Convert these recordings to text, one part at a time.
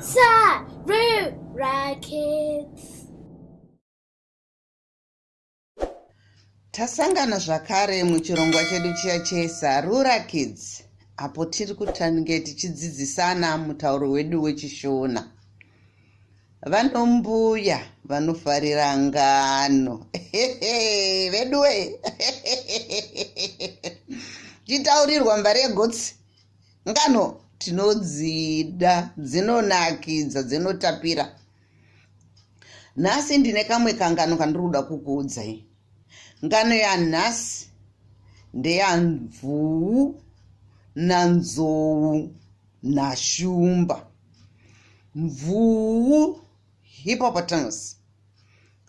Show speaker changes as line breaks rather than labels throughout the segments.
Sarura Kids.
Tasangana zvakare muchirongwa chedu chiya cheSarura Kids, apo tiri kutange tichidzidzisana mutauro wedu wechishona. Vanombuya vanofarira ngano veduwe chitaurirwa mbare yegotsi. Ngano tinodzida, dzinonakidza, dzinotapira. Nhasi ndine kamwe kangano kandiroda kukuudzai. Ngano yanhasi ndeyanzvuu nanzou nashumba. Mvuu hippopotamus,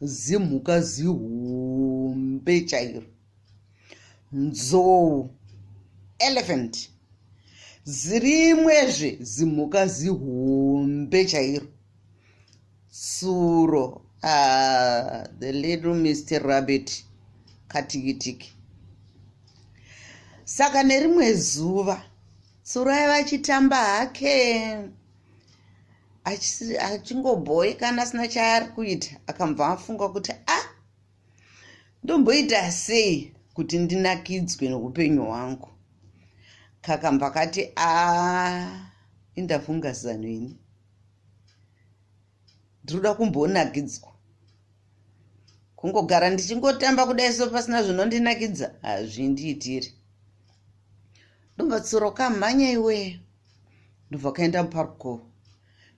zimhuka zihombe chairo. Nzou elephant, zirimwezve zimhuka zihombe chairo. Tsuro, the little Mr. Rabbit, katikitiki. Saka nerimwe zuva tsuro aiva achitamba hake achingobhoeka asina chaari kuita, akabva afunga kuti ndomboita sei kuti ndinakidzwe noupenyu hwangu. Kakamba kati indafunga zano ini, ndiroda kumbonakidzwa. Kungogara ndichingotamba kudai so pasina zvinondinakidza hazvindiitiri. Ndobva tsuro kamhanya iwe, ndobva kaenda muparko,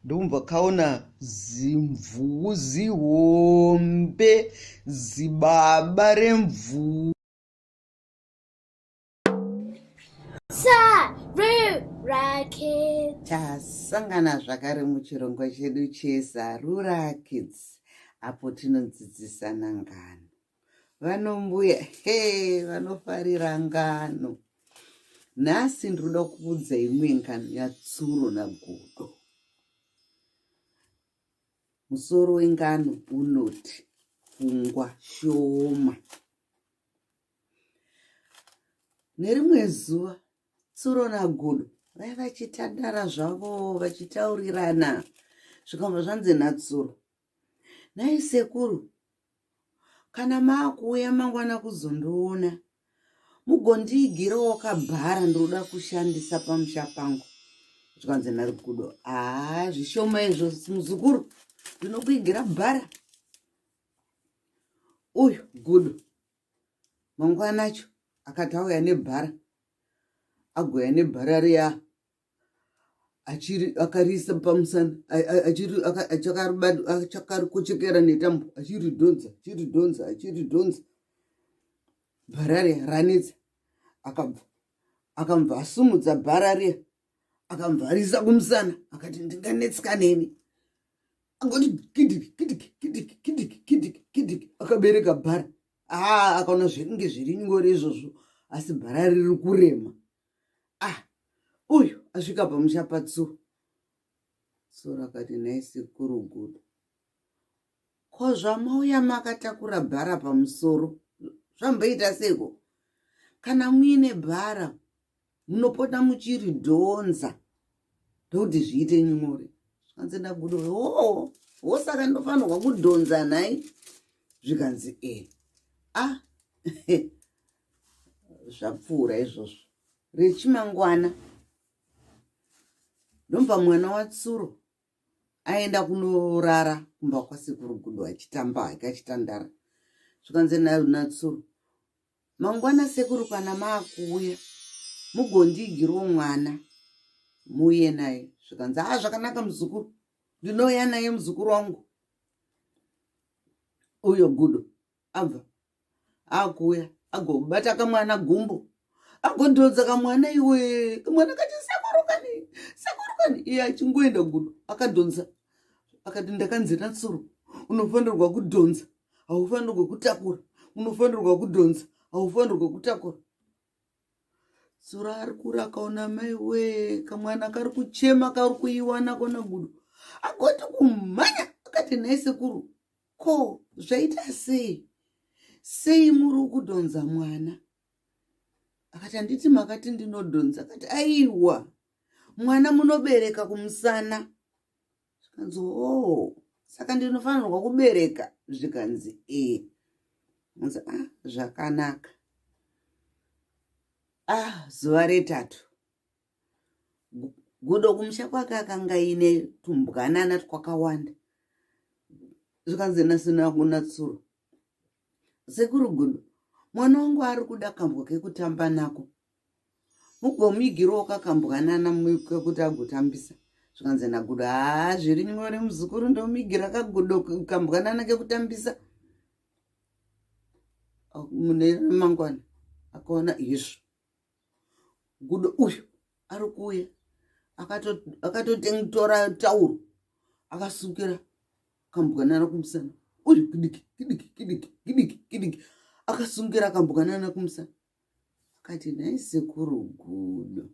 ndobva kaona zimvuu zihombe, zibaba remvuu.
Sarura Kids.
Tasangana zvakare muchirongwa chedu cheSarura Kids, apo tinodzidzisana ngano. Vanombuya vanofarira ngano. Nhasi ndiroda kuudza imwe ngano yatsuro nagodo. Musoro wengano unoti pfungwa shoma. Nerimwe zuva tsuro nagodo vaiva vachitandara zvavo vachitaurirana. Zvikabva zvanzi natsuro, nhai sekuru, kana maakuuya mangwana kuzondoona, mugondiigirawo kabhara ndinoda kushandisa pamusha pangu. Zvikanzi nagodo, zvishoma izvo muzukuru, ndinokuigira bhara. Uyu gudo mangwana acho akati auya nebhara, agoya nebhara riya akariisa pamusana, achakarikochekera netambo, achiridhonza. Bhara riya ranetsa, akabva asumudza bhara riya, akabva ariisa kumusana, akati ndinganetsika neni. Angoti kidiki, akabereka bhara. Akaona zvinenge zviri nyore izvozvo, asi bhara riri kurema. Uyu asvika pamusha patsuro. Tsuro akati, nhai sekuru gudo, ko zvamauya makatakura bhara pamusoro zvamboita seko? Kana muine bhara munopota muchiridhonza ndokuti zviite nyore. Zvikanzi nagudo, saka ndofanirwa kudhonza nhai? Zvikanzi zvapfuura izvozvo. Rechimangwana ndomba mwana watsuro aenda kunorara kumba kwasekuru gudo, achitamba hake achitandara. Zvikanzi natsuro, mangwana sekuru kana maakuuya mugondiigirawo mwana muuye naye. Zvikanzi zvakanaka muzukuru, ndinouya naye muzukuru wangu. Uyo gudo abva akuuya agobata kamwana gumbo, agodhodza kamwana. Iwe kamwana kati sekuru kani iye achingoenda gudo akadhonza. Akati ndakanzi natsuro, unofanirwa kudhonza, haufanirwa kutakura. Unofanirwa kudhonza, haufanirwa kutakura. Tsuro ari kuri akaona maiwe kamwana kari kuchema, kari kuiwana kona gudo, agoti kumhanya. Akati nhai sekuru, ko zvaita sei muri kudhonza mwana? Akati handiti makati ndinodhonza. Akati aiwa, mwana munobereka kumusana, Zvikanzi oh, saka ndinofanirwa kubereka. Zvikanzi Nzi zvakanaka. Zuva retatu. Gudo kumusha kwake akanga ine tumbwanana twakawanda. Zvikanzi nasina kuna tsuro. Sekuru Gudo, mwana wangu ari kuda kambwa kekutamba nako. Mugomigirawo kakambwanana kekuti agotambisa. Zvikanzi naGudo, zviri nyore muzukuru ndomigira kaGudo kambwanana kekutambisa. Mune mangwana akaona izvo. Gudo uyu ari kuuya akatotora tauro akasukira kambwanana kumusana. Uyu kidiki akasungira kambwanana kumusana. Akati nhai sekuru Gudo,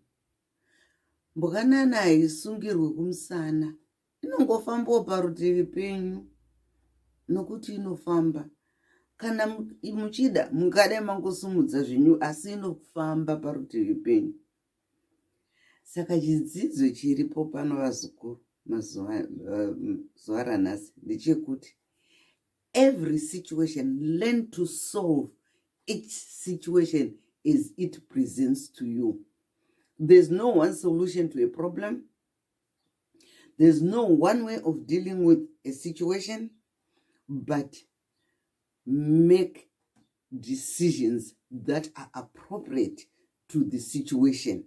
mbwanana haisungirwe kumusana, inongofambawo parutivi penyu, nokuti inofamba. Kana muchida mungade mangosumudza zvenyu, asi inofamba parutivi penyu. Saka chidzidzo chiripo pano vazukuru zuva ranhasi ndechekuti every situation, learn to solve each situation as it presents to you. There's no one solution to a problem. There's no one way of dealing with a situation, but make decisions that are appropriate to the situation.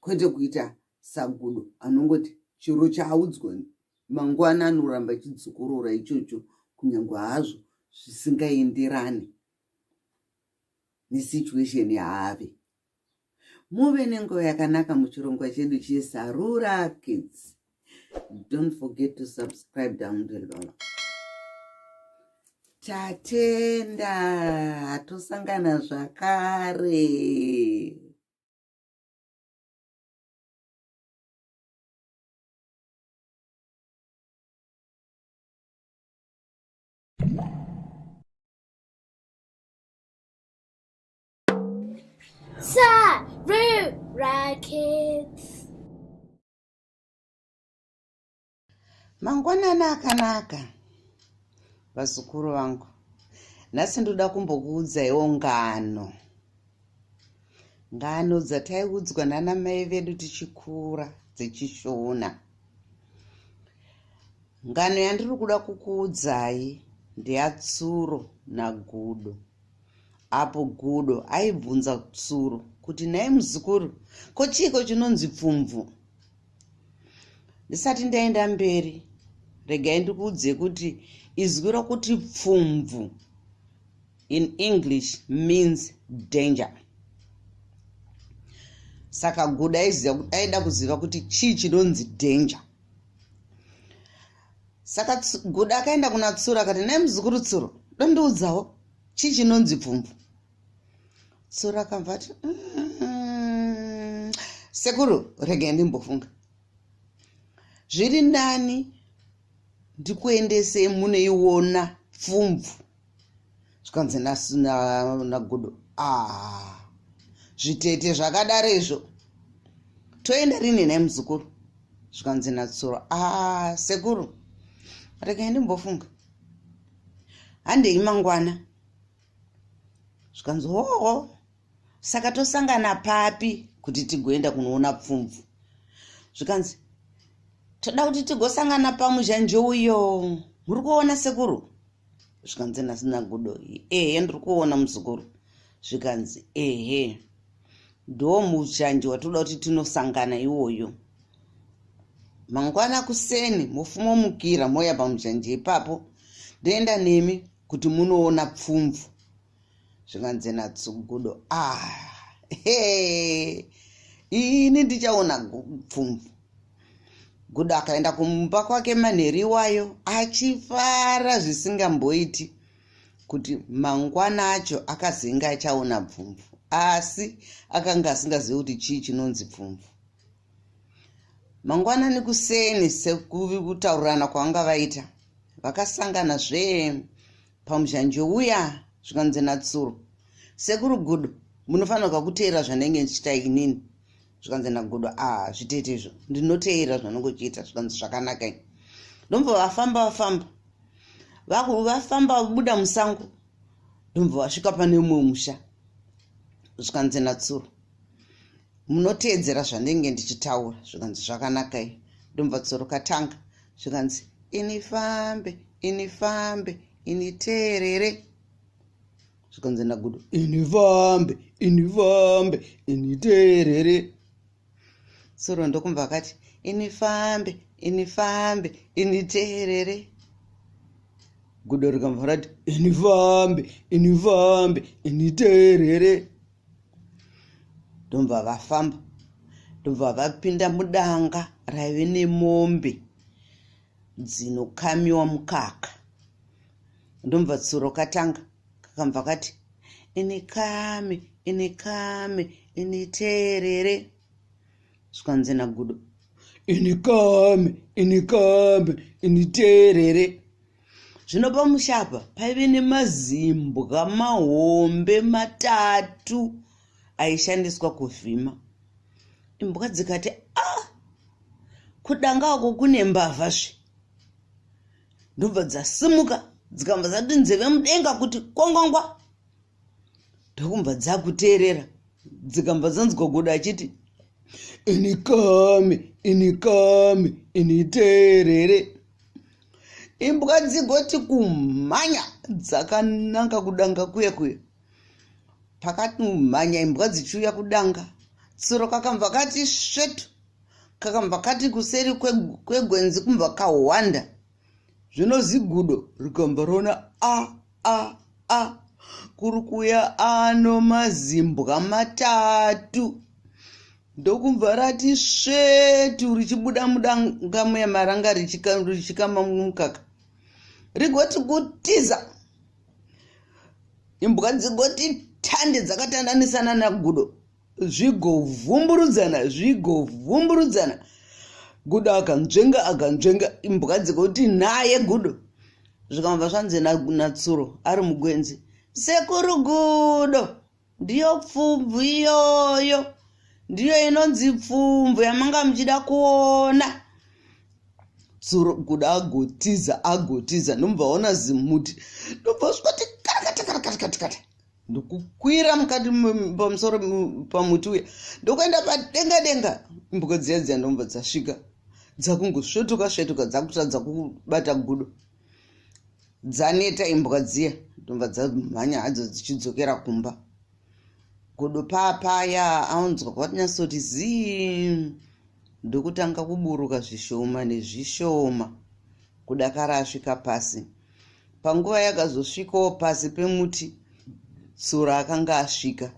Kwete kuita saGudo anongoti chiro chaaudzwa mangwana anoramba chidzokorora ichocho kunyangwe hazvo zvisingaenderani nesituation yaave. Muve nenguva yakanaka muchirongwa chedu cheSarura Kids. Don't forget to subscribe down below. Tatenda, tosangana zvakare.
Sarura Kids.
Mangwanana akanaka. Vazukuru vangu, nhasi ndoda kumbokuudzaiwo ngano. Ngano dzataiudzwa nana mai vedu tichikura dzechishona. Ngano yandiri kuda kukuudzai ndeyatsuro naGudo. Apo Gudo aibvunza tsuro kuti nhai muzukuru, ko chiko chinonzi pfumvu? Ndisati ndaenda mberi, regai ndikuudze kuti izwi rokuti pfumvu in English means danger. Saka Gudo aida kuziva kuti chii chinonzi danger. Saka Gudo akaenda kuna Tsuro akati, nhai muzukuru Tsuro, dondiudzawo chii chinonzi pfumvu? Tsuro akamva ati, sekuru, regai ndimbofunga. Zviri ndani ndikuendese munoiona pfumvu. Zvikanzi naGudo, zvitete zvakadaro izvo toenda rini nhai muzukuru? Zvikanzi naTsuro, sekuru, regai ndimbofunga. Handei mangwana. Zvikanzi hoho, saka tosangana papi kuti tigoenda kunoona pfumvu? Zvikanzi toda kuti tigosangana pamuzhanje uyo, muri kuona sekuru? Zvikanzi naGudo, ndiri kuona muzukuru. Zvikanzi ndo muzhanje watoda kuti tinosangana iwoyo. Mangwana kuseni mufumomukira moya pamuzhanje ipapo, ndoenda nemi kuti munoona pfumvu. Zvikanzi naGudo, ini ndichaona pfumvu. Gudo akaenda kumba kwake manheri wayo achifara zvisingamboiti kuti mangwana acho akazinga achaona pfumvu, asi akanga asingazivi kuti chii chinonzi pfumvu. Mangwanani kuseni sekutaurirana kwavanga vaita, vakasangana pamuzhanje uya. Zvikanzi naTsuro, sekuru Gudo, munofanirwa kuteera zvanenge ndichita inini. Zvikanzi naGudo, zvitete izvo ndinoteera zvanongochiita. Zvikanzi zvakanaka. ndomva vafamba vabuda musango, ndomva vasvika pane mumwe musha. Zvikanzi naTsuro, munoteedzera zvandinge ndichitaura. Zvikanzi zvakanaka iyi. Ndomva Tsuro katanga. Zvikanzi ini fambe, ini teerere. Zvikanzi naGudo, ini fambe, ini teerere. Tsuro ndokumva akati ini fambe, ini teerere. Gudo rikamva rati ini fambe, ini teerere. Ndomva vafamba, ndomva vapinda mudanga raive nemombe dzinokamiwa mukaka. Ndomva Tsuro katanga kakamva kati ini kame, ini teerere. Zvikanzi naGudo, ini kame, ini teerere. Zvino pamushapa paive nemazimbwa mahombe 3 aishandiswa kuvhima. Imbwa dzikati kudanga ako kune mbavha zve. Ndobva dzasimuka dzikamva dzati nzeve mudenga kuti kwangwangwa. Ndokumva dzakuteerera dzikamva dzanzwa Gudo achiti ini kame, ini teerere. Imbwa dzigoti kumhanya dzakananga kudanga kuya. Pakati mhanya imbwa dzichiuya kudanga, Tsuro kakamva kati svetu, kakamva kati kuseri kwegwenzi kumva kahwanda. Zvino Gudo rikamva rona kuri kuya ano mazimbwa 3. Ndokumva rati svetu richibuda mudanga muyamaranga richikama mumukaka. Rigoti kutiza. Imbwa dzigoti tande dzakatandanisana naGudo. Zvigovhumburudzana. Gudo akanzvenga, imbwa dzigoti naye Gudo. Zvikamva zvanzi naTsuro ari mugwenzi. Sekuru Gudo, ndiyo pfumvu iyoyo. Ndiyo inonzi pfumvu yamanga muchida kuona. Tsuro Gudo agotiza. Ndomvaona zimuti. Ndobva svati kata. Ndokukwira mukati pamusoro pamuti uya. Ndokuenda padenga. Imbwa dziya ndomva dzasvika. Dzakungosvetuka dzakutadza kubata Gudo. Dzaneta imbwa dziya. Ndomva dzamhanya hadzo dzichidzokera kumba. Gudo papaya aunzwa kwatinyasoti zii. Ndokutanga kuburuka zvishoma nezvishoma. Kudakara asvika pasi. Panguva yakazosvikawo pasi pemuti, Tsuro akanga asvika.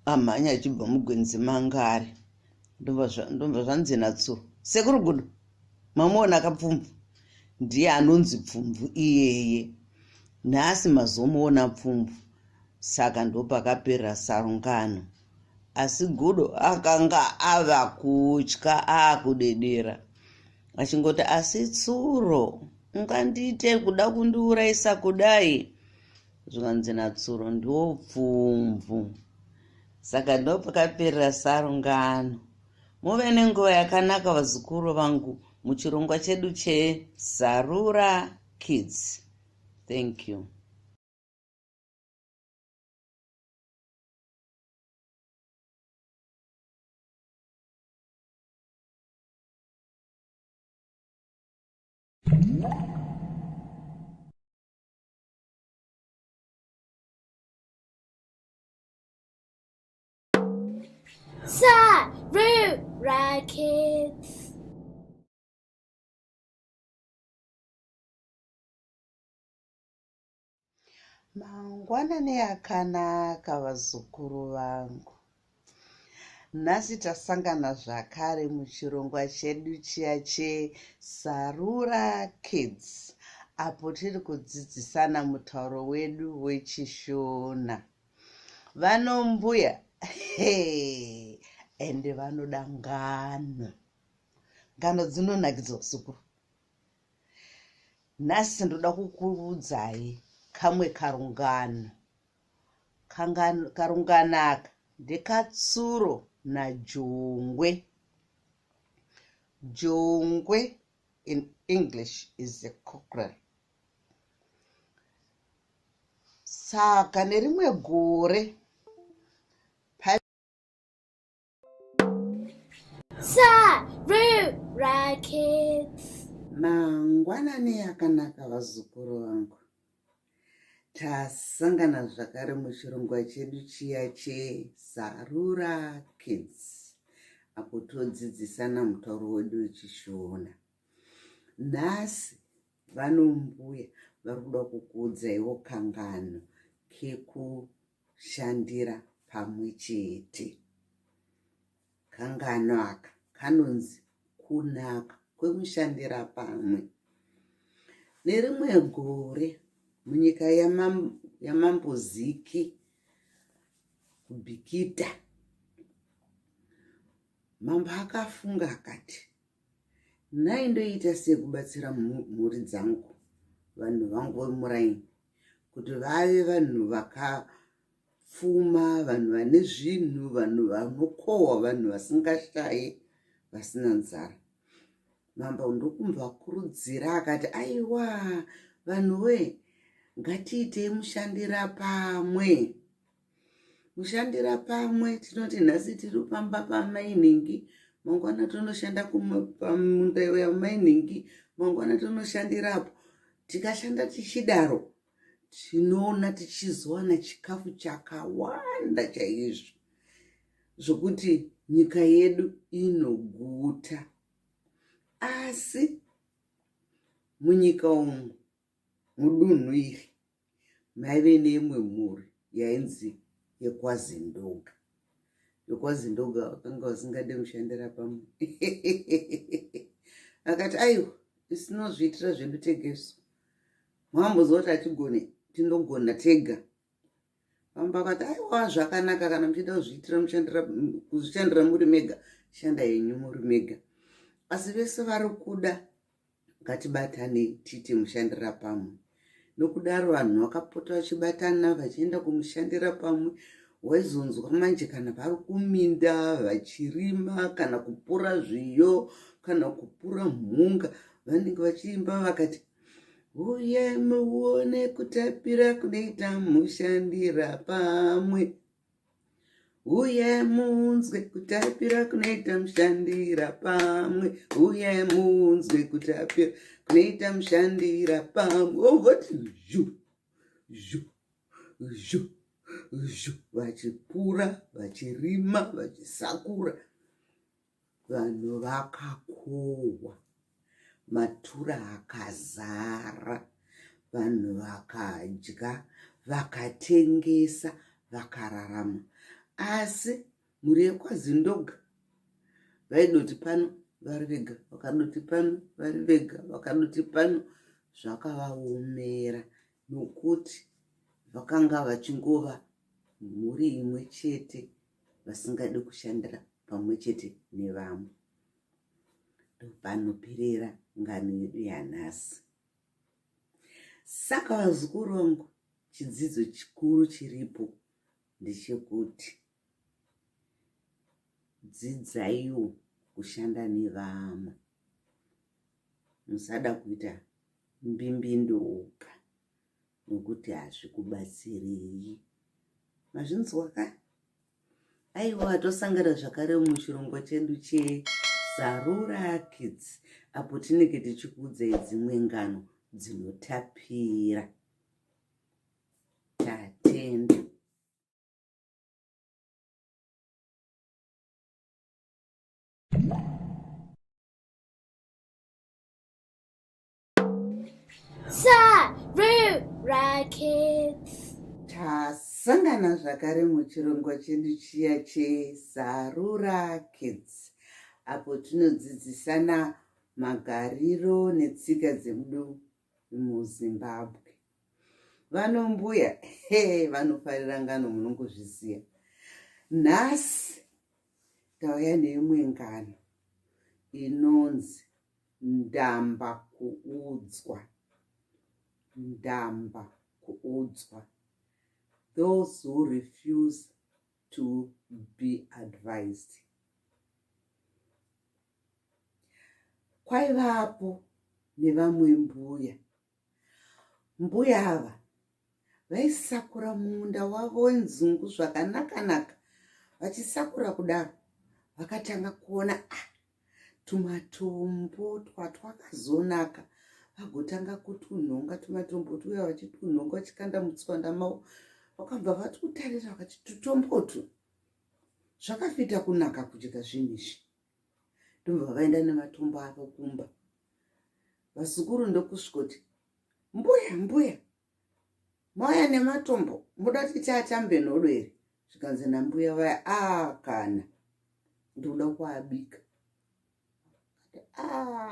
Amhanya achibva mugwenzi mangari. Ndomva zvanzi naTsuro, sekuru Gudo, mamuona kapfumvu? Ndiye anonzi pfumvu iyeye. Nhasi mazomuona pfumvu. Saka ndopakaperera sarungano. Asi Gudo akanga ava kutya akudedera. Achingoti asi Tsuro, ungandiite kuda kundiurayisa kudai. Zvikanzi naTsuro ndiwo pfumvu. Saka ndopakaperera sarungano. Muve nenguva yakanaka vazukuru vangu muchirongwa chedu cheSarura Kids. Thank you.
Sarura Kids.
Mangwanani akanaka vazukuru vangu. Nhasi tasangana zvakare muchirongwa chedu chiya cheSarura Kids. Apo tiri kudzidzisana mutauro wedu wechiShona. Vanombuya ende vanoda ngano. Ngano dzinonakidza vazukuru. Nhasi ndoda kukuudzai kamwe karungano. Karunganaka ndekaTsuro naJongwe. Jongwe English is a cockerel. Saka nerimwe gore
Sarura Kids.
mangwanani akanaka vazukuru vangu. Tasangana zvakare muchirongwa chedu chiya cheSarura Kids, apo todzidzisana mutauro wedu wechishona. Nhasi vanombuya vari kuda kukuudzaiwo kangano kekushandira pamwe chete. Kangano aka kanonzi kunaka kwekushandira pamwe. Nerimwe gore munyika yamamboziki kubhikita, mambo akafunga akati, naindoita sekubatsira mhuri dzangu, vanhu vangu vemuraini, kuti vave vanhu vakapfuma, vanhu vane zvinhu, vanhu vanokohwa, vanhu vasingashayi, vasina nzara. Mambo ndokumva kurudzira akati, aiwa vanhu we, ngatiitei mushandira pamwe. Mushandira pamwe tinoti nhasi tiri pamba pamainingi, mangwana tonoshanda pamunda yamainingi, mangwana tonoshandirapo. Tikashanda tichidaro, tinoona tichizowana chikafu chakawanda chaizvo, zvokuti nyika yedu inoguta. Asi munyika umu, mudunhu iri, maive neimwe mhuri yainzi yekwaZindoga. YekwaZindoga vakanga vasingade kushandira pamwe. Akati aiwa, isinozviitira zvedu tegesu. Mwambozoti hatigone, tindogona tega. Mambo akati aiwa zvakanaka kana muchida kuzvishandira muri mega, shanda yenyu muri mega. Asi vese vari kuda ngatibatane titi mushandira pamwe. Nokudaro vanhu vakapota vachibatana vachienda kumushandira pamwe. Waizonzwa manje kana vari kuminda vachirima, kana kupura zviyo, kana kupura mhunga, vanenge vachiimba vakati, Huyai muone kutapira kunoita mushandira pamwe. Huyai munzwe kutapira kunoita mushandira pamwe. Huyai munzwe kutapira kunoita mushandira pamwe. Voti zhu, zhu, zhu, zhu. Vachipura, vachirima, vachisakura. Vanhu vakakohwa. Matura akazara. Vanhu vakadya, vakatengesa, vakararama. Asi muri yekwaZindoga vaidoti pano vari vega, vakadoti pano vari vega, vakadoti pano. Zvakavaomera nokuti vakanga vachingova mhuri imwe chete, vasingade kushandira pamwe chete nevamwe. Ndopanoperera ngano yedu yanhasi. Saka vazukuru vangu, chidzidzo chikuru chiripo ndechekuti dzidzaiwo kushanda nevamwe. Musada kuita mbimbindoga nokuti hazvikubatsirei. Mazvinzwa ka? Aiwa tosangana zvakare muchirongwa chedu cheSarura Kids, apo tinenge tichikuudzai dzimwe ngano dzinotapira. Tatenda.
Sarura Kids.
Tasangana zvakare muchirongwa chedu chiya cheSarura Kids, apo tinodzidzisana magariro netsika dzemudu muZimbabwe. Vanombuya, vanofarira ngano munongozviziya. Nhasi tauya neimwe ngano inonzi ndamba kuudzwa. Ndamba kuudzwa. Those who refuse to be advised. Kwaivapo nevamwe mbuya. Mbuya ava vaisakura munda wavo wenzungu zvakanaka-naka. Vachisakura kudaro, vakatanga kuona tumatombo twakazonaka. Vagotanga kutunhonga tumatombo tuya, vachitunhonga vachikanda mutswanda mavo. Vakabva vati kutarira vakati tutombotu zvakafita kunaka kudya zvinhu izvi. Ndobva vaenda nematombo avo kumba. Vazukuru ndokusvikoti, mbuya, mauya nematombo, muda kuti tiatambe nhodo here? Zvikanzi nambuya vaya, kana ndoda kuabika.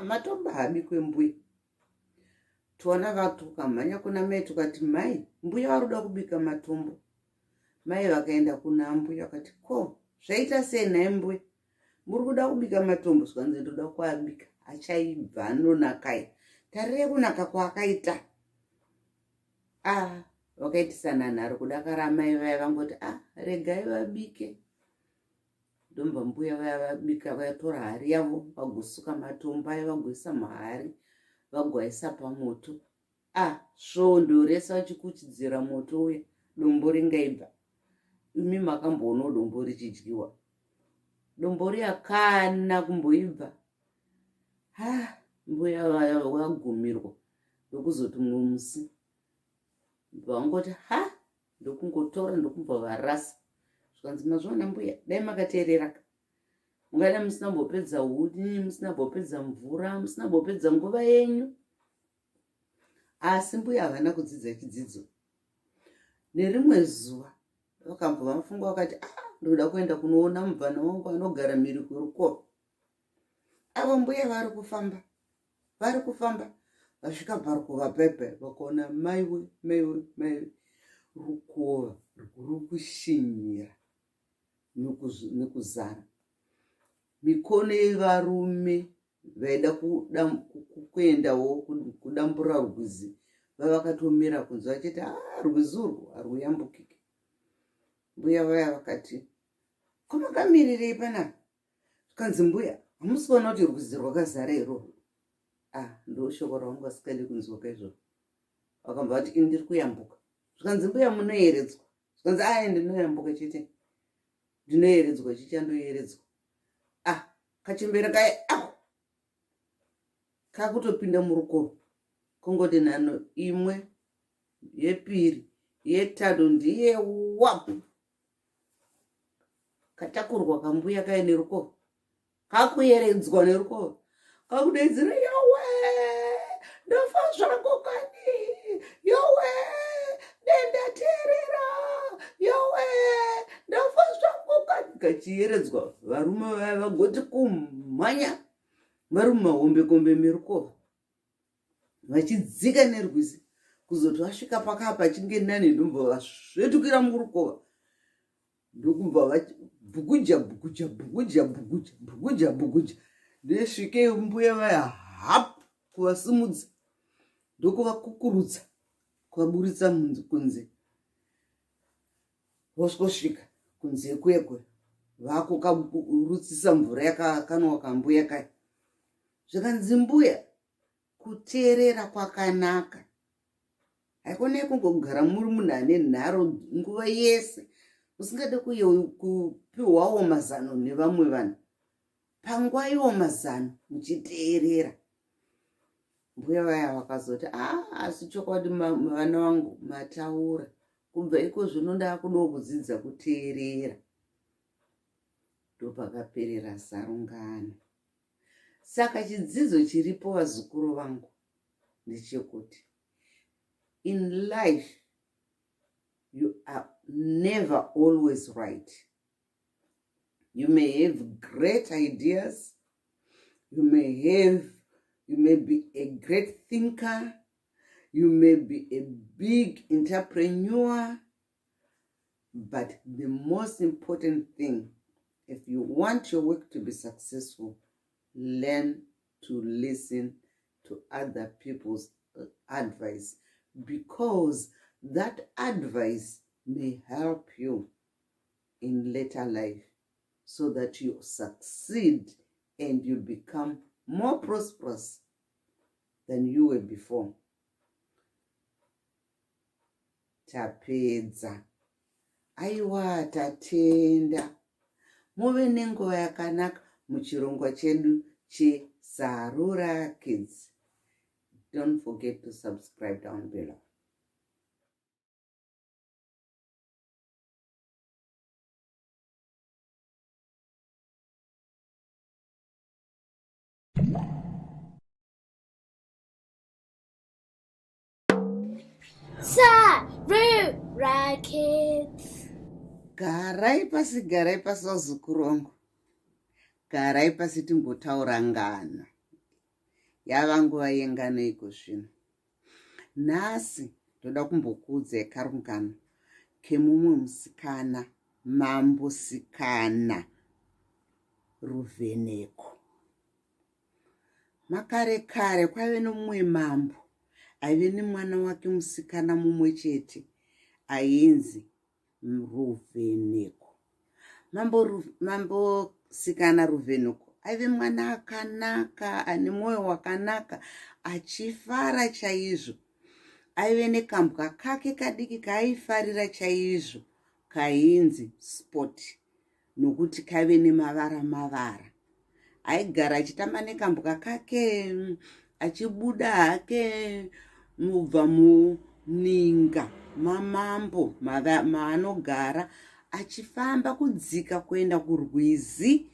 Matombo haabikwe mbuya. Tuona vatukamhanya kuna mai tukati, mai, mbuya varuda kubika matombo. Mai vakaenda kuna mbuya vakati, ko, zvaita sei naye mbuya? Muri kuda kubika matombo? Zvikanzi ndoda kuabika. Achaibva anonakai. Tarirai kunaka kwaakaita. Vakaitisana nharo kudakara mai vaya vangoti, regai vabike. Ndomba mbuya vaya vabika, vatora hari yavo, vagosuka matombo aya, vagoisa mahari, vagoisa pamoto. Svondo rese vachikuchidzira moto uya, dombo ringaibva. Imi makamboonawo dombo richidyiwa. Dombo riya kana kumboibva. Mbuya vaya vagumirwa ndokuzoti mumwe musi vangoti ndokungotora ndokumbva varasa. Zvikanzi mazviona mbuya, dai makateereraka, mungada musina mbopedza huni, musina mbopedza mvura, musina mbopedza nguva yenyu. Asi mbuya havana kudzidza chidzidzo. Nerimwe zuva vakambva vafunga vakati, ndoda kuenda kunoona mubvana wangu anogara mhiri kwerukova. Avo mbuya vari kufamba, vasvika parukova paipai, vakaona maiwe, rukova rwuri kushinyira nekuzara. Mikono yevarume vaida kuendawo kudambura rwizi vavakatomira kunze vachiti, rwizi urwu haruyambukiki. Mbuya vaya vakati, komakamirire panapa? Zvikanzi mbuya, hamusi kuona kuti rwizi rwakazara irworwo? Ndoshoko ravangu vasikadi kunzwa kaizvozvo. Vakambva vati ndiri kuyambuka. Zvikanzi mbuya munoyeredzwa? Zvikanzi ndinoyambuka chete. Ndinoyeredzwa chichandoyeredzwa. Kachembere kai kakutopinda murukova. Kongoti nhano imwe, yepiri, yetatu, ndiye wapu. Katakurwa kambuya kai nerukova. Kakuyeredzwa nerukova. Kakudaidzira, yowe, ndafa zvangu kani, yowe, ndendateerera, yowe, ndafa zvangu kani. Kachiyeredzwa, varume vaya vagoti kumhanya vari mumahombekombe merukova, vachidzika nerwizi, kuzoti vasvika pakapa chinge nani, ndombva vasvetukira murukova. Ndokubva vachi bhukuja. Ndesvikei mbuya vaya kuvasimudza, ndokuvakukurudza, kuvaburitsa kunze. Vosvika kunze kwekwe, vakukarutsisa mvura yakakanwa kambuya kai. Zvikanzi mbuya, kuteerera kwakanaka. Haikone kungogara muri munhu ane nharo nguva yese, usingade kupiwawo mazano nevamwe vanhu. Panguva iwo mazano muchiteerera. Mbuya vaya vakazoti, asi chokwadi vana vangu mataura. Kubva iko zvino ndakudawo kudzidza kuteerera. Ndopakaperera sarungano. Saka chidzidzo chiripo vazukuru vangu ndechekuti, in life you are never always right. You may have great ideas. You may be a great thinker. You may be a big entrepreneur. But the most important thing, if you want your work to be successful, learn to listen to other people's advice, because that advice may help you in later life, so that you succeed and you become more prosperous than you were before. Tapedza. Aiwa, tatenda. Muve nenguva yakanaka muchirongwa chedu cheSarura Kids. Don't forget to subscribe down below.
Sarura Kids.
Garai pasi wazukuru wangu. Garai pasi timbotaura ngano. Yava nguva yengano iko zvino. Nhasi ndoda kumbokuudzai karungano kemumwe musikana, mambosikana Ruvheneko. Makare kare kwaive nomumwe mambo aive nemwana wake musikana mumwe chete ainzi Ruvheneko. Mambo sikana Ruvheneko aive mwana akanaka, ane mwoyo wakanaka, achifara chaizvo. Aive nekambwa kake kadiki kaaifarira chaizvo kainzi Spot, nokuti kaive nemavara. Aigara achitamba nekambwa kake, achibuda hake mubva muninga mamambo maanogara, achifamba kudzika kuenda kurwizi,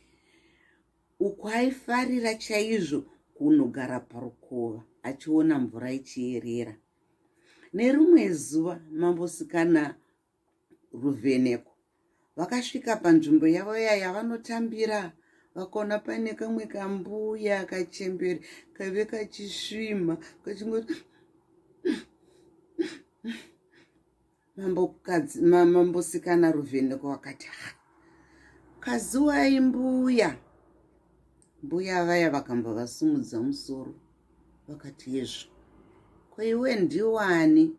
uko aifarira chaizvo kunogara parukova achiona mvura ichiyerera. Nerumwe zuva mambosikana Ruvheneko vakasvika panzvimbo yavo yavanotambira, vakaona paine kamwe kambuya kachembere kaive kachisvima kachingoti mambosikana Ruvheneko vakati, kazuwai mbuya. Mbuya vaya vakambovasumudza musoro vakati, yezvo kweiwe ndiwani?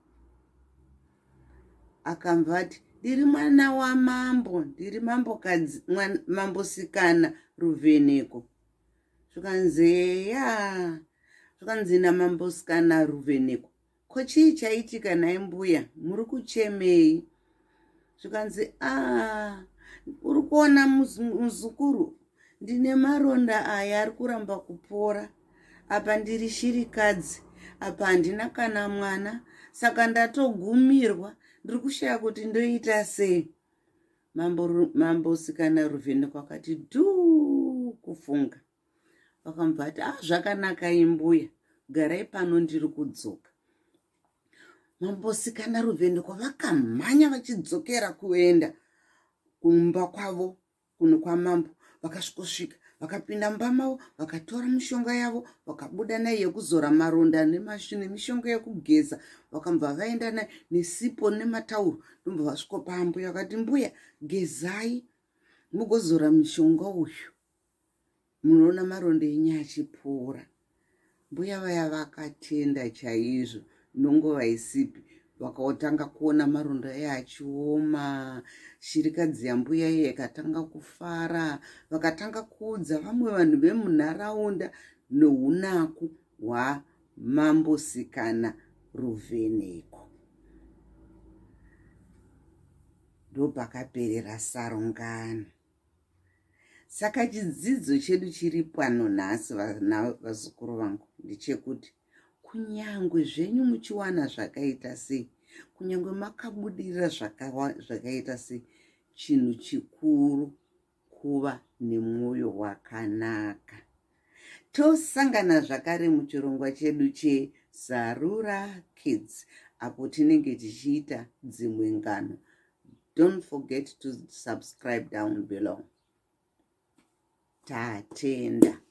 Akamvati, ndiri mwana wamambo, ndiri mambokadzi, mambosikana Ruvheneko. Zvikanzi namambosikana Ruvheneko, ko chii chaitika naye mbuya, muri kuchemei? Zvikanzi, uri kuona muzukuru, ndine maronda aya ari kuramba kupora. Apa ndiri shirikadzi, apa handina kana mwana, saka ndatogumirwa, ndiri kushaya kuti ndoita sei. Mambosikana Ruvheneko akati dhuu kufunga. Vakambvati, zvakanaka imbuya, garai pano ndiri kudzoka. Mambosikana Ruvheneko vakamhanya vachidzokera kuenda kumba kwavo kuno kwamambo. Vakasvika vakapinda mumba mavo, vakatora mishonga yavo, vakabuda naye yekuzora maronda nemishonga yekugeza, vakambva vaenda naye nesipo nematauro. Ndombo vasvika pambuya vakati, mbuya, gezai mugozora mishonga uyu, munoona maronda enyu achipora. Mbuya vaya vakatenda chaizvo, nonguva isipi vakatanga kuona maronda aya achioma. Shirikadzi yambuya iye ikatanga kufara, vakatanga kuudza vamwe vanhu vemunharaunda nounaku hwamambosikana Ruvheneko. Ndopakaperera sarungano. Saka chidzidzo chedu chiri pano nhasi, vazukuru vangu, ndechekuti kunyangwe zvenyu muchiwana zvakaita sei, kunyangwe makabudirira zvakaita sei, chinhu chikuru kuva nemwoyo wakanaka. Tosangana zvakare muchirongwa chedu cheSarura Kids, apo tinenge tichiita dzimwe ngano. Don't forget to subscribe down below. Tatenda.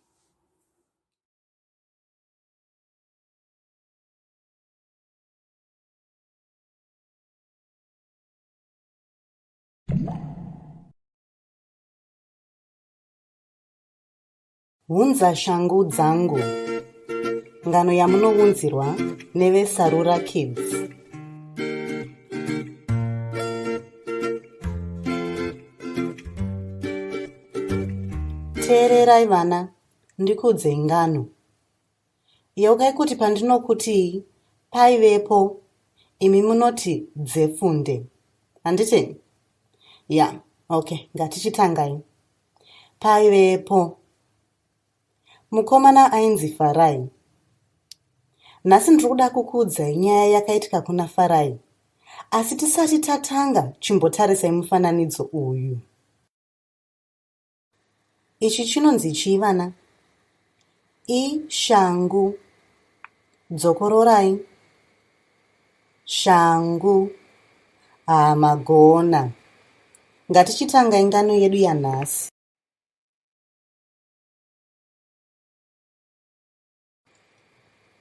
Hunza shangu dzangu. Ngano yamunounzirwa neveSarura Kids. Teererai vana, ndikuudze ngano. Yaukai kuti pandinokuti paivepo, imi munoti dzefunde. Handiti? Ya, okay, ngatichitangai. Paivepo. Mukomana ainzi Farai. Nhasi ndiri kuda kukuudzai nyaya yakaitika kuna Farai. Asi tisati tatanga, chimbotarisai mufananidzo uyu. Ichi chinonzi chii vana? Ishangu. Dzokororai. Shangu. Magona. Ngatichitangai ngano yedu yanhasi.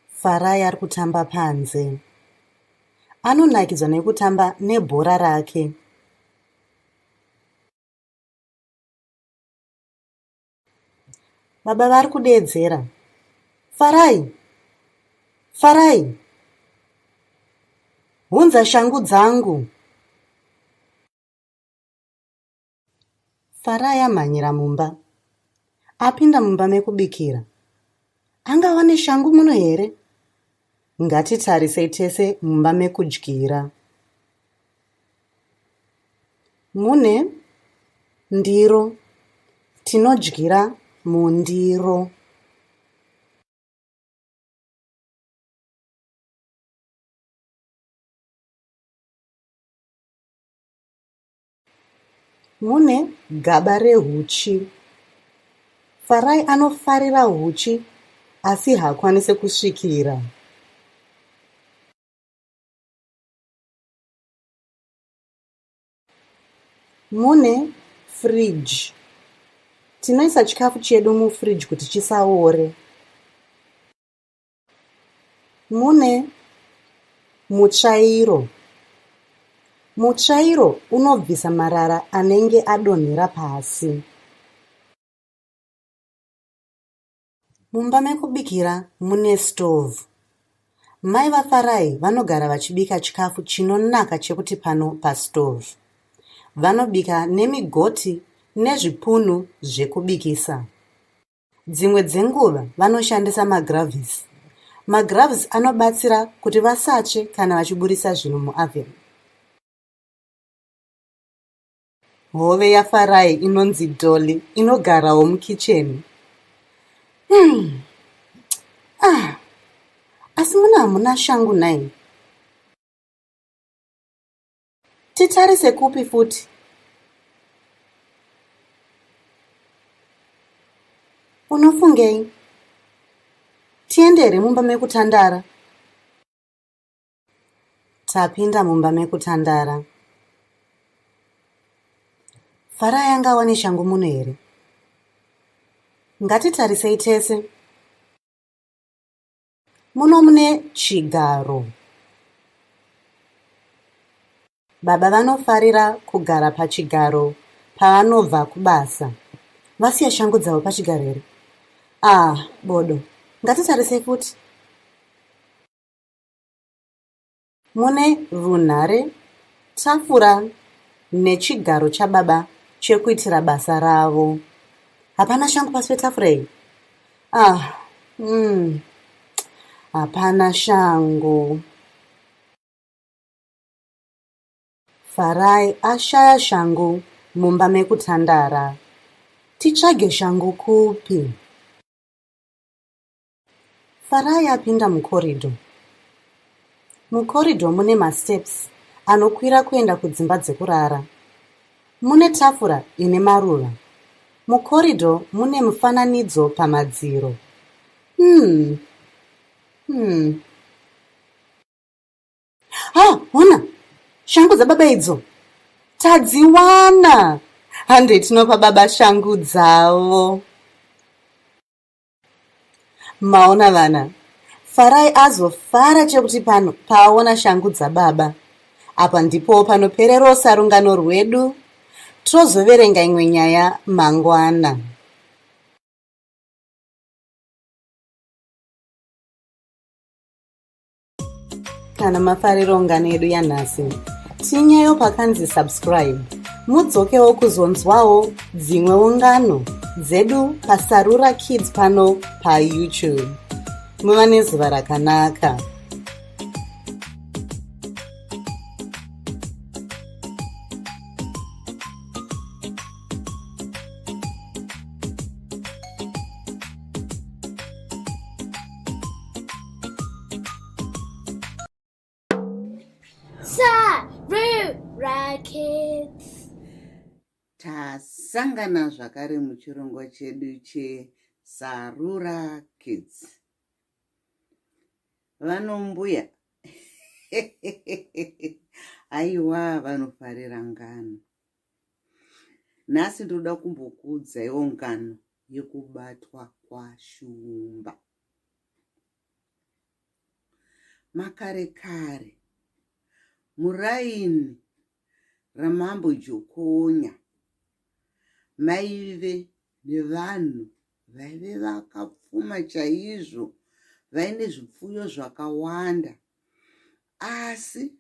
Farai ari kutamba panze. Anonakidzwa nekutamba nebhora rake. Baba vari kudeedzera. Farai! Farai! Hunza shangu dzangu! Farai amhanyira mumba. Apinda mumba mekubikira. Angava neshangu muno here? Ngatitarisei tese mumba mekudyira. Mune ndiro. Tinodyira mundiro. Mune gaba rehuchi. Farai anofarira huchi asi haakwanisi kusvikira. Mune fridge. Tinoisa chikafu chedu mufridge kuti chisaore. Mune mutsvairo. Mutsvairo unobvisa marara anenge adonhera pasi. Mumba mekubikira mune stove. Mai vaFarai vanogara vachibika chikafu chinonaka chekuti pano pastove. Vanobika nemigoti nezvipunu zvekubikisa. Dzimwe dzenguva vanoshandisa magravhisi. Magravhisi anobatsira kuti vasatsve kana vachiburisa zvinhu muoven. Hove yaFarai inonzi Dolly inogarawo mukicheni. Asi muna hamuna shangu nai. Titarise kupi futi? Unofungei? Tiendere mumba mekutandara. Tapinda mumba mekutandara. Farai angava neshangu muno here? Ngatitarisei tese. Muno mune chigaro. Baba vanofarira kugara pachigaro pavanobva kubasa. Vasiya shangu dzavo pachigaro here? Bodo. Ngatitarisei futi. Mune runhare, tafura nechigaro chababa chekuitira basa ravo. Hapana shangu pasi petafura iyi? Hapana shangu. Farai ashaya shangu mumba mekutandara. Titsvage shangu kupi? Farai apinda mukorido. Mukorido mune masteps anokwira kuenda kudzimba dzekurara. Mune tafura ine maruva. Mukorido mune mufananidzo pamadziro. Hona! Shangu dzababa idzo! Tadziwana! Handei tinopa baba shangu dzavo. Maona vana, Farai azofara chekuti pano paona shangu dzababa. Apa ndipo panoperera sarungano rwedu. Tozoverenga imwe nyaya mangwana. Kana mafariro ngano yedu yanhasi, tinyayo pakanzi subscribe. Mudzokewo kuzonzwawo dzimwewo ngano dzedu paSarura Kids pano paYouTube. muva nezuva rakanaka.
Sarura Kids.
Tasangana zvakare muchirongwa chedu cheSarura Kids. Vanombuya aiwa vanofarira ngano. Nhasi ndoda kumbokuudzaiwo ngano yekubatwa kwashumba. Makare kare muraini ramambo Jokonya maive nevanhu vaive vakapfuma chaizvo, vaine zvipfuyo zvakawanda, asi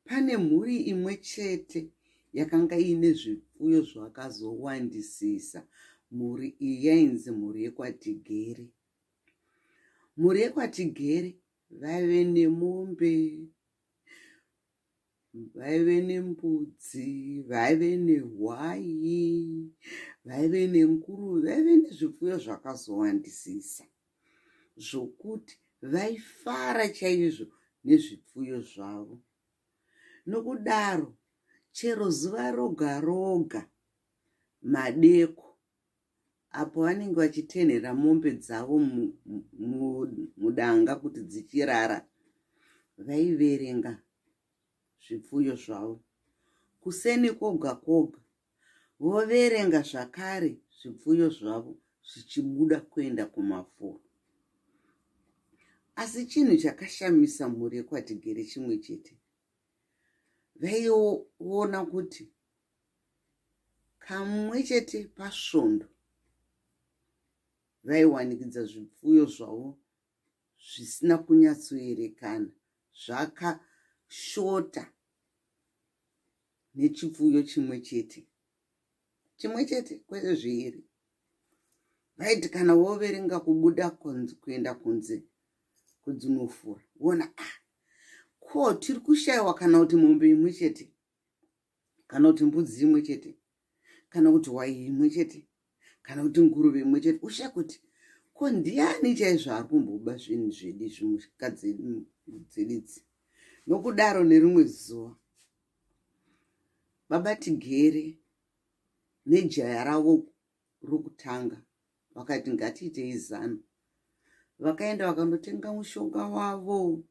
pane mhuri imwe chete yakanga ine zvipfuyo zvakazowandisisa. Mhuri iyi yainzi mhuri yekwaTigere. Mhuri yekwaTigere vaive nemombe, vaive nembudzi, vaive nehwai, vaive nenguruve, vaive nezvipfuyo zvakazowandisisa zvokuti vaifara chaizvo nezvipfuyo zvavo. Nokudaro chero zuva roga roga madeko, apo vanenge vachitenhera mombe dzavo mudanga kuti dzichirara, vaiverenga zvipfuyo zvavo. Kuseni koga koga voverenga zvakare zvipfuyo zvavo zvichibuda kuenda kumafuro. Asi chinhu chakashamisa mhuri yekwaTigere chimwe chete, vaiona kuti kamwe chete pasvondo vaiwanikidza zvipfuyo zvavo zvisina kunyatsoerekana, zvakashota nechipfuyo chimwe chete kwete zviiri. Vaiti kana woverenga kubuda kuenda kunze kudzinofura, wona ko tiri kushayiwa kana kuti mombe imwe chete, kana kuti mbudzi imwe chete, kana kuti hwai imwe chete, kana kuti nguruve imwe chete. Usha kuti ko ndiani chaizvo ari kumboba zvinhu zvedu zvimhuka dzedidzi. Nokudaro nerimwe zuva baba Tigere nejaya ravo rokutanga vakati ngatiitei zano. Vakaenda vakandotenga mushonga wavo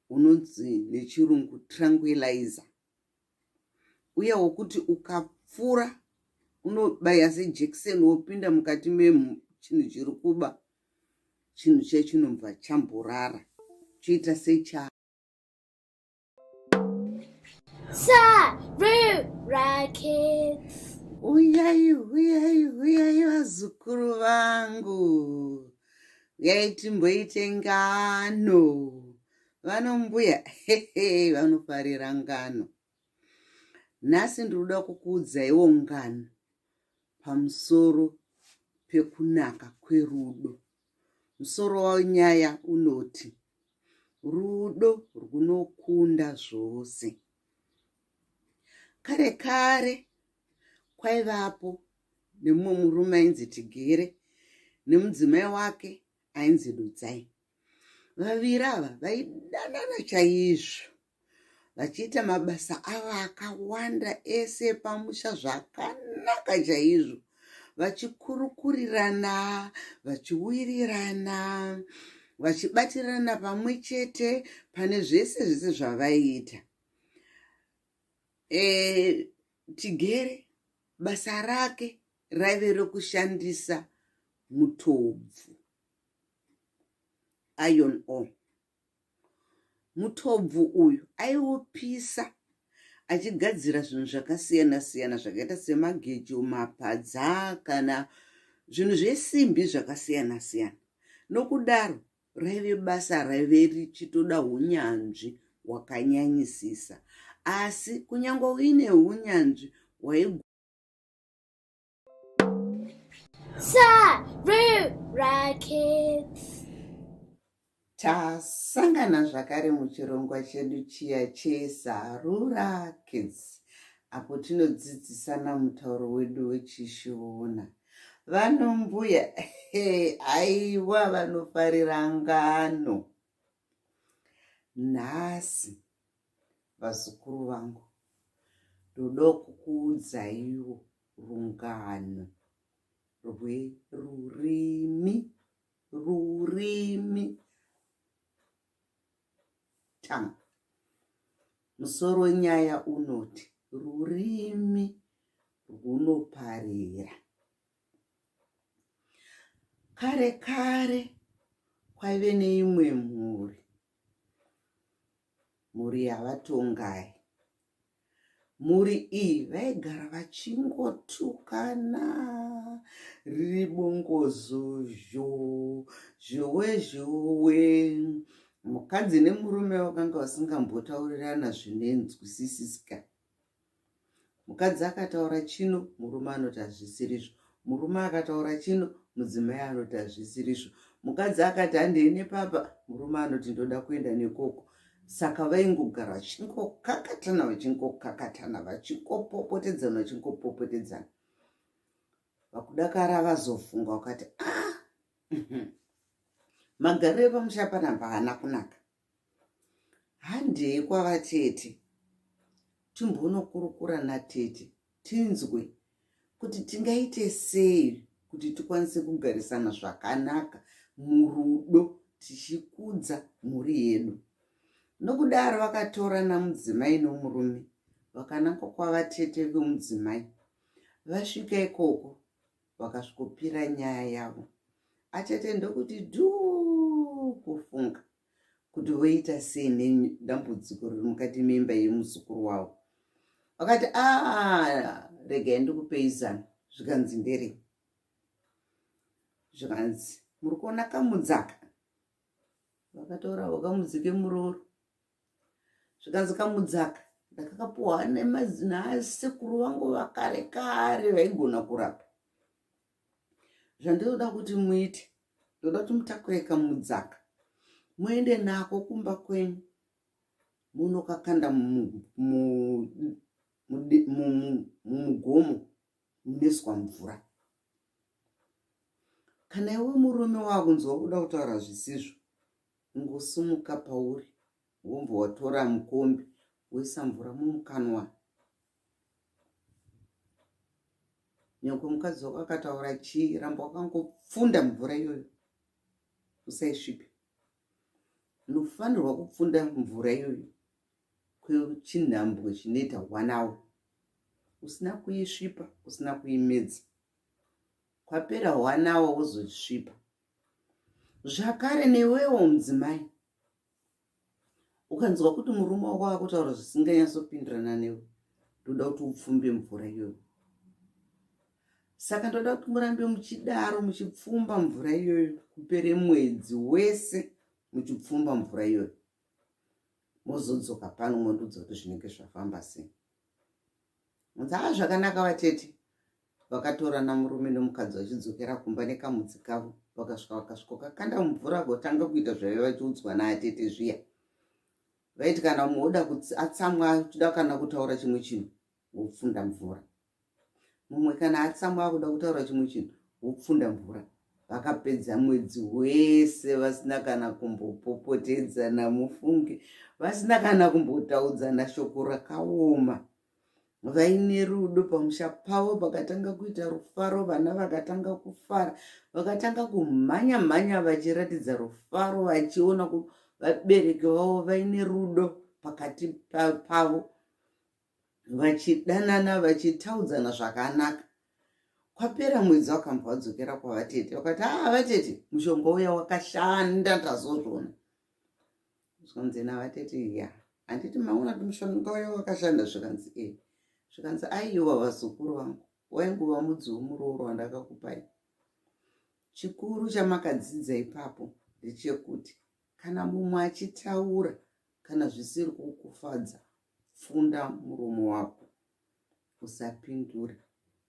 unonzi nechirungu tranquilizer, uye wokuti ukapfura unobaya sejekiseni wopinda mukati mechinhu chiri kuba, chinhu chechinomva chamborara choita secha.
Sarura Kids.
Huyai vazukuru vangu, uyai timboite ngano. Vanombuya vanofarira ngano. Nhasi ndoda kukuudzaiwo ngano pamusoro pekunaka kwerudo. Musoro wanyaya unoti rudo runokunda zvose. Kare kare kwaivapo nemumwe murume ainzi Tigere nemudzimai wake ainzi Dudzai. Vaviri ava vaidanana chaizvo, vachiita mabasa avo akawanda ese pamusha zvakanaka chaizvo, vachikurukurirana, vachiwirirana, vachibatirana pamwe chete pane zvese zvavaiita. Tigere basa rake raive rokushandisa mutobvu, iron ore. Mutobvu uyu aiupisa achigadzira zvinhu zvakasiyana siyana zvakaita semagejo, mapadza kana zvinhu zvesimbi zvakasiyana siyana. Nokudaro raive basa raive richitoda unyanzvi hwakanyanyisisa, asi kunyange uine unyanzvi
Sarura Kids.
Tasangana zvakare muchirongwa chedu chiya cheSarura Kids, apo tinodzidzisana mutauro wedu wechiShona. Vanombuya aiwa vanofarira ngano. Nhasi vazukuru vangu, ndoda kukuudzaiwo rungano rurimi tanga. Musoro wenyaya unoti rurimi runoparira. Kare kare kwaive neimwe mhuri yavatongai. Mhuri iyi vaigara vachingotukana, riri bongozo zhowe. Mukadzi nemurume vakanga vasingambotaurirana zvinenzwisisika. Mukadzi akataura chino, murume anoti hazvisirizvo. Murume akataura chino, mudzimai anoti hazvisirizvo. Mukadzi akati handei nepapa, murume anoti ndoda kuenda nekoko. Saka vaingogara vachingokakatana vachingopopotedzana. Vakudakara vazofunga vakati magariro pamusha panapa haana kunaka. Handei kwavatete timbonokurukura natete tinzwe kuti tingaite sei kuti tikwanise kugarisana zvakanaka murudo tichikudza mhuri yedu. Nokudaro vakatorana mudzimai nomurume vakananga kwavatete vemudzimai. Vasvika ikoko vakasvikopira nyaya yavo. Atete ndokuti dhuu kufunga kuti voita sei nedambudziko riri mukati memba yemuzukuru wavo. Vakati regai ndikupei zano. Zvikanzi nderei? Zvikanzi muri kuona kamudzaka. Vakatora vakamudzike muroro. Zvikanzi kamudzaka ndakakapuhwa nasekuru vangu vakare kare vaigona kurapa. Zvandoda kuti muite, ndoda kuti mutakure kamudzaka muende nako kumba kwenyu munokakanda mumugomo munoiswa mvura. Kana iwe murume wakunzwa kuda kutaura zvisizvo, ngosumuka pauri wombo watora mukombe woisa mvura mumukanwa. Nyangwe mukadzi wako akataura chii, ramba wakangopfunda mvura iyoyo, usaisvipe. Unofanirwa kupfunda mvura iyoyo kwechinhambwe chinoita 1 hour. Usina kuisvipa, usina kuimedza. Kwapera 1 hour wozosvipa. Zvakare newewo mudzimai, ukanzwa kuti murume wako akutaura zvisinganyatsopindirana newe, ndoda kuti upfumbe mvura iyoyo. Saka ndoda kuti murambe muchidaro muchipfumba mvura iyoyo kupere mwedzi wese muchipfumba mvura iyoyo. Mozodzoka pano mondudza kuti zvinenge zvafamba sei. Zvakanaka vatete. Vakatorana murume nomukadzi vachidzokera kumba nekamudzi kavo. Vakasvikokakanda mvura gotanga kuita zvaiva vachiudzwa naatete zviya. Vaiti kana mumwe oda atsamwa achida kana kutaura chimwe chinhu, wopfunda mvura. Mumwe kana atsamwa akuda kutaura chimwe chinhu, wopfunda mvura. Vakapedza mwedzi wese vasina kana kumbopopotedzana mufunge, vasina kana kumbotaudzana shoko rakaoma. Vaine rudo pamusha pavo, vakatanga kuita rufaro, vana vakatanga kufara, vakatanga kumhanya vachiratidza rufaro, vachiona kuti vabereki vavo vaine rudo pakati pavo, vachidanana, vachitaudzana zvakanaka. Kwapera mwedzi wakambva vadzokera kwavatete, vakati vatete mushonga uya wakashanda, ndazozvona. Zvikanzi navatete handiti maona kuti mushonga uya wakashanda? Zvikanzi Zvikanzi aiwa vazukuru vangu, wainguva mudzi womuroro wandakakupai. Chikuru chamakadzidza ipapo ndechekuti kana mumwe achitaura kana zvisiri kukufadza, funda muromo wako, usapindura.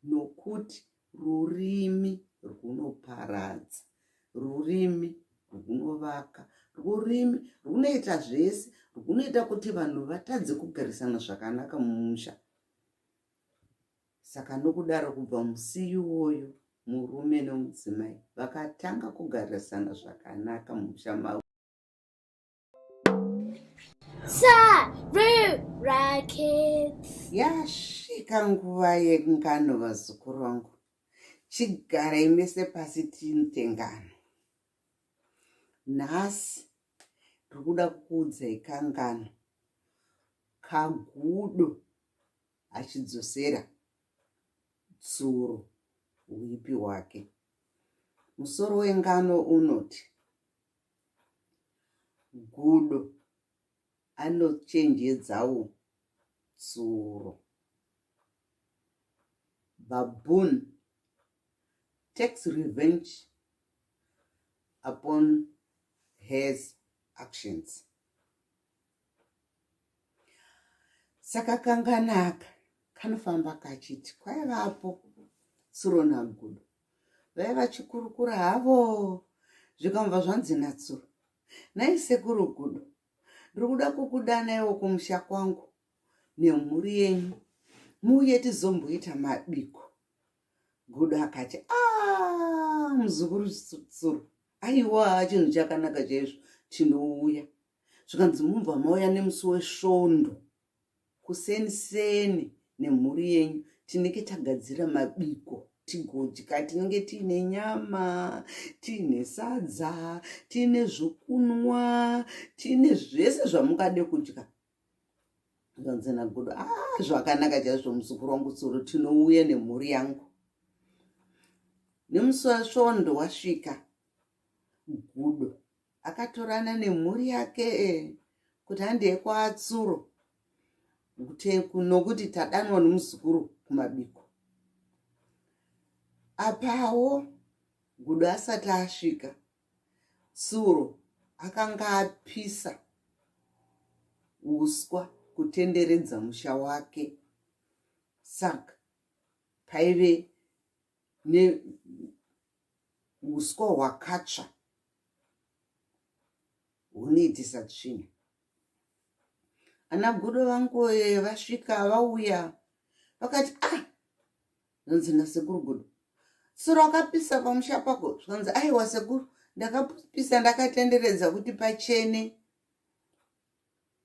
Nokuti rurimi runoparadza, rurimi runovaka, rurimi runoita zvese runoita kuti vanhu vatadze kugarisana zvakanaka mumusha. Saka nokudaro kubva musi iwoyo murume nomudzimai vakatanga kugarisana zvakanaka mumusha mavo.
Sarura Kids.
Yasvika nguva yengano vazukuru vangu. Chigarai mese pasi tiite ngano. Nhasi ndirikuda kukuudzai kangano kagudo achidzosera tsuro uipi hwake. Musoro wengano unoti gudo anochenjedzawo tsuro. Baboon takes revenge upon his actions. Saka kanganaka kanofamba kachiti kwaivapo tsuro nagudo vaiva chikurukura havo zvikamva zvanzi natsuro, nai sekuru gudo, ndirikuda kukudanaiwo kumusha kwangu nemhuri yenyu muuye tizomboita mabiko. Gudo akati muzukuru tsuro, aiwa chinhu chakanaka chaizvo, tinouya. Zvikanzi mubva mauya nemusi wesvondo kuseniseni nemhuri yenyu tinenge tagadzira mabiko tigodya. Tinenge tiine nyama, tiine sadza, tiine zvokunwa, tiine zvese zvamungade kudya. Zvanzi nagudo, zvakanaka chaizvo muzukuru wangu tsuro, tinouya nemhuri yangu. Nemusi wesvondo wasvika, gudo akatorana nemhuri yake kuti handei kwatsuro nokuti tadanwa nomuzukuru kumabiko. Apawo gudo asati asvika, tsuro akanga apisa uswa kutenderedza musha wake. Saka paive neuswa hwakatsva hunoitisa tsvina. Ana gudo vangu vasvika vauya vakati zvanzi nasekuru gudo, tsuro akapisa pamusha pako. Zvanzi aiwa sekuru, ndakapisa ndakatenderedza kuti pachene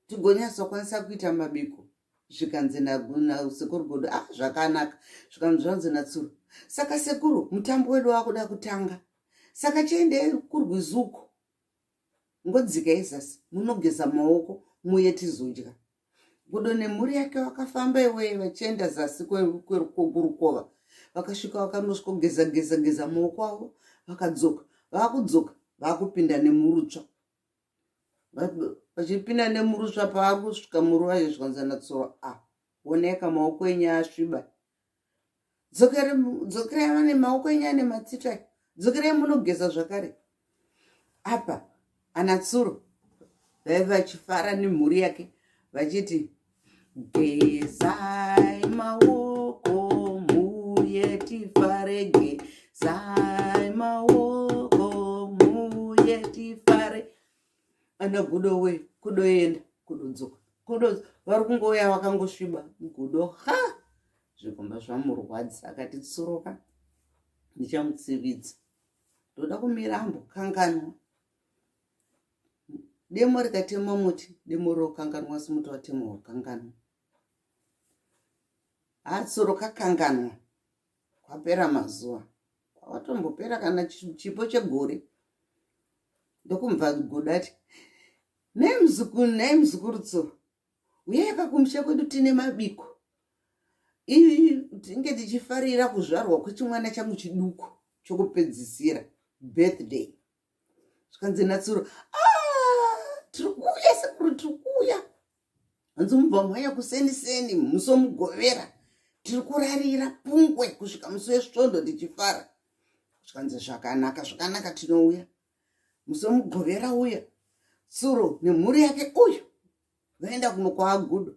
tigonyasokwanisa kuita mabiko. Zvikanzi nasekuru gudo, zvakanaka. Zvikanzi zvanzi natsuro, saka sekuru mutambo wedu wakuda kutanga, saka chiendei kurwizuko, ngodzikai zasi munogeza maoko muye tizodya. Gudo nemhuri yake vakafamba iwe vachienda zasi kwerukova. Vakasvika vakanosvika geza maoko avo vakadzoka. Vakudzoka vakupinda nemurutsva. Vachipinda nemurutsva pavari kusvika muruva zvikanzi natsuro, oneka maoko enyu asviba. Dzokerai vane maoko enyu ane matsitrai. Dzokerai munogeza zvakare. Apa ana tsuro vaiva vachifara nemhuri yake vachiti, gezai maoko muye tifare, gezai maoko muye tifare. Ana gudo we, kudoenda kudodzoka, vari kungouya vakangosviba. Gudo zvikomba zvamurwadza, akati tsoroka ndichamutsividza, ndoda kumira ambokanganwa. Demo rikatemwa muti, demo rokanganwa semuti watemwa wakanganwa. Tsuro kakanganwa, kwapera mazuva, kwavatombopera kana chipo chegore. Ndokumva gudo ati, nai muzukuru tsuro, uyai kakumusha kwedu tine mabiko. Tinge tichifarira kuzvarwa kwechimwana changu chiduku chokupedzisira, birthday. Zvikanzi natsuro, tirikuuya sekuru, tirikuuya. Hanzi mubva mauya kuseniseni musomugovera, tiri kurarira pungwe kusvika musi wesvondo tichifara. Zvikanzi zvakanaka, tinouya. Musomugovera uya. Tsuro nemhuri yake uyu vaenda kuno kwaagudo.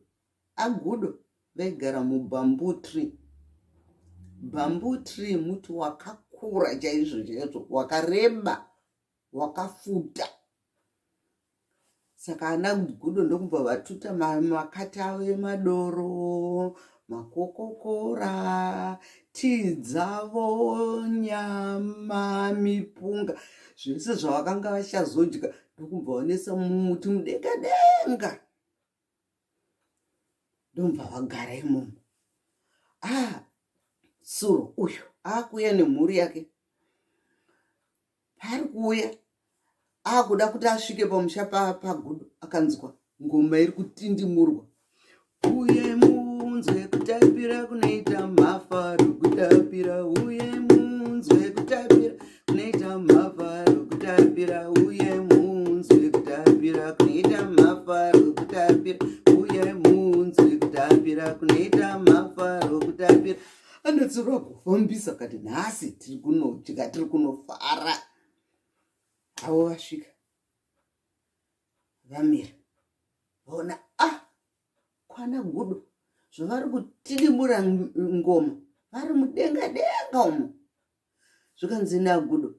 Agudo vaigara mubamboo tree. Bamboo tree muti wakakura chaizvo chaizvo, wakareba, wakafuta. Saka ana gudo ndokubva vatuta makati avo emadoro, makokokora, tii dzavo, nyama, mipunga, zvese zvavakanga vachazodya ndokubva vanesa mumuti mudenga denga. Ndomubva vagara imomo. Suro uyu akuuya nemhuri yake. Pari kuuya akuda kuti asvike pamusha pagudo, akanzwa ngoma iri kutindimurwa. Uye munzwe kutapira kunoita mhafaro kutapira, uye munzwe kutapira kunoita mhafaro kutapira, uye munzwe kutapira kunoita mhafaro kutapira, uye munzwe kutapira kunoita mhafaro kutapira. Anotsura kufambisa kati nhasi tiri kunodya, tiri kunofara. Avo vasvika vamira vaona kwana gudo zvavari kutidimura ngoma vari mudenga denga umo. Zvikanzi nagudo,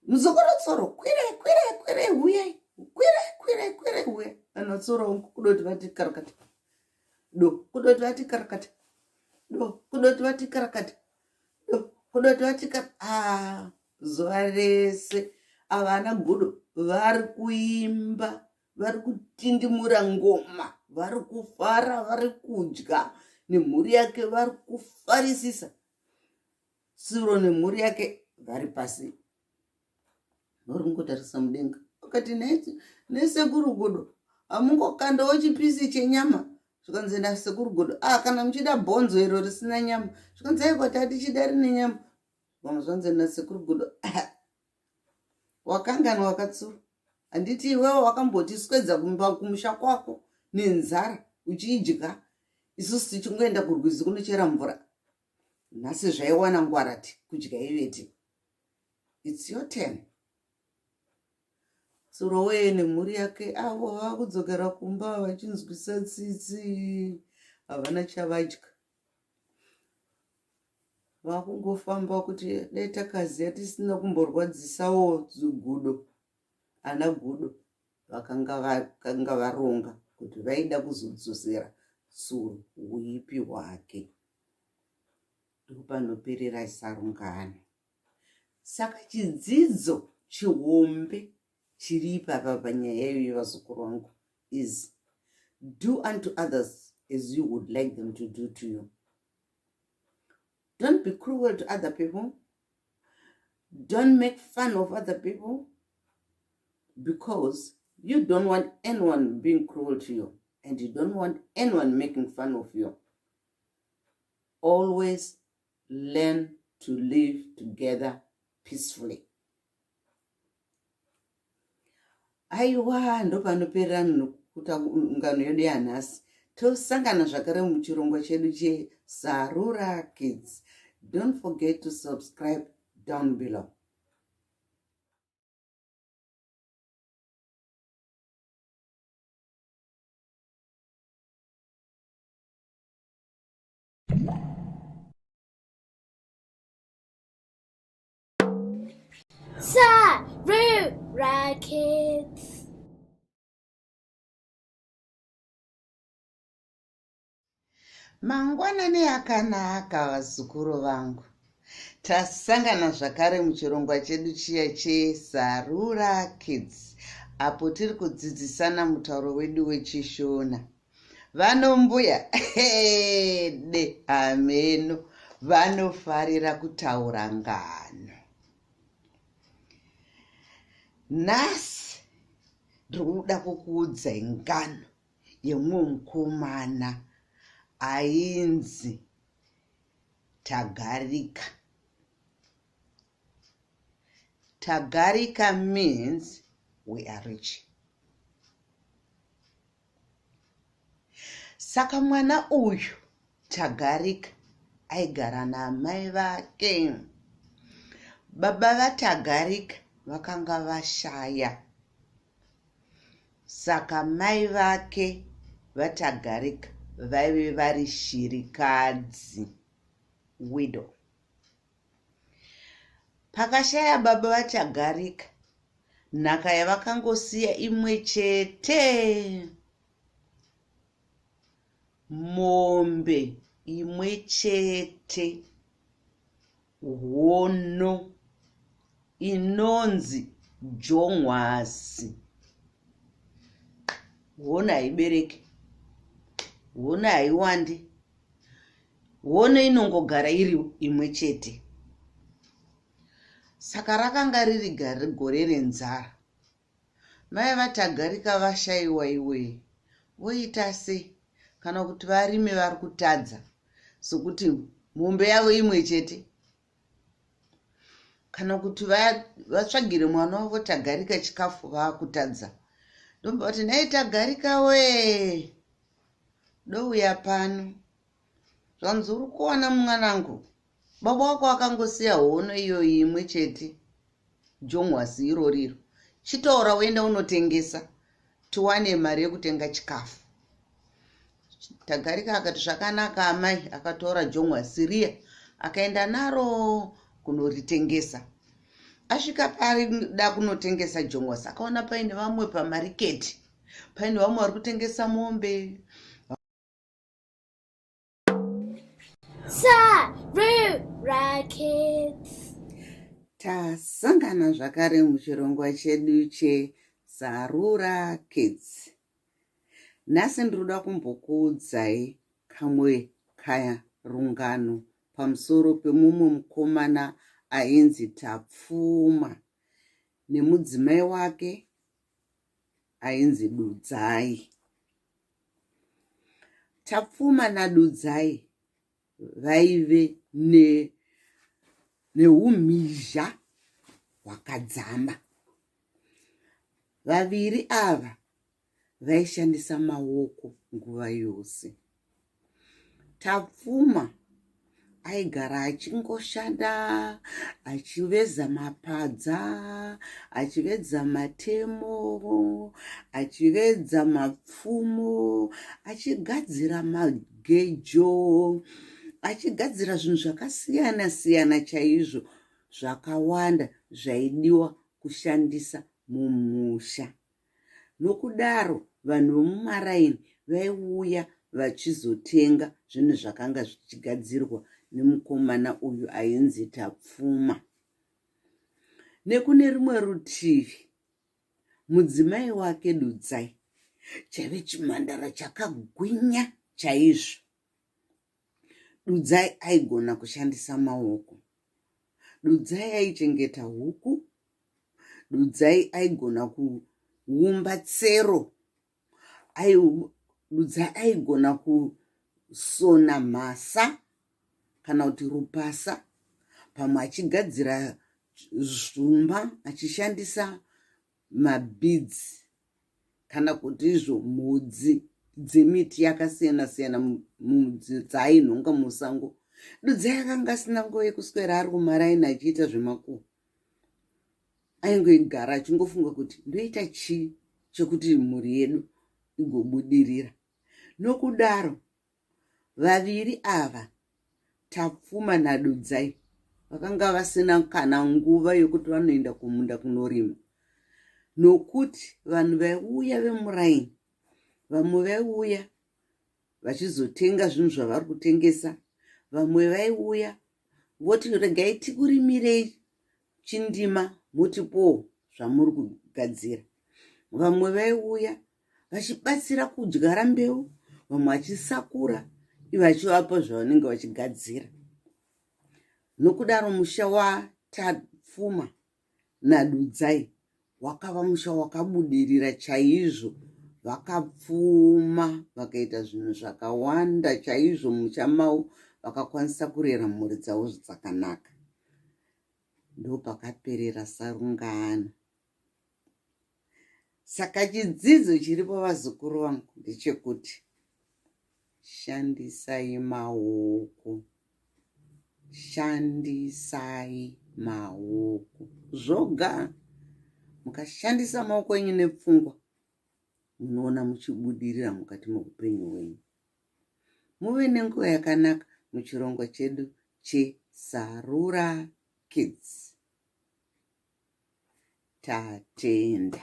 muzokorotsoro, kwire huyai, kwire huyai. Anotsora kudoti vati karakati, do kudoti vati karakati, do kudoti vati karakati, do kudoti vati karakati. Zuva rese avana gudo vari kuimba, vari kutindimura ngoma, vari kufara, vari kudya, nemhuri yake vari kufarisisa. Suro nemhuri yake vari pasi vari kungotarisa mudenga. Akati nesekuru gudo, hamungokandawo chipisi chenyama? Zvikanzi nasekuru gudo, kana muchida bhonzo iro risina nyama. Zvikanzi aikwati hatichida rine nyama. Vamwe zvanzi nasekuru gudo, wakangana wakatsura. Handiti iwewe wakambotiswedza kumusha kwako nenzara uchidya, isusu tichingoenda kurwizi kunochera mvura. Nhasi zvaiwana ngwarati kudya ivete. It's your turn. Tsuro weye nemhuri yake avo vakudzokera kumba vachinzwisa tsitsi, havana chavadya. Vakungofamba kuti dai takaziya tisina kumborwadzisawo gudo. Ana gudo vakanga varonga kuti vaida kuzodzosera suro uipi hwake. Ndopanoperera sarungano. Saka chidzidzo chihombe chiri papa panyaya iyoyo vazukuru vangu is do unto others as you would like them to do to you. Don't be cruel to other people. Don't make fun of other people, because you don't want anyone being cruel to you and you don't want anyone making fun of you. Always learn to live together peacefully. Aiwa, ndopanoperera kuta ngano yedu yanhasi. Tosangana zvakare muchirongwa chedu cheSarura Kids. Don't forget to subscribe down below.
Sarura Kids.
Mangwanani akanaka vazukuru vangu. Tasangana zvakare muchirongwa chedu chiya cheSarura Kids, apo tiri kudzidzisana mutauro wedu wechiShona. Vanombuya de ameno vanofarira kutaura ngano. Nhasi ndinoda kukuudzai ngano yemumwe mukomana ainzi Tagarika. Tagarika means we are rich. Saka mwana uyu Tagarika aigara namai vake. Baba vaTagarika vakanga vashaya. Saka mai vake vaTagarika vaive vari shirikadzi, widow. Pakashaya baba vaTagarika, nhaka yavakangosiya imwe chete. Mombe imwe chete, hono inonzi jongwasi. Hono haibereki, hono haiwandi, hono inongogara iri imwe chete. Saka rakanga riri gore renzara. Mai vatagarika vashayiwa iwe, voita sei kana kuti varime vari kutadza sokuti mombe yavo imwe chete, kana kuti vatsvagire mwana wavo tagarika chikafu vaakutadza. Ndomba kuti nhai tagarika we, douya pano, zvanzi uri kuona mwanangu, baba wako akangosiya hono iyoyi imwe chete, jongwasi iroriro, chitaura uenda unotengesa tiwane mari yekutenga chikafu. Tagarika akati zvakanaka amai, akatora jongwasi riya akaenda naro kunoritengesa. Asvika pari da kunotengesa jongwasi akaona paine vamwe pamariketi, paine vamwe vari kutengesa mombe.
Sarura Kids.
Tasangana zvakare muchirongwa chedu cheSarura Kids. Nhasi ndinoda kumbokuudzai kamwe karungano pamusoro pemumwe mukomana ainzi Tapfuma nemudzimai wake ainzi Dudzai. Tapfuma naDudzai vaive neumhizha hwakadzama. Vaviri ava vaishandisa maoko nguva yose. Tapfuma aigara achingoshanda, achiveza mapadza, achiveza matemo, achiveza mapfumo, achigadzira magejo, achigadzira zvinhu zvakasiyana siyana chaizvo zvakawanda zvaidiwa kushandisa mumusha. Nokudaro vanhu vomumaraini vaiuya vachizotenga zvinhu zvakanga zvichigadzirwa nemukomana uyu ainzi Tapfuma. Nekune rumwe rutivi, mudzimai wake Dudzai chaive chimhandara chakagwinya chaizvo. Dudzai aigona kushandisa maoko. Dudzai aichengeta huku. Dudzai aigona kuumba tsero. Dudzai aigona kusona mhasa kana kuti rupasa, pamwe achigadzira zvumba achishandisa mabhidzi kana kuti izvo mhodzi dzemiti yakasiyana siyana, mudzi dzaainhonga musango. Dudzai akanga asina nguva yekuswera ari kumaraini achiita zvemakuhwa. Aingoigara achingofunga kuti ndoita chii chekuti mhuri yedu igobudirira. Nokudaro vaviri ava, Tapfuma naDudzai, vakanga vasina kana nguva yokuti vanoenda kumunda kunorima, nokuti vanhu vaiuya vemuraini, vamwe vaiuya vachizotenga zvinhu zvavari kutengesa, vamwe vaiuya voti regai tikurimirei chindima motipowo zvamuri kugadzira, vamwe vaiuya vachibatsira kudyara mbeu, vamwe vachisakura vachivapa zvavanenge vachigadzira. Nokudaro musha waTapfuma naDudzai wakava musha wakabudirira chaizvo. Vakapfuma vakaita zvinhu zvakawanda chaizvo musha mavo, vakakwanisa kurera mhuri dzavo dzakanaka. Ndopakaperera sarungano. Saka chidzidzo chiri pavazukuru vangu ndechekuti shandisai maoko, shandisai maoko zvoga. Mukashandisa maoko enyu nepfungwa, munoona muchibudirira mukati meupenyu hwenyu. Muve nenguva yakanaka muchirongwa chedu cheSarura Kids. Tatenda.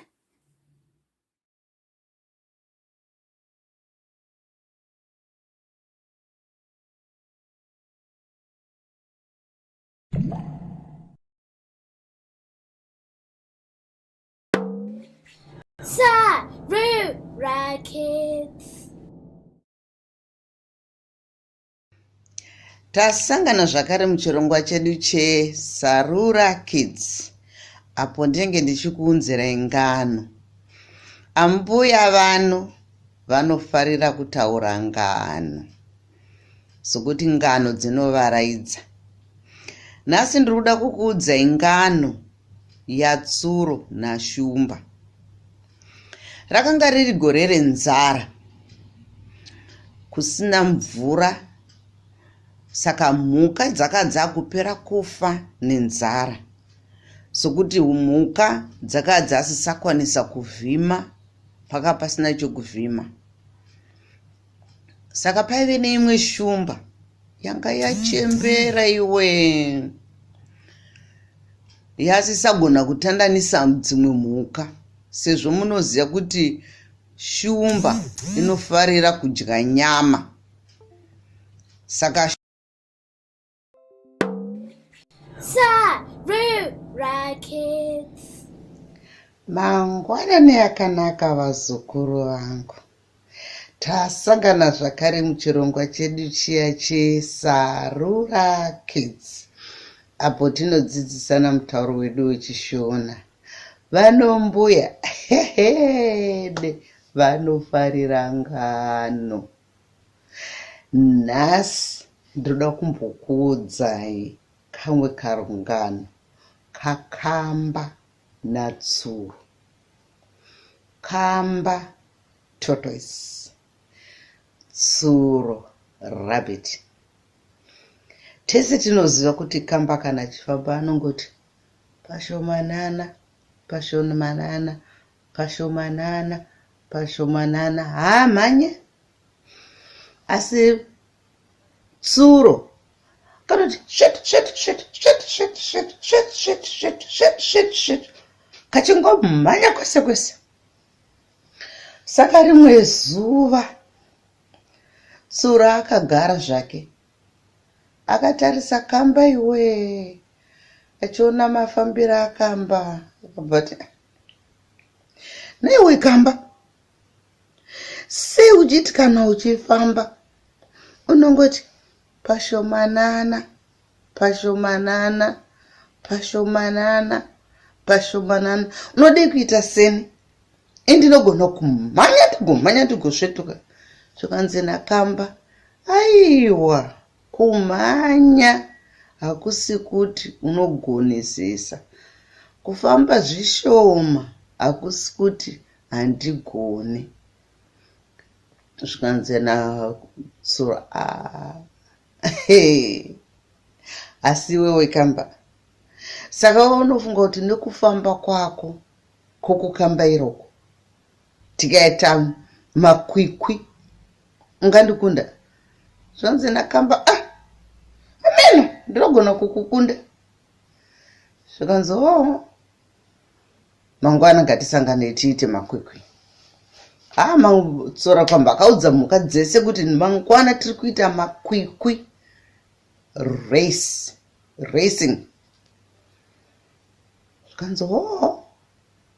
Sarura Kids.
Tasangana zvakare muchirongwa chedu cheSarura Kids. Apo ndenge ndichikuunzirai ngano. Ambuya vano vanofarira kutaura ngano, sokuti ngano dzinovaraidza. Nhasi ndiri kuda kukuudzai ngano yatsuro nashumba. Rakanga riri gore renzara, kusina mvura, saka mhuka dzakadza kupera kufa nenzara, sokuti mhuka dzakadza dzisakwanisa kuvhima paka pasina chokuvhima. Saka paive neimwe shumba yanga yachembera iwe, yasisagona kutandanisa dzimwe mhuka, sezvo munoziva kuti shumba inofarira kudya nyama. Saka
Sarura Kids.
mangwanani akanaka vazukuru vangu. Tasangana zvakare muchirongwa chedu chiya cheSarura Kids, apo tinodzidzisana mutauro wedu wechishona. Vanombuya vanofarira ngano. Nhasi ndoda kumbokuudzai kamwe karungano kakamba natsuro. Kamba tortoise, tsuro rabbit. Tese tinoziva kuti kamba kana chifamba anongoti pashomanana, pashomanana, pashomanana, pashomanana, mhanye. Asi tsuro kanoti shet shet shet shet shet shet shet shet shet shet shet shet, kachingomhanya kwese kwese. Saka rimwe zuva tsuro akagara zvake, akatarisa kamba iwe, achiona mafambiro akamba, akabvati, neiwe kamba, sei uchiti kana uchifamba unongoti pashomanana, pashomanana, pashomanana, pashomanana. Unode kuita seni? Indinogona kumhanya tigomhanya tigosvetuka. Zvakanzi nakamba, aiwa, kumhanya hakusi kuti unogonesesa. Kufamba zvishoma hakusi kuti handigoni. Zvikanzi natsuro, asi wewe kamba. Saka unofunga kuti nekufamba kwako kokukamba iroko tikaita makwikwi ungandikunda? Zvanzi nakamba, ameno ndinogona kukukunda. Zvikanzi mangwana ngatisangane tiite makwikwi. Tsuro kwamba akaudza mhuka dzese kuti mangwana tiri kuita makwikwi, racing. Zvikanzi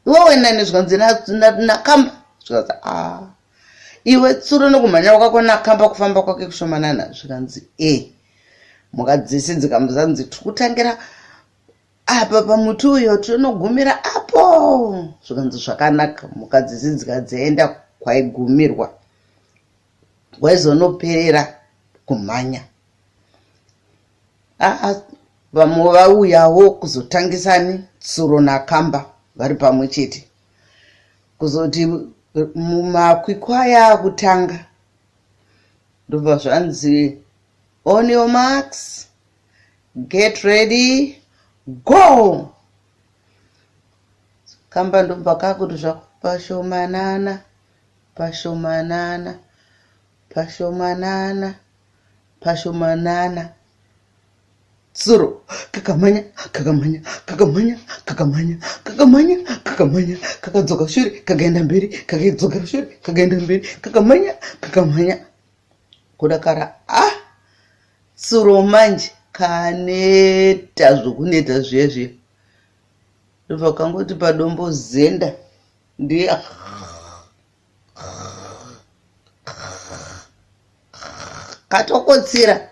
iwewe nani? Zvikanzi nakamba. Zvikanzi iwe tsuro nokumhanya kwako nakamba kufamba kwake kushomanana. Zvikanzi mhuka dzese dzikamuzanzi tiri kutangira apa pamuti uyo tinogumira apo. Zvikanzi zvakanaka. Mhuka dzese dzikadzienda kwaigumirwa, kwaizonoperera kumhanya. Vamwe vauyawo kuzotangisani tsuro nakamba vari pamwe chete, kuzoti mumakwikwi aya akutanga ndobva zvanzi on your marks, get ready, go. Kamba ndobva kakuti zvako pashomanana, pashomanana, pashomanana, pashomanana. Suro kakamhanya kakadzoka shure kakaenda mberi kakadzoka shure kakaenda mberi kakamhanya kudakara suro manje kaneta zvokuneta zviya ndobva kangoti padombo zenda ndiye katokotsira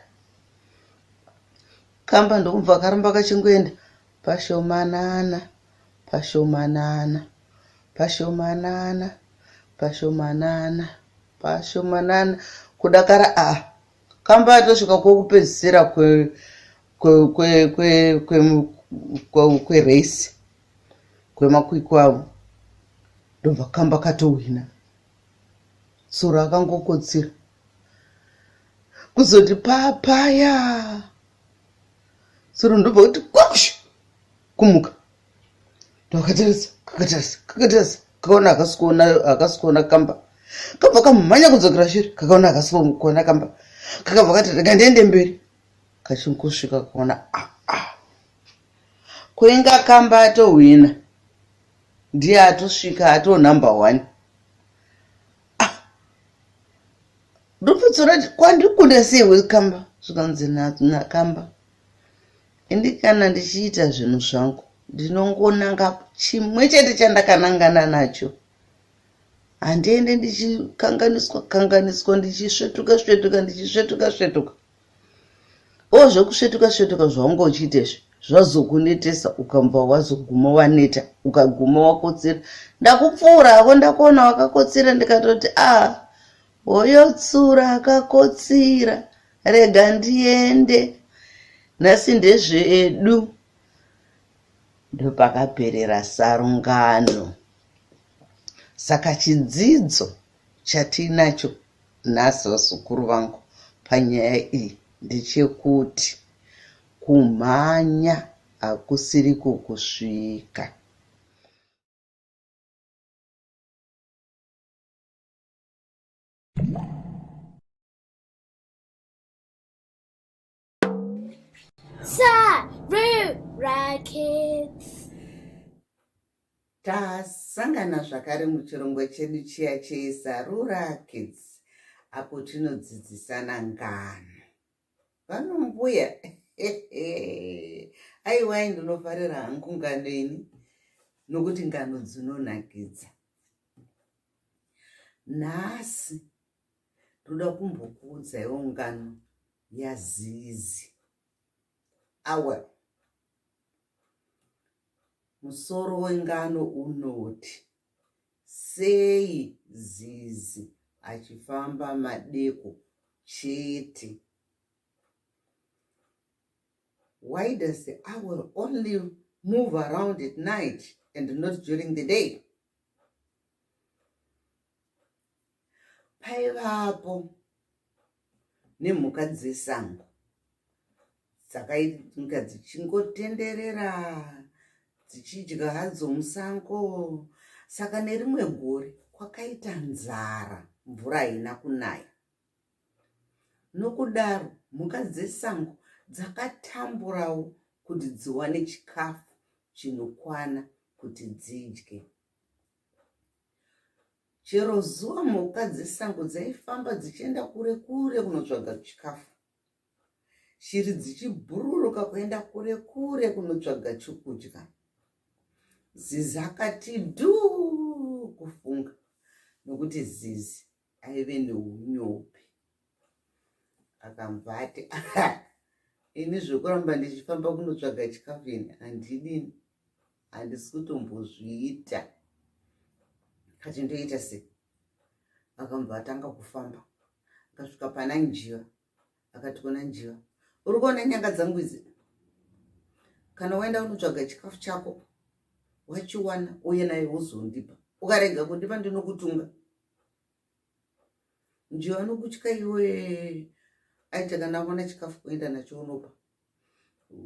kamba ndokumva karamba kachingoenda pashomanana kudakara kamba atosvika kwokupedzisira kweresi kwemakwikwi avo ndobva kamba katowina suro akangokotsira kuzoti papaya suro ndobva kuti kwakushu kumuka ndokakatarisa kakaona akasikuona kamba kamhanya kudzokera shure kakaona akasikuona kamba kakabva kati kandiende mberi kachingosvika kaona kuinga kamba atohwina ndiye atosvika atonumber 1 ndopfutsura kwandikunda sei wekamba zvikanzi nakamba indi kana ndichiita zvinhu zvangu ndinongonanga chimwe chete chandakanangana nacho handiende ndichikanganiswa ndichisvetuka ozvekusvetuka zvaunga uchiitezve zvazokunetesa ukabva wazoguma waneta ukaguma wakotsera ndakupfuura hako ndakuona wakakotsera ndikatoti hoyo tsura akakotsira rega ndiende nhasi ndezvedu ndopakaperera sarungano. Saka chidzidzo chatinacho nhasi vasukuru vangu panyaya iyi ndechekuti kumhanya hakusiriko kusvika.
Sarura Kids.
Tasangana zvakare muchirongwa chedu chiya cheSarura Kids apo tinodzidzisana ngano. Vano mbuya aiwai ndinofarira hangu ngano ini nokuti ngano dzinonakidza. Nhasi toda kumbokuudzaiwo ngano yazizi. Awa musoro wengano unoti sei zizi achifamba madeko chete? Why does the owl only move around at night and not during the day? Paivapo nemhuka dzesango dzakainga dzichingotenderera dzichidya hadzo musango. Saka nerimwe gore kwakaita nzara, mvura haina kunaya. Nokudaro mhuka dzesango dzakatamburawo kuti dziwane chikafu chinokwana kuti dzidye. Chero zuva mhuka dzesango dzaifamba dzichienda kure kure kunotsvaga chikafu. Shiri dzichibhururuka kuenda kure kure kunotsvaga chokudya. Zizi akati dhuu kufunga nokuti zizi aive neunyope. Akabva ati ini zvokuramba ndichifamba kunotsvaga chikafu ini handidini, handisi kutombozviita. Kachindoita sei? Akabva atanga kufamba akasvika pana njiva. Akati kuna njiva, uri kuona nyanga dzangu idzi? Kana waenda unotsvaga chikafu chako wachiwana uye naye uzondipa. Ukarega kundipa ndinokutunga. Njiva nokutya iwe aita kana awana chikafu kuenda nacho unopa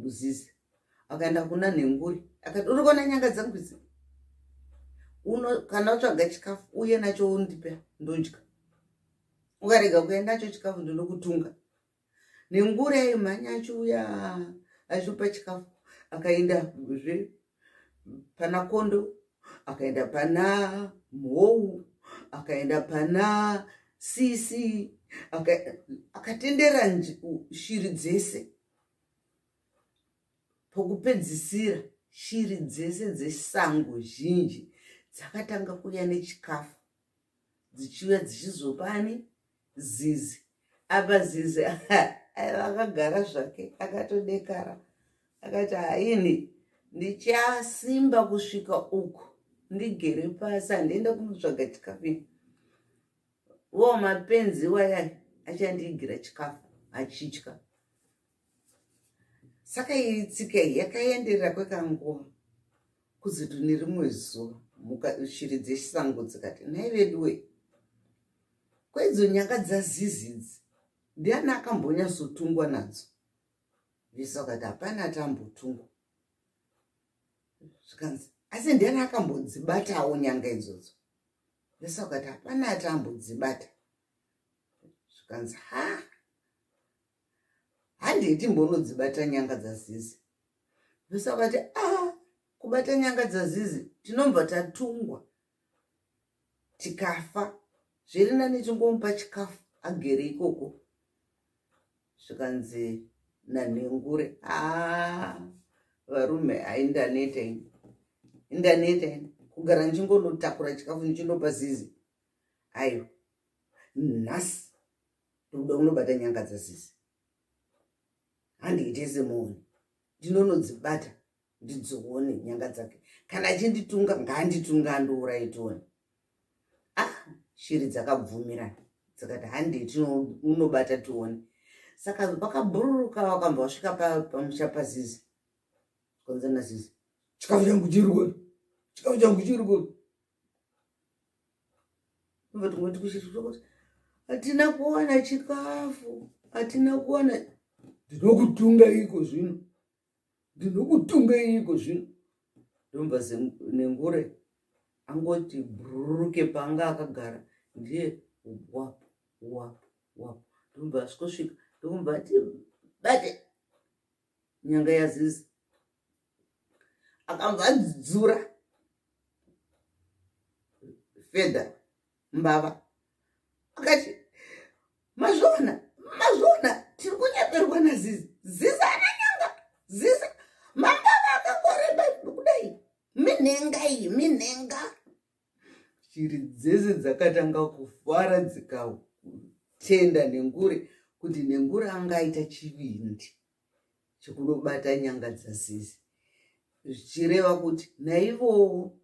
zizi. Akaenda kuna nhenguri akati, uri kuona nyanga dzangu idzi? Kana utsvaga chikafu uye nacho undipa ndodya. Ukarega kuenda nacho chikafu ndinokutunga. Nenguri aimhanya achiuya achipa chikafu akaenda pana kondo, akaenda pana mhou, akaenda pana sisi, akatendera shiri dzese. Pokupedzisira shiri dzese dzesango zhinji dzakatanga kuuya nechikafu, dzichiuya dzichizopani zizi. Apa zizi akagara zvake akatodekara, akati haini ndichasimba kusvika uku ndigere pasi, handienda kunotsvaga chikafu. Wo mapenzi wayai achandiigira chikafu achitya. Saka iyi tsika yakaenderera kwekanguva, kuzoti nerimwe zuva shiri dzechisango dzikati, nhai vedu we, kwedzo nyanga dzazizi idzi ndiani akambonyatsotungwa nadzo? Vesa vakati hapana atambotungwa. Zvikanzi asi ndiani akambodzibatawo nyanga idzodzo? Vesa vakati hapana atambodzibata. Zvikanzi handiti mbonodzibata nyanga dzazizi. Vesa vakati kubata nyanga dzazizi tinobva tatungwa tikafa, zviri nani tingomupa chikafu agere ikoko. Zvikanzi nanhengure, varume haindaneta ini kugara ndichingonotakura chikafu ndichinopa zizi. Aiwa, nhasi ndokuda kunobata nyanga dzazizi. Handiite semunhu, ndinonodzibata ndidzione nyanga dzake. Kana achinditunga ngaanditunga andouraitoni. Shiri dzakabvumirana dzakati handiti unobata tione. Saka vakabhururuka vakamba vasvika pamusha pazizi. Konzana zizi, chikafu changu chirikoni, chikafu changu chirikoni. Ndobva tingoti kushiri kuti hatina kuwana chikafu, hatina kuwana. Ndinokutunga iko zvino, ndinokutunga iko zvino. Ndomva nengure angoti bhururuke panga akagara, ndiye wapu wapu wapu. Ndomva asvika ndomva ati bate nyanga yazizi. Akabva dzura fedha mbava, akati mazvona tiri kunyeperwa nazizi. Zizi ana nyanga, zizi mambava akangoreba kudai, minhenga. Shiri dzese dzakatanga kufara dzikatenda nengure kuti nengure angaita chivindi chekunobata nyanga dzazizi. Zvichireva kuti naivowo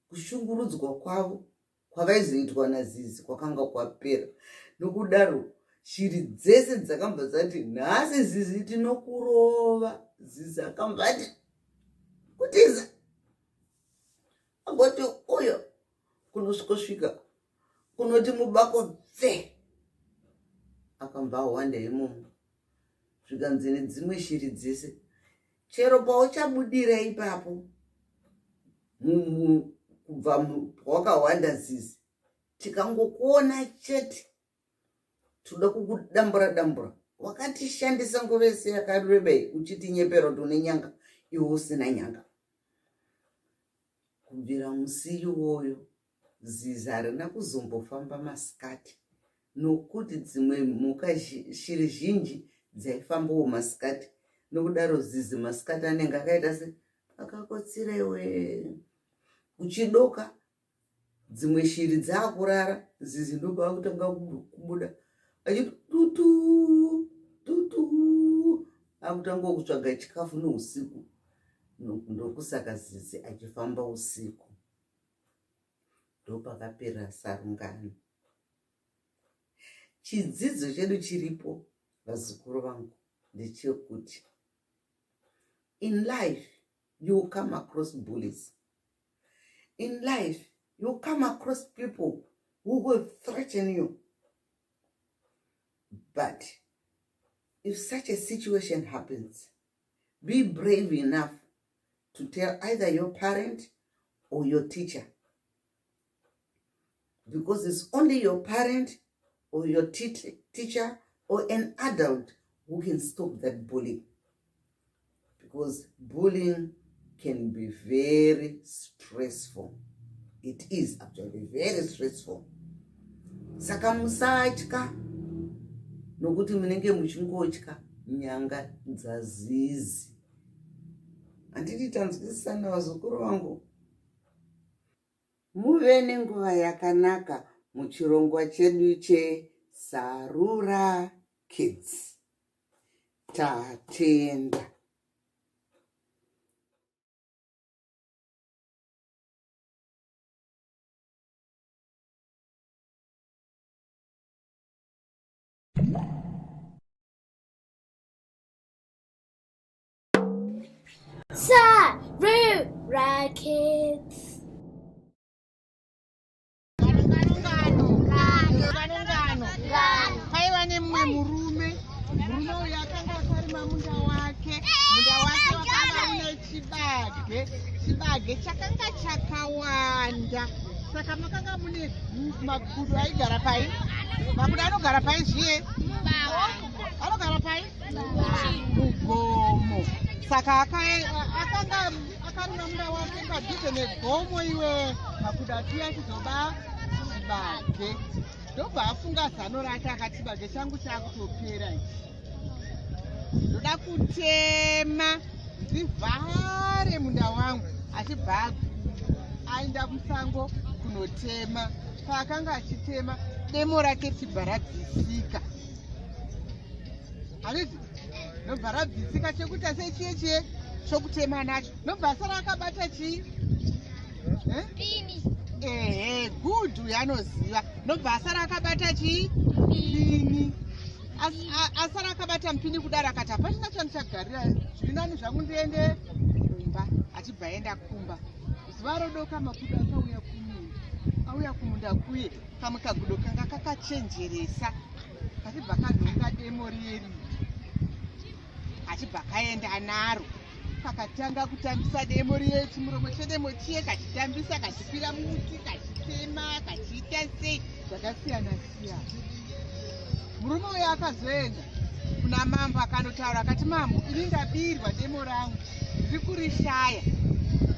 kushungurudzwa kwavo kwavaizoitwa nazizi kwakanga kwapera. Nokudaro shiri dzese dzakamba dzati nhasi zizi tinokurova. Zizi akamba ati kutiza, agoti uyo kunosvika kunoti mubako pfe. Akamba awanda imomo. Zvikanzi nedzimwe shiri dzese, chero pauchabudira ipapo kubva wakawanda zizi, tikangokuona chete toda kukudambura. Wakatishandisa ngovese yakareba uchitinyepera kuti une nyanga, iwe usina nyanga. Kubvira musi iwoyo zizi harina kuzombofamba masikati, nokuti dzimwe mhuka shiri zhinji dzaifambawo masikati. Nokudaro zizi masikati anenge akaita se akakotsirewe. Uchidoka dzimwe shiri dzaakurara, zizi ndobva kutanga kubuda achiti tutu akutanga kutsvaga chikafu nousiku. Ndokusaka zizi achifamba usiku. Ndopakapera sarungano. Chidzidzo chedu chiripo, vazukuru vangu, ndechekuti in life you come across bullies. In life you come across people who will threaten you. But if such a situation happens, be brave enough to tell either your parent or your teacher. Because it's only your parent or your teacher or an adult who can stop that bullying. because bullying can be very stressful. It is actually very stressful. Saka musatya nokuti munenge muchingotya nyanga dzazizi. Handiti tanzwisisana vazukuru vangu. Muve nenguva yakanaka muchirongwa chedu cheSarura Kids. Tatenda.
Sarura Kids.
Paiva nemumwe murume uyu akanga akarima munda wake wakanga une chibage chakanga chakawanda. Saka makanga mune makudo aigara pai. Makudo anogara pai zviye, anogara pai mugomo. Saka akanga akarima munda wake padhuze negomo. Iwe makudo atuya chizoba chibage. Ndobva afunga zano rake akati chibage changu chakutopera ichi. Ndoda kutema ndivhare munda wangu. Achibva aenda musango kunotema. Paakanga achitema demo rake chibva rabvisika. Handiti nobva rabvisika chekuita sechiye chokutema nacho. Nobva asara akabata chii? Gudhu yanoziva. Nobva asara akabata chii? Pini. Asara akabata mupini kudaro akati hapachina chandichagarira, zviri nani zvangu ndiende kumba. Achibva aenda kumba. Zuva rodoka makudo auya kumunda kuye. Kamwe kagudo kanga kakachenjeresa. Kachibva kanhonga demo riri. Achibva kaenda naro. Kakatanga kutambisa demo riye, chimuromo chedemo chiye kachitambisa, kachikwira muti, kachitema, kachiita sei zvakasiyana siyana. Murume uyu akazoenda kuna mambo akanotaura akati, mambo, ini ndabirwa demo rangu ndiri kurishaya.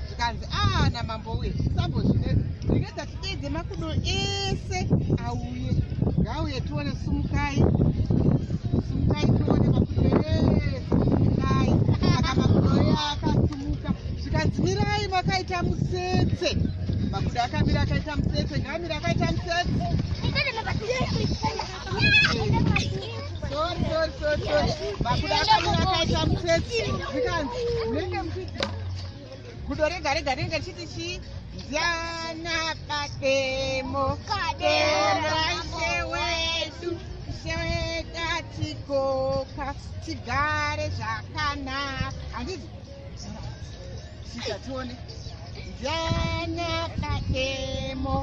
Zvikanzi namambo uye sambozvinetsa, ndingedza tidedze makudo ese auye. Ngauye tione, sumukai tione makudo ese, sumukai. Saka makudo aya akasumuka. Zvikanzi mirai makaita mutsetse. Makudo akamira akaita mutsetse. Ngamira akaita mutsetse. Makudo akamira akaita mutsetse. Zvikanzi munenge muchiti gudo rega ringe chiti chii? Ndiana bademo raishe wedu, ishe wedu atikoka, tigare zvakanaka. Handiti chita tione. Ndiana bademo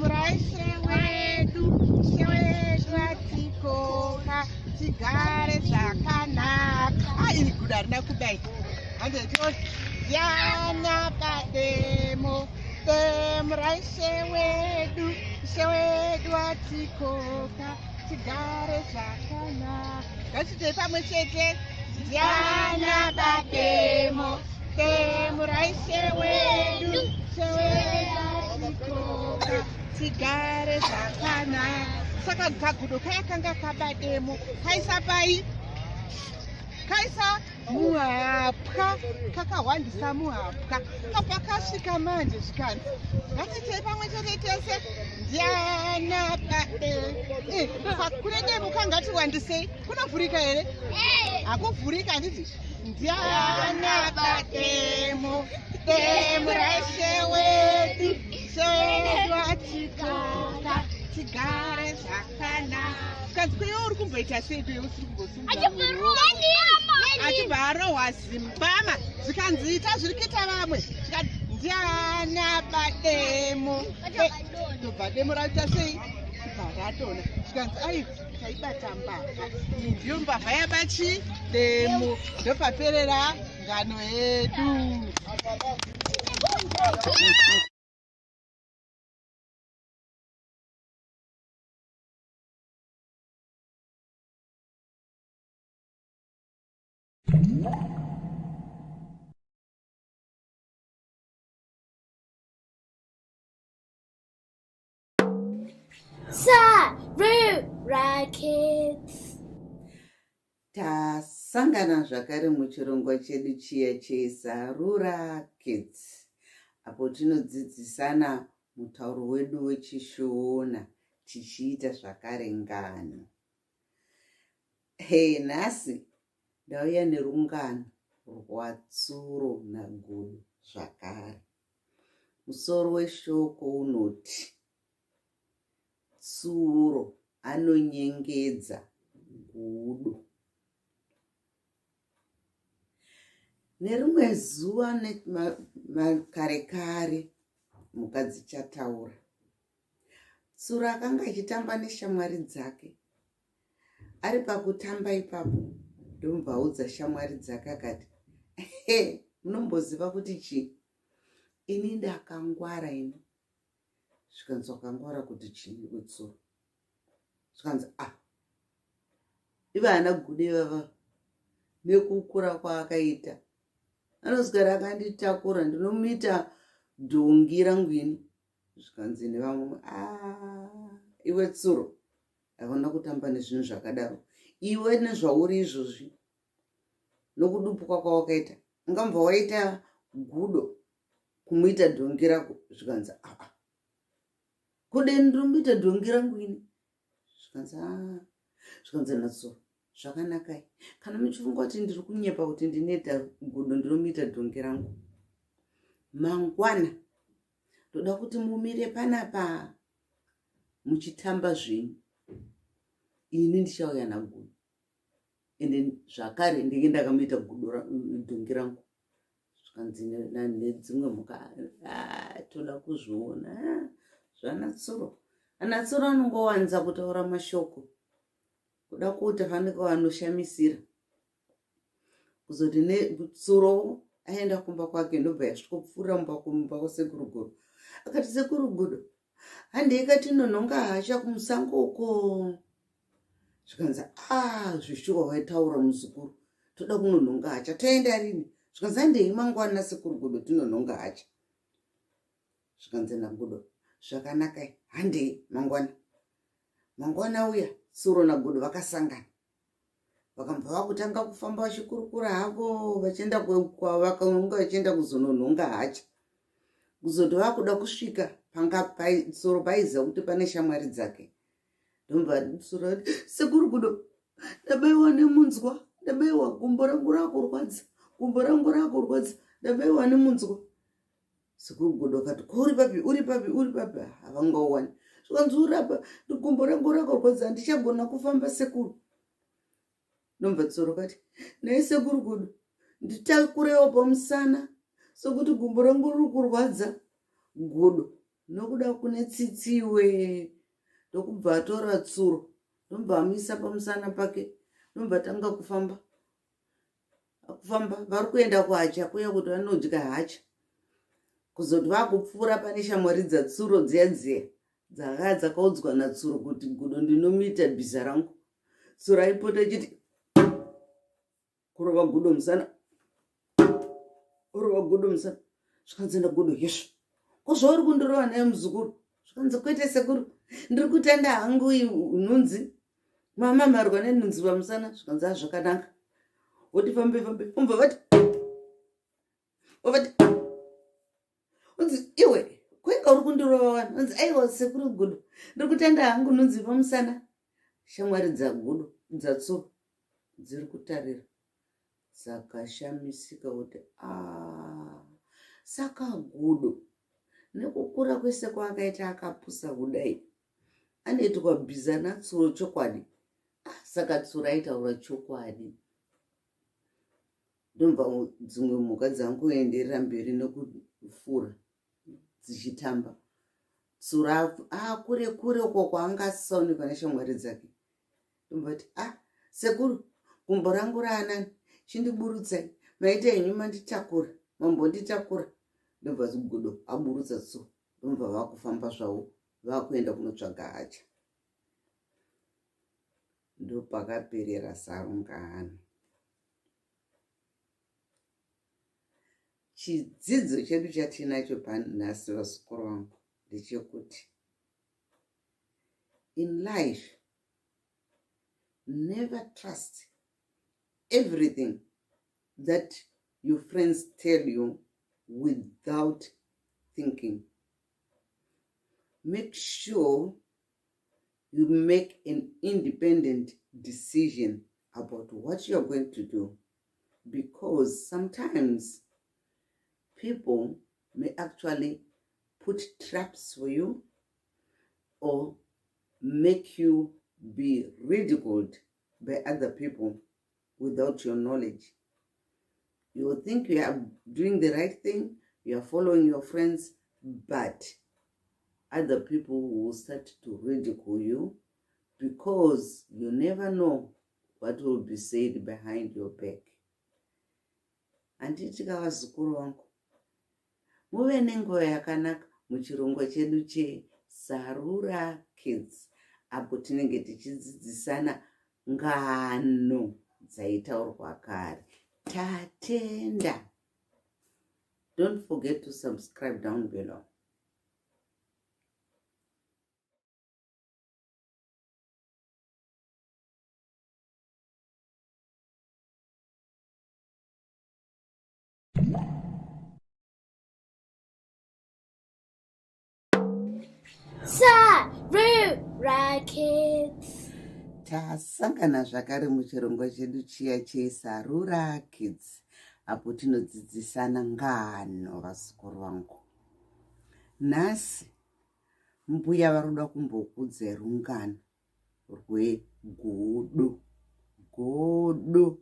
raishe wedu, ishe wedu atikoka, tigare zvakanaka. Iri gudo harina kudai. Handiti tione. Ndiana bademo raishe wedu, ishe wedu atikoka, tigare zvakanaka. Ngatiitei pamwe chete. Ndiana bademo raishe wedu, ishe wedu atikoka, tigare zvakanaka. Saka kagudo kaya kanga kabademo kaisa pai? Kaisa muhapwa, kakawandisa muhapwa. Kabva kasvika manje zvikanzi ngatiitei pamwe chete tese. Ndiana bademo. Kune demo kangati wandisei? Kunovhurika here? Hakuvhurika. Handiti ndiana bademo raishe wedu, ishe wedu atikoka, tigare zvakanaka. Kanzi kweyo uri kumboita sei kweyo usiri kumbosunga? Achibva arohwa zimbama. Zvikanzi ita zviri kuita vamwe. Zvikanzi ndiana bademo. Ndobva demo raita sei? Chibva ratona. Zvikanzi ai taibata mbavha. Iyi ndiyo mbavha yabachi demo. Ndopaperera ngano yedu.
Sarura Kids.
Tasangana zvakare muchirongwa chedu chiya cheSarura Kids, apo tinodzidzisana mutauro wedu wechiShona tichiita zvakare ngano. Nhasi ndauya nerungano rwatsuro nagudo zvakare. Musoro weshoko unoti tsuro anonyengedza gudo. Nerimwe zuva kare kare mukadzi chataura. Tsuro akanga achitamba neshamwari dzake. Ari pakutamba ipapo ndomubvaudza shamwari dzake akati, munomboziva kuti chii? Ini ndakangwara ini. Zvikanzi wakangwara kuti chii kutsuro? Zvikanzi ivana gude vava nekukura kwaakaita. Anozwara akanditakura ndinomuita dhongi rangu ini. Zvikanzi nevamwe, iwe tsuro havana kutamba nezvinhu zvakadaro. Iwe nezvauri izvozvi nokudupwa kwawakaita ungambva waita gudo kumuita dhongi rako. Zvikanzi kudeni ndinomuita dhongi rangu ini. Zvikanzi natsuro zvakanakai, kana muchifunga kuti ndiri kunyepa kuti ndinoita gudo ndinomuita dhongi rangu, mangwana ndoda kuti mumire panapa muchitamba zvenyu, ini ndichauya nagudo ende zvakare ndenge ndakamuita gudo dhongi rangu. Zvikanzi nedzimwe mhuka toda kuzviona zvanatsuro. Anatsuro anongowanza kutaura mashoko kuda kuti fanike vanoshamisira. Kuzoti netsuro aenda kumba kwake ndobva yasvikopfuura mumba kwasekuru gudo. Akati sekuru gudo, handei katinonhonga hasha kumusango uko. Zvikanzi zvishuwa waitaura muzukuru, toda kunonhonga hacha, toenda rini? Zvikanzi handei mangwana sekuru gudo tinonhonga hacha. Zvikanzi nagudo zvakanakai, handei mangwana. Mangwana uya tsuro nagudo vakasangana. Vakambva vakutanga kufamba vachikurukura havo vachienda kwavakaunga vachienda kuzononhonga hacha. Kuzoti vakuda kusvika tsuro paiziva kuti pane shamwari dzake. Ndomubva tsuro ati, sekuru gudo, ndabaiwa nemunzwa, ndabaiwa gumbo rangu rakurwadza, gumbo rangu rakurwadza, ndabaiwa nemunzwa. Sekuru gudo akati, uri papi, uri papi, uri papi? Havangauwani. Zvikanzi urapa, gumbo rangu rakurwadza, handichagona kufamba sekuru. Ndomubva tsuro kati, nei sekuru gudo, nditakurewo pamusana sokuti gumbo rangu riri kurwadza. Gudo nokuda kune tsitsiwe ndokubva atora tsuro ndomubva amisa pamusana pake, ndomubva tanga kufamba. Vari kuenda kuhacha kuya kuti vanodya hacha. Kuzoti vakupfuura pane shamwari dzatsuro dziya dzakanga dzakaudzwa natsuro kuti gudo ndinomuita bhiza rangu. Tsuro aipota achiti kurova gudo musana, kurova gudo musana. Zvikanzi nagudo, yesvo, kozvauri kundirova naye muzukuru? Zvikanzi kwete sekuru, ndiri kutenda hangu nhunzi, mama marwa nenhunzi pamusana. Zvikanzi zvakanaka, woti fambe umva vati unzi iwe kwenga uri kundirova wani? Unzi aiwa sekuru gudo, ndiri kutenda hangu nhunzi pamusana. Shamwari dzagudo dzatsuro dziri kutarira dzakashamisika kuti saka gudo nekukura kwese kwaakaita akapusa kudai anoitwa bhiza natsuro chokwadi. Saka tsuro aitaura chokwadi. Ndomubva dzimwe mhuka dzangoenderera mberi nekufura dzichitamba. Tsuro kure kure uko kwaangasaonekwa neshamwari dzake. Ndomubva ati sekuru, gumbo rangu raanani, chindiburutsai, maita henyu manditakura, mambonditakura. Ndobva gudo aburutsa tsuro, ndomubva vakufamba zvavo vakuenda kunotsvaga hacha. Ndopakaperera sarungano. Chidzidzo chedu chatinacho panhasi vasikuru vangu ndechekuti in life Never trust everything that your friends tell you without thinking. Make sure you make an independent decision about what you're going to do, because sometimes people may actually put traps for you or make you be ridiculed by other people without your knowledge. You will think you are doing the right thing, you are following your friends, but other people will start to ridicule you, because you never know what will be said behind your back. Handiti kavazukuru vangu, muve nenguva yakanaka muchirongwa chedu cheSarura Kids, apo tinenge tichidzidzisana ngano dzaitaurwa kare. Tatenda. Don't forget to subscribe down below.
Sarura Kids.
Tasangana zvakare muchirongwa chedu chiya cheSarura Kids, apo tinodzidzisana ngano vazukuru vangu. Nhasi mbuya varoda kumbokudzai rungano rwegodo, godo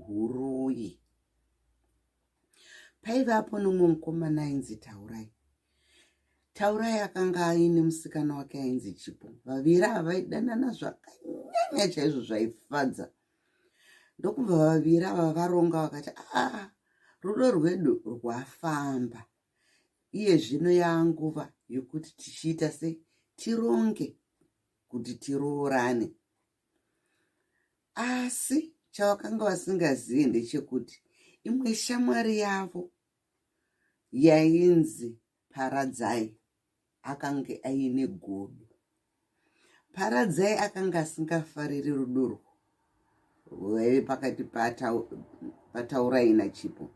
huruyi. Paivapo nomwe mukomana ainzi Taurai. Taurai akanga aine musikana wake ainzi Chipo. Vaviri ava vaidanana zvakanyanya chaizvo zvaifadza. Ndokubva vaviri ava varonga vakati, rudo rwedu rwafamba. Iye zvino yaanguva yokuti tichiita sei, tironge kuti tiroorane. Asi chavakanga vasingazivi ndechekuti imwe shamwari yavo yainzi Paradzai akanga aine godo. Paradzai akanga asingafariri rudo rwaive pakati paTaurai naChipo.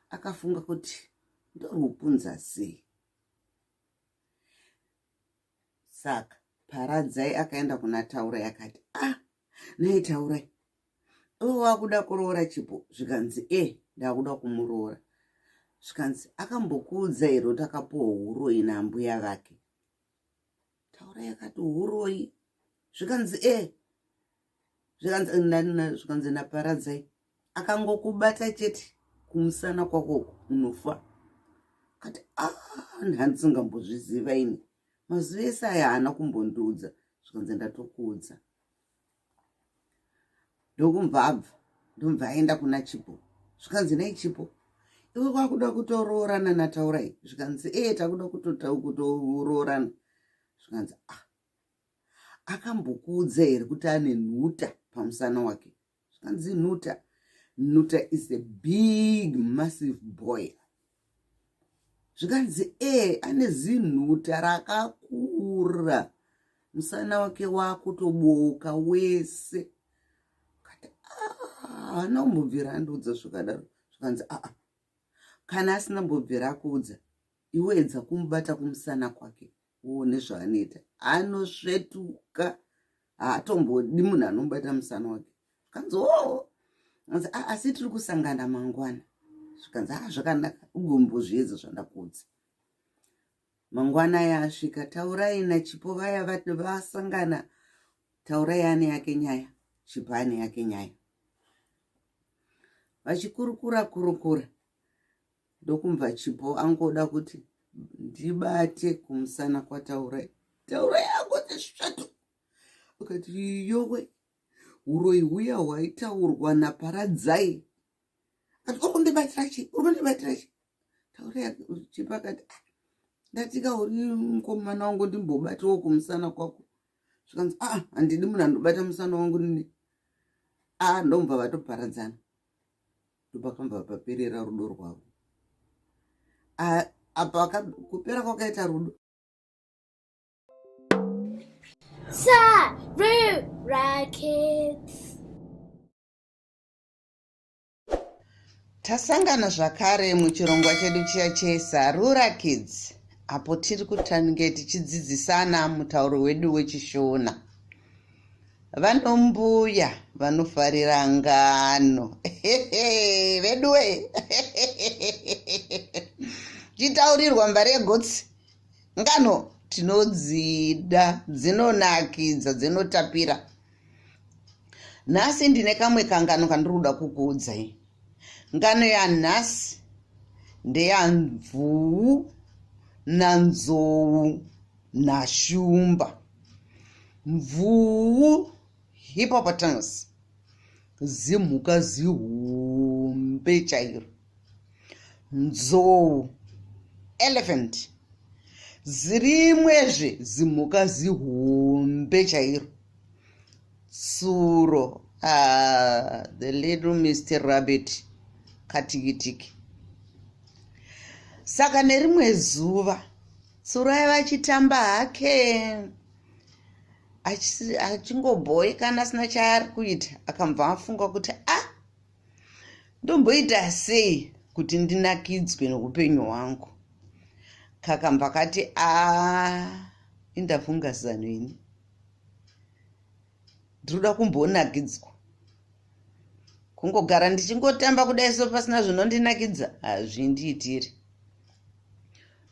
Akafunga kuti ndorwupunza sei. Saka Paradzai akaenda kuna Taurai akati, nei Taurai, iwe wakuda kuroora Chipo? Zvikanzi ndakuda kumuroora. Zvikanzi akambokuudza here kuti akapuwa huroyi nambuya vake? Taurai akati, huroyi? Zvikanzi zvikanzi naParadzai, akangokubata chete kumusana kwako unofa. Kati handisingambozviziva ini, mazuva ese aya haana kumbondiudza. Zvikanzi ndatokuudza. Ndokumva aenda kuna Chipo. Zvikanzi nei Chipo, iwe kwakuda kutoroorana naTaurai? Zvikanzi takuda kutoroorana. Zvikanzi akambokuudza here kuti ane nhuta pamusana wake? Zvikanzi nhuta is a big massive boy. Zvikanzi ane zinhuta rakakura, musana wake wakutoboka wese. Kati haana kumbobvira andiudza zvikadaro. Zvikanzi kana asina mbobvira akuudza, iwe edza kumubata kumusana kwake uone zvaanoita. Anosvetuka, haatombodi munhu anomubata musana wake. Zvikanzi asi tiri kusangana mangwana. Zvikanzi zvakanaka, ugombozviedza zvandakuudza. Mangwana yasvika, Taurai naChipo vaya vasangana. Taurai ane yake nyaya, Chipo ane yake nyaya. Vachikurukura, ndokumva Chipo angoda kuti ndibate kumusana kwaTaurai. Taurai angoti svatu. Akati, yowe, huroyi huya hwaitaurwa naParadzai. Ati, ukundibatira chi? Taurai Chipo akati, ndatika uri mukomana wangu ndimbobatawo kumusana kwako. Zvikanzi handidi munhu andobata musana wangu nini. Ndomubva vatoparadzana. Ndopakambva paperera rudo rwavo. Apa kupera kwakaita rudo.
Sarura Kids.
Tasangana zvakare muchirongwa chedu chiya cheSarura Kids, apo tiri kutange tichidzidzisana mutauro wedu wechishona. Vanombuya vanofarira ngano veduwe chitaurirwa mbare yegotsi. Ngano tinodzida, dzinonakidza, dzinotapira. Nhasi ndine kamwe kangano kandiri kuda kukuudzai. Ngano yanhasi ndeyanzvuu nanzou nashumba. Mvuu hippopotamus, zimhuka zihombe chairo. Nzou elephant, zirimwezve zimhuka zihombe chairo. Tsuro, the little Mr. Rabbit, katikitiki. Saka nerimwe zuva tsuro aiva achitamba hake achingobhoekana asina chaari kuita, akabva afunga kuti ndomboita sei kuti ndinakidzwe noupenyu hwangu. Kakabva kati indafunga zano ini, ndiroda kumbonakidzwa. Kungogara ndichingotamba kudai so pasina zvinondinakidza hazvindiitiri.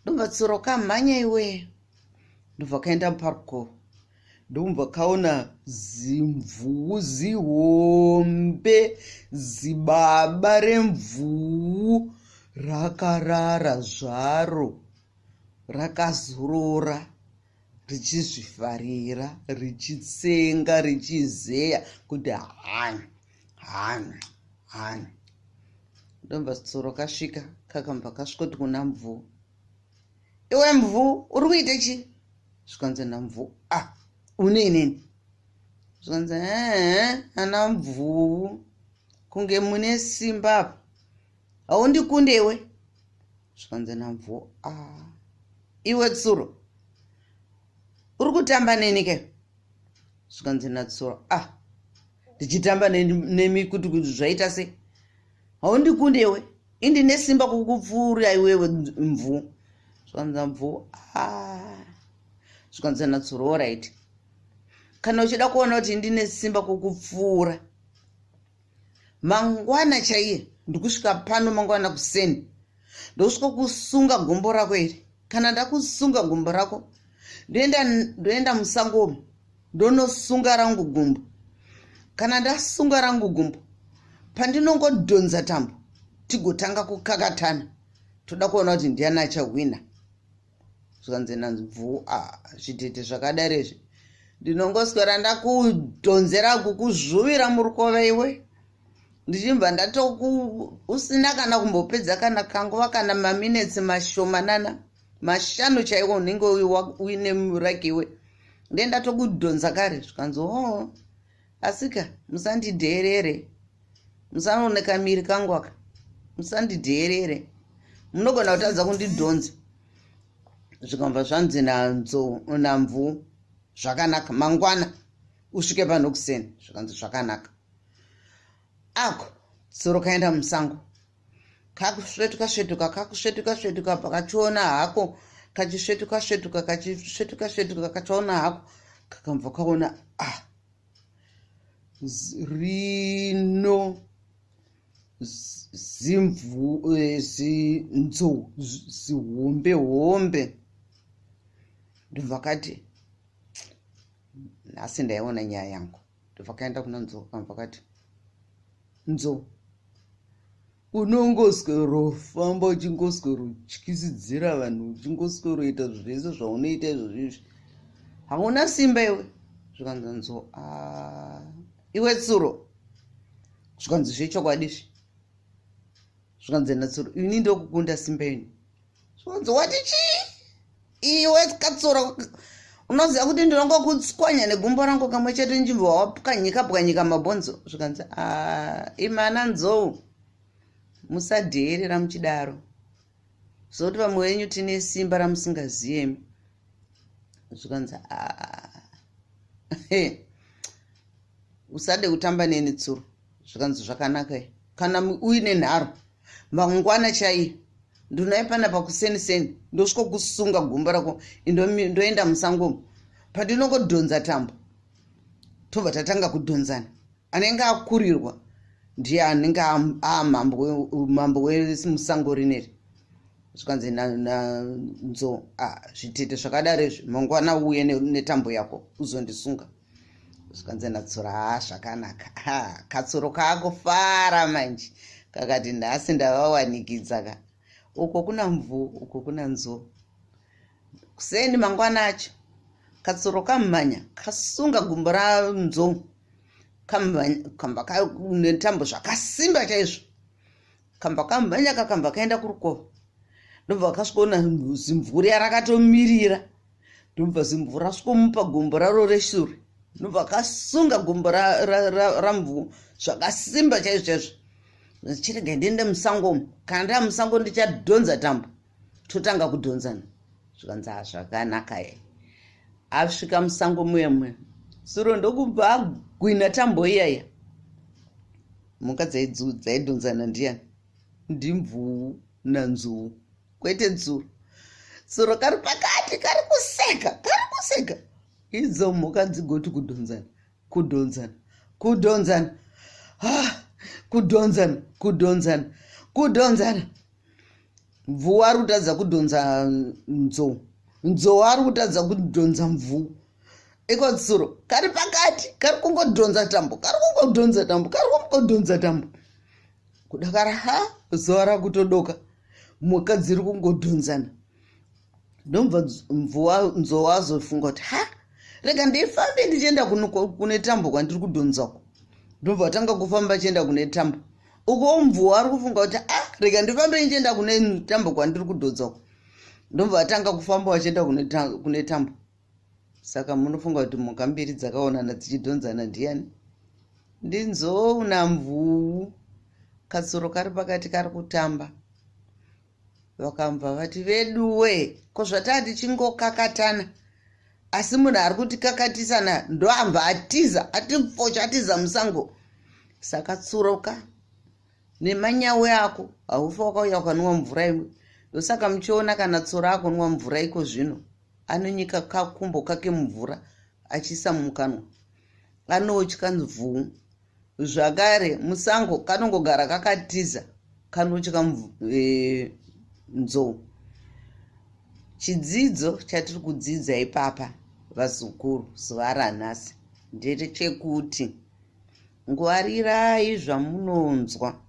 Ndobva tsuro kamhanya iwe, ndobva kaenda muparko, ndobva kaona zimvuu zihombe, zibaba remvuu rakarara zvaro, rakazorora, richizvifarira, richitsenga, richizeya kuti hani. Ndobva tsuro kasvika, kakabva kasvikoti kuna mvuu, iwe mvuu uri kuita chi? Zvikanzi namvuu, uneinini? Zvikanzi ana mvuu, kunge mune simba apa, haundikundewe? Zvikanzi namvuu, iwe tsuro uri kutamba neni ke? Zvikanzi natsuro, ndichitamba nemi kuti zvaita sei? Haundikundewe? Indine simba kukupfuura iwewe mvuu. Zvikanzi mvuu, zvikanzi natsuro, alright. Kana uchida kuona kuti ndine simba kukupfuura, mangwana chaiye ndikusvika pano, mangwana kuseni ndosvika kusunga gombo rako iri. Kana ndakusunga gombo rako, ndoenda musango ndonosunga rangu gumbo. Kana ndasunga rangu gumbo, pandinongodhonza tambo tigotanga kukakatana, toda kuona kuti ndiani achahwina. Zvikanzi namvuu, zvitete zvakadarezve ndinongoswera ndakudhonzera kukuzvuvira murukova iwe, ndichibva usina kana kumbopedza kana kanguva kana maminitsi mashomanana, 5 chaiwo unenge uine muraki iwe, ndendatokudhonza kare. Zvikanzi asika, musandidheerere, musaoneka miri kangu aka, musandidheerere, munogona kutadza kundidhonza. Zvikabva zvanzi namvuu, zvakanaka, mangwana usvike pano kuseni. Zvikanzi zvakanaka. Ako tsuro kaenda musango, kakusvetuka pakachiona hako, kachisvetuka kachiona hako, kakabva kaona rino nzou zihombe. Ndobva kati nhasi ndaiona nyaya yangu. Ndobva kaenda kuna nzou, kabva kati, nzou unongoswero famba uchingoswero utyisidzira vanhu, uchingoswero ita zvese zvaunoita izvozvizvi, hauna simba iwe. Zvikanzi nzou, iwe tsuro, zvikanzi zvechokwadi. Zvikanzi natsuro, ini ndokukunda simba ini. Zvikanzi wati chii? Iwe katsuro, unoziva kuti ndinongokutswanya negumbo rangu kamwe chete nchibva wapwanyika mabhonzo. Zvikanzi imana nzou, musadheerera muchidaro, zvokuti vamwe wenyu tine simba ramusingaziyemi. Zvikanzi usade kutamba neni tsuro zvikanzi zvakanaka kana uine nharo mangwana chaiye ndinoipana pakuseniseni ndosvika kusunga gumbo rako ndoenda musango pandinongodhonza tambo tobva tatanga kudhonzana. Anenge akurirwa ndiye anenge mambo wemusango rineri zvikanzi nanzo zvitete zvakadaro izvi mangwana uye netambo yako uzondisunga zvikanzi natsura zvakanaka katsuro kakufara manje kakati nhasi ndavawanikidza ka uko kuna mvuu uko kuna nzoo kuseni mangwana acho katsuro kamhanya kasunga gumbo ranzoo kamba netambo zvakasimba chaizvo kamba kamhanya kakamba kaenda kurukova ndobva kasvikaona zimvuri yarakatomirira ndobva zimvuri rasvikomupa gumbo raro reshure ndobva kasunga gumbo ramvuu zvakasimba chaizvo chaizvo chirega ndiende musango kana ndaa musango ndichadhonza tambo totanga kudhonzana zvikanzi zvakanaka asvika musango muya suro ndokubva agwina tambo iyaya mhuka dzaidhonzana ndiani ndimvuu nanzuu kwete tsuro tsuro kari pakati kari kuseka idzo mhuka dzigoti kudhonzana mvuu ari kutadza kudhonza nzou ari kutadza kudhonza mvuu iko tsuro kari pakati kari kungodhonza tambo kudakara zuva rakutodoka mhuka dziri kungodhonzana ndomva nzou wazofunga kuti rega ndifambe ndichienda kune tambo kwandiri kudhonzako ndobva tanga kufamba achienda kune tambo uko mvuu ari kufunga kuti rega ndifambe ndichienda kune tambo kwandiri kudhonzako ndobva atanga kufamba achienda kune tambo. Saka munofunga kuti mhuka mbiri dzakaonana dzichidhonzana ndiani ndinzou namvuu katsuro kari pakati kari kutamba vakamva vati veduwe ko zvatati chingokakatana asi munhu ari kutikakatisana ndoamba atiza atimfocha atiza musango saka tsuroka nemanyawe ako haufa wakauya ukanwa mvura imwe ndosaka muchiona kana tsuro akonwa mvura iko zvino anonyika kakumbo kake mvura achisa mukanwa anotya mvuu zvakare musango kanongogara kakatiza kanotya nzou. Chidzidzo chatiri kudzidza ipapa vazukuru zuva ranhasi ndechekuti ngwarirai zvamunonzwa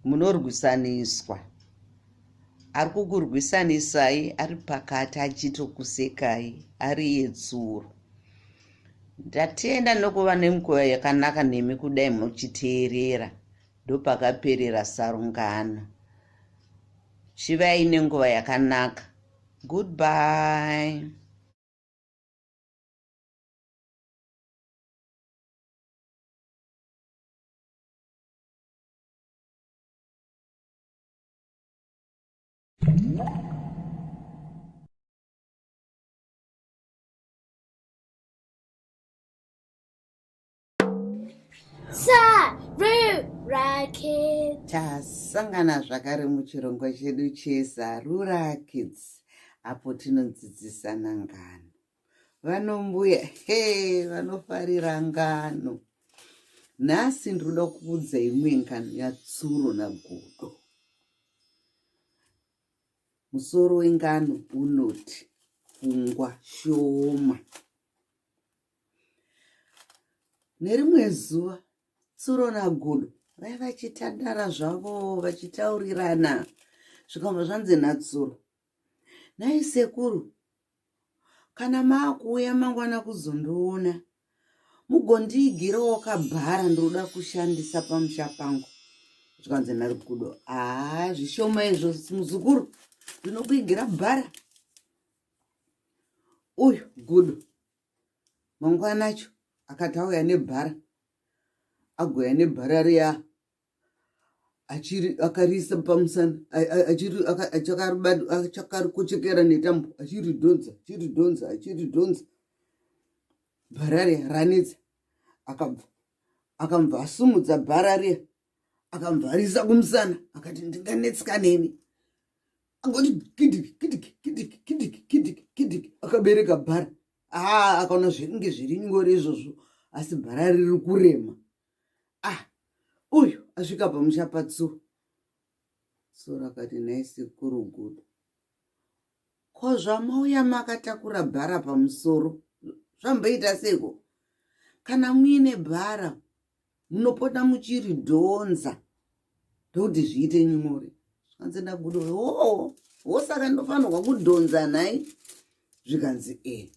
munorwisaniswa. Ari kukurwisanisai ari pakati achitokusekai ari yetsuro. Ndatenda nokuva nemukuva yakanaka nemi kudai muchiteerera ndopakaperera sarungano. Shivai nenguva yakanaka. Goodbye.
Sarura Kids.
Tasangana zvakare muchirongwa chedu cheSarura Kids apo tinodzidzisana ngano. Vanombuya vanofarira ngano. Nhasi ndinoda kuudza imwe ngano yatsuro nagodo. Musoro wengano unoti pfungwa shoma. Nerimwe zuva tsuro nagodo vai vachitandara zvavo vachitaurirana zvikabva zvanzi natsuro, nhai sekuru, kana maakuuya mangwana kuzondoona mugondiigirawo kabhara ndoda kushandisa pamusha pangu. Zvikanzi nagodo, zvishoma izvo muzukuru, ndinokuigira bhara. Uyu gudo mangwana acho akati auya nebhara, agoya nebhara riya akariisa pamusana, achakarikochekera netambo, achiridhonza. bhara riya ranetsa. Akamva asumudza bhara riya, akamvarisa kumusana, akati ndinganetsika neni. Angoti kidiki kidiki kidiki kidiki kidiki kidiki, akabereka bhara. Akaona zvinenge zviri nyore izvozvo, asi bhara riri kurema. Uyu asvika pamusha patsuro. Tsuro akati, nhai sekuru Gudo, ko zvamauya makatakura bhara pamusoro zvamboita seko? Kana muine bhara munopota muchiridhonza ndokuti zviite nyore. Zvikanzi naGudo, saka ndofanirwa kudhonza nhai? Zvikanzi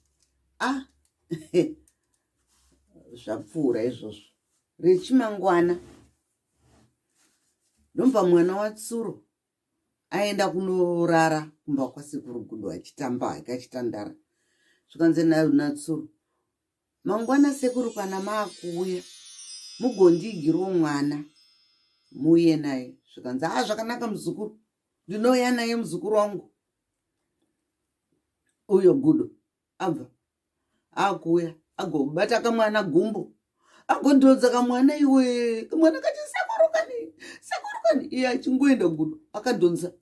zvapfuura izvozvo. Rechimangwana ndomba mwana watsuro aenda kunorara kumba kwasekuru Gudo achitamba akachitandara. Zvikanzi natsuro, mangwana sekuru kana maakuuya mugondigirawo mwana muuye naye. Zvikanzi zvakanaka muzukuru, ndinouya naye muzukuru wangu. Uyo Gudo abva akuuya agobata kamwana gumbo, agondodza kamwana, iwe kamwana kati sekuru kani iye achingoenda Gudo akadhonza.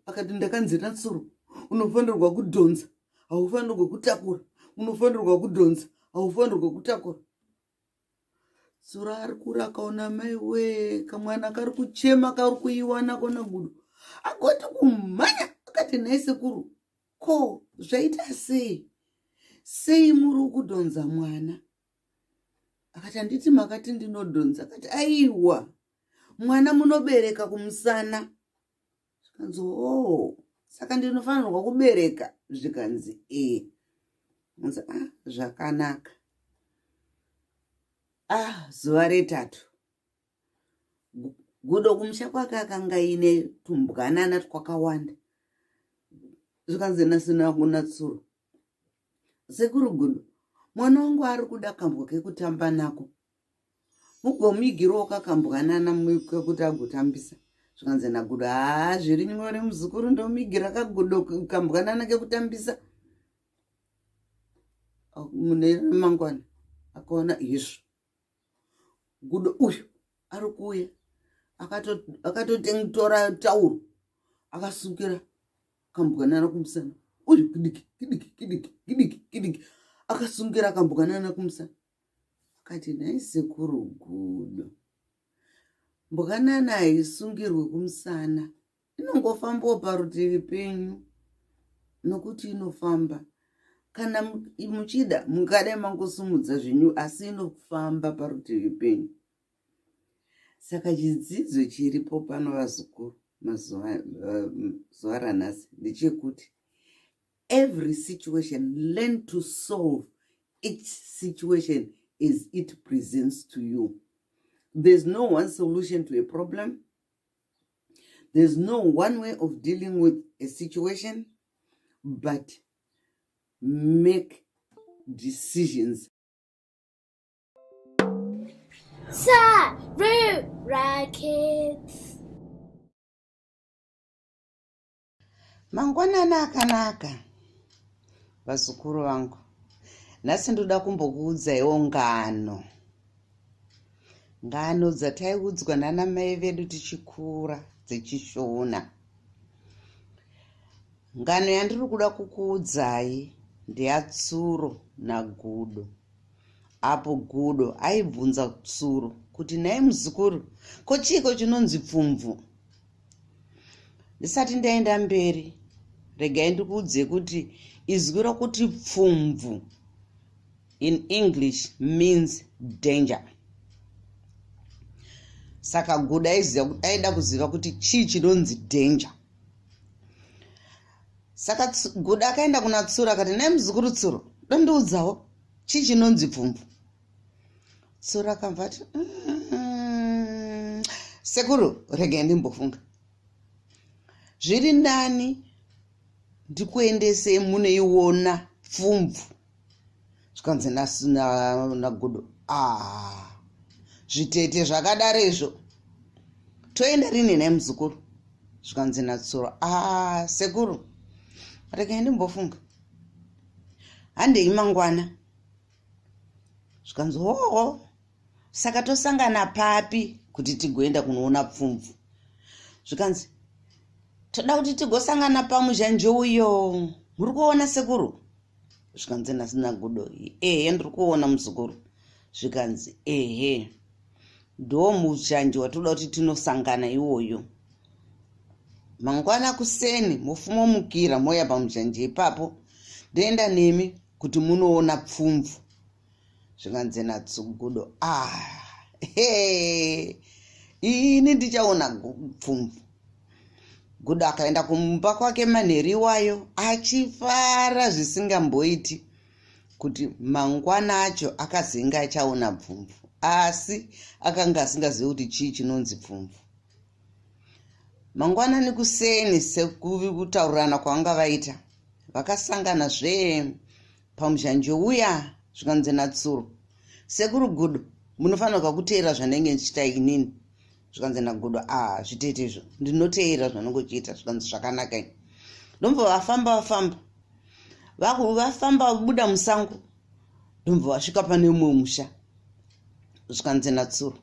Akati ndakanzi natsuro, unofanirwa kudhonza, haufanirwa kutakura. Unofanirwa kudhonza, haufanirwa kutakura. Tsuro ari kura akaona mai kamwana kari kuchema kari kuiwana kona Gudo. Agoti kumhanya akati, nhai sekuru, ko zvaita sei? Sei muri kudhonza mwana? Akati, handiti makati ndinodhonza. Akati, aiwa, mwana munobereka kumusana. Zvikanzi saka ndinofanirwa kubereka. Zvikanzi zvakanaka. Zuva retatu Gudo kumusha kwake akanga aine tumbwanana twakawanda. Zvikanzi nasina kunatsuro, sekuru Gudo, mwana wangu ari kuda kambwa kekutamba nako, mugomigirawo kakambwanana kekuti agotambisa. Zvikanzi naGudo, zviri nyore muzukuru, ndomigira kaGudo kambwanana kekutambisa. Mune mangwana akaona izvo Gudo uyu ari kuuya, akatotora tauro akasukira kambwanana kumusana. Uyu kidiki kidiki kidiki kidiki kidiki, akasungira kambwanana kumusana. Akati, nhai sekuru Gudo, mbwanana haisungirwe kumusana, inongofambawo parutivi penyu, nokuti inofamba. Kana muchida mungade mangosumudza zvenyu, asi inofamba parutivi penyu. Saka chidzidzo chiripo pano vazukuru zuva ranhasi ndechekuti every situation, learn to solve each situation as it presents to you. There's no one solution to a problem. There's no one way of dealing with a situation, but make decisions.
Sarura Kids.
Mangwanana akanaka vazukuru vangu. Nhasi ndoda kumbokuudzaiwo ngano. Ngano dzataiudzwa nana mai vedu tichikura dzechiShona. Ngano yandiri kuda kukuudzai ndeyatsuro naGudo. Apo Gudo aibvunza tsuro kuti, nhai muzukuru, ko chiko chinonzi pfumvu? Ndisati ndaenda mberi, regai ndikuudze kuti izwi rokuti pfumvu in English means danger. Saka Gudo aida kuziva kuti chii chinonzi danger. Saka Gudo akaenda kuna Tsuro akati, nhai muzukuru Tsuro, dondiudzawo chii chinonzi pfumvu? Tsuro akamva ati, sekuru, regai ndimbofunga. Zviri ndani ndikuendese munoiona pfumvu. Zvikanzi naGudo, zvitete zvakadaro izvo toenda rini nhai muzukuru? Zvikanzi naTsuro, sekuru, regai ndimbofunga. Handei mangwana Zvikanzi hoho, saka tosangana papi kuti tigoenda kunoona pfumvu? Zvikanzi toda kuti tigosangana pamuzhanje uyo, muri kuona sekuru? Zvikanzi nasina gudo, ehe ndiri kuona muzukuru. Zvikanzi ehe, ndo muzhanje watoda kuti tinosangana iwoyo. Mangwana kuseni mufuma mukira moya pamuzhanje ipapo, ndoenda nemi kuti munoona pfumvu. Zvikanzi natsugudo, ini ndichaona pfumvu. Gudo akaenda kumba kwake manheri wayo achifara zvisingamboiti kuti mangwana acho akazinga achaona pfumvu, asi akanga asingazivi kuti chii chinonzi pfumvu. Mangwanani kuseni sekutaurirana kwanga vaita, vakasangana zve pamuzhanje uya. Zvikanzi natsuro, sekuru Gudo, munofanirwa kuteera zvanenge ndichita inini. Zvikanzi nagudo, zvitete izvo ndinoteera zvanongochiita. Zvikanzi zvakanaka ini. Ndombo vafamba vabuda musango, ndombo vasvika pane mumwe musha. Zvikanzi natsuro,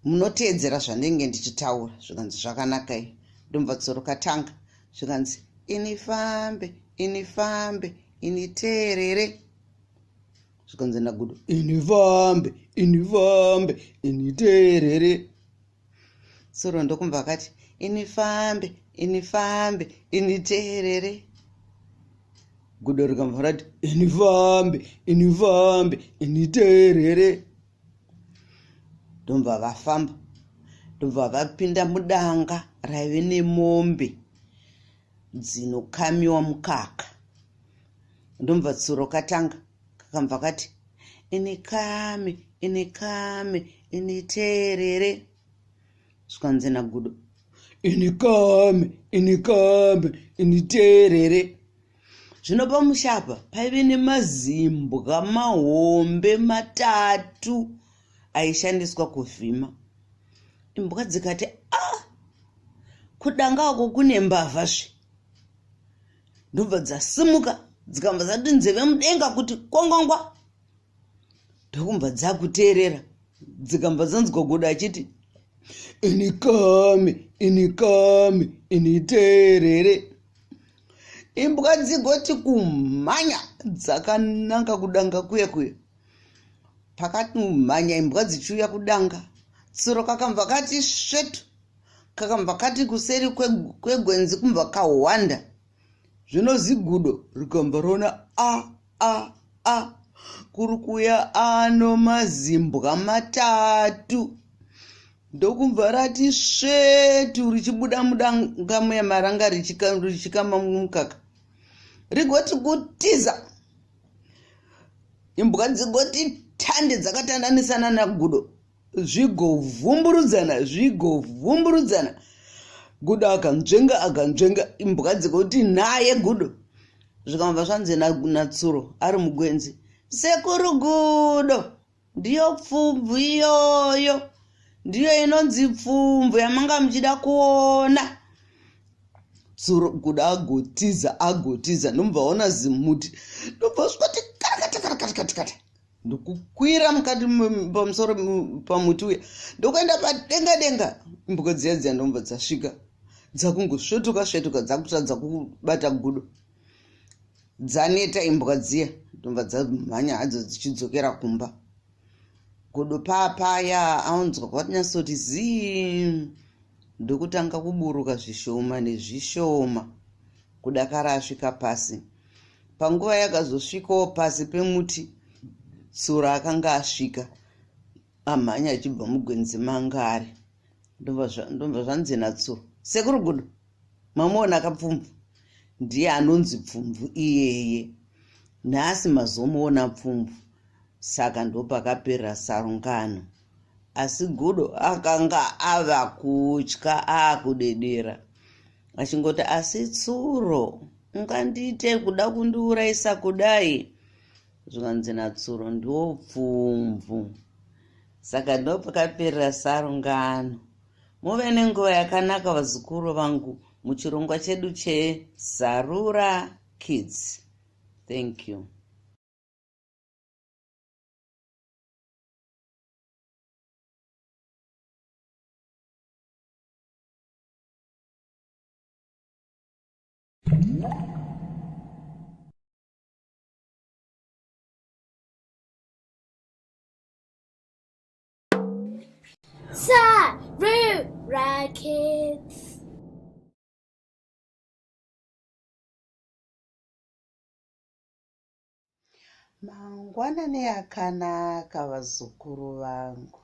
munoteedzera zvanenge ndichitaura. Zvikanzi zvakanaka ini. Ndombo tsuro katanga. Zvikanzi ini fambe, ini teerere. Zvikanzi nagudo, ini fambe, ini teerere. Tsuro ndokumva akati, ini fambe, ini teerere. Gudo rikamva rati, ini fambe, ini teerere. Ndomva vafamba, ndomva vapinda mudanga raive nemombe dzinokamiwa mukaka. Ndomva tsuro katanga kakamva kati, ini kame, ini teerere. Zvikanzi nagudo, ini kame, ini teerere. Zvino pamushapa paive nemazimbwa mahombe matatu aishandiswa kuvhima. Imbwa dzikati, kudanga ako kune mbavha zve. Ndobva dzasimuka dzikamba dzati nzeve mudenga kuti kwangwangwa. Ndokumva dzakuteerera dzikamba dzanzwa Gudo achiti, ini kame, ini teerere. Imbwa dzigoti kumhanya dzakananga kudanga kuya. Pakati mhanya imbwa dzichiuya kudanga, tsuro kakamva kati svetu, kakamva kati kuseri kwegwenzi kumva kahwanda. Zvino Zigudo rikamba rona kuri kuya ano mazimbwa matatu. Ndokumva rati svetu richibuda mudanga muyamaranga richikama mumukaka. Rigoti kutiza. Imbwa dzigoti tande dzakatandanisana naGudo. Zvigovhumburudzana. Gudo akanzvenga, imbwa dzikoti naye Gudo. Zvikamva zvanzi natsuro ari mugwenzi, sekuru Gudo, ndiyo pfumvu iyoyo, ndiyo inonzi pfumvu yamanga muchida kuona. Tsuro Gudo agotiza, ndomvaona zimuti, ndobva zvikati kata. Ndokukwira mukati pamusoro pamuti uya, ndokuenda padenga. Imbwa dziya ndomva dzasvika, dzakungosvetuka dzakutadza kubata Gudo. Dzaneta imbwa dziya, ndomva dzamhanya hadzo dzichidzokera kumba. Gudo papaya aunzwa kwatinyasoti zii, ndokutanga kuburuka zvishoma nezvishoma. Kudakara asvika pasi. Panguva yakazosvikawo pasi pemuti, tsuro akanga asvika amhanya achibva mugwenzi mangari. Ndomva zvanzi natsuro, sekuru Gudo, mamuona kapfumvu? Ndiye anonzi pfumvu iyeye. Nhasi mazomuona pfumvu. Saka ndopakaperera sarungano. Asi Gudo akanga ava kutya akudedera. Achingoti, asi Tsuro, ungandiite kuda kundiurayisa kudai? Zvikanzi natsuro, ndiwo pfumvu. Saka ndopakaperera sarungano. Muve nenguva yakanaka vazukuru vangu muchirongwa chedu cheSarura Kids. Thank you.
Sarura Kids.
Mangwanani akanaka vazukuru vangu.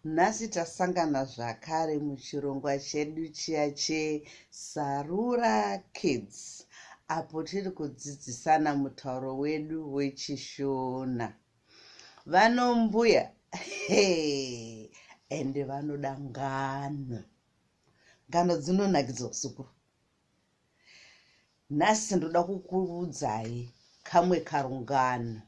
Nhasi tasangana zvakare muchirongwa chedu chiya cheSarura Kids, apo tiri kudzidzisana mutauro wedu wechishona. Vanombuya ende vanoda ngano. Ngano dzinonakidza zukuru. Nhasi ndoda kukuudzai kamwe karungano.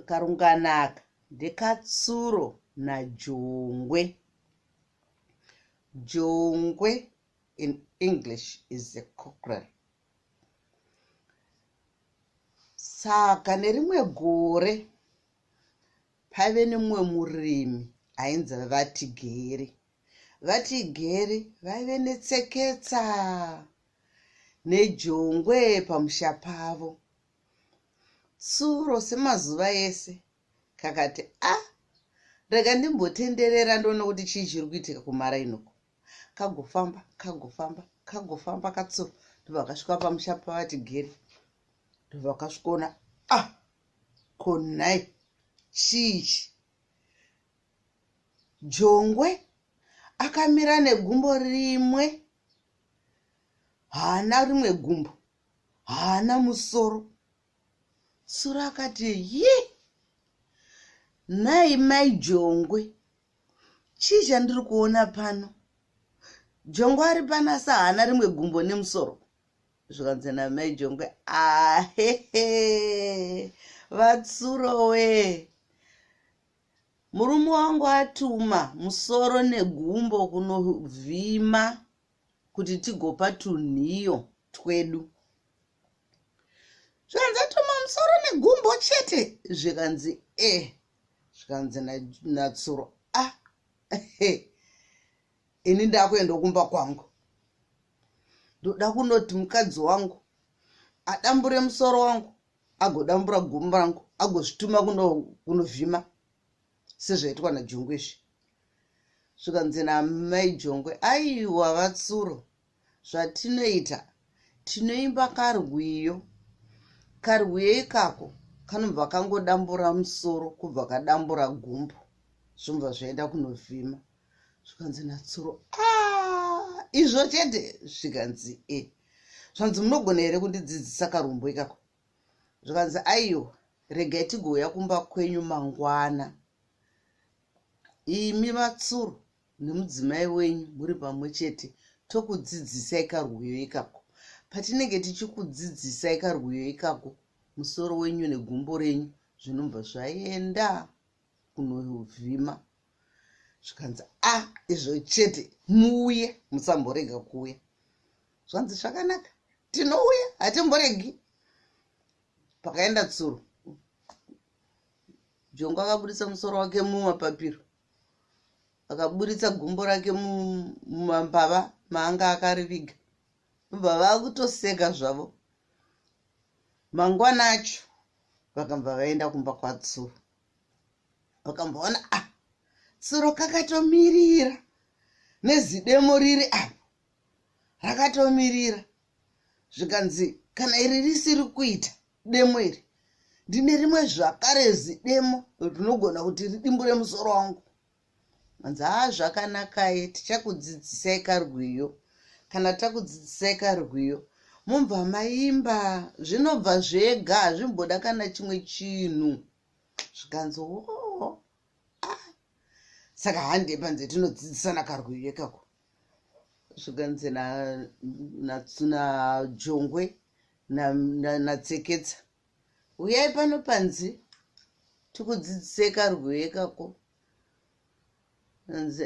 Karungano aka ndekatsuro najongwe. Jongwe in English is a cockerel. Saka nerimwe gore pave nemumwe murimi ainzi Vatigeri. Vatigeri vaive netseketsa nejongwe pamusha pavo. Tsuro semazuva ese kakati rega ndimbotenderera ndoona kuti chii chiri kuitika kumara inoko. Kagofamba katsuro ndobva kasvika pamusha pavatigeri. Ndobva kasvikaona konai chiichi. Jongwe akamira negumbo rimwe, haana rimwe gumbo, haana musoro. Tsuro akati, nhai mai Jongwe, chii chandiri kuona pano? Jongwe ari pano asi haana rimwe gumbo nemusoro. Zvikanzi namai Jongwe, vatsurowe, murume wangu atuma musoro negumbo kunovhima kuti tigopa tunhiyo twedu. Zvikanzi atuma musoro negumbo chete. Zvikanzi zvikanzi natsuro, ini ndakuenda kumba kwangu. Ndoda kunoti mukadzi wangu adambure musoro wangu, agodambura gumbo rangu, agozvituma kunovhima sezvaitwa naJongwe izvi. Zvikanzi namai Jongwe, aiwa vatsuro, zvatinoita tinoimba karwiyo. Karwiyo ikako kanobva kangodambura musoro kubva kadambura gumbo, zvobva zvaenda kunovhima. Zvikanzi natsuro, izvo chete. Zvikanzi zvanzi munogona here kundidzidzisa karumbo ikako? Zvikanzi aiwa, regai tigouya kumba kwenyu mangwana. Imi vatsuro nemudzimai wenyu muri pamwe chete tokudzidzisai karwiyo ikako. Patinenge tichikudzidzisai karwiyo ikako, musoro wenyu negumbo renyu zvinobva zvaenda kunovhima. Zvikanzi izvo chete, muuye, musamborega kuuya. Zvanzi zvakanaka, tinouya, hatimboregi. Pakaenda tsuro, Jongwe akabudisa musoro wake mumapapiro, akaburitsa gumbo rake mumambava maanga akariviga. Vobva vakutoseka zvavo. Mangwana acho vakabva vaenda kumba kwatsuro. Vakamboona tsuro kakatomirira nezidemo riri apo rakatomirira. Zvikanzi kana iri risiri kuita demo iri, ndine rimwe zvakare zidemo rinogona kuti ridimbure musoro wangu. Manzi zvakanakaye, tichakudzidzisai karwiyo. Kana takudzidzisai karwiyo, mubva maimba, zvinobva zvega, hazvimboda kana chimwe chinhu. Zvikanzi saka hande panze tinodzidzisana karwiyo ikako. Zvikanzi naJongwe natseketsa, uyai pano panze tikudzidzisai karwiyo ikako. Anzi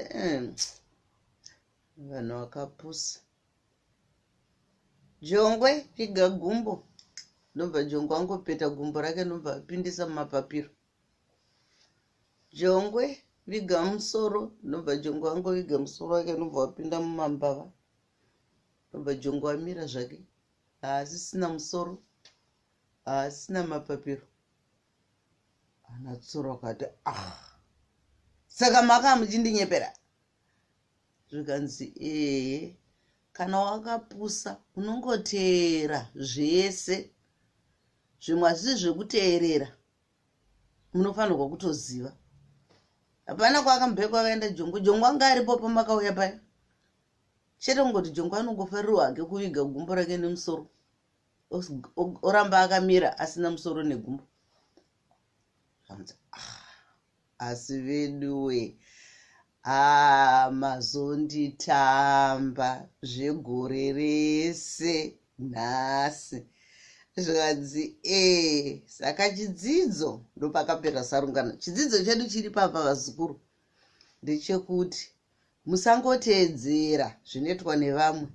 vanhu vakapusa. Jongwe, piga gumbo. Ndobva Jongwe angopeta gumbo rake ndobva apindisa mumapapiro. Jongwe, viga musoro. Ndobva Jongwe angoviga musoro wake ndobva apinda mumambava. Baba jongo amira zvake asisina musoro asina mapapiro anatsura kati saka maka muchindinyepera zvikanzi kana wakapusa unongoteera zvese zvimwe hazvisi zvekuteerera munofanirwa kutoziva hapana kwaakambeko akaenda jongo anga aripo pamakauya paya chete kungoti jongo anongofarirwa hake kuviga gumbo rake nemusoro oramba akamira asina musoro negumbo asi veduwe mazonditamba zvegore rese nhasi zvikanzi saka chidzidzo ndopakapera sarungano. Chidzidzo chedu chiri papa vazukuru ndechekuti musangoteedzera zvinoitwa nevamwe.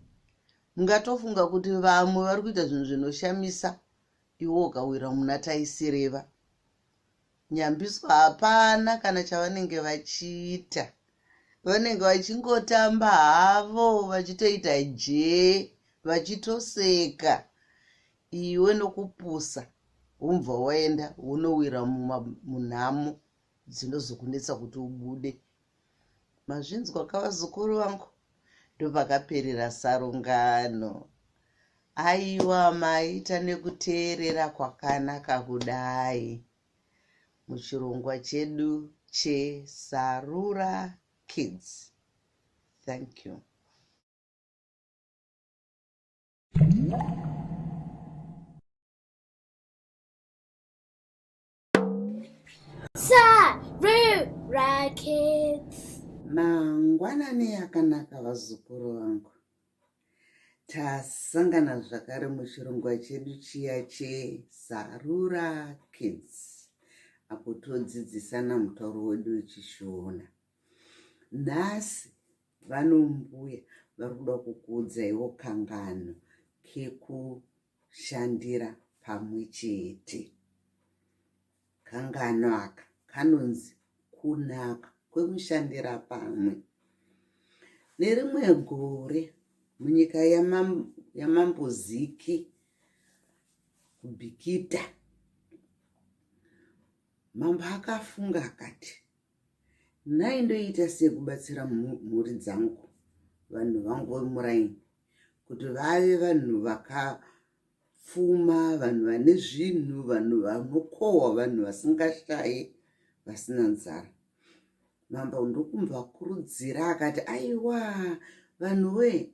Mungatofunga kuti vamwe vari kuita zvinhu zvinoshamisa iwo ukawira muna taisireva. Nyambiswa hapana kana chavanenge vachiita. Vanenge vachingotamba havo vachitoita je vachitoseka. Iwe nokupusa umva waenda unowira munhamo dzinozokunetsa kuti ubude. Mazvinzwa kavazukuru vangu ndopakaperera sarungano. Aiwa maita nekuteerera kwakanaka kudai muchirongwa chedu cheSarura Kids. Thank you.
Sarura Kids.
Mangwanani akanaka vazukuru vangu. Tasangana zvakare muchirongwa chedu chiya cheSarura Kids. Apo todzidzisana mutauro wedu wechishona. Nhasi vanombuya vari kuda kukuudzaiwo kangano kekushandira pamwe chete. Kangano aka kanonzi kunaka kwekushandira pamwe. Nerimwe gore munyika yamamboziki kubhikita, mambo akafunga akati naindoita sekubatsira mhuri dzangu vanhu vangu vemuraini kuti vave vanhu vakapfuma, vanhu vane zvinhu, vanhu vanokohwa, vanhu vasingashayi, vasina nzara. Mambo ndokumva kurudzira akati aiwa vanhu we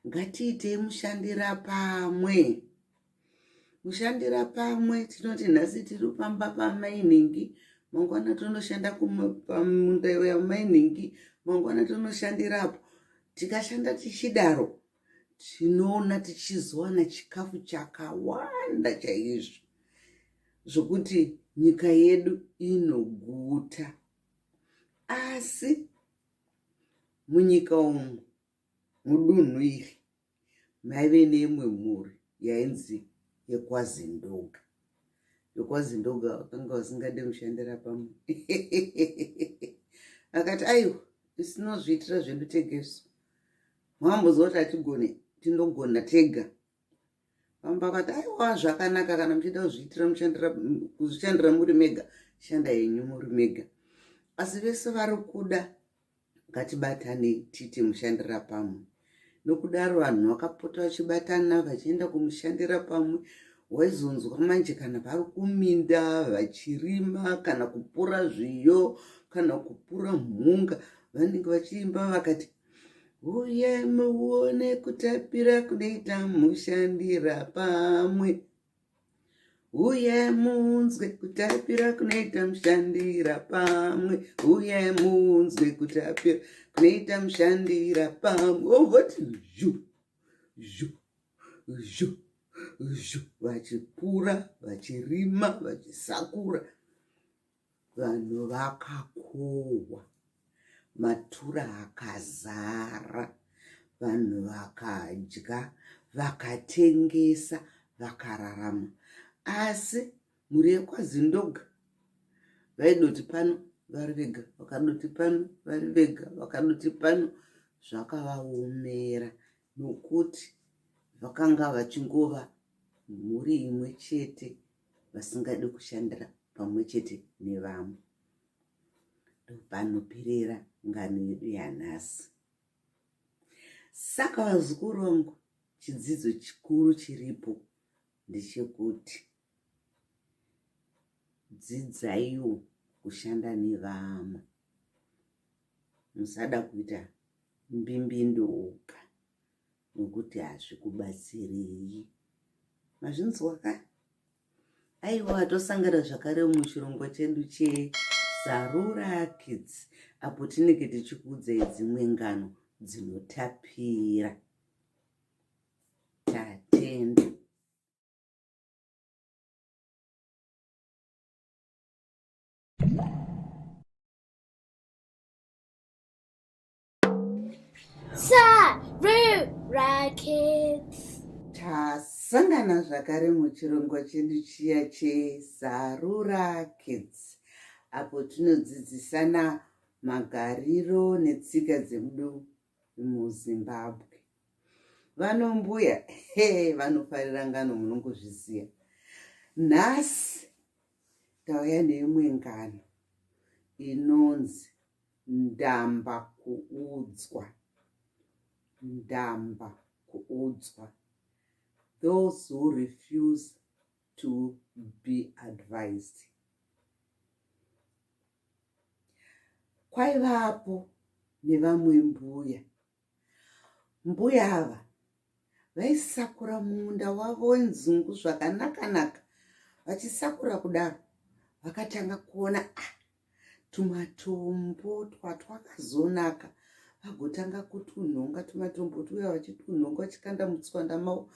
ngatiitei mushandira pamwe. Mushandira pamwe tinoti nhasi tiri pamba pamainingi, mangwana tonoshanda pamunda yamainingi, mangwana tonoshandirapo. Tikashanda tichidaro tinoona tichizowana chikafu chakawanda chaizvo zvokuti nyika yedu inoguta. Asi munyika umu mudunhu iri maive neimwe mhuri yainzi yekwazindoga. Yekwazindoga vakanga vasingade mushandira pamwe. Akati aiwa isinozviitira zvedu tegesu. Mwambozwa kuti hatigone tinogona tega. Mambo akati aiwa zvakanaka kana muchida kuzvishandira muri mega shanda yenyu muri mega. Asi vese vari kuda ngatibatane titi mushandira pamwe. Nokudaro vanhu vakapota vachibatana vachienda kumushandira pamwe. Waizonzwa manje kana vari kuminda vachirima kana kupura zviyo kana kupura mhunga vanenge vachiimba vakati Huyai muone kutapira kunoita mushandira pamwe. Huyai munzwe kutapira kunoita mushandira pamwe. Huyai munzwe kutapira kunoita mushandira pamwe. Voti zhu vachipura vachirima vachisakura. Vanhu vakakohwa, matura akazara, vanhu vakadya, vakatengesa, vakararama. Asi mhuri yekwazindoga vaidoti pano vari vega, vakadoti pano vari vega, vakadoti pano zvakavaomera nokuti vakanga vachingova mhuri imwe chete vasingadi kushandira pamwe chete nevamwe. Ndopanoperera ngano yedu yanhasi. Saka vazukuru vangu, chidzidzo chikuru chiripo ndechekuti dzidzaiwo kushanda nevamwe. Musada kuita mbimbindoga nokuti hazvikubatsirei. Mazvinzwa ka? Aiwa, tosangana zvakare muchirongwa chedu cheSarura Kids, apo tinenge tichikuudzai dzimwe ngano dzinotapira. Tatenda.
Sarura Kids.
Tasangana zvakare muchirongwa chedu chiya cheSarura Kids, apo tinodzidzisana magariro netsika dzedu muZimbabwe. Vanombuya vanofarira ngano, munongozviziva. Nhasi tauya neimwe ngano inonzi ndamba kuudzwa. Ndamba kuudzwa. Those who refuse to be advised. Kwaivapo nevamwe mbuya. Mbuya ava vaisakura munda wavo wenzungu zvakanaka-naka. Vachisakura kudaro, vakatanga kuona tumatombo twakazonaka. Vagotanga kutunhonga tumatombo tuya, vachitunhonga vachikanda mutswanda mavo.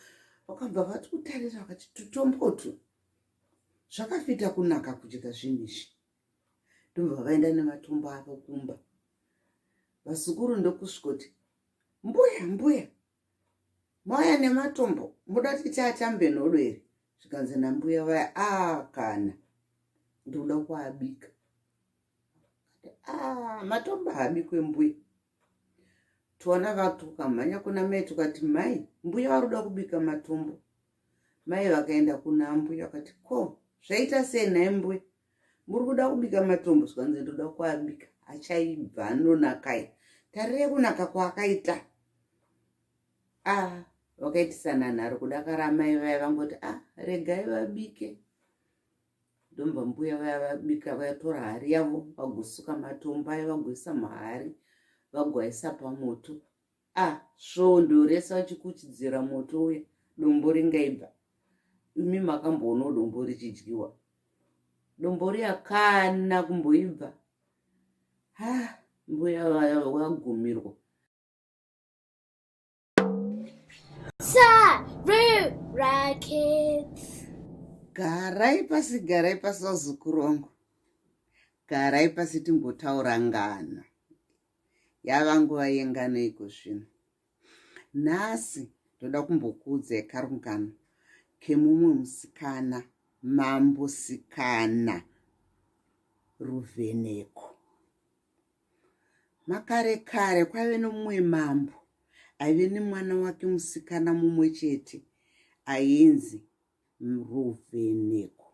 Vakabva vati kutarira vakati tutombotu zvakafita kunaka kudya zvinhu izvi. Ndobva vaenda nematombo avo kumba. Vazukuru ndokusvikoti, mbuya, mauya nematombo, muda kuti tiatambe nhodo here? Zvikanzi nambuya vaya, kana ndoda kuabika. Matombo haabikwe mbuya. Tuona vatukamhanya kuna mai tukati, mai, mbuya varuda kubika matombo. Mai vakaenda kuna mbuya vakati, ko, zvaita sei nai mbuya? Muri kuda kubika matombo? Zvikanzi ndoda kuabika. Achaibva anonakai. Tarirei kunaka kwaakaita. Vakaitisana nharo kudakara mai vaya vangoti, regai vabike. Ndomba mbuya vaya vabika, vatora hari yavo, vagosuka matombo aya, vagoisa mahari, vagoisa pamoto. Svondo rese vachikuchidzira moto uya, dombo ringaibva. Imi makamboonawo dombo richidyiwa. Dombo riya kana kumboibva. Mbuya vaya vagumirwa.
Sarura Kids.
Garai pasi vazukuru vangu. Garai pasi timbotaura ngano. Yava nguva yengano iko zvino. Nhasi ndoda kumbokuudzai karungano kemumwe musikana, mambosikana Ruvheneko. Makare kwaive nomumwe mambo aive nemwana wake musikana mumwe chete ainzi Ruvheneko.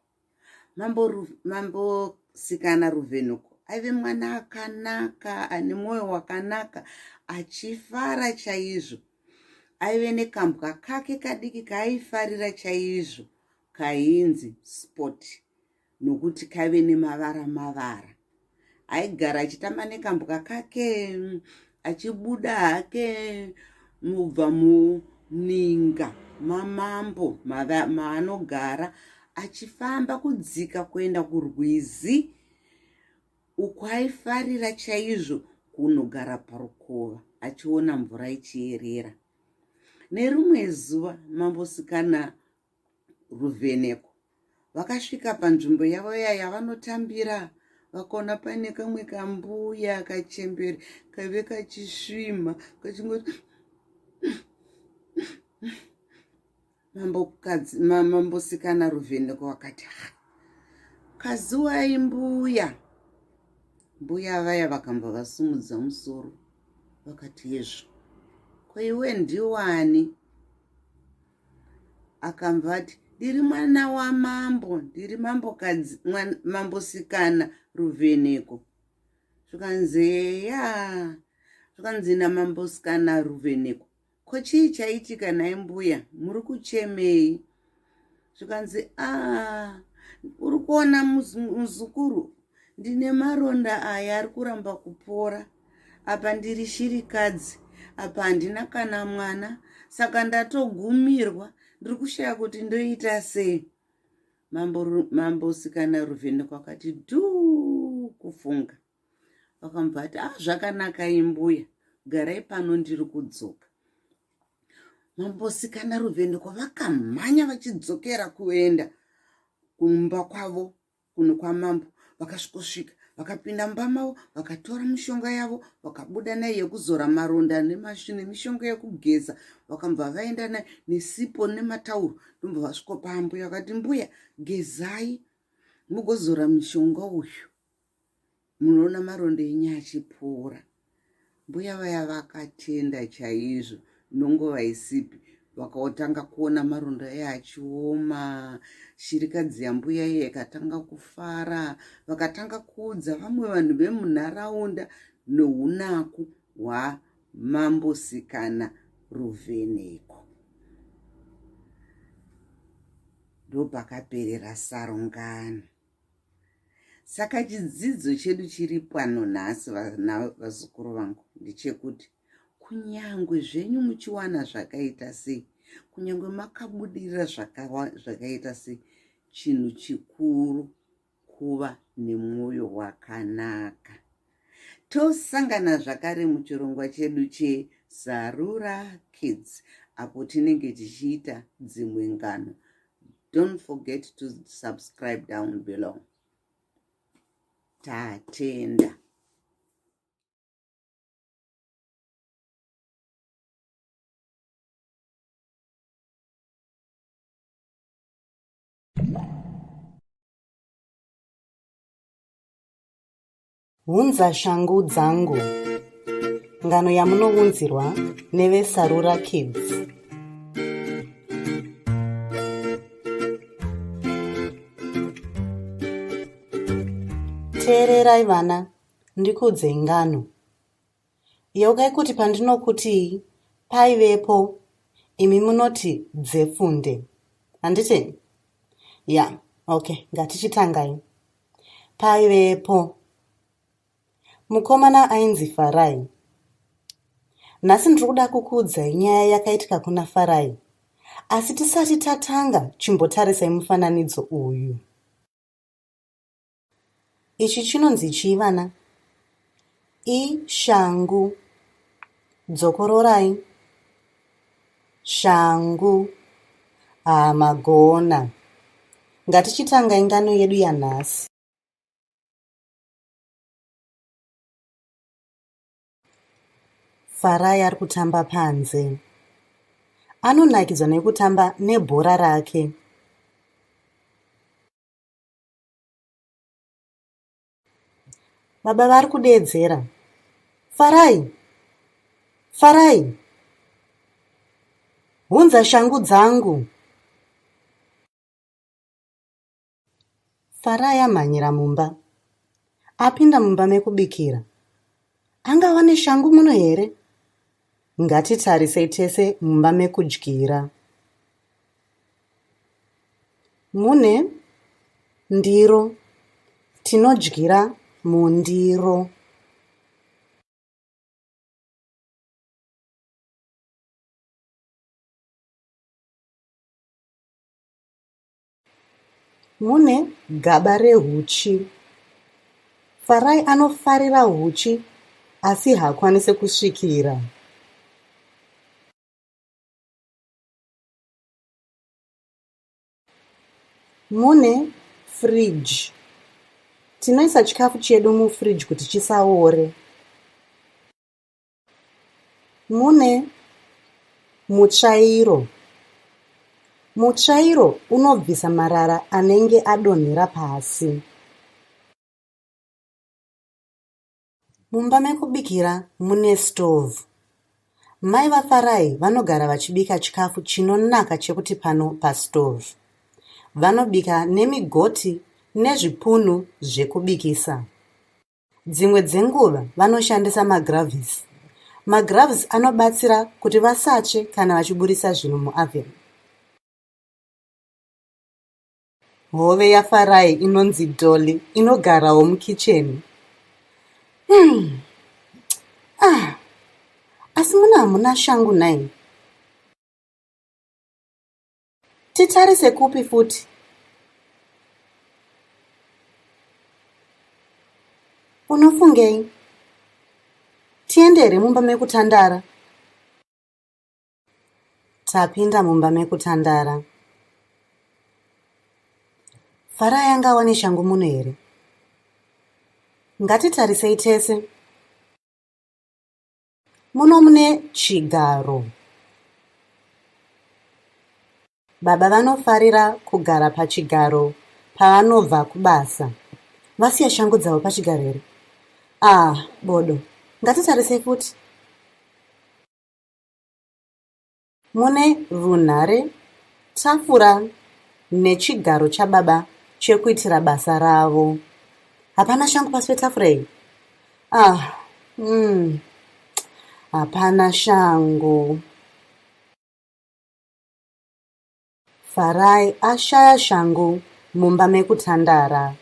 Mambo sikana Ruvheneko aive mwana akanaka, ane mwoyo wakanaka, achifara chaizvo. Aive nekambwa kake kadiki kaaifarira chaizvo, kainzi Spot, nokuti kaive nemavara-mavara. Aigara achitamba nekambwa kake, achibuda hake mubva muninga mamambo maanogara, achifamba kudzika kuenda kurwizi, uko aifarira chaizvo kunogara parukova achiona mvura ichierera. Nerumwe zuva mambosikana Ruvheneko vakasvika panzvimbo yavo yavanotambira, vakaona pane kamwe kambuya kachembere kaive kachisvima kachingoti mambosikana Ruvheneko vakati, kazuwai mbuya. Mbuya vaya vakamba vasumudza musoro vakati, yezvo, ko iwe ndiwani? akamva ati, ndiri mwana wamambo, ndiri mambokadzi, mambosikana Ruvheneko. Zvikanzi eya, zvikanzi namambosikana Ruvheneko, ko chii chaitika naye mbuya, muri kuchemei? Zvikanzi uri kuona muzukuru, ndine maronda aya ari kuramba kupora. Apa ndiri shirikadzi, apa handina kana mwana, saka ndatogumirwa, ndiri kushaya kuti ndoita sei. Mambosikana Ruvheneko akati dhuu kufunga. Vakamubva ati, zvakanaka imbuya, garai pano ndiri kudzoka. Mambosikana Ruvheneko vakamhanya vachidzokera kuenda kumba kwavo kuno kwamambo. Vakasvikosvika, vakapinda mumba mavo, vakatora mishonga yavo, vakabuda naye yekuzora maronda nemishonga yekugeza. Vakambva vaenda naye nesipo nematauro. Ndombo vasvika pambuya vakati, mbuya, gezai mugozora mishonga uyu, munoona maronda enyu achipora. Mbuya vaya vakatenda chaizvo, nongova isipi. Vakatanga kuona maronda aya achioma. Shirikadzi yambuya iye ikatanga kufara. Vakatanga kuudza vamwe vanhu vemunharaunda nounaku hwamambosikana Ruvheneko. Ndopakaperera sarungano. Saka chidzidzo chedu chiri pano nhasi vazukuru vangu ndechekuti kunyangwe zvenyu muchiwana zvakaita sei, kunyangwe makabudirira zvakaita sei, chinhu chikuru kuva nemwoyo wakanaka. Tosangana zvakare muchirongwa chedu cheSarura Kids, apo tinenge tichiita dzimwe ngano. Don't forget to subscribe down below. Tatenda.
Hunza shangu dzangu. Ngano yamunounzirwa neveSarura Kids. Teererai vana, ndikuudze ngano. Yokai kuti pandinokuti paivepo, imi munoti dzefunde. Handiti? Ya, okay, ngatichitangai. Paivepo. Mukomana ainzi Farai. Nhasi ndiri kuda kukuudzai nyaya yakaitika kuna Farai. Asi tisati tatanga, chimbotarisai mufananidzo uyu. Ichi chinonzi chii vana? Ishangu. Dzokororai. Shangu. Magona. Ngatichitangai ngano yedu yanhasi. Farai ari kutamba panze. Anonakidzwa nekutamba nebhora rake. Baba vari kudeedzera. Farai! Farai! Hunza shangu dzangu. Farai amhanyira mumba. Apinda mumba mekubikira. Angawane shangu muno here? Ngatitarisei tese mumba mekudyira. Mune ndiro. Tinodyira mundiro. Mune gaba rehuchi. Farai anofarira huchi, asi haakwanisi kusvikira. Mune fridge. Tinoisa chikafu chedu mufridge kuti chisaore. Mune mutsvairo. Mutsvairo unobvisa marara anenge adonhera pasi. Mumba mekubikira mune stove. Mai vaFarai vanogara vachibika chikafu chinonaka chekuti pano pastove. Vanobika nemigoti nezvipunu zvekubikisa. Dzimwe dzenguva vanoshandisa magravhisi. Magravhisi anobatsira kuti vasache kana vachiburisa zvinhu muoven. Hove yaFarai inonzi Dolly inogarawo mukicheni. Asi muna hamuna shangu nai. Titarise kupi futi? Unofungei? Tiendere mumba mekutandara. Tapinda mumba mekutandara. Farai angawane shangu muno here? Ngatitarisei tese. Muno mune chigaro. Baba vanofarira kugara pachigaro pavanobva kubasa. Vasiya shangu dzavo pachigaro here? Bodo. Ngatitarisei futi. Mune runhare, tafura nechigaro chababa chekuitira basa ravo. Hapana shangu pasi petafura iyi? Hapana shangu. Farai ashaya shangu mumba mekutandara.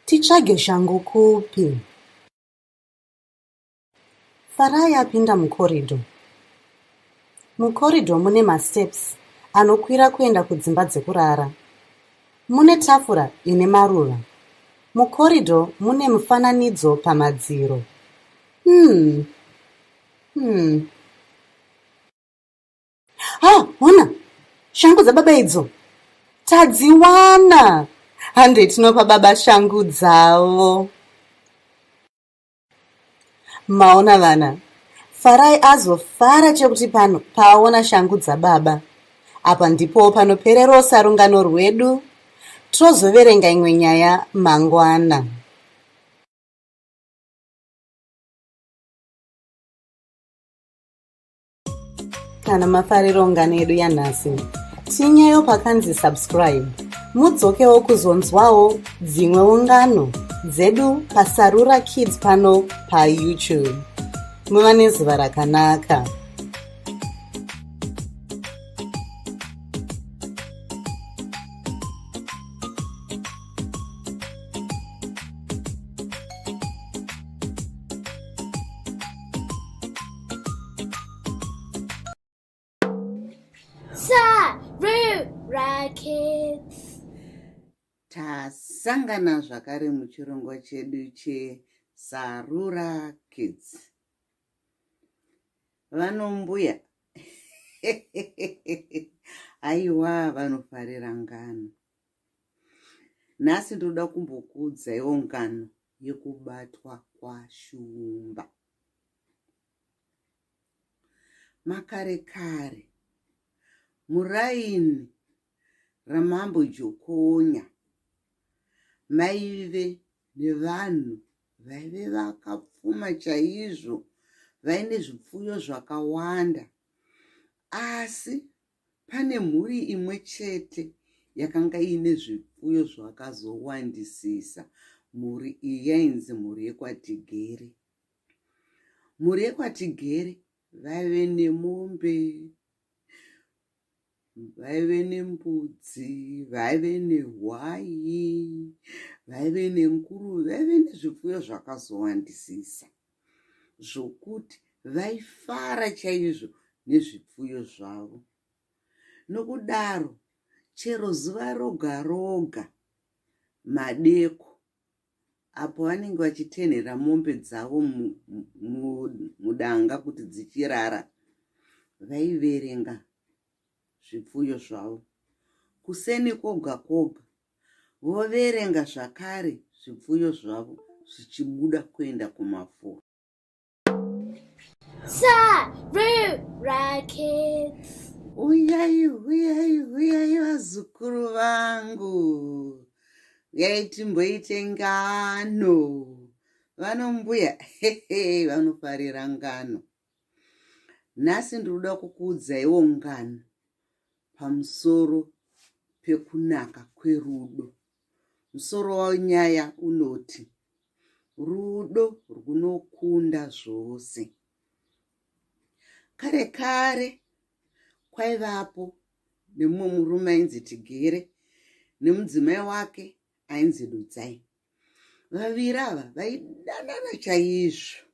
Titsvage shangu kupi? Farai apinda mukorido. Mukorido mune masteps anokwira kuenda kudzimba dzekurara. Mune tafura ine maruva. Mukorido mune mufananidzo pamadziro. Hona! Shangu dzababa idzo! Tadziwana! Hande tinopa baba shangu dzavo. Maona vana, Farai azofara chekuti pano paona shangu dzababa. Apa ndipo panopererosa rungano rwedu. Tozoverenga imwe nyaya mangwana. Kana mafariro ngano yedu yanhasi, tinyayo pakanzi subscribe. Mudzokewo kuzonzwawo dzimwewo ngano dzedu paSarura Kids pano paYouTube. Muva nezuva rakanaka.
Sarura Kids.
Tasangana zvakare muchirongwa chedu cheSarura Kids. Vanombuya. Aiwa, vanofarira ngano. Nhasi ndoda kumbokuudzaiwo ngano yekubatwa kwaShumba. Makare kare muraini ramambo Jokonya maive nevanhu vaive vakapfuma chaizvo, vaine zvipfuyo zvakawanda. Asi pane mhuri imwe chete yakanga ine zvipfuyo zvakazowandisisa. Mhuri iyi yainzi mhuri yekwaTigere. Mhuri yekwaTigere vaive nemombe, vaive nembudzi, vaive nehwai, vaive nenguruve, vaive nezvipfuyo zvakazowandisisa, zvokuti vaifara chaizvo nezvipfuyo zvavo. Nokudaro, chero zuva roga roga madeko, apo vanenge vachitenhera mombe dzavo mudanga kuti dzichirara, vaiverenga zvipfuyo zvavo. Kuseni koga koga voverenga zvakare zvipfuyo zvavo zvichibuda kuenda kumafuro.
Sarura Kids.
Huyai, huyai, huyai vazukuru vangu. Huyai timboite ngano. Vanombuya, vanofarira ngano. Nhasi ndinoda kukuudzaiwo ngano pamusoro pekunaka kwerudo. Musoro wanyaya unoti rudo runokunda zvose. Kare kare kwaivapo nemumwe murume ainzi Tigere nemudzimai wake ainzi Dudzai. Vaviri ava vaidanana chaizvo,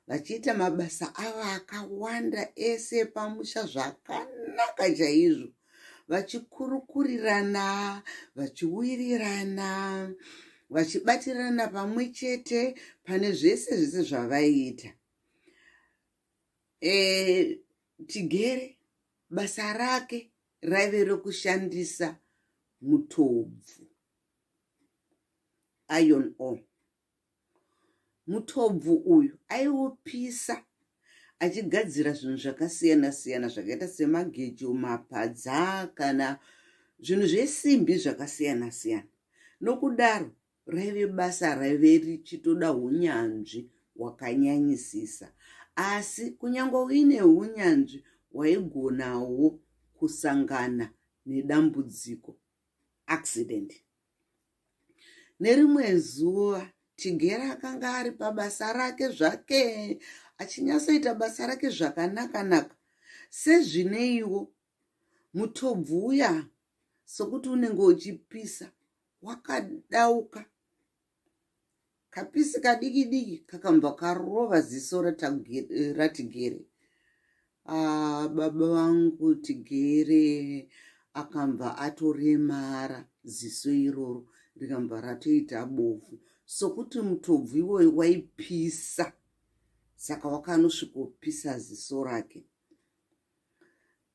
vachiita mabasa avo akawanda ese pamusha zvakanaka chaizvo, vachikurukurirana, vachiwirirana, vachibatirana pamwe chete pane zvese zvavaiita. Tigere basa rake raive rokushandisa mutobvu, iron ore. Mutobvu uyu aiupisa achigadzira zvinhu zvakasiyana siyana zvakaita semagejo, mapadza kana zvinhu zvesimbi zvakasiyana siyana. Nokudaro raive basa raive richitoda unyanzvi hwakanyanyisisa, asi kunyange uine unyanzvi waigonawo kusangana nedambudziko, accident. Nerimwe zuva Tigere akanga ari pabasa rake zvake, achinyatsoita basa rake zvakanaka. Sezvineiwo mutobvu uya sokuti unenge uchipisa wakadauka, kapisi kadiki diki kakabva karova ziso raTigere. Baba vangu Tigere akabva atoremara, ziso iroro rikabva ratoita bofu, sokuti mutobvu iwoyo waipisa, saka wakanosvikopisa ziso rake.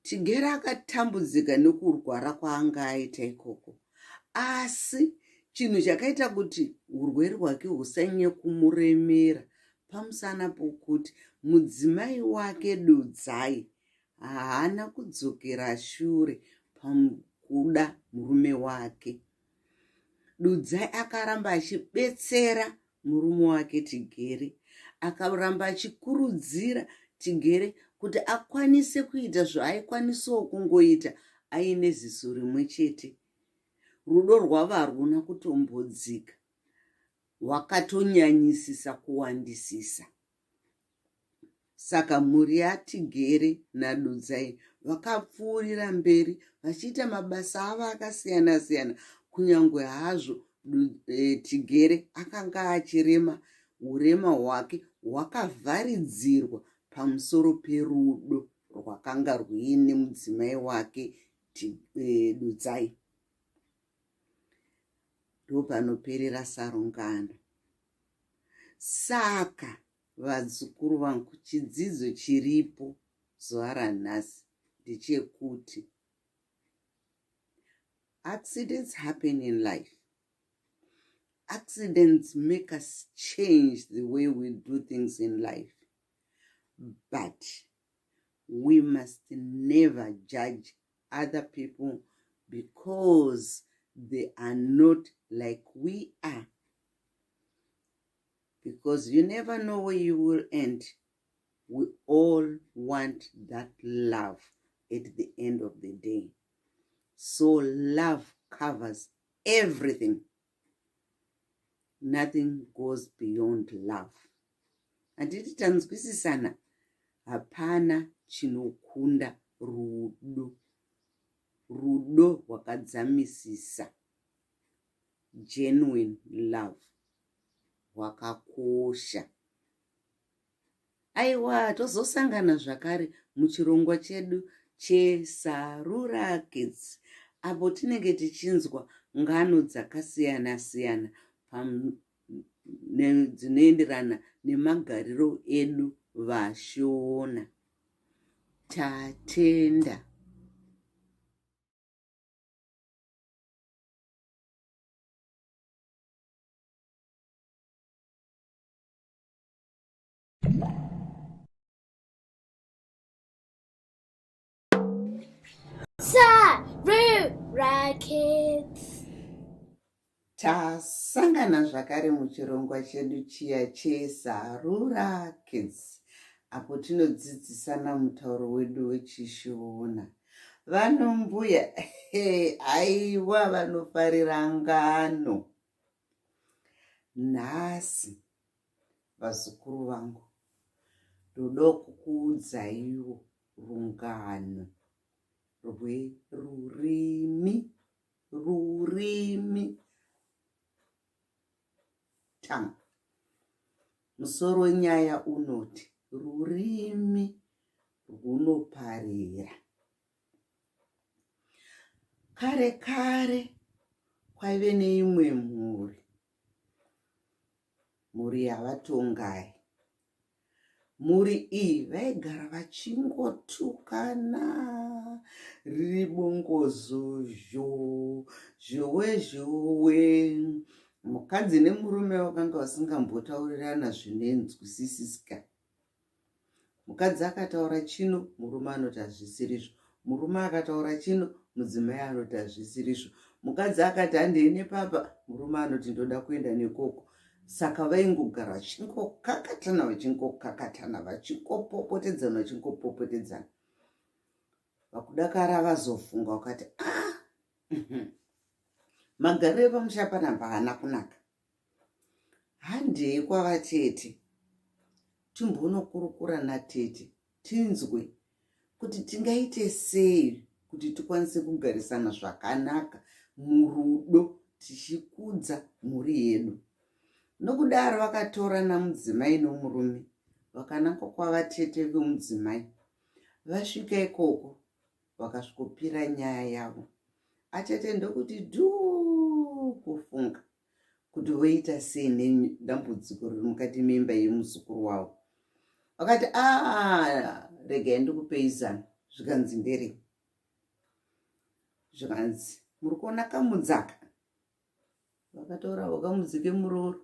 Tigere akatambudzika nekurwara kwaanga aita ikoko, asi chinhu chakaita kuti urwere hwake husanyanye kumuremera pamusana pokuti mudzimai wake Dudzai haana kudzokera shure pakuda murume wake. Dudzai akaramba achibetsera murume wake Tigere, akaramba achikurudzira Tigere kuti akwanise kuita zvaakwanisawo kungoita aine ziso rimwe chete. Rudo rwavo haruna kutombodzika, wakatonyanyisisa kuwandisisa. Saka mhuri yaTigere naDudzai vakapfuurira mberi vachiita mabasa avo akasiyana siyana. Kunyange hazvo Tigere akanga achirema, urema hwake hwakavharidzirwa pamusoro perudo rwakanga rwuine mudzimai wake Dudzai. Ndopanoperera sarungano. Saka vadzukuru vangu, chidzidzo chiripo zuva ranhasi ndechekuti accidents happen in life. Accidents make us change the way we do things in life. But we must never judge other people because they are not like we are. Because you never know where you will end. We all want that love at the end of the day. So love covers everything. Nothing goes beyond love. Handiti tanzwisisana, hapana chinokunda rudo. Rudo hwakadzamisisa. Genuine love. Hwakakosha. Aiwa, tozosangana zvakare muchirongwa chedu cheSarura Kids, apo tinenge tichinzwa ngano dzakasiyana siyana dzinoenderana nemagariro edu vaShona. Tatenda.
Sarura Kids.
Tasangana zvakare muchirongwa chedu chiya cheSarura Kids, apo tinodzidzisana mutauro wedu wechishona. Vanombuya aiwa vanofarira ngano. Nhasi vazukuru vangu ndoda kukuudzaiwo rungano rurimi tanga. Musoro wenyaya unoti rurimi runoparira. Kare kare kwaive neimwe mhuri yavatongai. Mhuri iyi vaigara vachingotukana, riri bongozo zhowe. Mukadzi nemurume vakanga vasingambotaurirana zvinenzwisisika. Mukadzi akataura chino, murume anoti hazvisirizvo. Murume akataura chino, mudzimai anoti hazvisirizvo. Mukadzi akati handei nepapa, murume anoti ndoda kuenda nekoko. Saka vaingogara vachingokakatana vachingopopotedzana. Vakudakara vazofunga vakati magariro epamusha panapa haana kunaka. Handei kwavatete timbonokurukura natete tinzwe kuti tingaite sei kuti tikwanise kugarisana zvakanaka murudo tichikudza mhuri yedu. Nokudaro vakatorana mudzimai nomurume vakananga kwavatete vemudzimai. Vasvika ikoko vakasvikopira nyaya yavo. Atete ndokuti dhuu kufunga kuti voita sei nedambudziko riri mukati memba yemuzukuru wavo. Vakati regai ndikupei zano. Zvikanzi nderei? Zvikanzi muri kuona kamudzaka. Vakatora vakamudzike muroro.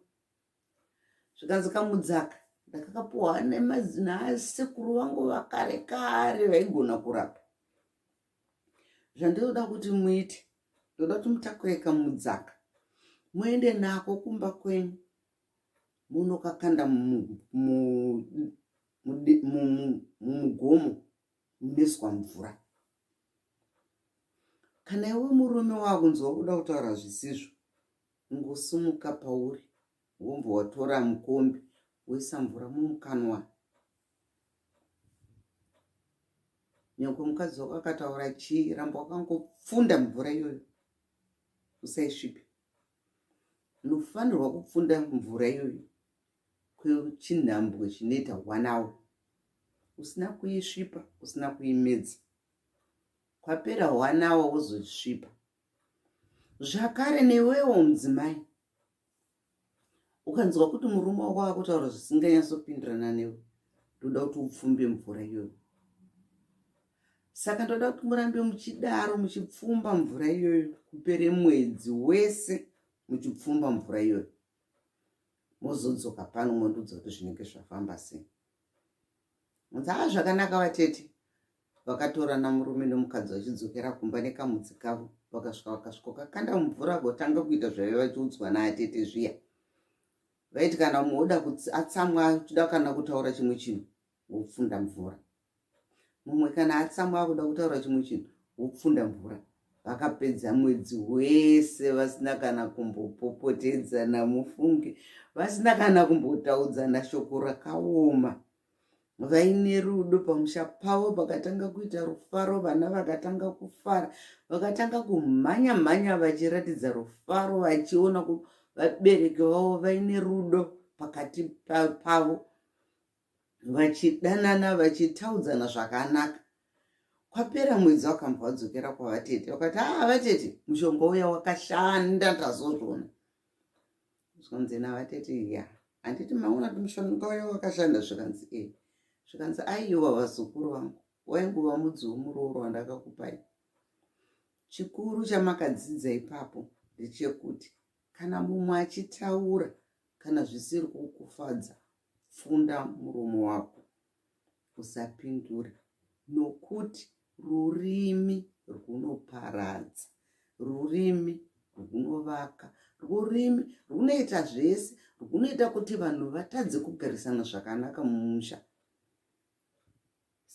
Zvikanzi kamudzaka ndakakapuhwa nasekuru vangu vakare kare vaigona kurapa. Zvandoda kuti muite, ndoda kuti mutakure kamudzaka muende nako kumba kwenyu munokakanda mumugomo muneswa mvura. Kana iwe murume wakunzwa kuda kutaura zvisizvo, ngosumuka pauri wombo watora mukombe woisa mvura mumukanwa. Nyangwe mukadzi wako akataura chii, ramba wakangopfunda mvura iyoyo, usaisvipe. Unofanirwa kupfunda mvura iyoyo kwechinhambwe chinoita 1 hour. Usina kuisvipa, usina kuimedza. Kwapera 1 hour wozosvipa. Zvakare newewo mudzimai, ukanzwa kuti murume wako akutaura zvisinganyatsopindirana newe, ndoda kuti upfumbe mvura iyoyo. Saka ndoda kuti murambe muchidaro muchipfumba mvura iyoyo kupere mwedzi wese muchipfumba mvura iyoyo. Mozodzoka pano mondudza kuti zvinenge zvafamba sei. Munzava zvakanaka vatete. Vakatorana murume nomukadzi vachidzokera kumba nekamudzi kavo. Vakasvika kakanda mvura votanga kuita zvaiva vachiudzwa naatete zviya. Vaiti kana mumwe oda kuti atsamwa achida kana kutaura chimwe chinhu, wopfunda mvura. Mumwe kana atsamwa akuda kutaura chimwe chinhu, wopfunda mvura. Vakapedza mwedzi wese vasina kana kumbopopotedzana mufunge, vasina kana kumbotaudzana shoko rakaoma. Vaine rudo pamusha pavo, vakatanga kuita rufaro, vana vakatanga kufara, vakatanga kumhanya vachiratidza rufaro, vachiona kuti vabereki vavo vaine rudo pakati pavo, vachidanana, vachitaudzana zvakanaka. Kwapera mwedzi wakambva vadzokera kwavatete, vakati vatete mushonga uya wakashanda, ndazozvona. Zvikanzi navatete ya, handiti maona kuti mushonga uya wakashanda? Zvikanzi zvikanzi aiwa vazukuru vangu, wainguva mudzi womuroro wandakakupai. Chikuru chamakadzidza ipapo ndechekuti kana mumwe achitaura kana zvisiri kukufadza, pfunda muromo wako, usapindure, nokuti rurimi runoparadza, rurimi runovaka, rurimi runoita zvese, runoita kuti vanhu vatadze kugarisana zvakanaka mumusha.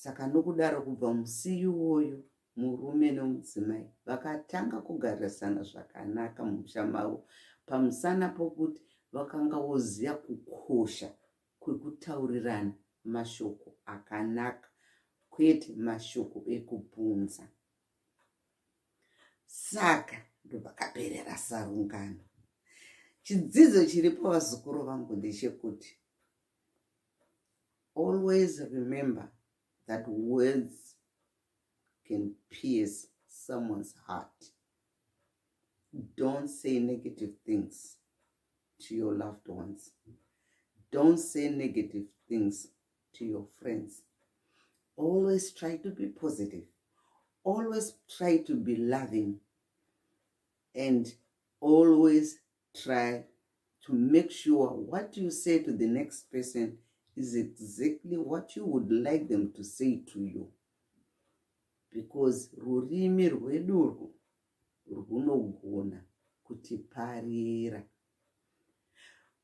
Saka nokudaro kubva musi iwoyo murume nomudzimai vakatanga kugarisana zvakanaka mumusha mavo, pamusana pokuti vakanga voziva kukosha kwekutaurirana mashoko akanaka, kwete mashoko ekubvunza. Saka ndopakaperera sarungano. Chidzidzo chiri pavazukuru vangu ndechekuti always remember that words can pierce someone's heart. Don't say negative things to your loved ones. Don't say negative things to your friends. Always try to be positive. Always try to be loving. And always try to make sure what you say to the next person is exactly what you would like them to say to you. Because rurimi rwedu runogona kutiparira.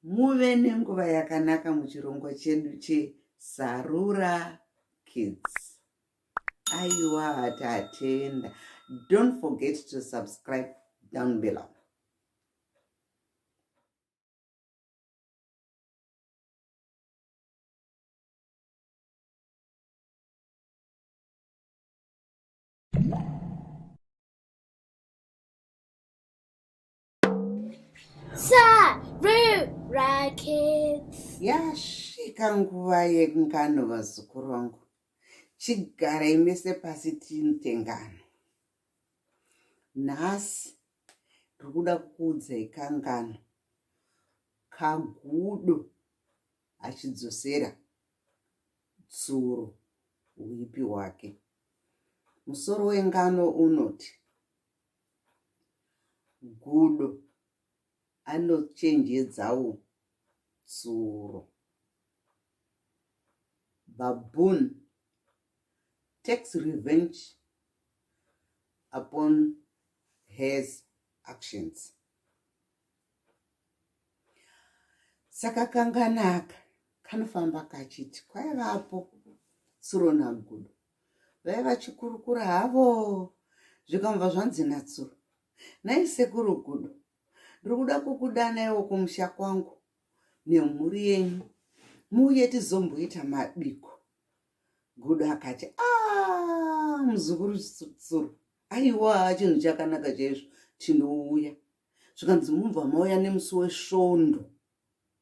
Muve nenguva yakanaka muchirongwa chedu cheSarura Kids. Aiwa hatatenda. Don't forget to subscribe down below.
Sarura Kids.
Yasvika nguva yengano vazukuru vangu. Chigarai mese pasi tintengano. Nhasi ndikuda kukuudzai kangano kagudo achidzosera tsuro uipi hwake. Musoro wengano unoti gudo anochenjedzawo tsuro. Baboon takes revenge upon his actions. Saka kanganaka kanofamba kachiti kwaivapo tsuro nagudo vaiva chikurukura havo zvikamva zvanzi natsuro, nai sekuru gudo, ndiri kuda kukudanaiwo kumusha kwangu nemhuri yenyu muuye tizomboita mabiko. Gudo akati muzukuru tsuro, aiwa chinhu chakanaka chaizvo, tinouya. Zvikanzi mubva mauya nemusi wesvondo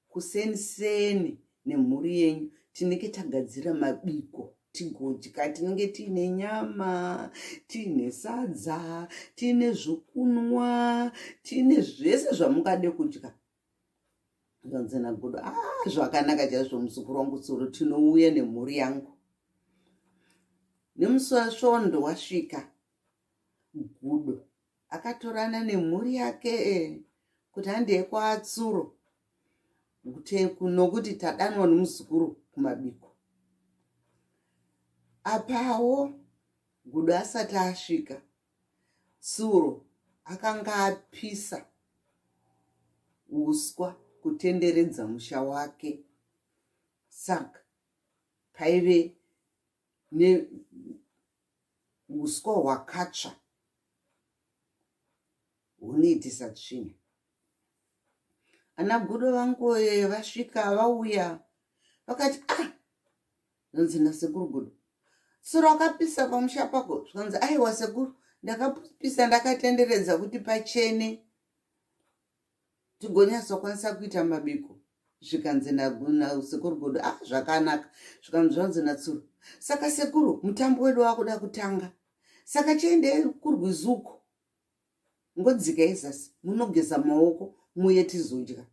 kuseni nemhuri yenyu tinenge tagadzira mabiko tigodya. Tinenge tiine nyama, tiine sadza, tiine zvokunwa, tiine zvese zvamungade kudya. Zvanzi nagudo, zvakanaka chaizvo muzukuru wangu tsuro, tinouya nemhuri yangu. Nemusi wesvondo wasvika, gudo akatorana nemhuri yake kuti handei kwatsuro nokuti tadanwa nomuzukuru kumabiko. Apawo gudo asati asvika, tsuro akanga apisa uswa kutenderedza musha wake. Saka paive neuswa hwakatsva hunoitisa tsvina. Ana gudo vangu vasvika vauya vakati zvanzi nasekuru gudo, tsuro akapisa pamusha pako. Zvanzi aiwa sekuru, ndakapisa ndakatenderedza kuti pachene tigonyasokwanisa kuita mabiko. Zvikanzi nasekuru gudo, zvakanaka. Zvikanzi zvanzi natsuro, saka sekuru mutambo wedu wakuda kutanga, saka chiendei kurwizuko, ngodzikai zasi munogeza maoko muye tizodya.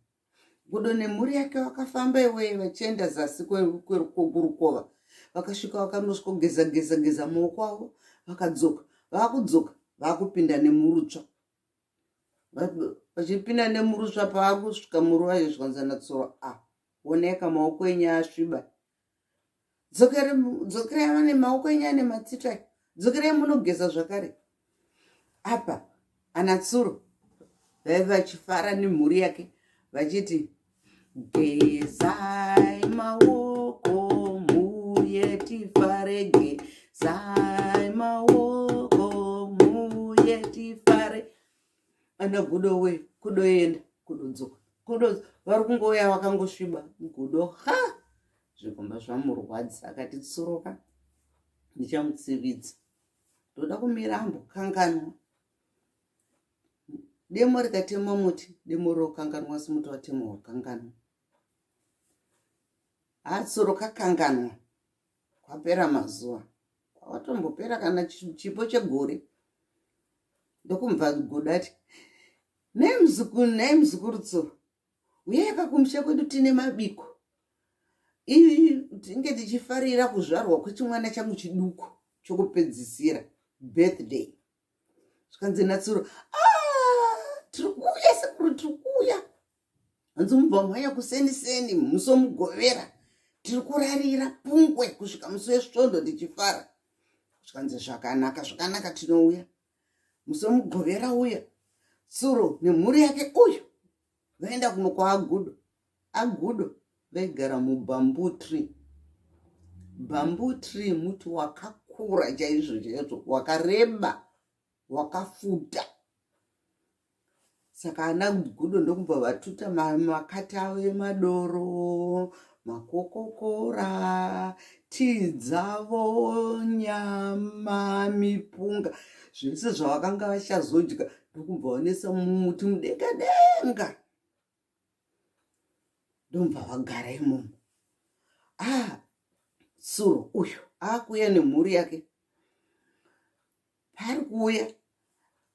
Gudo nemhuri yake vakafamba iweyo vachienda zasi kwerukova. Vakasvika vakanosvika kugeza maoko avo, vakadzoka. Vakudzoka vakupinda nemurutsva. Vachipinda nemurutsva pavari kusvika muruva zvikanzi natsuro, oneka maoko enyu asviba. Dzokerai vane maoko enyu ane matsitrai, dzokerai munogeza zvakare. Apa ana tsuro vaiva vachifara nemhuri yake vachiti, gezai maoko muye tifare regezai maoko muye tifare. Ana gudo we kudoenda kudodzoka vari kungouya vakangosviba gudo ha zvikomba zvamurwadzi akati tsoroka ndichamutsividza ndoda kumira ambokanganwa. Demo rikatema muti demo rokanganwa semuti watema wakanganwa. Atsoroka kanganwa kwapera mazuva kwatombopera kana chipo chegore ndokumva gudo ati nemuzukuru tsoro uyeka kumusha kwedu tine mabiko tinge tichifarira kuzvarwa kwechimwana changu chiduku chokupedzisira birthday. Zvikanzi natsuro tirikuuya sekuru tirikuuya hanzi mubva mhanya kuseniseni musomugovera tiri kurarira pungwe kusvika musi wesvondo tichifara. Zvikanzi zvakanaka tinouya musomugovera uya. Tsuro nemhuri yake uyu vaenda kuno kwaagudo vaigara mubambu tree. Bambu tree muti wakakura chaizvo wakareba wakafuta. Saka ana gudo ndokubva vatuta makati avo emadoro, makokokora, tii dzavo, nyama, mipunga, zvese zvavakanga vachazodya ndokubva vanesa mumuti mudenga denga ndomubva vagara imomo. Tsuro uyu akuuya nemhuri yake. Pari kuuya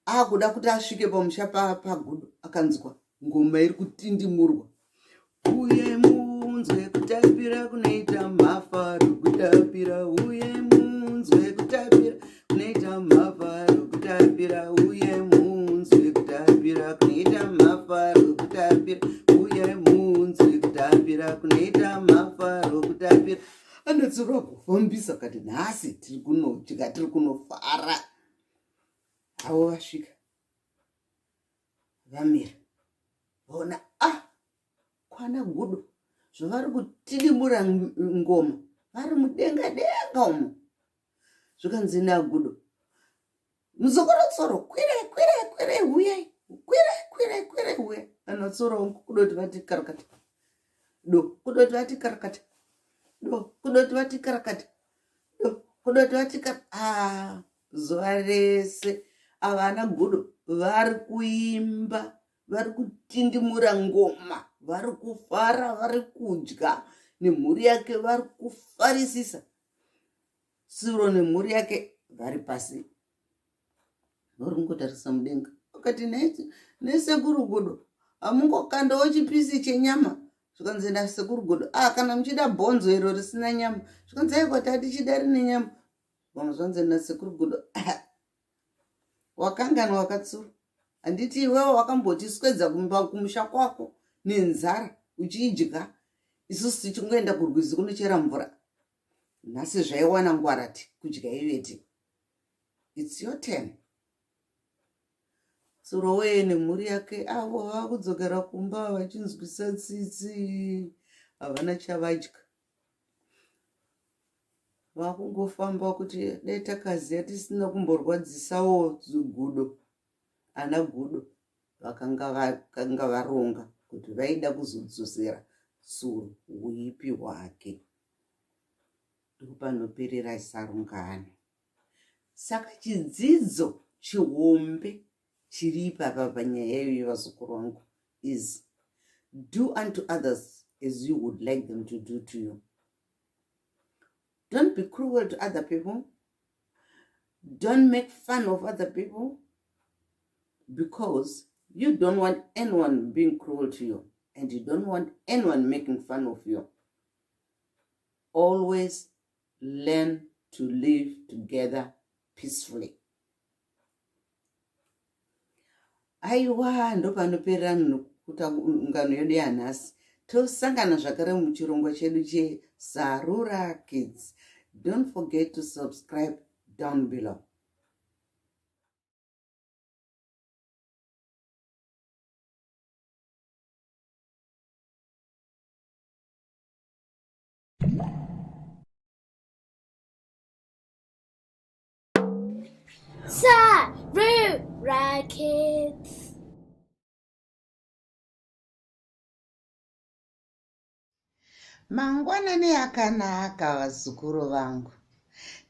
akuda kuti asvike pamusha pagudo akanzwa ngoma iri kutindimurwa. Uye munzwe kutapira kunoita mhafaro kutapira. Uye munzwe kutapira kunoita mhafaro kutapira. Uye munzwe kutapira kunoita mhafaro kutapira. Uye munzwe kutapira kunoita mhafaro kutapira. Anotsura kufambisa kati nhasi tiri kunodya tiri kunofara. Avo vasvika vamira vaona kwana gudo zvavari kutidimura ngoma vari mudenga denga umo. Zvikanzi nagudo muzokorotsoro kwire huyai kwire huyai. Anotsora kudoti vati karakati do kudoti vati karakati do kudoti vati karakati do kudoti vati zuva rese avana gudo vari kuimba vari kutindimura ngoma vari kufara vari kudya nemhuri yake vari kufarisisa. Tsuro nemhuri yake vari pasi vari kungotarisa mudenga. Akati nesekuru gudo hamungokandawo chipisi chenyama. Zvikanzi nasekuru gudo kana muchida bhonzo iro risina nyama. Zvikanzi aikwati hatichida rine nyama. Vamwe zvanzi nasekuru gudo wakanganwa wakatsura. Handiti iwewe wakambotiswedza kumusha kwako nenzara uchidya isusu tichingoenda kurwizi kunochera mvura. Nhasi zvaiwana ngwarati kudya ivete. It's your turn. Tsuro weye nemhuri yake avo vakudzokera kumba vachinzwisa tsitsi havana chavadya. Vakungofamba kuti dai takaziya tisina kumborwadzisawo gudo. Ana gudo vakanga varonga kuti vaida kuzodzosera tsuro uipi hwake. Ndopanoperera sarungano. Saka chidzidzo chihombe chiri papa panyaya iyoyo vazukuru vangu is do unto others as you would like them to do to you. Don't be cruel to other people. Don't make fun of other people because you don't want anyone being cruel to you and you don't want anyone making fun of you. Always learn to live together peacefully. Aiwa ndopanoperera kuta ngano yedu yanhasi. Tosangana zvakare muchirongwa chedu cheSarura Kids. Don't forget to subscribe down below.
Sarura Kids.
Mangwanani akanaka vazukuru vangu.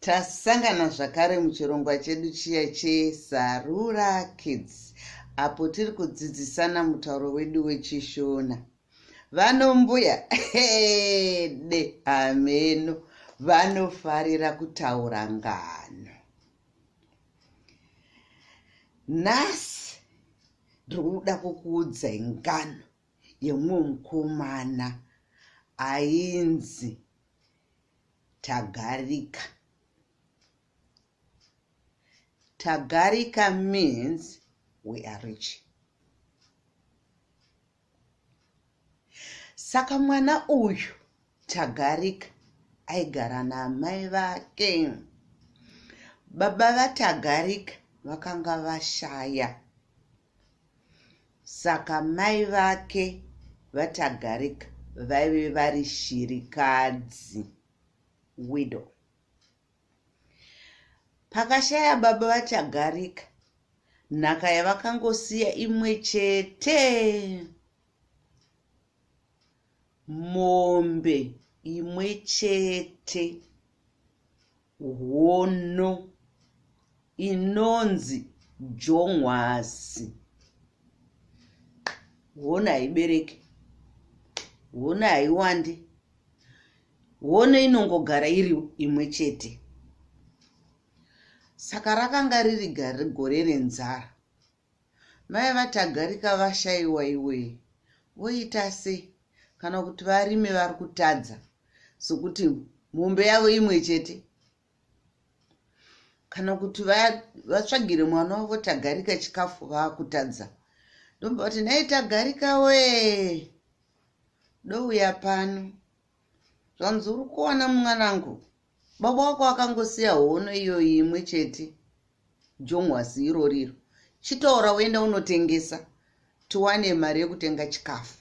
Tasangana zvakare muchirongwa chedu chiya cheSarura Kids, apo tiri kudzidzisana mutauro wedu wechishona. Vanombuya de ameno vanofarira kutaura ngano. Nhasi ndiri kuda kukuudzai ngano yemumwe mukomana ainzi Tagarika. Tagarika means we are rich. Saka mwana uyu Tagarika aigara namai vake. Baba vaTagarika vakanga vashaya. Saka mai vake vaTagarika vaive vari shirikadzi, widow. Pakashaya baba vaTagarika, nhaka yavakangosiya imwe chete, mombe imwe chete, hono inonzi jongwasi. Hono haibereki, hono haiwandi, hono inongogara iri imwe chete. Saka rakanga riri gore renzara. Mai vaTagarika vashayiwa iwe, voita sei kana kuti varime vari kutadza, sokuti mombe yavo imwe chete, kana kuti vatsvagire mwana wavo Tagarika chikafu vaakutadza. Ndomba kuti nhai Tagarika we, douya pano. Zvanzi uri kuona mwanangu, baba wako akangosiya hono iyoyi imwe chete, jongwasi iroriro. Chitaura uenda unotengesa, tiwane mari yekutenga chikafu.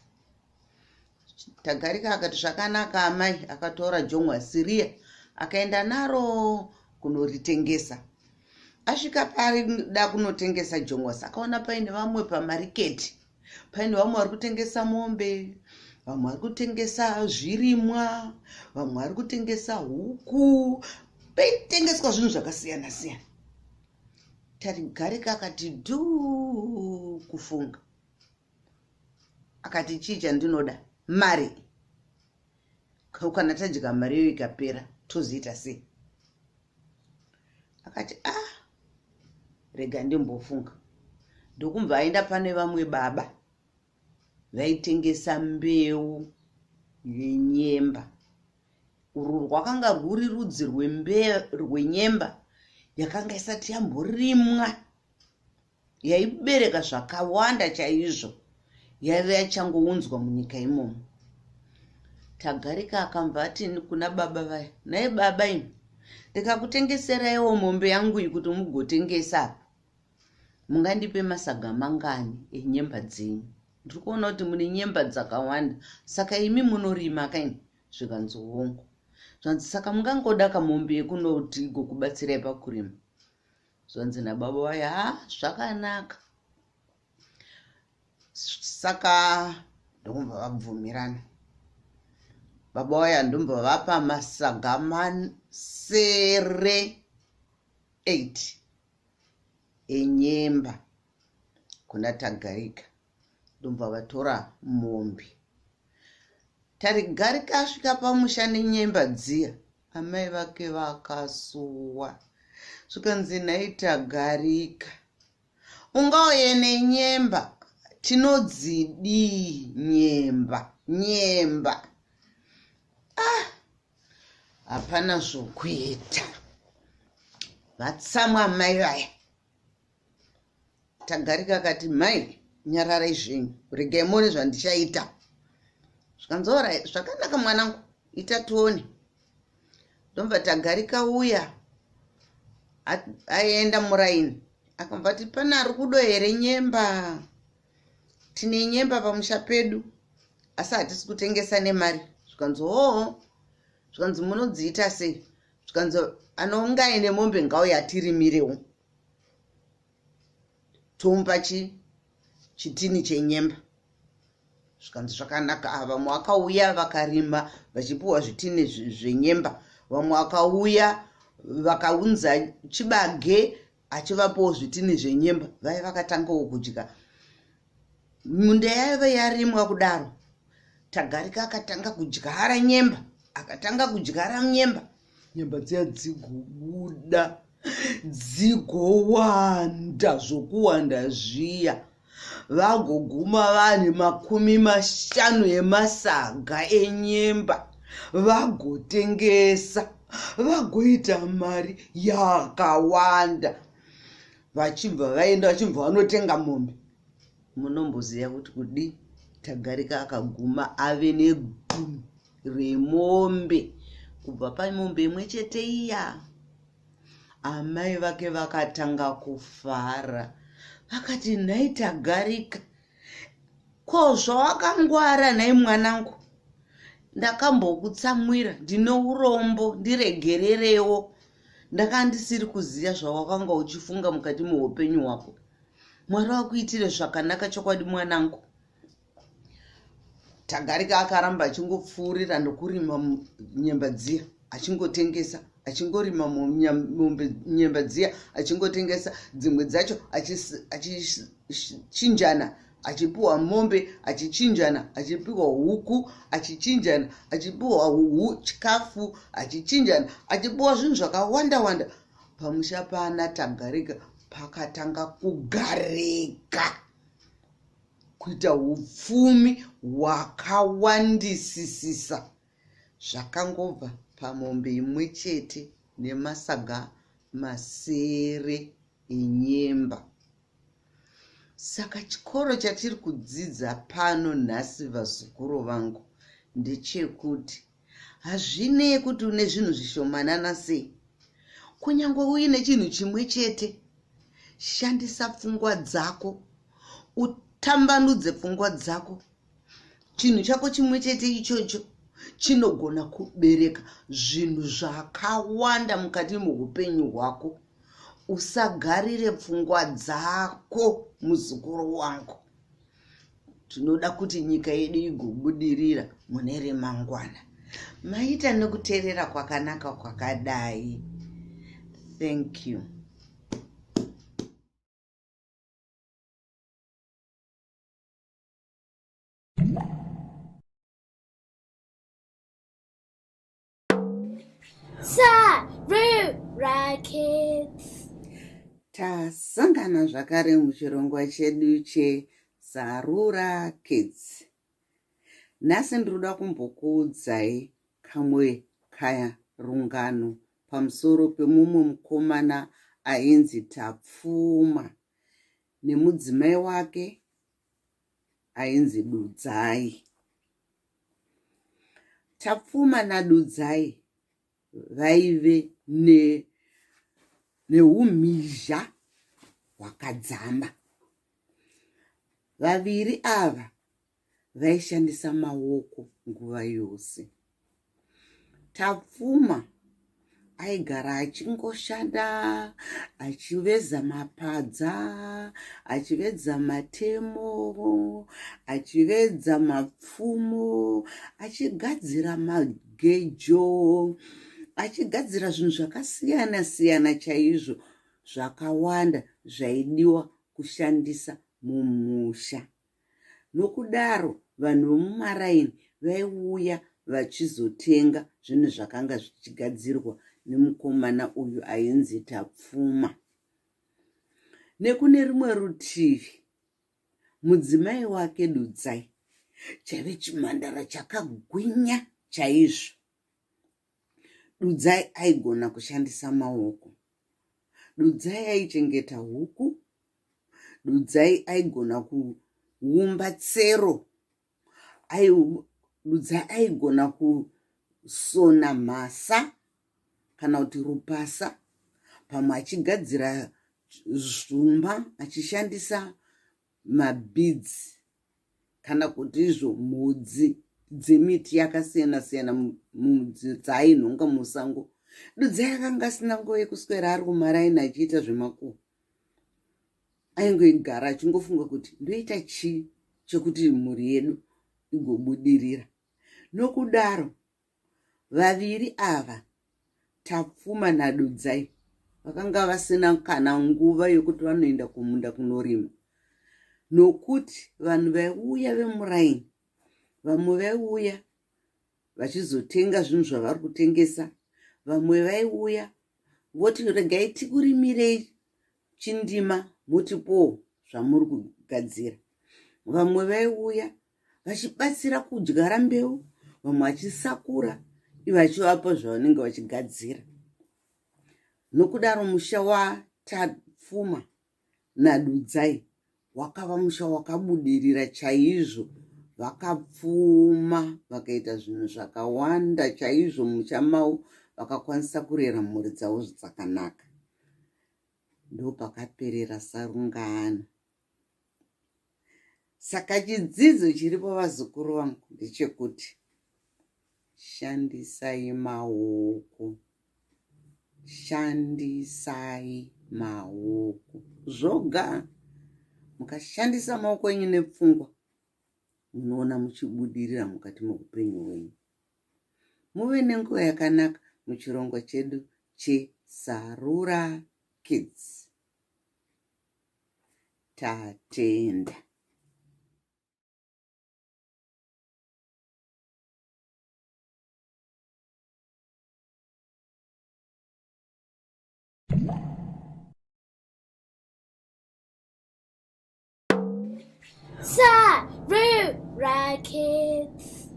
Tagarika akati zvakanaka amai, akatora jongwasi riya akaenda naro kunoritengesa. Asvika pari da kunotengesa jongwasi, akaona paine vamwe pamariketi, paine vamwe vari kutengesa mombe, vamwe vari kutengesa zvirimwa, vamwe vari kutengesa huku, peitengeswa zvinhu zvakasiyana siyana. Tagarika akati dhuu kufunga. Akati chii chandinoda? Mari. Kana tadya mari iyo ikapera, tozoita sei? Akati rega ndimbofunga. Ndokumva aenda pane vamwe baba vaitengesa mbeu yenyemba. Urwu rwakanga rwuri rudzi rwenyemba yakanga isati yamborimwa, yaibereka zvakawanda chaizvo, yaive yachangounzwa munyika imomo. Tagarika akamva ati kuna baba vaya, nhai baba imi, ndikakutengeseraiwo mombe yangu iyi kuti mugotengesa, mungandipe masaga mangani enyemba dzenyu? Ndiri kuona kuti mune nyemba dzakawanda, saka imi munorima kaini? Zvikanzi hongu. Zvanzi saka mungangoda kamombe yekunoti igokubatsirai pakurima? Zvanzi nababa vaya, zvakanaka. Saka ndomba vabvumirana. Baba vaya ndomba vapa masaga masere 8 enyemba kuna Tagarika. Ndomba vatora mombe. Tagarika asvika pamusha nenyemba dziya, amai vake vakasuwa. Zvikanzi nhai Tagarika, ungauye nenyemba, tinodzidi nyemba. Hapana zvokuita. Vatsamwa mai vaya. Tagarika akati, mai, nyararai zvenyu, regai muone zvandichaita. Zvikanzi ora, zvakanaka mwanangu, ita tuone. Ndomba Tagarika uya, aenda muraini. Akamva ati pana ari kudo here nyemba? Tine nyemba pamusha pedu, asi hatisi kutengesa nemari. Zvikanzi zvikanzi munodziita sei? Zvikanzi anongaine mombe ngauya tirimirewo. tomupa chitini chenyemba. Zvikanzi zvakanaka. Vamwe vakauya vakarima vachipuwa zvitini zvenyemba. Vamwe vakauya vakaunza chibage achivapowo zvitini zvenyemba. Vaya vakatangawo kudya. Munda yaiva yarimwa kudaro. Tagarika akatanga kudyara nyemba. Akatanga kudyara nyemba. Nyemba dziya dzigobuda. Dzigowanda zvokuwanda zviya. Vagoguma vane 50 emasaga enyemba. Vagotengesa. Vagoita mari yakawanda. Vachibva vaenda vachibva vanotenga mombe. Munomboziya kuti kudi Tagarika akaguma ave negumi remombe. Kubva pamombe imwe chete iya. Amai vake vakatanga kufara. Vakati, nhai Tagarika, ko zvawakangwara nhai mwanangu. Ndakambokutsamwira, ndine urombo, ndiregererewo. Ndakandisiri kuziya zvawakanga uchifunga mukati muupenyu hwako. Mwari wakuitire zvakanaka chokwadi mwanangu. Tagarika akaramba achingopfuurira nokurima nyemba dziya, achingotengesa, achingorima nyemba dziya, achingotengesa, dzimwe dzacho achichinjana, achipuwa mombe, achichinjana, achipuwa huku, achichinjana, achipuwa chikafu, achichinjana, achipuwa zvinhu zvakawanda-wanda. Pamusha pana Tagarika pakatanga kugarika, kuita upfumi hwakawandisisisa. Zvakangobva pamombe imwe chete nemasaga 7 enyemba. Saka chikoro chatiri kudzidza pano nhasi vazukuru vangu ndechekuti hazvinei kuti une zvinhu zvishomanana sei. Kunyange uine chinhu chimwe chete, shandisa pfungwa dzako, utambanudze pfungwa dzako. Chinhu chako chimwe chete ichocho chinogona kubereka zvinhu zvakawanda mukati muupenyu hwako. Usagarire pfungwa dzako, muzukuru wangu. Tinoda kuti nyika yedu igobudirira mune remangwana. Maita nekuteerera kwakanaka kwakadai. Thank you.
Sarura Kids.
Tasangana zvakare muchirongwa chedu cheSarura Kids. Nhasi ndinoda kumbokuudzai kamwe karungano pamusoro pemumwe mukomana ainzi Tapfuma nemudzimai wake ainzi Dudzai. Tapfuma naDudzai vaive neumhizha hwakadzama. Vaviri ava vaishandisa maoko nguva yose. Tapfuma aigara achingoshanda, achiveza mapadza, achiveza matemo, achiveza mapfumo, achigadzira magejo, achigadzira zvinhu zvakasiyana-siyana chaizvo zvakawanda zvaidiwa kushandisa mumusha. Nokudaro vanhu vomumaraini vaiuya vachizotenga zvinhu zvakanga zvichigadzirwa nemukomana uyu ainzi Tapfuma. Nekune rumwe rutivi, mudzimai wake Dudzai chaive chimhandara chakagwinya chaizvo. Dudzai aigona kushandisa maoko. Dudzai aichengeta huku. Dudzai aigona kuumba tsero. Dudzai aigona kusona mhasa kana kuti rupasa. Pamwe achigadzira zvuma achishandisa mabhidzi kana kuti izvo mhodzi dzemiti yakasiyana-siyana, mudzi dzaainhonga musango. Dudzai akanga asina nguva yekuswera ari kumaraini achiita zvemakuhwa. aingoigara achingofunga kuti ndoita chii chekuti mhuri yedu igobudirira. Nokudaro vaviri ava, Tapfuma naDudzai, vakanga vasina kana nguva yokuti vanoenda kumunda kunorima, nokuti vanhu vaiuya vemuraini, vamwe vaiuya vachizotenga zvinhu zvavari kutengesa, vamwe vaiuya voti regai tikurimirei chindima mutipowo zvamuri kugadzira, vamwe vaiuya vachibatsira kudyara mbeu, vamwe vachisakura vachivapa zvavanenge vachigadzira. Nokudaro musha waTapfuma naDudzai wakava musha wakabudirira chaizvo, vakapfuma vakaita zvinhu zvakawanda chaizvo musha mavo, vakakwanisa kurera mhuri dzavo dzakanaka. Ndopakaperera sarungano. Saka chidzidzo chiri pavazukuru vangu ndechekuti shandisai maoko, shandisai maoko zvoga. Mukashandisa maoko enyu nepfungwa, munoona muchibudirira mukati meupenyu hwenyu. Muve nenguva yakanaka muchirongwa chedu cheSarura Kids. Tatenda.
Sarura Kids.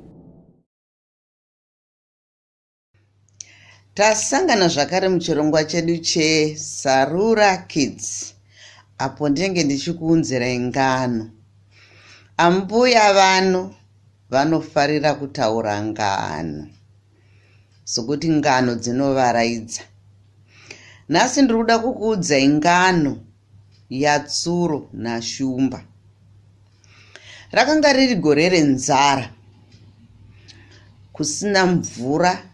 Tasangana zvakare muchirongwa chedu cheSarura Kids, apo ndenge ndichikuunzirai ngano. Ambuya vano vanofarira kutaura ngano, sokuti ngano dzinovaraidza. Nhasi ndiri kuda kukuudzai ngano yatsuro naShumba. Rakanga riri gore renzara, kusina mvura,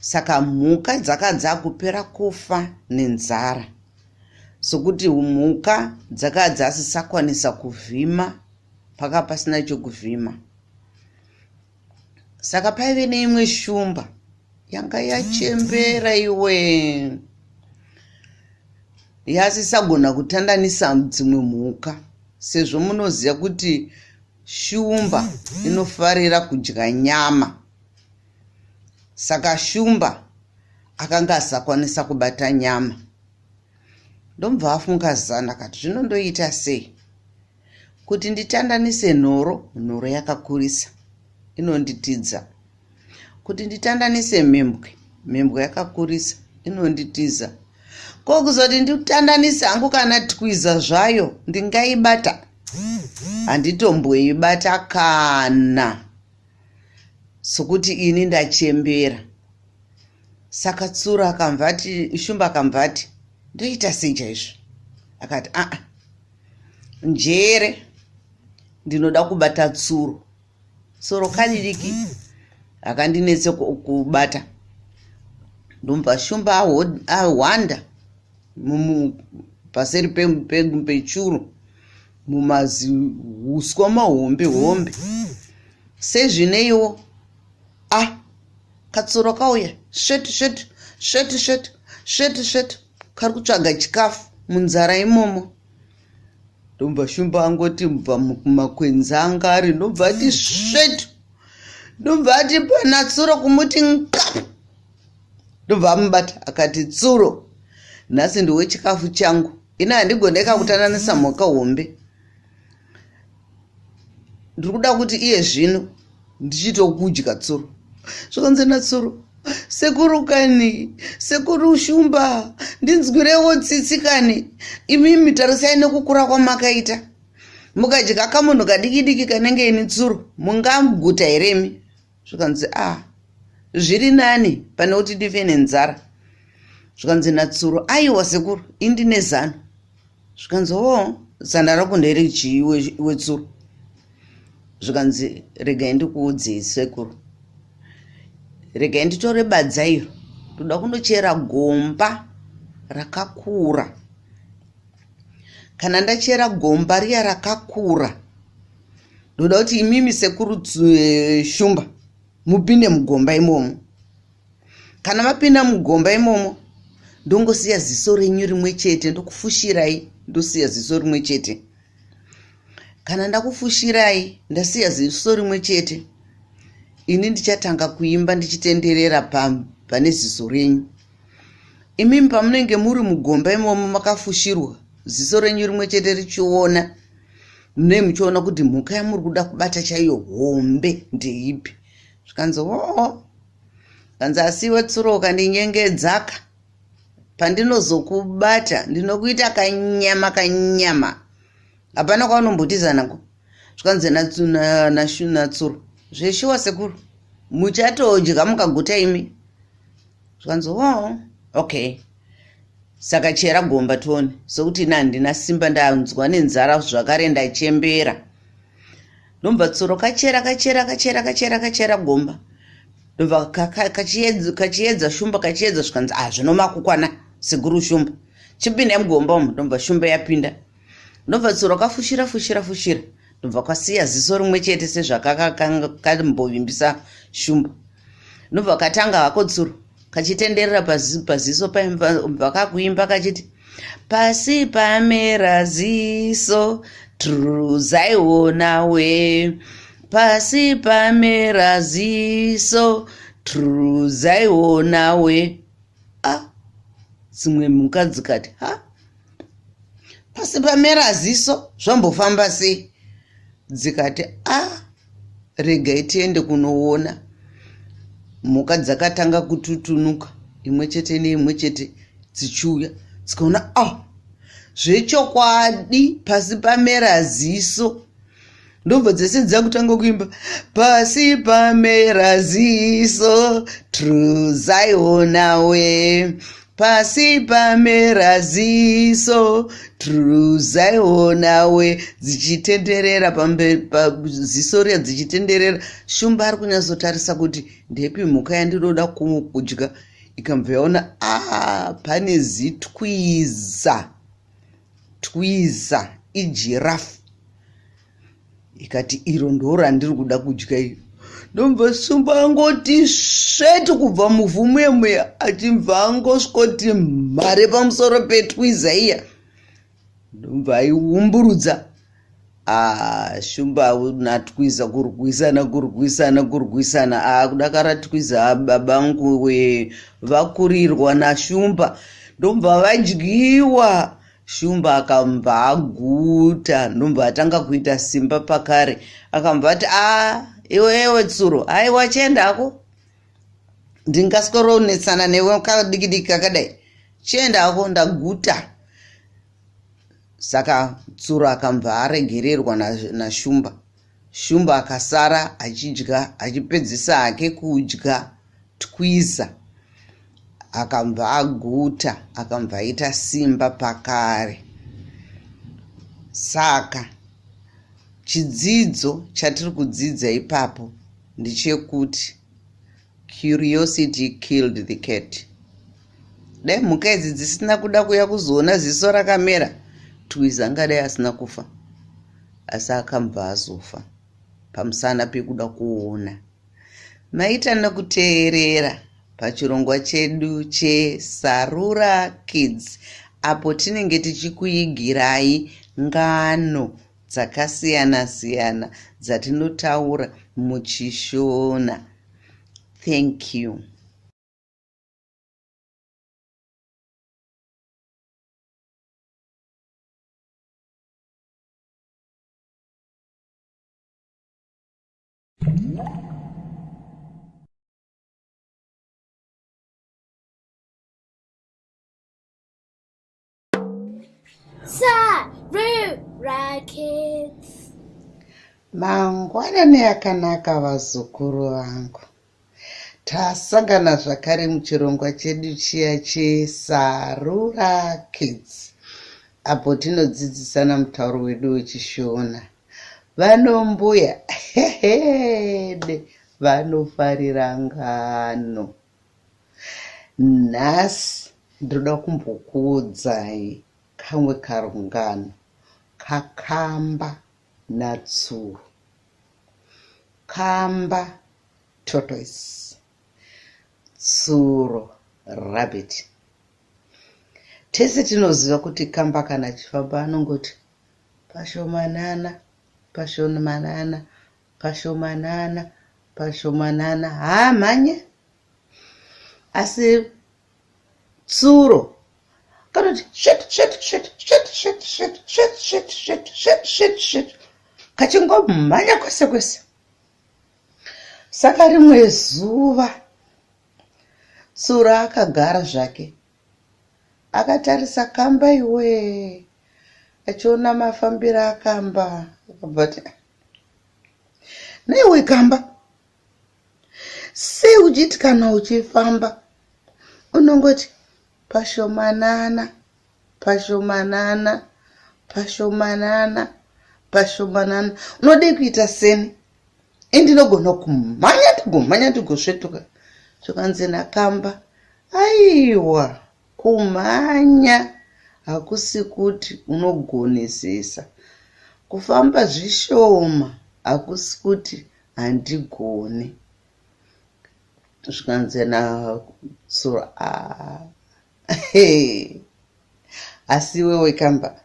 saka mhuka dzakadza kupera kufa nenzara, sokuti mhuka dzakadza dzisakwanisa kuvhima paka pasina chokuvhima. Saka paive neimwe shumba yanga yachembera iwe, yasisagona kutandanisa dzimwe mhuka, sezvo munoziva kuti shumba inofarira kudya nyama. Saka shumba akanga asakwanisa kubata nyama. Ndomubva afunga zana kati zvinondoita sei kuti nditandanise nhoro, nhoro yakakurisa inonditiza, kuti nditandanise membwe, membwe yakakurisa inonditiza, ko kuzoti nditandanise hangu kana twiza zvayo ndingaibata? Handitomboibata kana, sokuti ini ndachembera. Saka tsuro akamvati, shumba akamvati, ndoita sei chaizvo? Akati njere, ndinoda kubata tsuro. Tsuro kadidiki akandinetse kubata. Ndomva shumba ahwanda paseri pechuru, mumazi huswa mahombe hombe. Sezvineiwo katsuro kauya, svetu svetu svetu svetu svetu svetu, kari kutsvaga chikafu munzara imomo. Ndomva shumba angoti mubva mumakwenzi anga ari, ndobva ati svetu, ndobva ati pana tsuro kumuti nka, ndobva amubata akati, tsuro, nhasi ndiwe chikafu changu, ina handigoneka kutandanisa mhuka hombe. Ndiri kuda kuti iye zvino ndichitokudya tsuro. Zvakanzi natsuro, sekuru kani, sekuru shumba, ndinzwirewo tsitsi kani, imimi tarisai nekukura kwamakaita. Mukadya kamunhu kadiki-diki kanenge ini tsuro, mungaguta heremi? Zvakanzi zviri nani pane kuti ndife nenzara. Zvakanzi natsuro, aiwa sekuru, indine zano. Zvakanzi zana rako nderechii wetsuro? Zvakanzi regai ndikuudzei sekuru, regai nditore badza iro, toda kundochera gomba rakakura. kana ndachera gomba riya rakakura, ndoda kuti imimi sekuru shumba mupinde mugomba imomo. Kana mapinda mugomba imomo, ndongosiya ziso renyu rimwe chete, ndokufushirai ndosiya ziso rimwe chete. Kana ndakufushirai ndasiya ziso rimwe chete, ini ndichatanga kuimba ndichitenderera pane ziso renyu. Imimi pamunenge muri mugomba imomo makafushirwa, ziso renyu rimwe chete richiona, munenge muchiona kuti mhuka yamuri kuda kubata chaiyo hombe ndeipi. Zvikanzi kanzi asiwe Tsuro ukandinyengedzaka, pandinozokubata ndinokuita kanyama. Hapana kwaunombotiza nako. Zvikanzi na Tsuro, zveshiwa sekuru, muchatodya mukaguta imi. Zvikanzi okay. Saka chera gomba tone, sokuti handina simba, ndanzwa nenzara zvakare ndachembera. Ndomba Tsuro kachera gomba. Ndomba kachiedza shumba kachiedza zvikanzi zvinomakukwana sekuru shumba. Chipinda mugomba umu, ndomba shumba yapinda. Ndomba Tsuro kafushira. Ndomba kwasiya ziso rimwe chete sezvakakambovimbisa shumba. Ndomba katanga hako Tsuro kachitenderera paziso pakakuimba kachiti, pasi pamera ziso truzaiwonawe, pasi pamera ziso truzaiwonawe. Dzimwe mhuka dzikati, pasi pamera ziso zvambofamba sei? Dzikati, regai tiende kunoona. Mhuka dzakatanga kututunuka, imwe chete neimwe chete dzichiuya, dzikaona zvechokwadi pasi pamera ziso. Ndobva dzese dzakutanga kuimba, pasi pamera ziso truzaiwonawe, pasi pamera ziso truzaiwonawe, dzichitenderera paziso riya dzichitenderera. Shumba ari kunyazotarisa kuti ndepi mhuka yandinoda kudya, ikabva yaona pane zitwiza ijirafu, ikati iro ndo randiri kuda kudya iyo. Ndomva shumba angoti svetu kubva muvhumwe achibva angosvoti mhare pamusoro petwiza iya. Ndomva aiumburudza. Shumba natwiza kurwisana. Kudakara twiza babangu we vakurirwa nashumba. Ndomva vadyiwa. Shumba akambva aguta. Ndomva atanga kuita simba pakare. Akambva ati iwe Tsuro, aiwa chiendako, ndingasikoronetsana newe kadiki kakadai, chiendako ndaguta. Saka Tsuro akambva aregererwa nashumba. Shumba akasara achidya, achipedzisa hake kudya twiza. Akambva aguta, akambva aita simba pakare. Saka chidzidzo chatiri kudzidza ipapo ndechekuti curiosity killed the cat. Dai mhuka idzi dzisina kuda kuya kuzoona ziso rakamera, twiza angadai asina kufa, asi akambva azofa pamusana pekuda kuona. Maita nekuteerera pachirongwa chedu cheSarura Kids, apo tinenge tichikuigirai ngano dzakasiyana-siyana dzatinotaura muchishona. Thank you.
Sarura Kids.
Mangwanani akanaka vazukuru vangu. Tasangana zvakare muchirongwa chedu chiya cheSarura Kids, apo tinodzidzisana mutauro wedu wechishona. Vanombuya vanofarira ngano. Nhasi ndoda kumbokuudzai kamwe karungano. kakamba natsuro. Kamba tortoise, tsuro rabbit. Tese tinoziva kuti kamba kana achifamba anongoti pashomanana, pashomanana, pashomanana, pashomanana, mhanye. Asi tsuro kanoti shet shet shet shet shet shet shet shet shet shet shet shet, kachingomhanya kwese kwese. Saka rimwe zuva tsuro akagara zvake akatarisa kamba iwe, achiona mafambiro akamba. Akabvati, neiwe kamba, sei uchiti kana uchifamba unongoti pashomanana, pashomanana, pashomanana, pashomanana? Unode kuita seni? Indinogona kumhanya tigomhanya tigosvetuka. Zvakanzi nakamba, aiwa, kumhanya hakusi kuti unogonesesa, kufamba zvishoma hakusi kuti handigoni. Zvikanzi natsuro, asi iwewe kamba,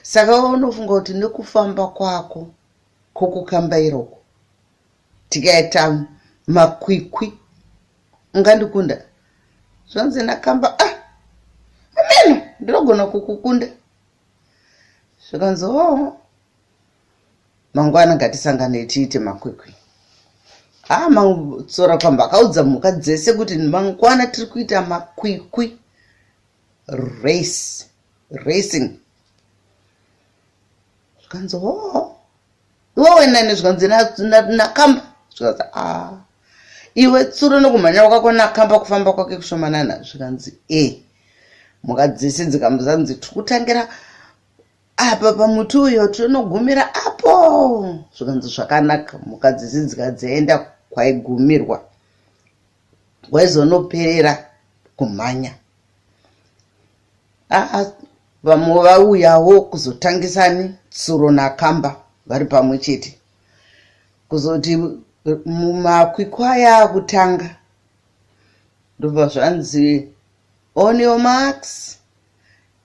saka unofunga kuti nekufamba kwako kokukamba iroko tikaita makwikwi ungandikunda? Zvanzi nakamba, ameno ndinogona kukukunda. Zvikanzi mangwana ngatisangane tiite makwikwi. Tsuro kwamba akaudza mhuka dzese kuti mangwana tiri kuita makwikwi, racing. Zvikanzi iwewe nani? Zvikanzi nakamba. Zvikanzi iwe tsuro nokumhanya kwako nakamba kufamba kwake kushomanana. Zvikanzi mhuka dzese dzikambozanzi tikutangira apa pamuti uyo tinogumira apo. Zvikanzi zvakanaka. Mhuka dzese dzikadzienda kwaigumirwa, waizonoperera kumhanya. Vamwe vauyawo kuzotangisani tsuro nakamba vari pamwe chete, kuzoti mumakwikwi aya akutanga ndobva zvanzi on your marks,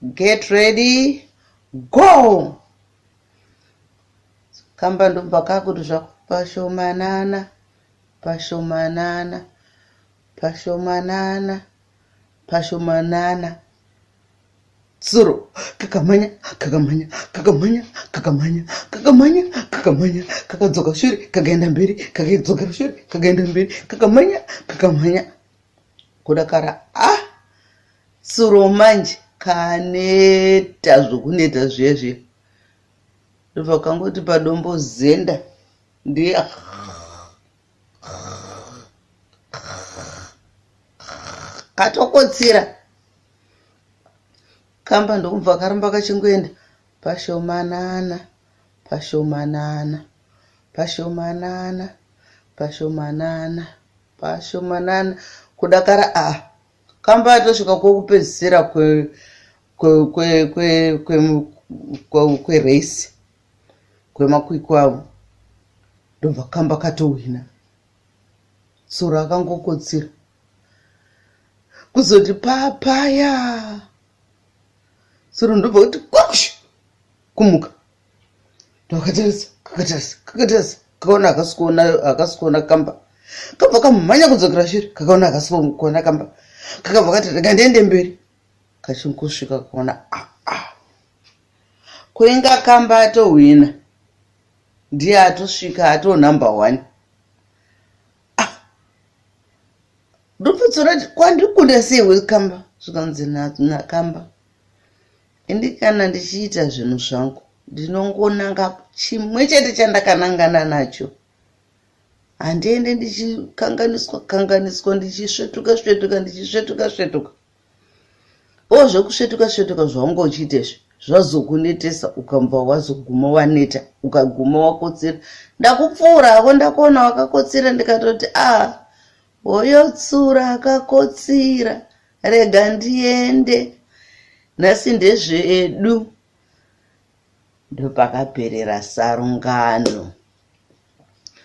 get ready, go. Kamba ndobva kakuti zvako pashomanana, pashomanana, pashomanana, pashomanana. Tsuro kakamhanya, kakamhanya, kakamhanya, kakamhanya, kakamhanya, kakamhanya, kakadzoka shure, kakaenda mberi, kakadzoka shure, kakaenda mberi, kakamhanya, kakamhanya. Kudakara, tsuro manje kaneta zvokuneta zviye. Ndobva kangoti padombo zenda ndiye katokotsira. Kamba ndokubva karamba kachingoenda pashomanana, pashomanana, pashomanana, pashomanana, pashomanana. Kudakara, kamba atosvika kwokupedzisira kweresi, kwemakwikwi avo, ndobva kamba katowina. Tsuro akangokotsira kuzoti papaya. Tsuro ndobva kuti kwakusha kumuka. Ndakatarisa, kakatarisa, kakaona akasikuona kamba. Kabva kamhanya kudzokera shure, kakaona akasikuona kamba. Kakabva kati ndiende mberi, kachingosvika kaona kuinga kamba atowina, ndiye atosvika atonumber 1. Ndopfutsura kuti kwandikunda sei wekamba. Zvikanzi nakamba, indikana ndichiita zvinhu zvangu ndinongonanga chimwe chete chandakanangana nacho. Handiende ndichikanganiswa ndichisvetuka. Zvekusvetuka zvaunga uchiitezvo zvazokunetesa, ukabva wazoguma waneta, ukaguma wakotsera. Ndakupfuura hako ndakuona wakakotsera, ndikatoti hoyo tsuro akakotsira, rega ndiende, nhasi ndezvedu. ndopakaperera sarungano.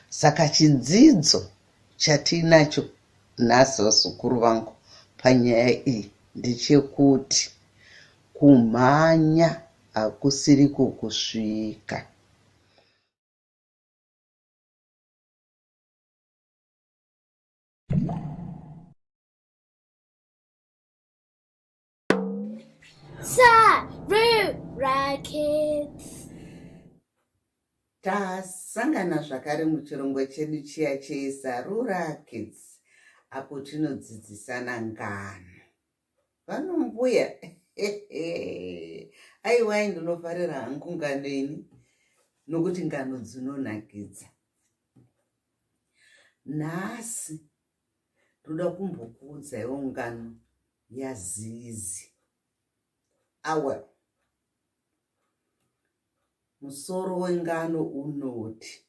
Saka chidzidzo chatinacho nhasi vasukuru vangu panyaya iyi ndechekuti kumhanya hakusiriko kusvika.
Sarura Kids.
Tasangana zvakare muchirongwa chedu chiya cheSarura Kids, apo tinodzidzisana ngano. Vanombuya aiwai ndinofarira hangu ngano ini nokuti ngano dzinonakidza. Nhasi ndoda kumbokuudzaiwo ngano yazizi. Awa musoro wengano unoti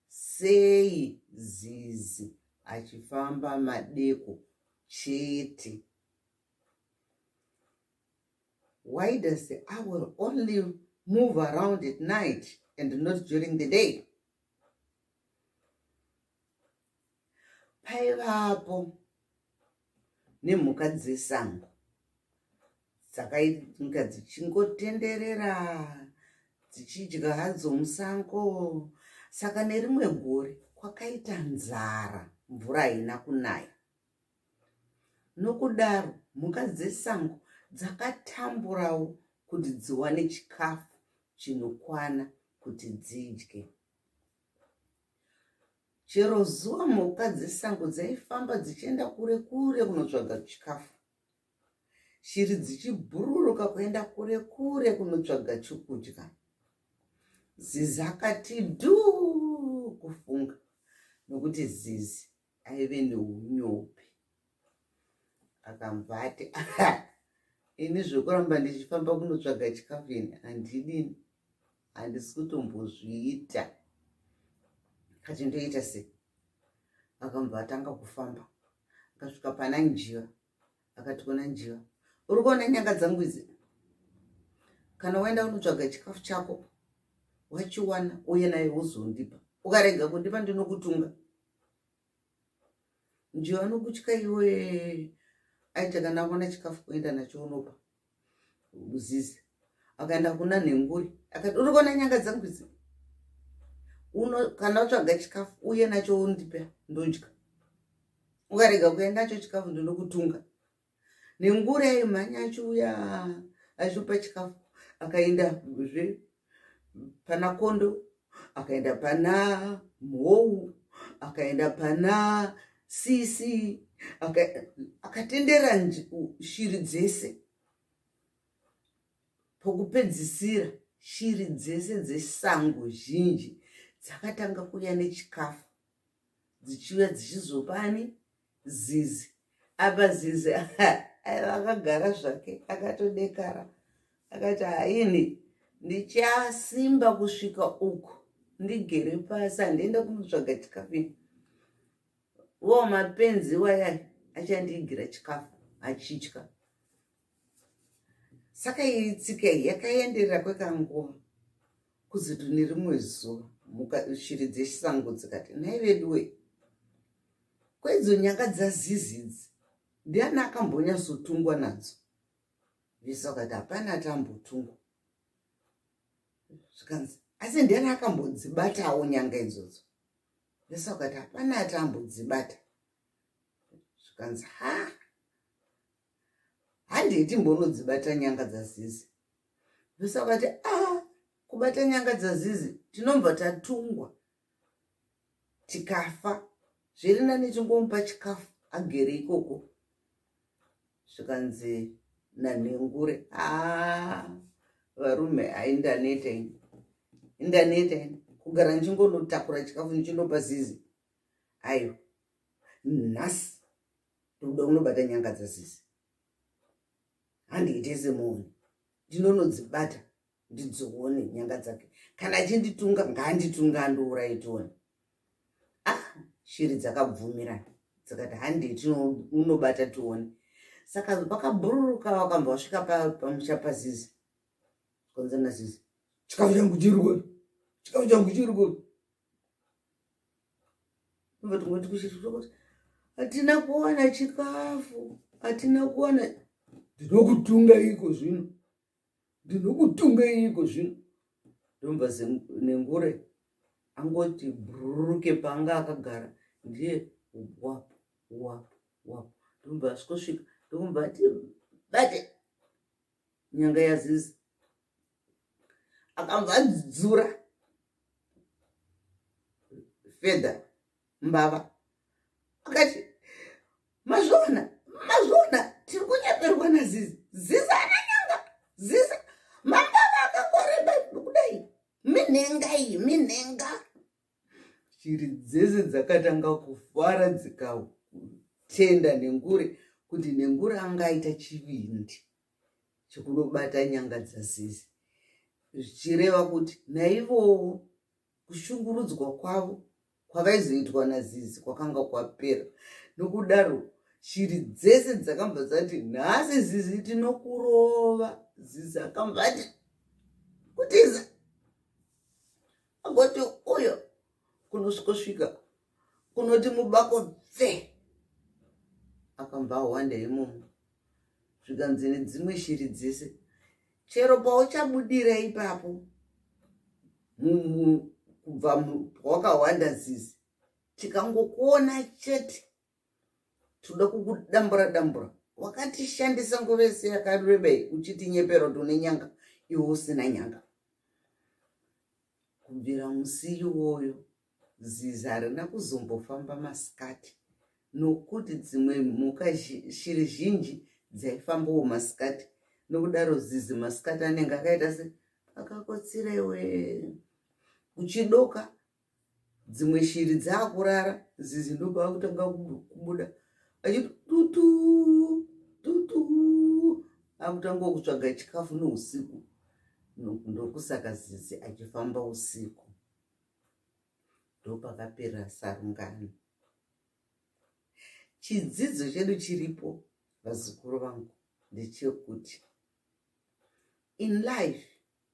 sei zizi achifamba madeko chete? Why does the owl only move around at night and not during the day? Paivapo nemhuka dzesango dzakainga dzichingotenderera dzichidya hadzo musango. Saka nerimwe gore kwakaita nzara, mvura haina kunaya. Nokudaro mhuka dzesango dzakatamburawo kuti dziwane chikafu chinokwana kuti dzidye. Chero zuva mhuka dzesango dzaifamba dzichienda kure kure kunotsvaga chikafu. Shiri dzichibhururuka kuenda kure kure kunotsvaga chokudya. Zizi akati dhuu kufunga nokuti zizi aive neunyope. Akambva ati ini zvekuramba ndichifamba kunotsvaga chikafu ini handidini, handisi kutombozviita. Kati ndoita sei? Akambva atanga kufamba akasvika pana njiva. Akati kuna njiva, uri kuona nyanga dzangu idzi? Kana waenda kunotsvaga chikafu chako wachiwana uye naye uzondipa. Ukarega kundipa ndinokutunga. Njiva nokutya iwe aita kana aona chikafu kuenda nacho unopa. Zizi akaenda kuna nhenguri akati, uri kuona nyanga dzangu idzi? Kana utsvaga chikafu uye nacho undipa ndodya. Ukarega kuenda nacho chikafu ndinokutunga. Nhenguri aimhanya achiuya achipa chikafu. Akaenda pana kondo, akaenda pana mhou, akaenda pana sisi, akatendera shiri dzese. Pokupedzisira shiri dzese dzesango zhinji dzakatanga kuuya nechikafu, dzichiuya dzichizopani zizi. Apa zizi akagara zvake akatodekara. Akati haini ndichasimba kusvika uku ndigere pasi, handienda kunotsvaga chikafu. Wo mapenzi wayai achandiigira chikafu achitya. Saka iyi tsika yakaenderera kwekanguva kuzoti nerimwe zuva shiri dzechisango dzikati, nhai veduwe, kwedzo nyanga dzazizi idzi ndiani akambonyatsotungwa nadzo? Vese vakati hapana atambotungwa. Zvikanzi asi ndiani akambodzibatawo nyanga idzodzo? Vese vakati hapana atambodzibata. Zvikanzi handiti mbonodzibata nyanga dzazizi. Vese vakati kubata nyanga dzazizi tinobva tatungwa tikafa. Zviri nani tingomupa chikafu agere ikoko. Zvikanzi nanhengure, varume haindaneta ini. Indaneta ini kugara ndichingonotakura chikafu ndichinopa zizi. Ayo nhasi ndoda kunobata nyanga dzazizi. Handiite semunhu ndinonodzibata ndidzione nyanga dzake. Kana achinditunga ngaanditunga andourayi tione. Shiri dzakabvumirana dzakati handiti unobata tione. Saka vakabhururuka vakambva vasvika pamusha pazizi. Konzana zizi, chikafu changu chirugoni, chikafu changu chirugoni. Tumwe tukushirikoti hatina kuwana chikafu, hatina kuwana. Ndinokutunga iko zvino, ndinokutunga iko zvino. Ndomba nengure angoti bhururuke panga akagara ndiye wapo wapo wapo. Ndomba asvika ndomba ati bate nyanga yazizi akambadzura fedha mbava akati mazvona tiri kunyeperwa nazizi. Zizi ana nyanga, zizi mambava akakoreba kudai minhenga iyi minhenga. Shiri dzese dzakatanga kufara dzikatenda nengure kuti nengure angaita chivindi chekunobata nyanga dzazizi, zvichireva kuti naivowo kushungurudzwa kwavo kwavaizoitwa nazizi kwakanga kwapera. Nokudaro shiri dzese dzakamba dzati nhasi zizi tinokurova. Zizi akamba ati kutiza agoti uyo kunosvikosvika kunoti mubako pfe. Akamba awanda imomo zvikanzi nedzimwe shiri dzese chero pauchabudira ipapo kubva wakawanda zizi tikangokuona chete toda kukudambura wakatishandisa nguva se yakareba uchitinyepera kuti une nyanga iwe usina nyanga. Kubvira musi iwoyo zizi harina kuzombofamba masikati nokuti dzimwe mhuka shiri zhinji dzaifambawo masikati. Nokudaro zizi masikati anenge akaita se akakotsira iwe. Uchidoka dzimwe shiri dzaakurara zizi ndobva kutanga kubuda achiti tutu tutu akutanga kutsvaga chikafu nousiku. Ndokusaka zizi achifamba usiku. Ndopakapera sarungano. Chidzidzo chedu chiripo vazukuru vangu ndechekuti in life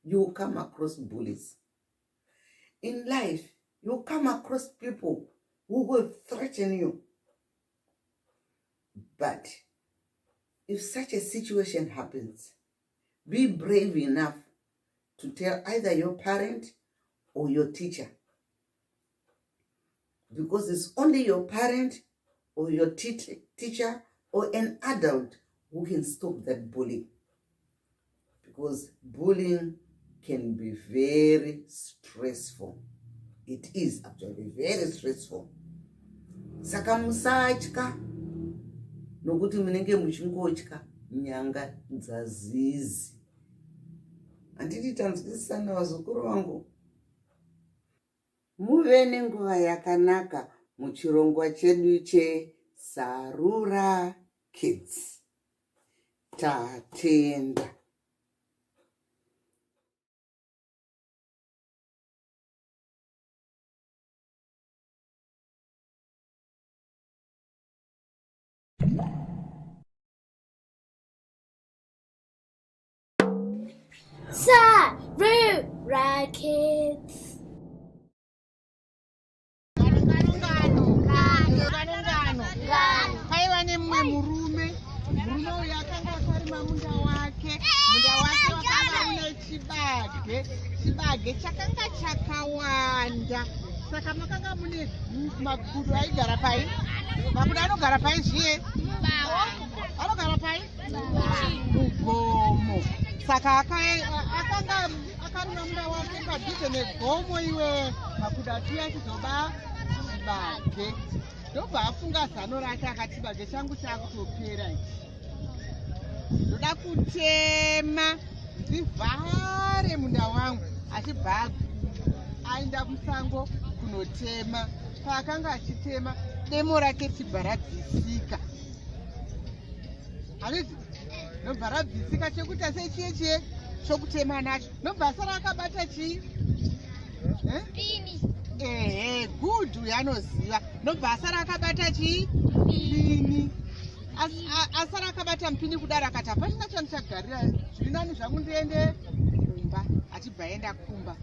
you come across bullies. In life you come across people who will threaten you. But if such a situation happens, be brave enough to tell either your parent or your teacher, because it's only your parent or your teacher or an adult who can stop that bullying, because bullying can be very stressful. It is actually very stressful. Saka musatya nokuti munenge muchingotya nyanga dzazizi. Handiti tanzwisisana vazukuru vangu? Muve nenguva yakanaka muchirongwa chedu cheSarura Kids. Tatenda.
Sarura Kids.
Paiva nemumwe murume uyu akanga akarima munda wake wakanga une chibage chakanga chakawanda. Saka makanga mune makudo aigara pai. Makudo anogara pai zviye? Anogara pai? Mugomo. Saka akanga akarima munda wake padhuze negomo iwe. Makudo atuya chizoba chibage. Ndobva afunga zano rake akati chibage changu chakutopera ichi. Ndoda kutema ndivhare munda wangu. Achibva aenda kusango kunotema. Paakanga achitema demo rake chibva rabvisika. Handiti ndobva rabvisika chekuti sechiye chokutema nacho. Ndobva asara akabata chii? Pini. Gudhu yanoziva. Ndobva asara akabata chii? Pini. Asara akabata mpini kudara akati hapachina chandichagarira. Zvirinani zvangu ndiende kumba. achibva enda kumba.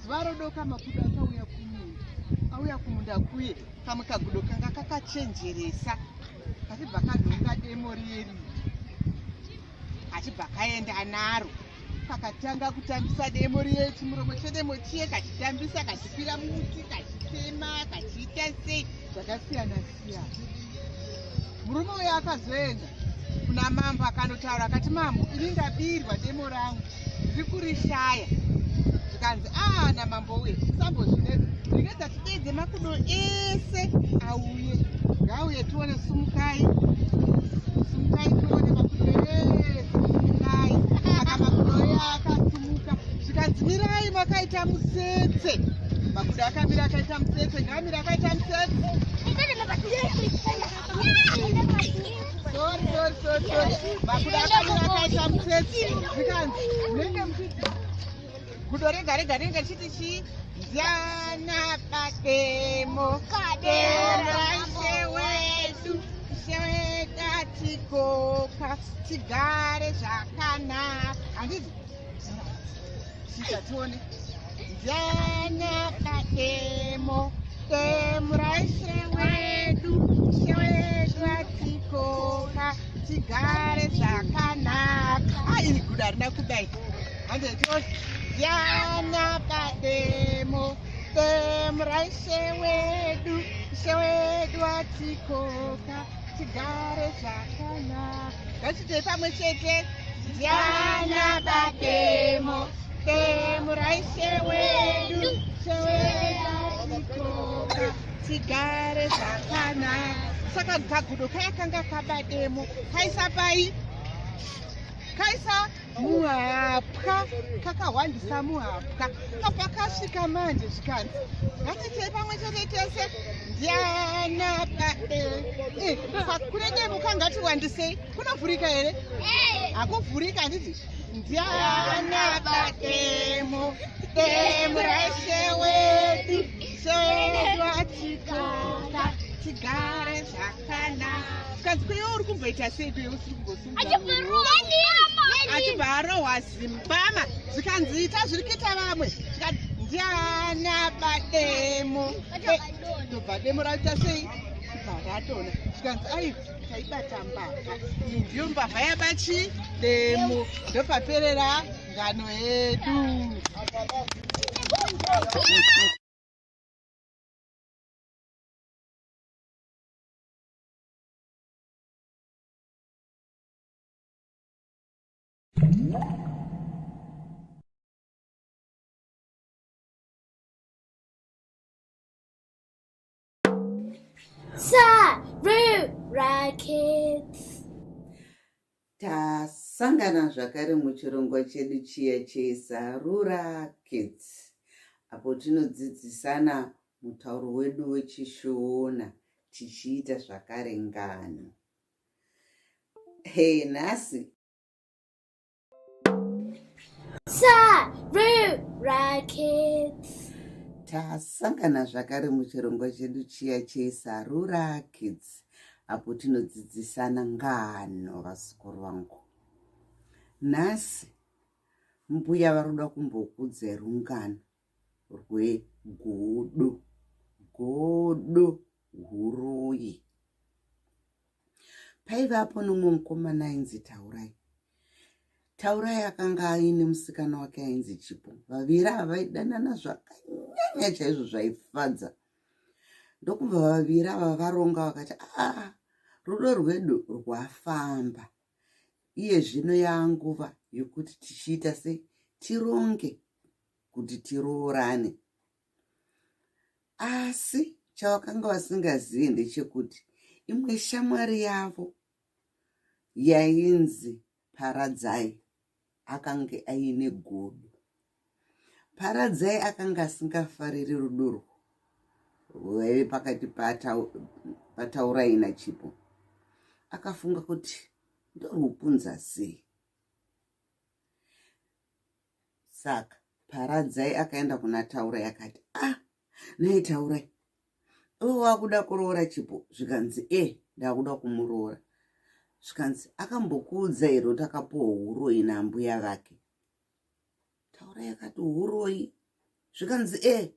Zuva rodoka makudo auya kumunda kuye kamwe kagudo kanga kakachenjeresa kachibva kanhonga demo riri achibva kaenda naro kakatanga kutambisa demo riye chimuromo chedemo chiye kachitambisa kachikwira muti kachitema kachiita sei zvakasiyana siyana. Murume uyo akazoenda kuna mambo akanotaura akati, mambo, ini ndabirwa demo rangu ndiri kurishaya. Zvikanzi namambo uye sambozvinetsa ndingedza tidedze makudo ese auye ngauye tione. Sumukai tione makudo ese. Sumukai aka makudo aya akasumuka. Zvikanzi mirai makaita mutsetse. Makudo akamira akaita mutsetse. Ngamira akaita mutsetse. Sorry. Makudo akamira akaita mutsetse. Zvikanzi munenge muchiti kudo rega chiti chi Ndiana bademo shewedu tikoka tigare zvakanaka. Handiti chitatione Ndiana bademo shewedu tikoka tigare zvakanaka. Iri guda rina kudai. Handiti Diana bademo shewedu atikoka tigare zvakanaka. Ngatiite pamwe chete. Diana bademo shewedu atikoka tigare zvakanaka. Saka kagudo kaya kanga kabademo kaisa pai kaisa muhapwa kakahwandisa muhapwa kabva kasvika manje. Zvikanzi ngatitei pamwe chete tese. Ndiana bade kune demo kangati wandisei kunovhurika here? Hakuvhurika. Handiti Ndiana bademo shewedu atikoka tigare zvakanaka. Zvikanzi kuyewo uri kumboita sei kuyewo usiri kumbosunga achibva arohwa zimbama. Zvikanzi ita zviri kuita vamwe. Zvikanzi Ndiana bademo ndobva demo raita sei kubva ratona. Zvikanzi taibata mbavha. Iyi ndiyo mbavha yabachi demo. Ndopaperera ngano yedu.
Sarura Kids.
Tasangana zvakare muchirongwa chedu chiya cheSarura Kids, apo tinodzidzisana mutauro wedu wechishona tichiita zvakare ngano. Nhasi
Sarura Kids.
tasangana zvakare muchirongwa chedu chiya cheSarura Kids, apo tinodzidzisana ngano. Vasikuru vangu, nhasi mbuya varoda kumbokudzai rungano rwegodo huruyi. Paivapo nomwe mukomana ainzi Taurai akanga aine musikana wake ainzi Chipo. Vaviri ava vaidanana zvakanyanya chaizvo zvaifadza. Ndokubva vaviri ava varonga vakati rudo rwedu rwafamba. Iye zvino yaanguva yokuti tichiita sei tironge kuti tiroorane. Asi chavakanga vasingazivi ndechekuti imwe shamwari yavo yainzi Paradzai akanga aine godo. Paradzai akanga asingafariri rudo rwaive pakati paTaurai naChipo. Akafunga kuti ndorupunza sei. Saka Paradzai akaenda kuna Taurai akati, nei Taurai, iwe wakuda kuroora Chipo? Zvikanzi ndakuda kumuroora. Zvikanzi akambokuudza here kuti akapuwa huro ina mbuya vake? Taurai akati huroi. Zvikanzi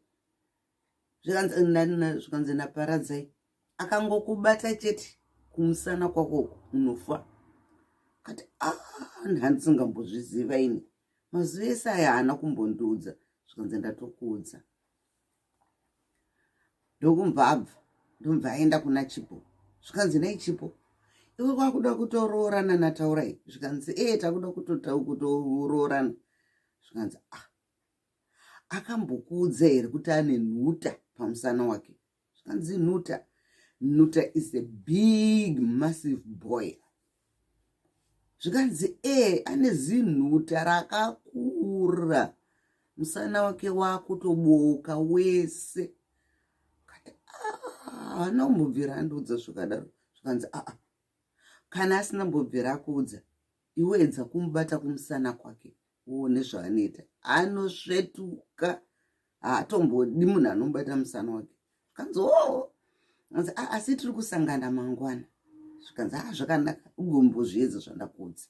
zvikanzi naparadzai. Akangokubata chete kumusana kwako unofa. Kati handisingambozviziva ini. Mazuva ese aya haana kumbondiudza. Zvikanzi ndatokuudza. Ndokumva abva. Ndomva aenda kuna Chipo. Zvikanzi nai Chipo. Iwe kwakuda kutoroorana naTaurai. Zvikanzi takuda kutoroorana. Zvikanzi akambokuudza here kuti ane nhuta pamusana wake. Zvikanzi Nhuta is a big massive boy. Zvikanzi ane zinhuta rakakura. Musana wake wakutoboka wese. Kati haana kumbobvira andiudza zvakadaro. Zvikanzi kana asina mbobvira akuudza, iwe edza kumubata kumusana kwake. Uone zvaanoita. Anosvetuka. Haatombodi munhu anomubata musana wake. Zvikanzi asi tiri kusangana mangwana. Zvikanzi zvakanaka. Ugombozviedza zvandakuudza.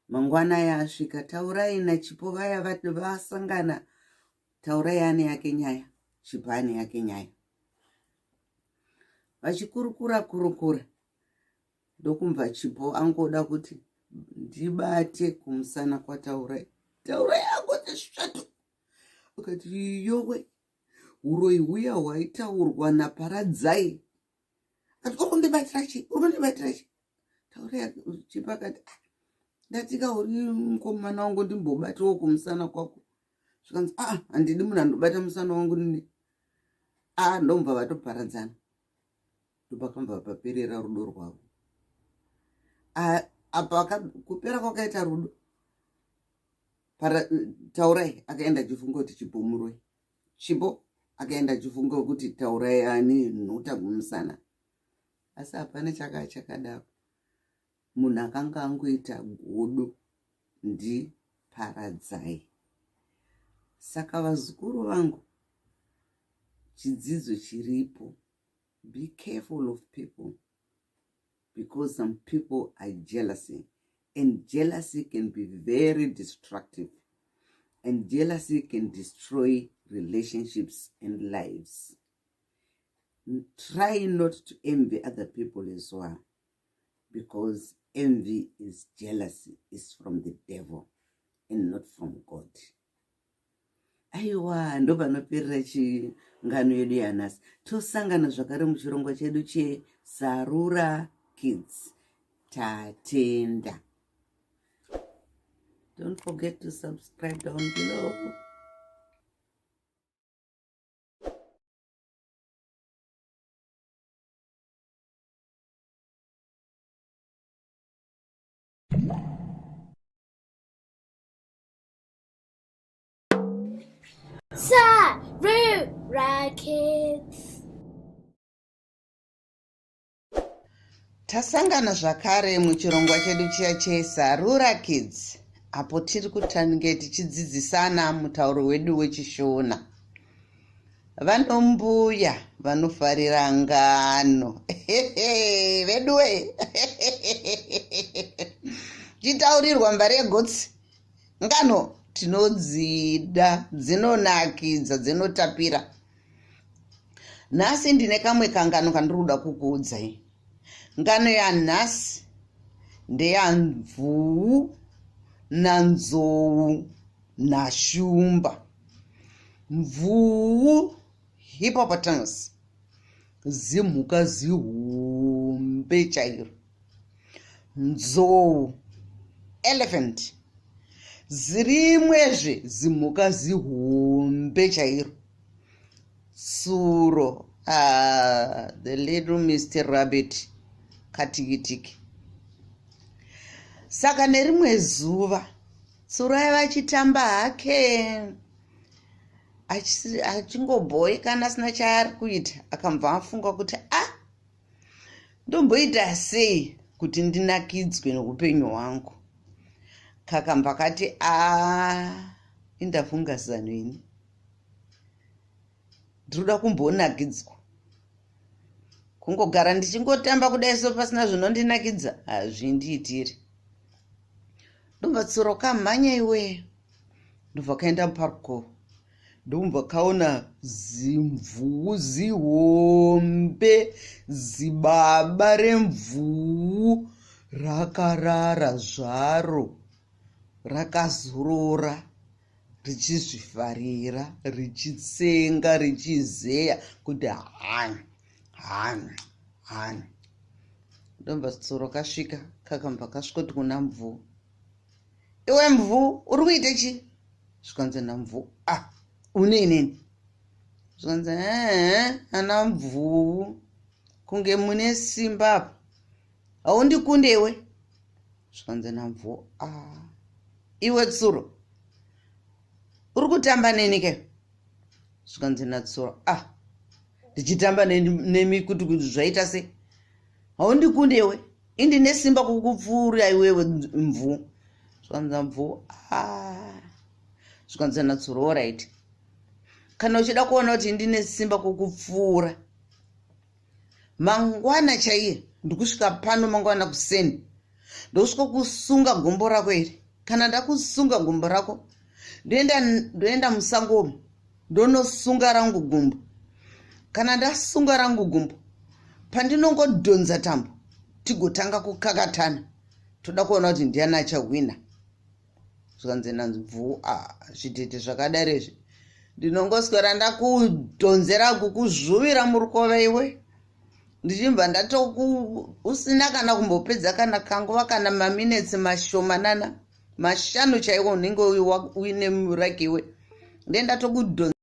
Mangwana yasvika, Taurai naChipo vaya vasangana. Taurai ane yake nyaya, Chipo ane yake nyaya. Vachikurukura. Ndokumva Chipo angoda kuti ndibate kumusana kwaTaurai. Taurai angoti svatu. Akati yowe, uroi huya hwaitaurwa naparadzai. Akati ukundibatira chi? Taurai Chipo akati ndatika uri mukomana wangu ndimbobatawo kumusana kwako. Zvikanzi handidi munhu andobata musana wangu nini. Ndomva vatoparadzana. Ndopakamba paperera rudo rwavo. Apa kupera kwakaita rudo. Taurai akaenda chifungo kuti Chipo muroi. Chipo akaenda chifungo kuti Taurai ane nhuta kumusana. Asi hapana chakadaro. Munhu akanga angoita godo ndiparadzai. Saka vazukuru vangu, chidzidzo chiripo. Be careful of people. Because some people are jealousy. And jealousy can be very destructive. And jealousy can destroy relationships and lives. Try not to envy other people as well. Because envy is jealousy. Is from the devil and not from God. Aiwa, ndo panoperera ngano yedu yanhasi. Tosangana zvakare muchirongwa chedu cheSarura Kids. Tatenda. Don't forget to subscribe down below.
Sarura Kids.
Tasangana zvakare muchirongwa chedu chiya cheSarura Kids. Apo tiri kutange tichidzidzisana mutauro wedu wechiShona. Vanombuya vanofarira ngano. Veduwe. Chitaurirwa mbare yegotsi. Ngano tinodzida, dzinonakidza, dzinotapira. Nhasi ndine kamwe kangano kandinoda kukuudzai. Ngano yanhasi ndeyanzvuu nanzou nashumba. Mvuu hippopotamus, zimhuka zihombe chairo. Nzou elephant, zirimwezve zimhuka zihombe chairo. Tsuro, the little Mr. Rabbit, katikitiki. Saka nerimwe zuva tsuro aiva achitamba hake achingobhoekana asina chaari kuita, akabva afunga kuti ndomboita sei kuti ndinakidzwe noupenyu hwangu. Kakamba kati indafunga zano ini, ndiroda kumbonakidzwa. Kungogara ndichingotamba kudai so pasina zvinondinakidza hazvindiitiri. Ndomva tsuro kamhanya iwe, ndobva kaenda parko ndobva kaona zimvuu zihombe zibaba remvuu rakarara zvaro rakazorora richizvifarira richitsenga richizeya kuti hani ndobva tsoro kasvika kakabva kasvikoti kuna mvuu, iwe mvuu uri kuita chi? Zvikanzi namvuu, uneneni? Zvikanzi ana mvuu, kunge mune simba apa, haundikundewe? Zvikanzi namvuu, iwe tsuro uri kutamba neni ke? Zvikanzi natsuro, ndichitamba nemi kuti zvaita se? Haundikundewe? Indine simba kukupfuura iwewe mvuu. Zvikanzi mvuu, zvikanzi natsuro, alright. Kana uchida kuona kuti ndine simba kukupfuura, mangwana chaiye ndikusvika pano mangwana kuseni ndosvika kusunga gombo rako iri. Kana ndakusunga gombo rako ndoenda musango ndonosunga rangu gumbo. Kana ndasunga rangu gumbo pandinongodhonza tambo tigotanga kukakatana toda kuona kuti ndiani achahwina. Zvikanzi namvuu, zvitete zvakadaro izvi ndinongoswera ndakudhonzera kukuzvuvira murukova iwe ndichibva usina kana kumbopedza kana kanguva kana maminitsi mashomanana 5 chaiwo unenge uine muraki iwe ndendatokudhonza.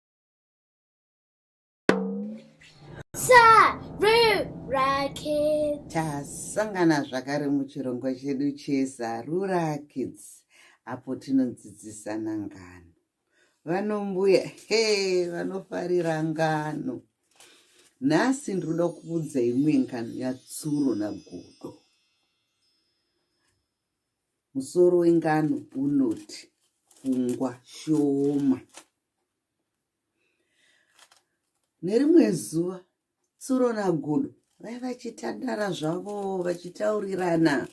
Sarura Kids.
Tasangana zvakare muchirongwa chedu cheSarura Kids apo tinodzidzisana ngano. Vanombuya vanofarira ngano. Nhasi ndinoda kuudza imwe ngano yatsuro nagodo. Musoro wengano unoti pfungwa shoma. Nerimwe zuva tsuro nagodo vaiva vachitandara zvavo vachitaurirana.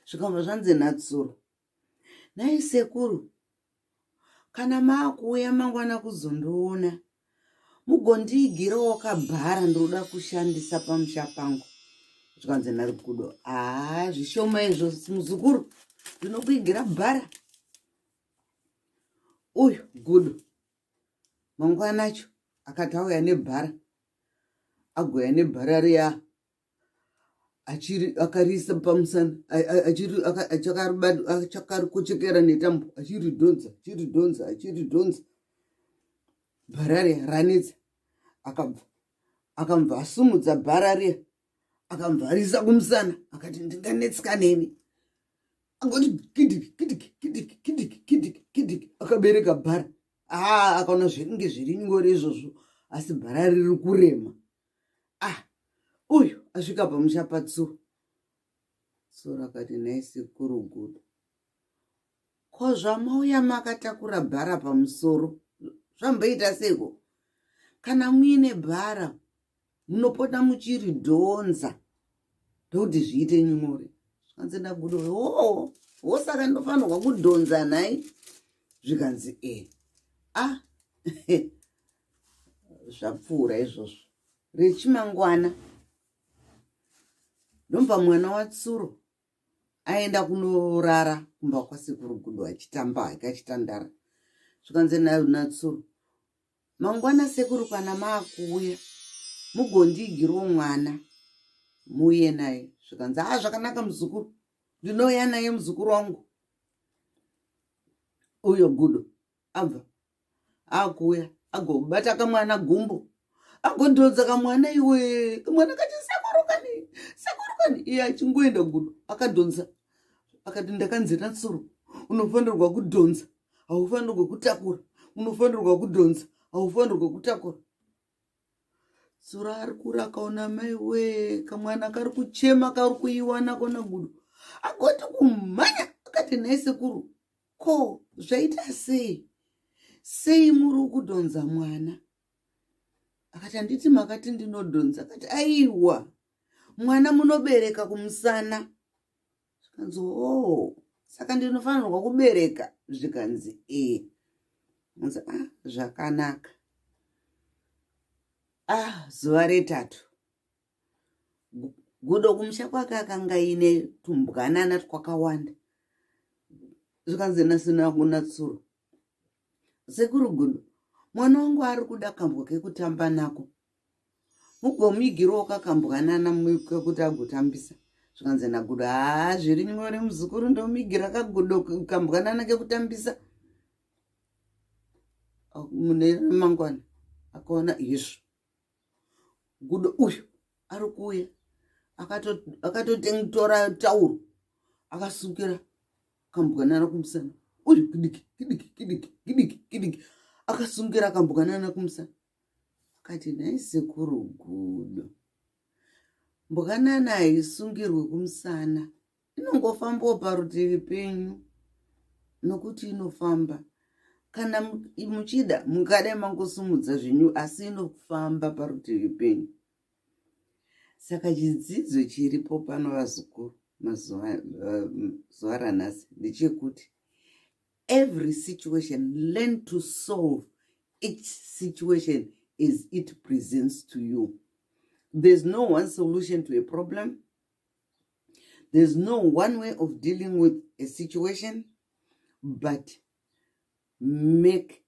Zvikabva zvanzi natsuro, nhai sekuru, kana maakuuya mangwana kuzondoona mugondigirawo kabhara ndoda kushandisa pamusha pangu. Zvikanzi nagodo, zvishoma izvo muzukuru, ndinokuigira bhara. Uyu gudo mangwana acho akati auya nebhara, agoya nebhara riya akariisa pamusana achakarikochekera netambo achiridhonza bhara riya ranetsa. Akabva asumudza bhara riya akabva arisa kumusana akati ndinganetsika neni. Angoti kidiki akabereka bhara. Akaona zvinenge zviri nyore izvozvo asi bhara riri kurema. Uyu asvika pamusha patsuro. Tsuro akati, nhai sekuru gudo, ko zvamauya makatakura bhara pamusoro zvamboita seko? Kana muine bhara munopota muchiridhonza ndokuti zviite nyore. Zvikanzi nagudo, saka ndinofanirwa kudhonza nhai? Zvikanzi zvapfuura izvozvo. Rechimangwana ndomba mwana watsuro aenda kunorara kumba kwasekuru gudo achitamba akachitandara. Zvikanzi natsuro, mangwana sekuru kana maakuuya mugondigirawo mwana muuye naye. Zvikanzi zvakanaka muzukuru, ndinouya naye muzukuru wangu. Uyo gudo abva akuuya agobata kamwana gumbo agodhodza kamwana iwe. Kamwana kati sekuru kani iye achingoenda gudo akadhonza akati, ndakanzi natsuro unofanirwa kudhonza, haufanirwa kutakura, unofanirwa kudhonza, haufanirwa kutakura. Tsuro ari kuri akaona mai kamwana kari kuchema kari kuiwana kona gudo agoti kumhanya akati, nhai sekuru, ko zvaita sei muri kudhonza mwana? Akati, handiti makati ndinodhonza? Akati, aiwa, mwana munobereka kumusana. Zvikanzi saka ndinofanirwa kubereka? Zvikanzi Unzi zvakanaka. Zuva retatu. Gudo kumusha kwake akanga ine tumbwanana twakawanda. Zvikanzi nasina kunatsuro. Sekuru Gudo, mwana wangu ari kuda kambwa kekutamba nako. Mugomigirawo kakambwanana kekuti agotambisa. Zvikanzi naGudo, zviri nyore muzukuru ndomigira kaGudo kambwanana kekutambisa. Mune mangwana akaona izvo. Gudo uyu ari kuuya akatotora tauro akasukira kambwanana kumusana. Uyu kidiki akasungira kambwanana kumusana. Akati nhai sekuru Gudo, mbwanana haisungirwe kumusana, inongofambawo parutivi penyu, nokuti inofamba. Kana muchida mungade mangosumudza zvinyu, asi inofamba parutivi penyu. Saka chidzidzo chiripo pano vazukuru zuva ranhasi ndechekuti every situation, learn to solve each situation as it presents to you. There's no one solution to a problem. There's no one way of dealing with a situation, but make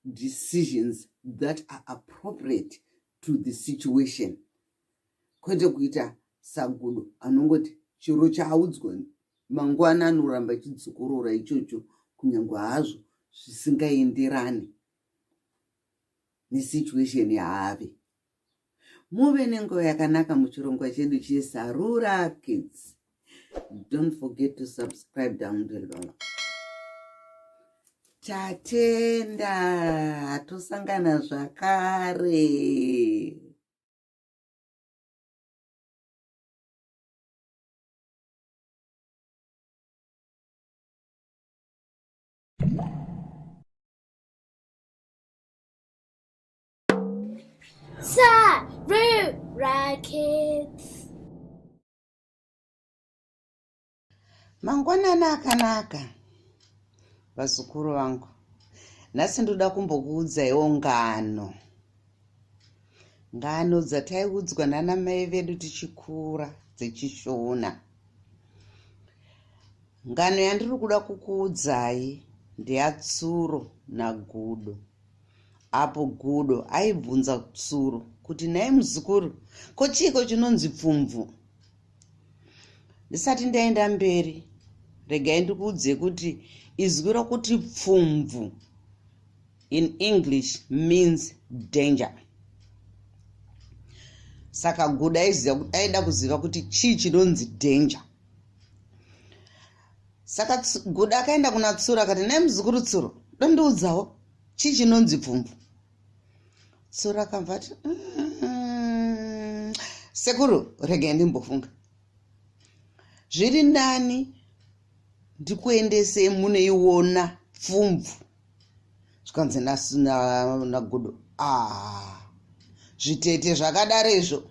decisions that are appropriate to the situation. Kwete kuita sagudo anongoti chiro chaudzwa mangwana anoramba chidzukurura ichocho kunyangwa hazvo zvisingaenderani nesituation yaave. Muve nenguva yakanaka muchirongwa chedu cheSarura Kids. Don't forget to subscribe down below. Tatenda tosangana zvakare.
Sarura Kids.
Mangwanana akanaka. Vazukuru vangu, nhasi ndoda kumbokuudzaiwo ngano. Ngano dzataiudzwa nana mai vedu tichikura dzechiShona. Ngano yandiri kuda kukuudzai ndeyatsuro naGudo. Apo Gudo aibvunza Tsuro kuti naye muzukuru, kochiko chinonzi pfumvu? Ndisati ndaenda mberi, regai ndikuudze kuti izwi rokuti pfumvu in English means danger. Saka Gudo aida kuziva kuti chii chinonzi danger. Saka Gudo akaenda kuna Tsuro akati, naye muzukuru Tsuro, dondiudzawo chii chinonzi pfumvu? Tsuro akamva ati, sekuru, regai ndimbofunga. Zviri ndani ndikuendese munoiona pfumvu. Zvikanzi naGudo, zvitete zvakadaro izvo,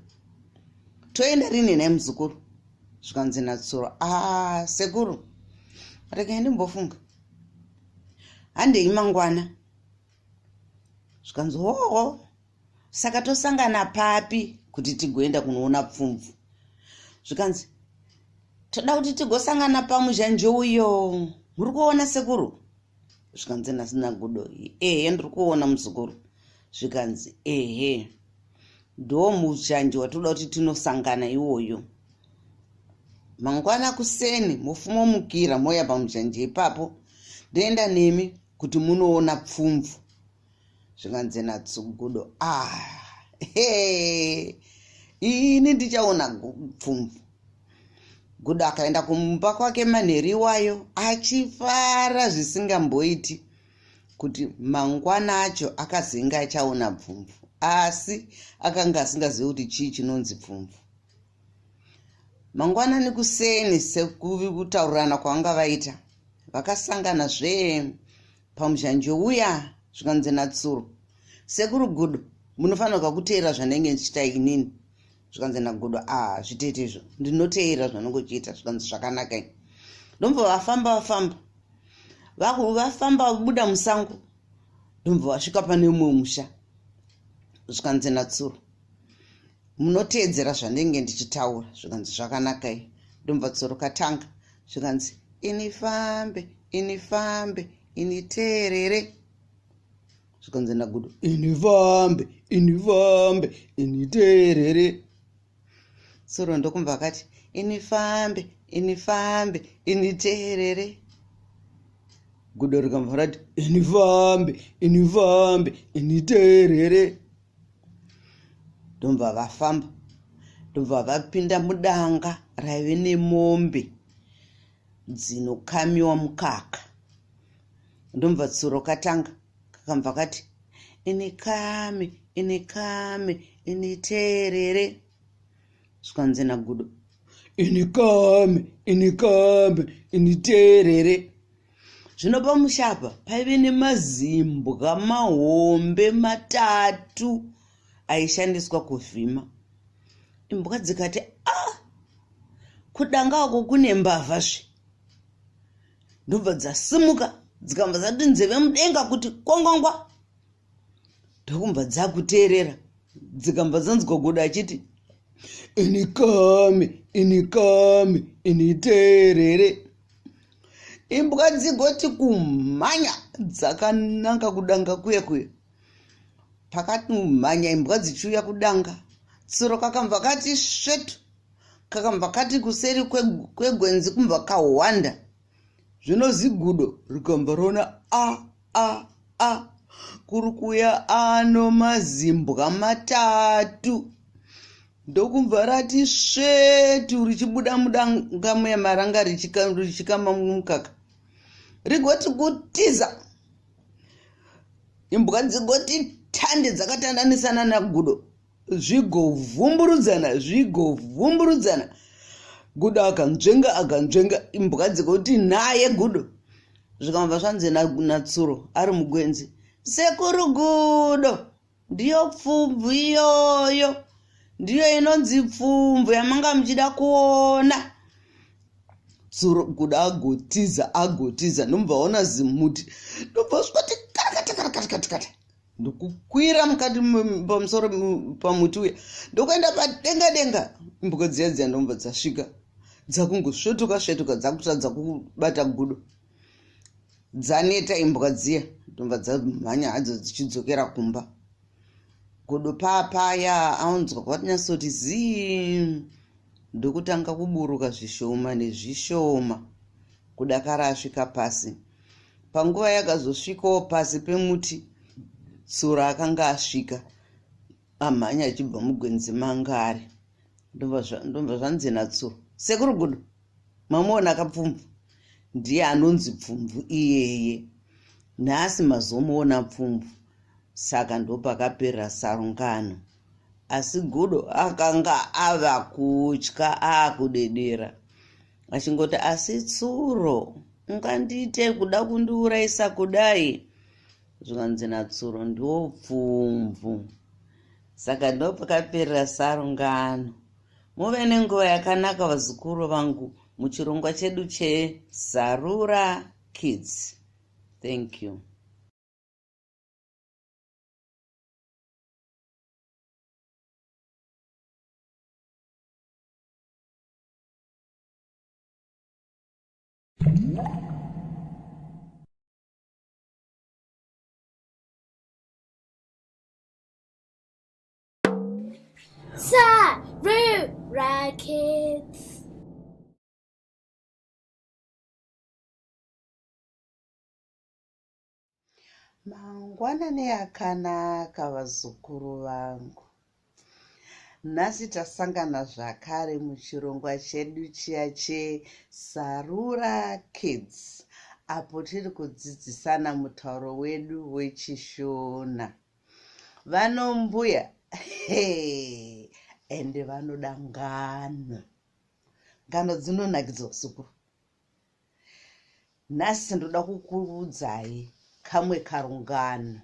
toenda rini naye muzukuru? Zvikanzi naTsuro, sekuru, regai ndimbofunga. Handei mangwana. Zvikanzi hoho, saka tosangana papi kuti tigoenda kunoona pfumvu? Zvikanzi toda kuti tigosangana pamuzhanje uyo, muri kuona sekuru? Zvikanzi naGudo, ndiri kuona muzukuru. Zvikanzi ndo muzhanje watoda kuti tinosangana iwoyo. Mangwana kuseni mufumomukira moya pamuzhanje ipapo, ndoenda nemi kuti munoona pfumvu. Zvikanzi naGudo, ini ndichaona pfumvu. Gudo akaenda kumba kwake manheru iwayo achifara zvisingamboiti kuti mangwana acho akazinga achaona pfumvu, asi akanga asingazivi kuti chii chinonzi pfumvu. Mangwanani kuseni sekutaurirana kwavanga vaita, vakasangana pamuzhanje uya. Zvikanzi naTsuro, sekuru Gudo, munofanirwa kuteera zvanenge ndichita inini. Zvikanzi naGudo, zvitete izvo ndinoteera zvanongochiita. Zvikanzi zvakanaka. Ndombo vafamba vabuda musango, ndomva wasvika pane umwe musha zvikanzi natsuro munoteedzera zvandinge ndichitaura zvikanzi zvakanakai ndomva tsuro katanga zvikanzi ini fambe ini teerere zvikanzi nagudo ini fambe ini teerere tsuro ndokumva akati ini fambe ini teerere gudo rikamva rati ini fambe ini teerere ndomva vafamba ndobva vapinda mudanga raive nemombe dzinokamiwa mukaka ndomva tsuro katanga kakamva kati ini kame ini teerere zvikanzi nagudo ini kame ini teerere zvino pamushapa paive nemazimbwa mahombe matatu aishandiswa kuvhima. Imbwa dzikati kudanga ako kune mbavha ndobva dzasimuka dzikamba dzati nzeve mudenga kuti kwangwangwa ndokumva dzakuteerera dzikamba dzanzwa gudo achiti ini kame ini teerere. Imbwa dzigoti kumhanya dzakananga kudanga kuye pakati mhanya imbwa dzichiuya kudanga tsuro kakamva kati svetu kakamva kati kuseri kwegwenzi kumva kahwanda zvino zigudo rikamva rona kuri kuya ano mazimbwa matatu ndokumva rati svetu richibuda mudanga muyamaranga richikama mumukaka rigoti kutiza. Imbwa dzigoti tande dzakatandanisana nagudo zvigovhumburudzana gudo akanzvenga imbwa dzikoti naye gudo zvikamva zvanzi natsuro ari mugwenzi sekuru gudo ndiyo pfumvu iyoyo ndiyo inonzi pfumvu yamanga muchida kuona. Tsuro gudo agotiza ndomvaona zimuti ndobva zvikati kata ndokukwira mukati pamusoro pamuti uya ndokuenda padenga imbwa dziya ndomva dzasvika dzakungosvetuka dzakutadza kubata gudo dzaneta imbwa dziya ndomva dzamhanya hadzo dzichidzokera kumba. Gudo papaya aunzwa kwatinyasoti zii ndokutanga kuburuka zvishoma nezvishoma kudakara asvika pasi. Panguva yakazosvikawo pasi pemuti tsuro akanga asvika amhanya achibva mugwenzi mangari ndomva zvanzi natsuro sekuru gudo mamuona kapfumvu ndiye anonzi pfumvu iyeye nhasi mazomuona pfumvu saka ndopakaperera sarungano. Asi gudo akanga ava kutya akudedera achingoti asi tsuro ungandiite kuda kundiurayisa kudai zvikanzi natsuro ndiwo pfumvu. Saka ndopakaperera sarungano. Muve nenguva yakanaka vazukuru vangu muchirongwa chedu cheSarura Kids. Thank you.
Sarura Kids.
Mangwanani akanaka vazukuru vangu. Nhasi tasangana zvakare muchirongwa chedu chiya cheSarura Kids apo tiri kudzidzisana mutauro wedu wechishona. Vanombuya ende vanoda ngano. Ngano dzinonakidza vazukuru. Nhasi ndoda kukuudzai kamwe karungano.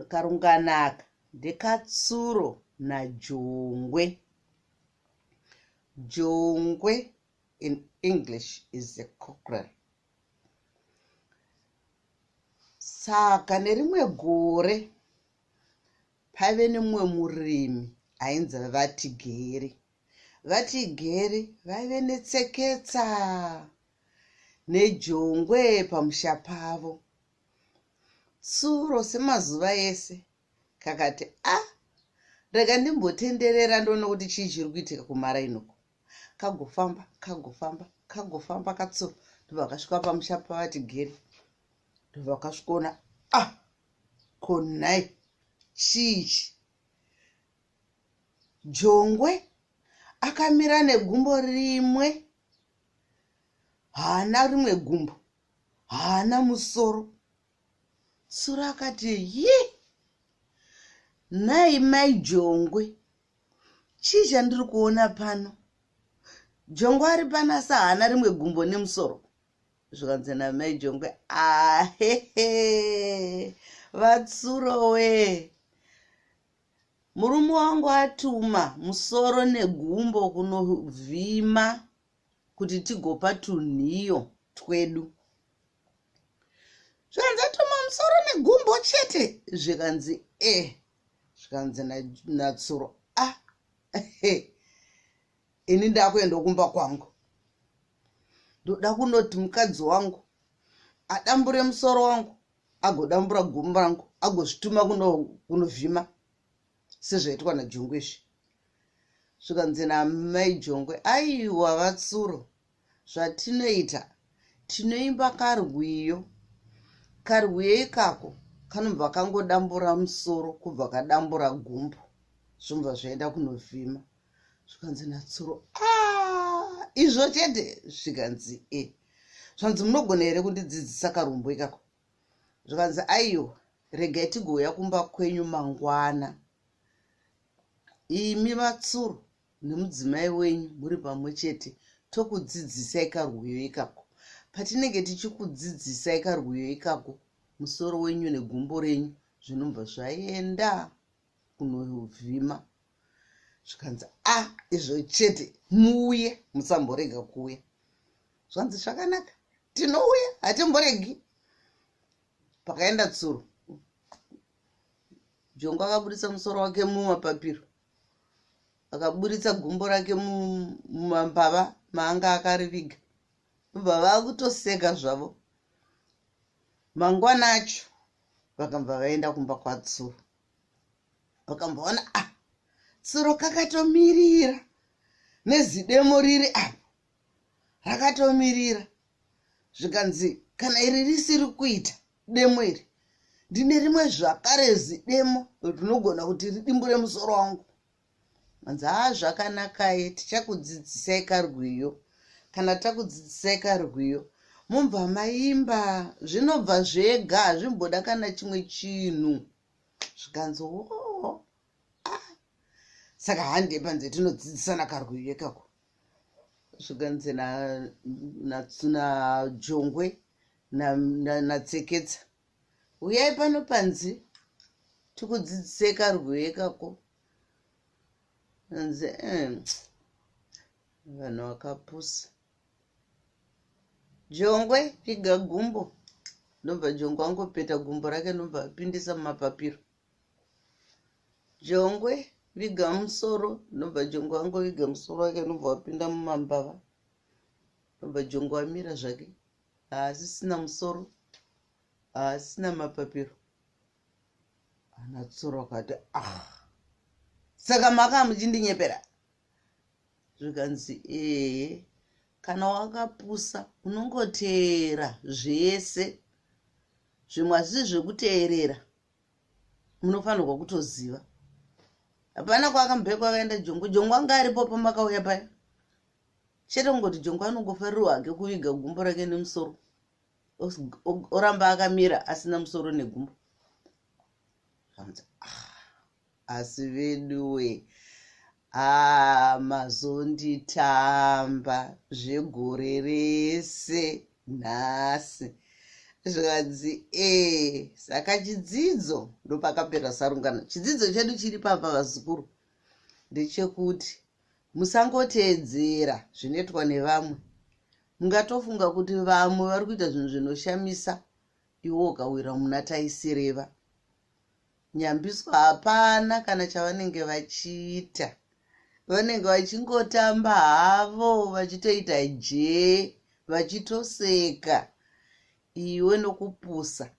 Karunganaka ndekatsuro najongwe. Jongwe in English is a cockerel. Saka nerimwe gore paive nemumwe murimi ainzi Vatigeri. Vatigeri vaive netseketsa nejongwe pamusha pavo. Tsuro semazuva ese kakati rega ndimbotenderera ndoona kuti chii chiri kuitika kumara inoko. Kagofamba katsuro ndobva kasvika pamusha paVatigeri. Ndobva kasvikona konhai chichi. Jongwe akamira negumbo rimwe, haana rimwe gumbo, haana musoro. Tsuro akati, nhai mai Jongwe, chii chandiri kuona pano? Jongwe ari pano asi haana rimwe gumbo nemusoro. Zvikanzi namai Jongwe, ahehe, Vatsurowe, murume wangu atuma musoro negumbo kunovhima kuti tigopa tunhiyo twedu. Zvikanzi atuma musoro negumbo chete. Zvikanzi zvikanzi natsuro, ini ndakuenda kumba kwangu. Ndoda kunoti mukadzi wangu adambure musoro wangu, agodambura gumbo rangu, agozvituma kunovhima sezvaitwa naJongwe izvi. Zvikanzi namai Jongwe, aiwa Vatsuro, zvatinoita tinoimba karwiyo. Karwiyo ikako kanobva kangodambura musoro kubva kadambura gumbo, zvobva zvaenda kunovhima. Zvikanzi naTsuro, izvo chete. Zvikanzi zvanzi munogona here kundidzidzisa karumbo ikako? Zvikanzi aiwa, regai tigouya kumba kwenyu mangwana. Imi Vatsuro nemudzimai wenyu muri pamwe chete, tokudzidzisai karwiyo ikako. Patinenge tichikudzidzisai karwiyo ikako, musoro wenyu negumbo renyu zvinobva zvaenda kunovhima. Zvikanzi izvo chete, muuye, musamborega kuuya. Zvanzi zvakanaka, tinouya, hatimboregi. Pakaenda Tsuro, Jongwe akaburitsa musoro wake mumapapiro, akaburitsa gumbo rake mumambava maanga akariviga. Vobva vakutoseka zvavo. Mangwana acho vakabva vaenda kumba kwaTsuro. Vakamboona Tsuro kakatomirira nezidemo riri apo rakatomirira. Zvikanzi kana iri risiri kuita demo iri, ndine rimwe zvakare zidemo rinogona kuti ridimbure musoro wangu. Manzi zvakanakai, tichakudzidzisai karwiyo. Kana takudzidzisai karwiyo, mubva maimba, zvinobva zvega, hazvimboda kana chimwe chinhu. Zvikanzi saka hande panze tinodzidzisana karwiyo ikako. Zvikanzi naJongwe natseketsa, uyai pano panze tikudzidzisai karwiyo ikako. Anzi vanhu vakapusa. Jongwe, piga gumbo. Ndobva Jongwe angopeta gumbo rake ndobva apindisa mumapapiro. Jongwe, viga musoro. Ndobva Jongwe angoviga musoro wake ndobva wapinda mumambava. Ndobva Jongwe amira zvake, haasisina musoro, haasina mapapiro. AnaTsuro akati saka maka muchindinyepera. Zvikanzi kana wakapusa unongoteera zvese, zvimwe hazisi zvekuteerera, munofanirwa kutoziva. Hapana kwaakambve kwakaenda Jongwe. Jongwe anga aripo pamakauya paya. Chete kungoti Jongwe anongofarirwa hake kuviga gumbo rake nemusoro, oramba akamira asina musoro negumbo. Asi veduwe, mazonditamba zvegore rese nhasi. Zvikanzi saka chidzidzo ndopakapera sarungano. Chidzidzo chedu chiri papa vazukuru ndechekuti musangoteedzera zvinoitwa nevamwe. Mungatofunga kuti vamwe vari kuita zvinhu zvinoshamisa, iwo ukawira muna taisireva. Nyambiswa hapana kana chavanenge vachiita. Vanenge vachingotamba havo, vachitoita je, vachitoseka. Iwe nokupusa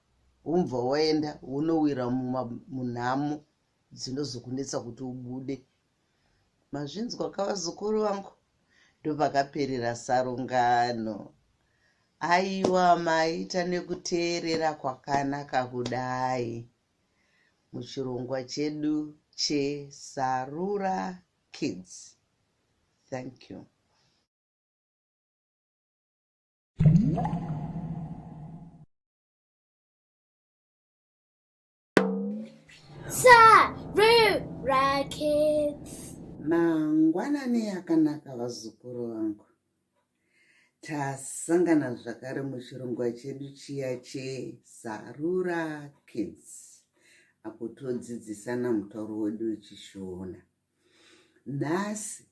umva waenda unowira munhamo dzinozokunetsa kuti ubude. Mazvinzwa kavazukuru vangu? Ndopakaperera sarungano. Aiwa, maita nekuteerera kwakanaka kudai muchirongwa chedu cheSarura Kids. Thank you.
Sarura Kids.
Mangwanani akanaka vazukuru vangu. Tasangana zvakare muchirongwa chedu chiya cheSarura Kids. Apo todzidzisana mutauro wedu wechishona. Nhasi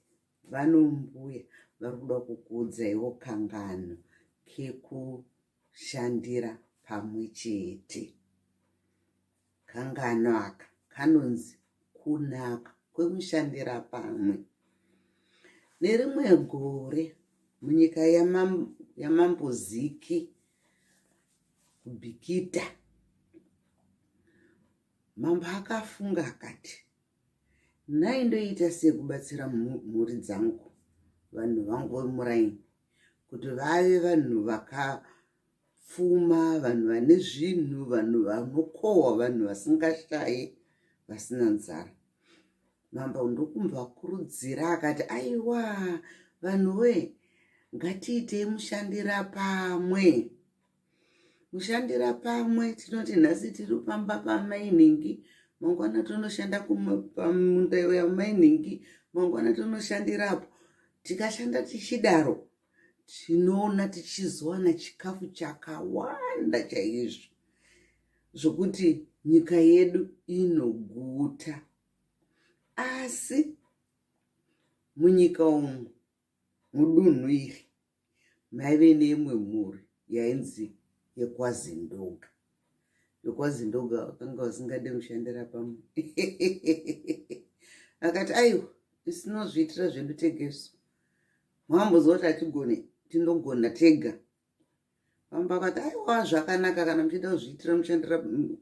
vanombuya vari kuda kukuudzaiwo kangano kekushandira pamwe chete. Kangano aka kanonzi kunaka kwekushandira pamwe. Nerimwe gore munyika yamamboziki kubhikita, mambo akafunga akati, naindoita sekubatsira mhuri dzangu, vanhu vangu vemuraini, kuti vave vanhu vakapfuma, vanhu vane zvinhu, vanhu vanokohwa, vanhu vasingashayi, vasina nzara. Mambo ndokumva kurudzira akati, aiwa vanhu we, ngatiitei mushandira pamwe. Mushandira pamwe tinoti nhasi tiri pamba pamainingi, mangwana tonoshanda pamunda yamainingi, mangwana tonoshandirapo. Tikashanda tichidaro, tinoona tichizowana chikafu chakawanda chaizvo, zvokuti nyika yedu inoguta. Asi munyika umu, mudunhu iri, maive neimwe mhuri yainzi yekwaZindoga. YekwaZindoga vakanga vasingade mushandira pamwe. Akati aiwa, tisinozviitira zvedu tegesu. Mwambozwa kuti hatigone, tindogona tega. Mambo akati aiwa zvakanaka kana muchida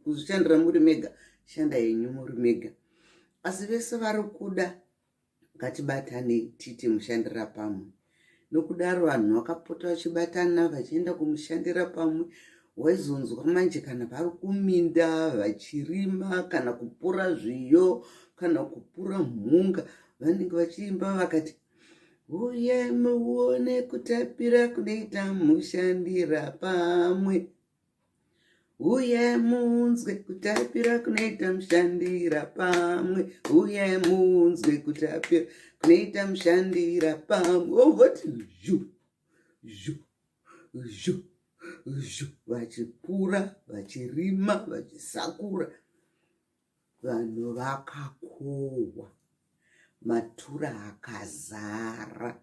kuzvishandira muri mega, shanda yenyu muri mega. Asi vese vari kuda ngatibatane titi mushandira pamwe. Nokudaro vanhu vakapota vachibatana vachienda kumushandira pamwe. Waizonzwa manje kana vari kuminda vachirima, kana kupura zviyo, kana kupura mhunga, vanenge vachiimba vakati, Huyai muone kutapira kunoita mushandira pamwe. Huyai munzwe kutapira kunoita mushandira pamwe. Huyai munzwe kutapira kunoita mushandira pamwe. Voti zhu, zhu, zhu, zhu. Vachipura, vachirima, vachisakura. Vanhu vakakohwa. Matura akazara.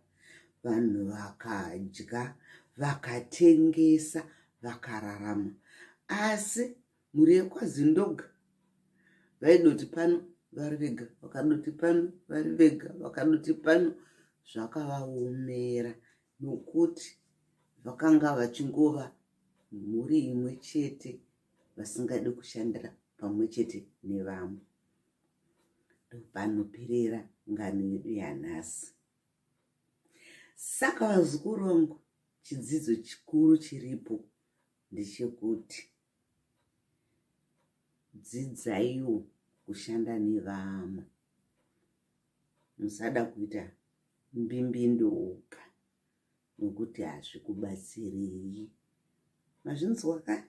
Vanhu vakadya, vakatengesa, vakararama. Asi mhuri yekwaZindoga vaidoti pano vari vega, vakadoti pano vari vega, vakadoti pano. Zvakavaomera nokuti vakanga vachingova mhuri imwe chete, vasingade kushandira pamwe chete nevamwe. Ndopanoperera ngano yedu yanhasi. Saka vazukuru vangu, chidzidzo chikuru chiripo ndechekuti dzidzaiwo kushanda nevamwe. Musada kuita mbimbindoga nokuti hazvikubatsirei. Mazvinzwa ka?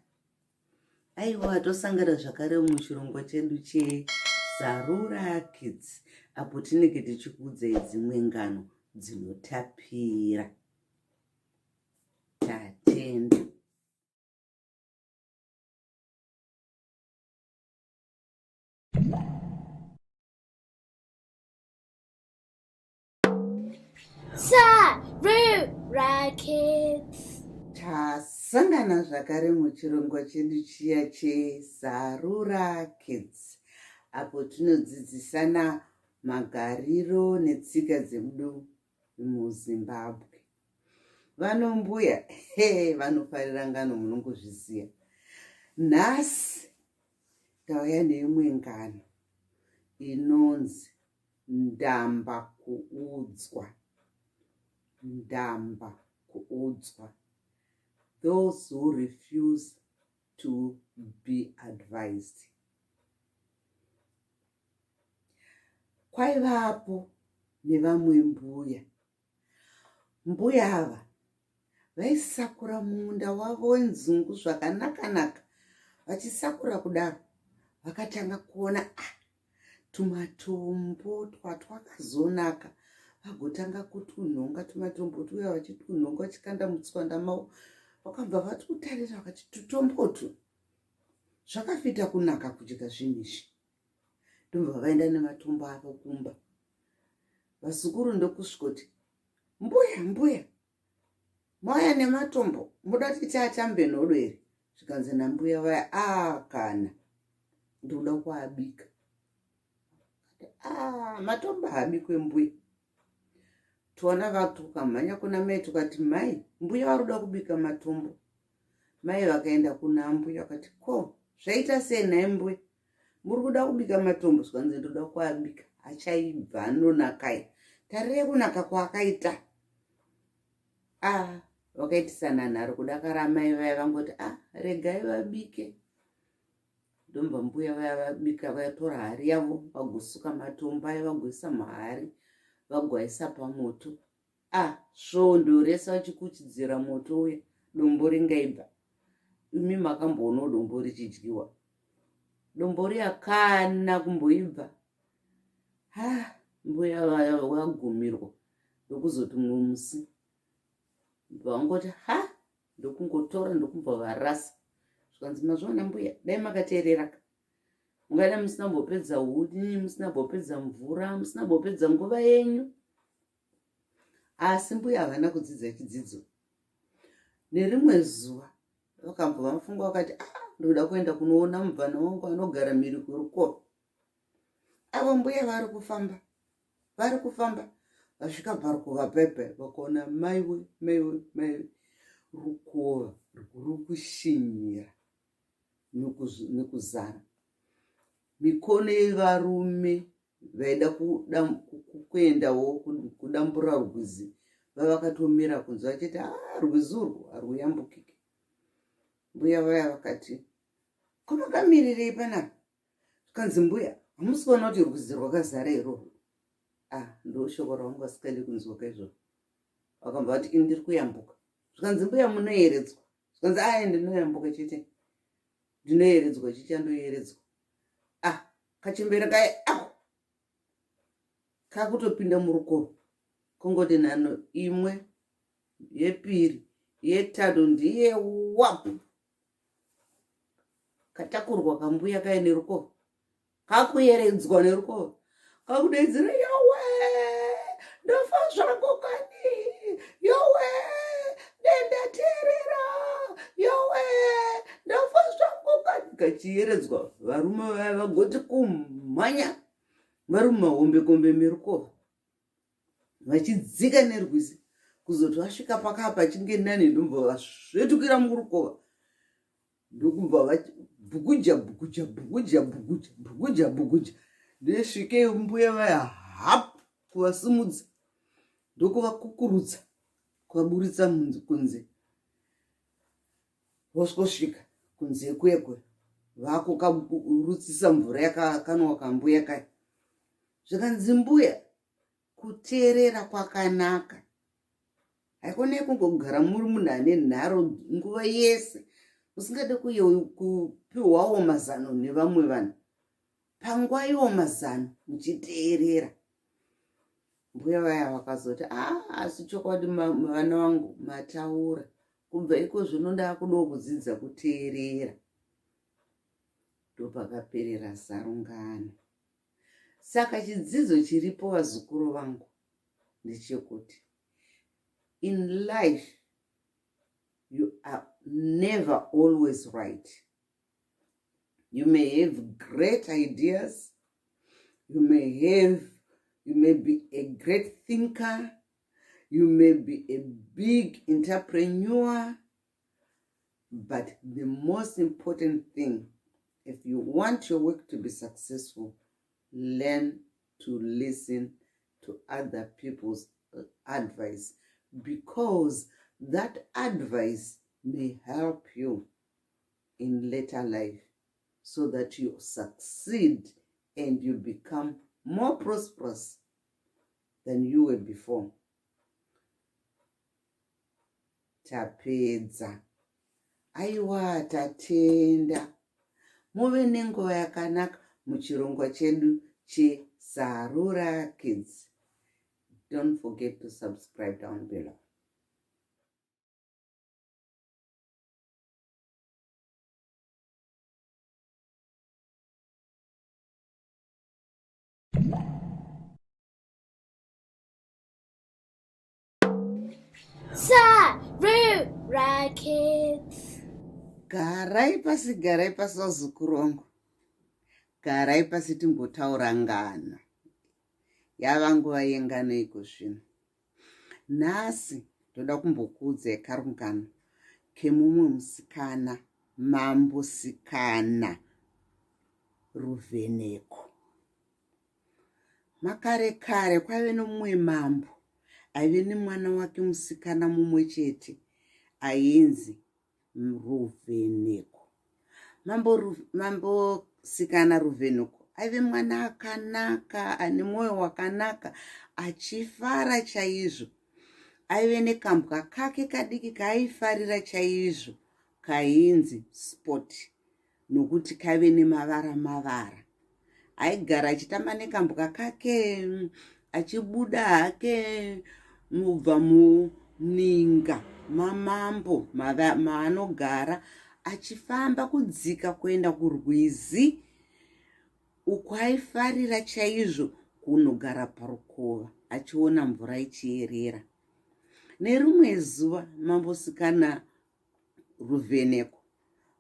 Aiwa, tosangana zvakare muchirongwa chedu cheSarura Kids, apo tinenge tichikuudzai dzimwe ngano dzinotapira. Tatenda.
Sarura Kids.
Tasangana zvakare muchirongwa chedu chiya cheSarura Kids, apo tinodzidzisana magariro netsika dzedu muZimbabwe. Vanombuya vanofarira ngano, munongozviziya. Nhasi tauya neimwe ngano inonzi ndamba kuudzwa. Ndamba kuudzwa. Those who refuse to be advised. Kwaivapo nevamwe mbuya. Mbuya ava vaisakura munda wavo wenzungu zvakanaka-naka. Vachisakura kudaro, vakatanga kuona tumatombo twakazonaka. Vagotanga kutunhonga tumatombo tuya, vachitunhonga vachikanda mutswanda mavo. Vakabva vatutarira vakati tutombotu zvakafita kunaka kudya zvinhu izvi. Ndobva vaenda nematombo avo kumba. Vazukuru ndokusvikoti, mbuya, mauya nematombo, muda kuti tiatambe nhodo here? Zvikanzi nambuya vaya, kana ndoda kuabika. Matombo haabikwe mbuya. Tuona vatu tukamhanya kuna mai tukati, mai, mbuya varuda kubika matombo. Mai vakaenda kuna mbuya vakati, ko, zvaita sei naye mbuya? Muri kuda kubika matombo? Zvikanzi ndoda kuabika. Achaibva anonakai. Tarirai kunaka kwaakaita. Vakaitisana nharo kudakara mai vaya vangoti, regai vabike. Ndomba mbuya vaya vabika, vatora hari yavo, vagosuka matombo aya, vagoisa mahari, vagoisa pamoto. Svondo rese vachikuchidzira moto uya, dombo ringaibva. Imi makamboonawo dombo richidyiwa. Dombo riya kana kumboibva. Mbuya vaya vagumirwa ndokuzoti mumwe musi vangoti, ndokungotora ndokubva varasa. Zvikanzi mazviona mbuya, dai makateerera. Mungada musina mbopedza huni, musina mbopedza mvura, musina mbopedza nguva yenyu. Asi mbuya havana kudzidza chidzidzo. Nerimwe zuva vakabva vafunga vakati, ndoda kuenda kunoona mubvana wangu anogara mhiri kwerukova. Avo mbuya vari kufamba. Vasvika parukova pepe, vakaona maiwe, rukova rwuri kushinyira nekuzara. Mikono yevarume vaida kuendawo kudambura rwizi vavakatomira kunze vachiti, rwizi urwu haruyambukiki. Mbuya vaya vakati, kwamakamirire panapa? Zvikanzi mbuya, hamusi kuona kuti rwizi rwakazara irworwo? Ndo shoko ravangu vasikadi kunzwa kaizvozvo. Vakabva vati, ndiri kuyambuka. Zvikanzi mbuya, munoyeredzwa? Zvikanzi ndinoyambuka chete. Ndinoyeredzwa chichandoyeredzwa. Kachembere kai kakutopinda murukova. Kongoti nhano imwe, yepiri, yetatu, ndiye wapu. Katakurwa kambuya kai nerukova. Kakuyeredzwa nerukova. Kakudaidzira, yowe, ndofa zvangu kani, yowe, dendateerera, yowe, ndofa zvangu kani. Kachiyeredzwa, varume vaya vagoti kumhanya vari mumahombekombe merukova, vachidzika nerwizi kuzoti vasvika pakapa chinge nani, ndobva vasvetukira murukova. Ndokubva vachibhukuja. Ndesvike mbuya vaya kuvasimudza, ndokuvakukurutsa, kuvaburitsa kunze. Vosvika kunze kwekwe, vakukarutsisa mvura yakakanwa kambuya kaya. Zvikanzi mbuya, kuteerera kwakanaka. Haikonei kungogara muri munhu ane nharo nguva yese, musingade kupiwawo mazano nevamwe vanhu. Panguva yomazano muchiteerera. Mbuya vaya vakazoti, asi chokwadi vana vangu mataura. Kubva iko zvino ndakudawo kudzidza kuteerera. Ndopakaperera sarungano. Saka chidzidzo chiripo vazukuru vangu ndechekuti, in life you are never always right. You may have great ideas. You may be a great thinker. You may be a big entrepreneur. But the most important thing, if you want your work to be successful, learn to listen to other people's advice, because that advice may help you in later life so that you succeed and you become more prosperous than you were before. Tapedza. Aiwa, tatenda. Muve nenguva yakanaka muchirongwa chedu cheSarura Kids. Don't forget to subscribe down below.
Sarura Kids.
Garai pasi wazukuru wangu. Garai pasi timbotaura ngano. Yava nguva yengano iko zvino. Nhasi ndoda kumbokuudzai karungano kemumwe musikana, mambosikana Ruvheneko. Makare kare kwaive nomumwe mambo aive nemwana wake musikana mumwe chete ainzi Ruvheneko. Mambo sikana Ruvheneko aive mwana akanaka, ane mwoyo wakanaka, achifara chaizvo. Aive nekambwa kake kadiki kaaifarira chaizvo kainzi Spot, nokuti kaive nemavara. Aigara achitamba nekambwa kake, achibuda hake mubva muninga mamambo maanogara, achifamba kudzika kuenda kurwizi, uko aifarira chaizvo kunogara parukova achiona mvura ichiyerera. Nerumwe zuva mambosikana Ruvheneko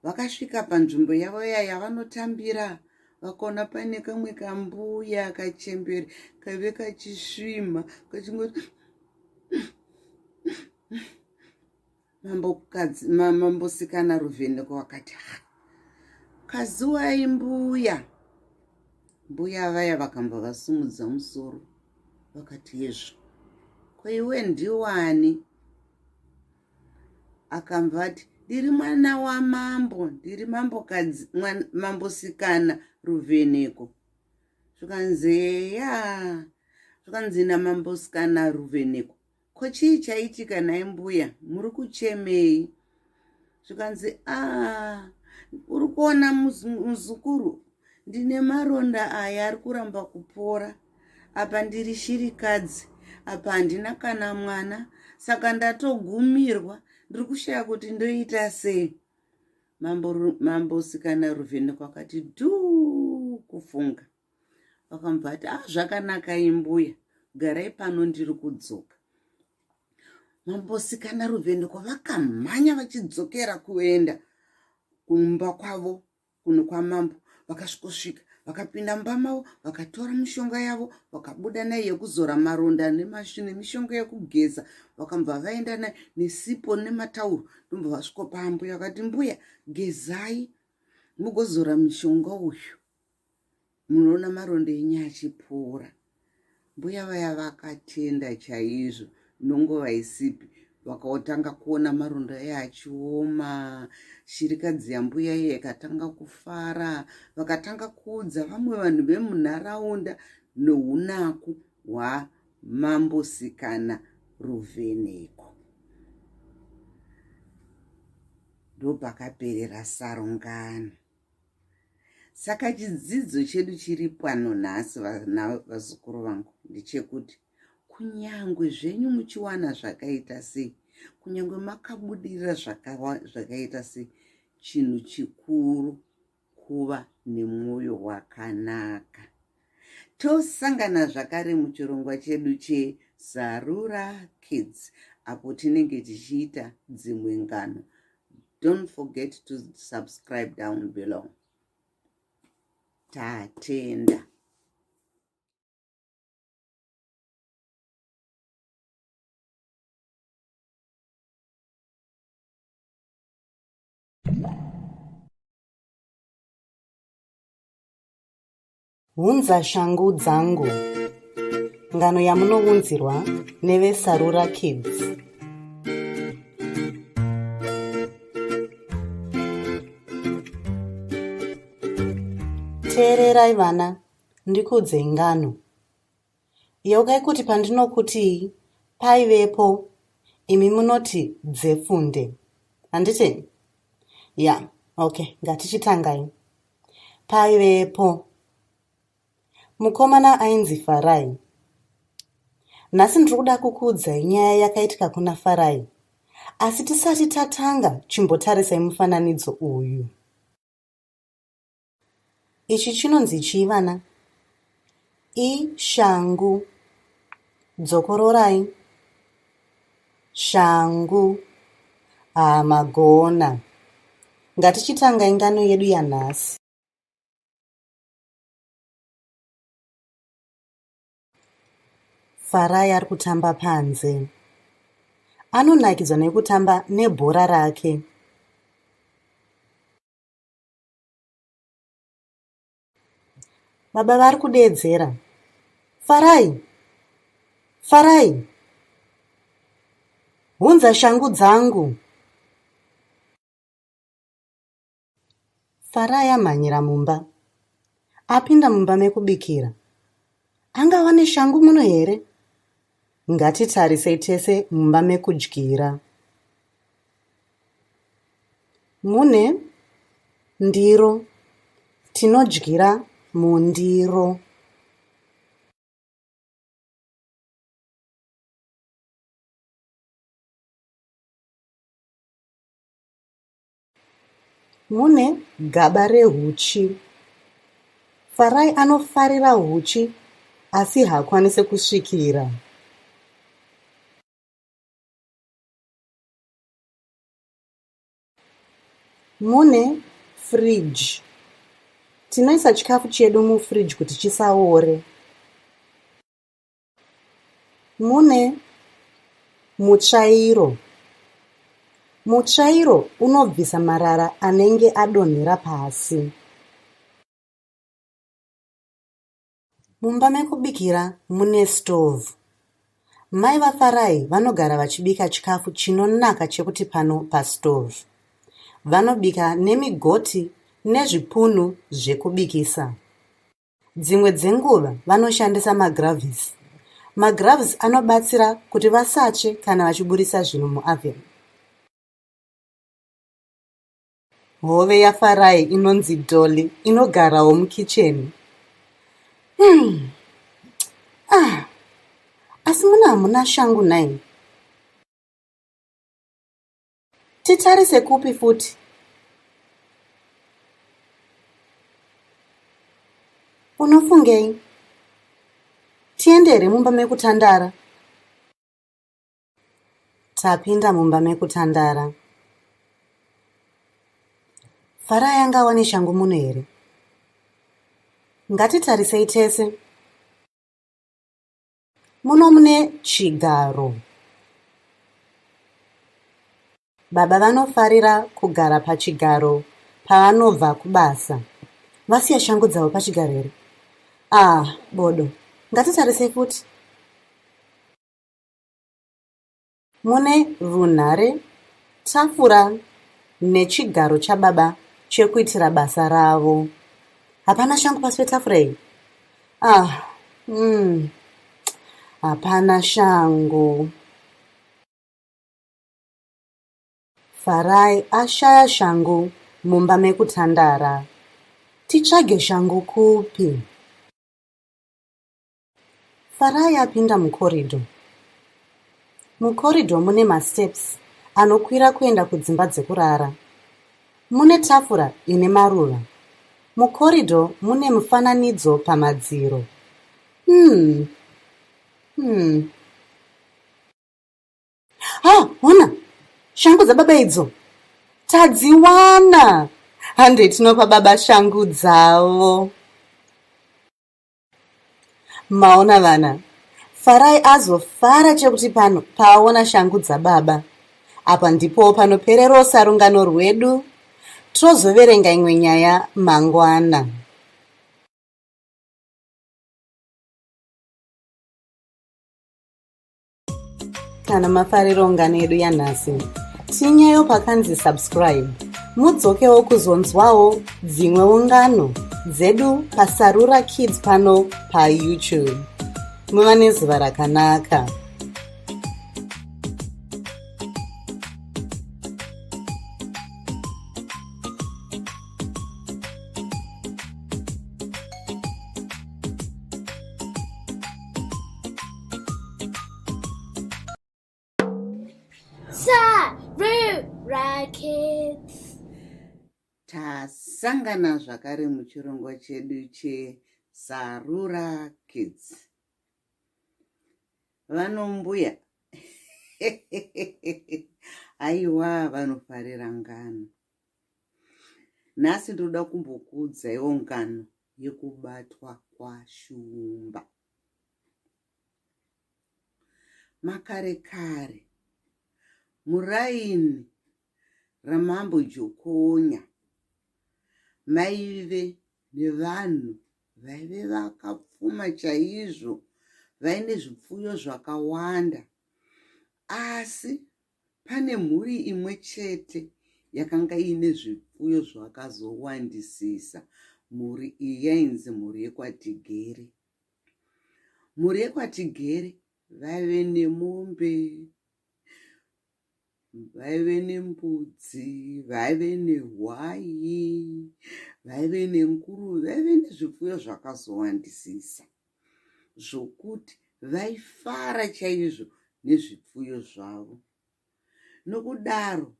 vakasvika panzvimbo yavo yavanotambira, vakaona paine kamwe kambuya kachembere kaive kachisvima kachingoti mambosikana Ruvheneko vakati, kazuwai mbuya. Mbuya vaya vakamba vasumudza musoro vakati, yezvo kwaiwe ndiwani? Akamvati, ndiri mwana wamambo, ndiri mambosikana Ruvheneko. Zvikanzi namambosikana Ruvheneko, ko chii chaitika naye mbuya, muri kuchemei? Zvikanzi, uri kuona muzukuru, ndine maronda aya ari kuramba kupora. Apa ndiri shirikadzi, apa handina kana mwana, saka ndatogumirwa, ndiri kushaya kuti ndoita sei. Mambosikana Ruvheneko akati dhuu kufunga. Vakambva ati, zvakanaka imbuya, garai pano ndiri kudzoka. Mambosikana Ruvheneko vakamhanya vachidzokera kuenda kumba kwavo kuno kwamambo. Vakasvikosvika vakapinda mumba mavo, vakatora mishonga yavo, vakabuda naye yekuzora maronda nemishonga yekugeza. Vakambva vaenda naye nesipo nematauro. Ndombva vasvika pambuya vakati, mbuya, gezai mugozora mishonga uyu, munoona maronda enyu achipora. Mbuya vaya vakatenda chaizvo, nongova isipi. Vakatanga kuona maronda aya achioma. Shirikadzi yambuya iye ikatanga kufara. Vakatanga kuudza vamwe vanhu vemunharaunda nounaku hwamambosikana Ruvheneko. Ndopakaperera sarungano. Saka chidzidzo chedu chiri pano nhasi vazukuru vangu ndechekuti, kunyangwe zvenyu muchiwana zvakaita sei, kunyangwe makabudirira zvakaita sei, chinhu chikuru kuva nemwoyo wakanaka. Tosangana zvakare muchirongwa chedu cheSarura Kids. apo tinenge tichiita dzimwe ngano. Don't forget to subscribe down below. Tatenda.
Hunza shangu dzangu. Ngano yamunounzirwa neve Sarura Kids. Teererai vana, ndikudze ngano. Yogai kuti pandinokuti paivepo, imi munoti dzefunde. Handiti? Ya, okay, ngatichitangai. Paivepo. Mukomana ainzi Farai. Nhasi ndiri kuda kukuudzai nyaya yakaitika kuna Farai. Asi tisati tatanga, chimbotarisai mufananidzo uyu. Ichi chinonzi chii vana? Ishangu. Dzokororai. Shangu. Magona. Ngatichitangai ngano yedu yanhasi. Farai ari kutamba panze. Anonakidzwa nekutamba nebhora rake. Baba vari kudeedzera. Farai! Farai! Hunza shangu dzangu. Farai amhanyira mumba. Apinda mumba mekubikira. Angava neshangu muno here? Ngatitarisei tese mumba mekudyira. Mune ndiro. Tinodyira mundiro. Mune gaba rehuchi. Farai anofarira huchi asi haakwanisi kusvikira. Mune fridge. Tinoisa chikafu chedu mufridge kuti chisaore. Mune mutsvairo. Mutsvairo unobvisa marara anenge adonhera pasi. Mumba mekubikira mune stove. Mai vaFarai vanogara vachibika chikafu chinonaka chekuti pano pastove. Vanobika nemigoti nezvipunu zvekubikisa. Dzimwe dzenguva vanoshandisa magravhisi. Magravhisi anobatsira kuti vasatsve kana vachiburisa zvinhu muoven. Hove yaFarai inonzi Dolly inogarawo mukicheni. Asi muna hamuna shangu nai. Titarise kupi futi? Unofungei? Tiendere mumba mekutandara. Tapinda mumba mekutandara. Farai angava neshangu muno here? Ngatitarisei tese. Muno mune chigaro. Baba vanofarira kugara pachigaro pavanobva kubasa. Vasiya shangu dzavo pachigaro here? Bodo. Ngatitarisei futi. Mune runhare, tafura nechigaro chababa chekuitira basa ravo. Hapana shangu pasi petafura iyi? Hapana shangu. Farai ashaya shangu mumba mekutandara. Titsvage shangu kupi? Farai apinda mukorido. Mukorido mune masteps anokwira kuenda kudzimba dzekurara. Mune tafura ine maruva. Mukorido mune mufananidzo pamadziro. Ona, shangu dzababa idzo. Tadziwana. Hande tinopa baba shangu dzavo. Maona vana. Farai azofara chekuti pano paona shangu dzababa. Apa ndipo panopererosa rungano rwedu. Tozoverenga imwe nyaya mangwana. Kana mafariro ngano yedu yanhasi, tinyayo pakanzi subscribe. Mudzokewo kuzonzwawo dzimwewo ngano dzedu paSarura Kids pano paYouTube. Muva nezuva rakanaka.
Sarura Kids.
Tasangana zvakare muchirongwa chedu cheSarura Kids. Vanombuya. Aiwa, vanofarira ngano. Nhasi ndoda kumbokuudzaiwo ngano yekubatwa kwashumba. Makare kare muraini ramambo Jokonya maive nevanhu vaive vakapfuma chaizvo, vaine zvipfuyo zvakawanda, asi pane mhuri imwe chete yakanga ine zvipfuyo zvakazowandisisa. Mhuri iyi yainzi mhuri yekwaTigere. Mhuri yekwaTigere vaive nemombe, vaive nembudzi, vaive nehwai, vaive nenguruve, vaive nezvipfuyo zvakazowandisisa zvokuti vaifara chaizvo nezvipfuyo zvavo. Nokudaro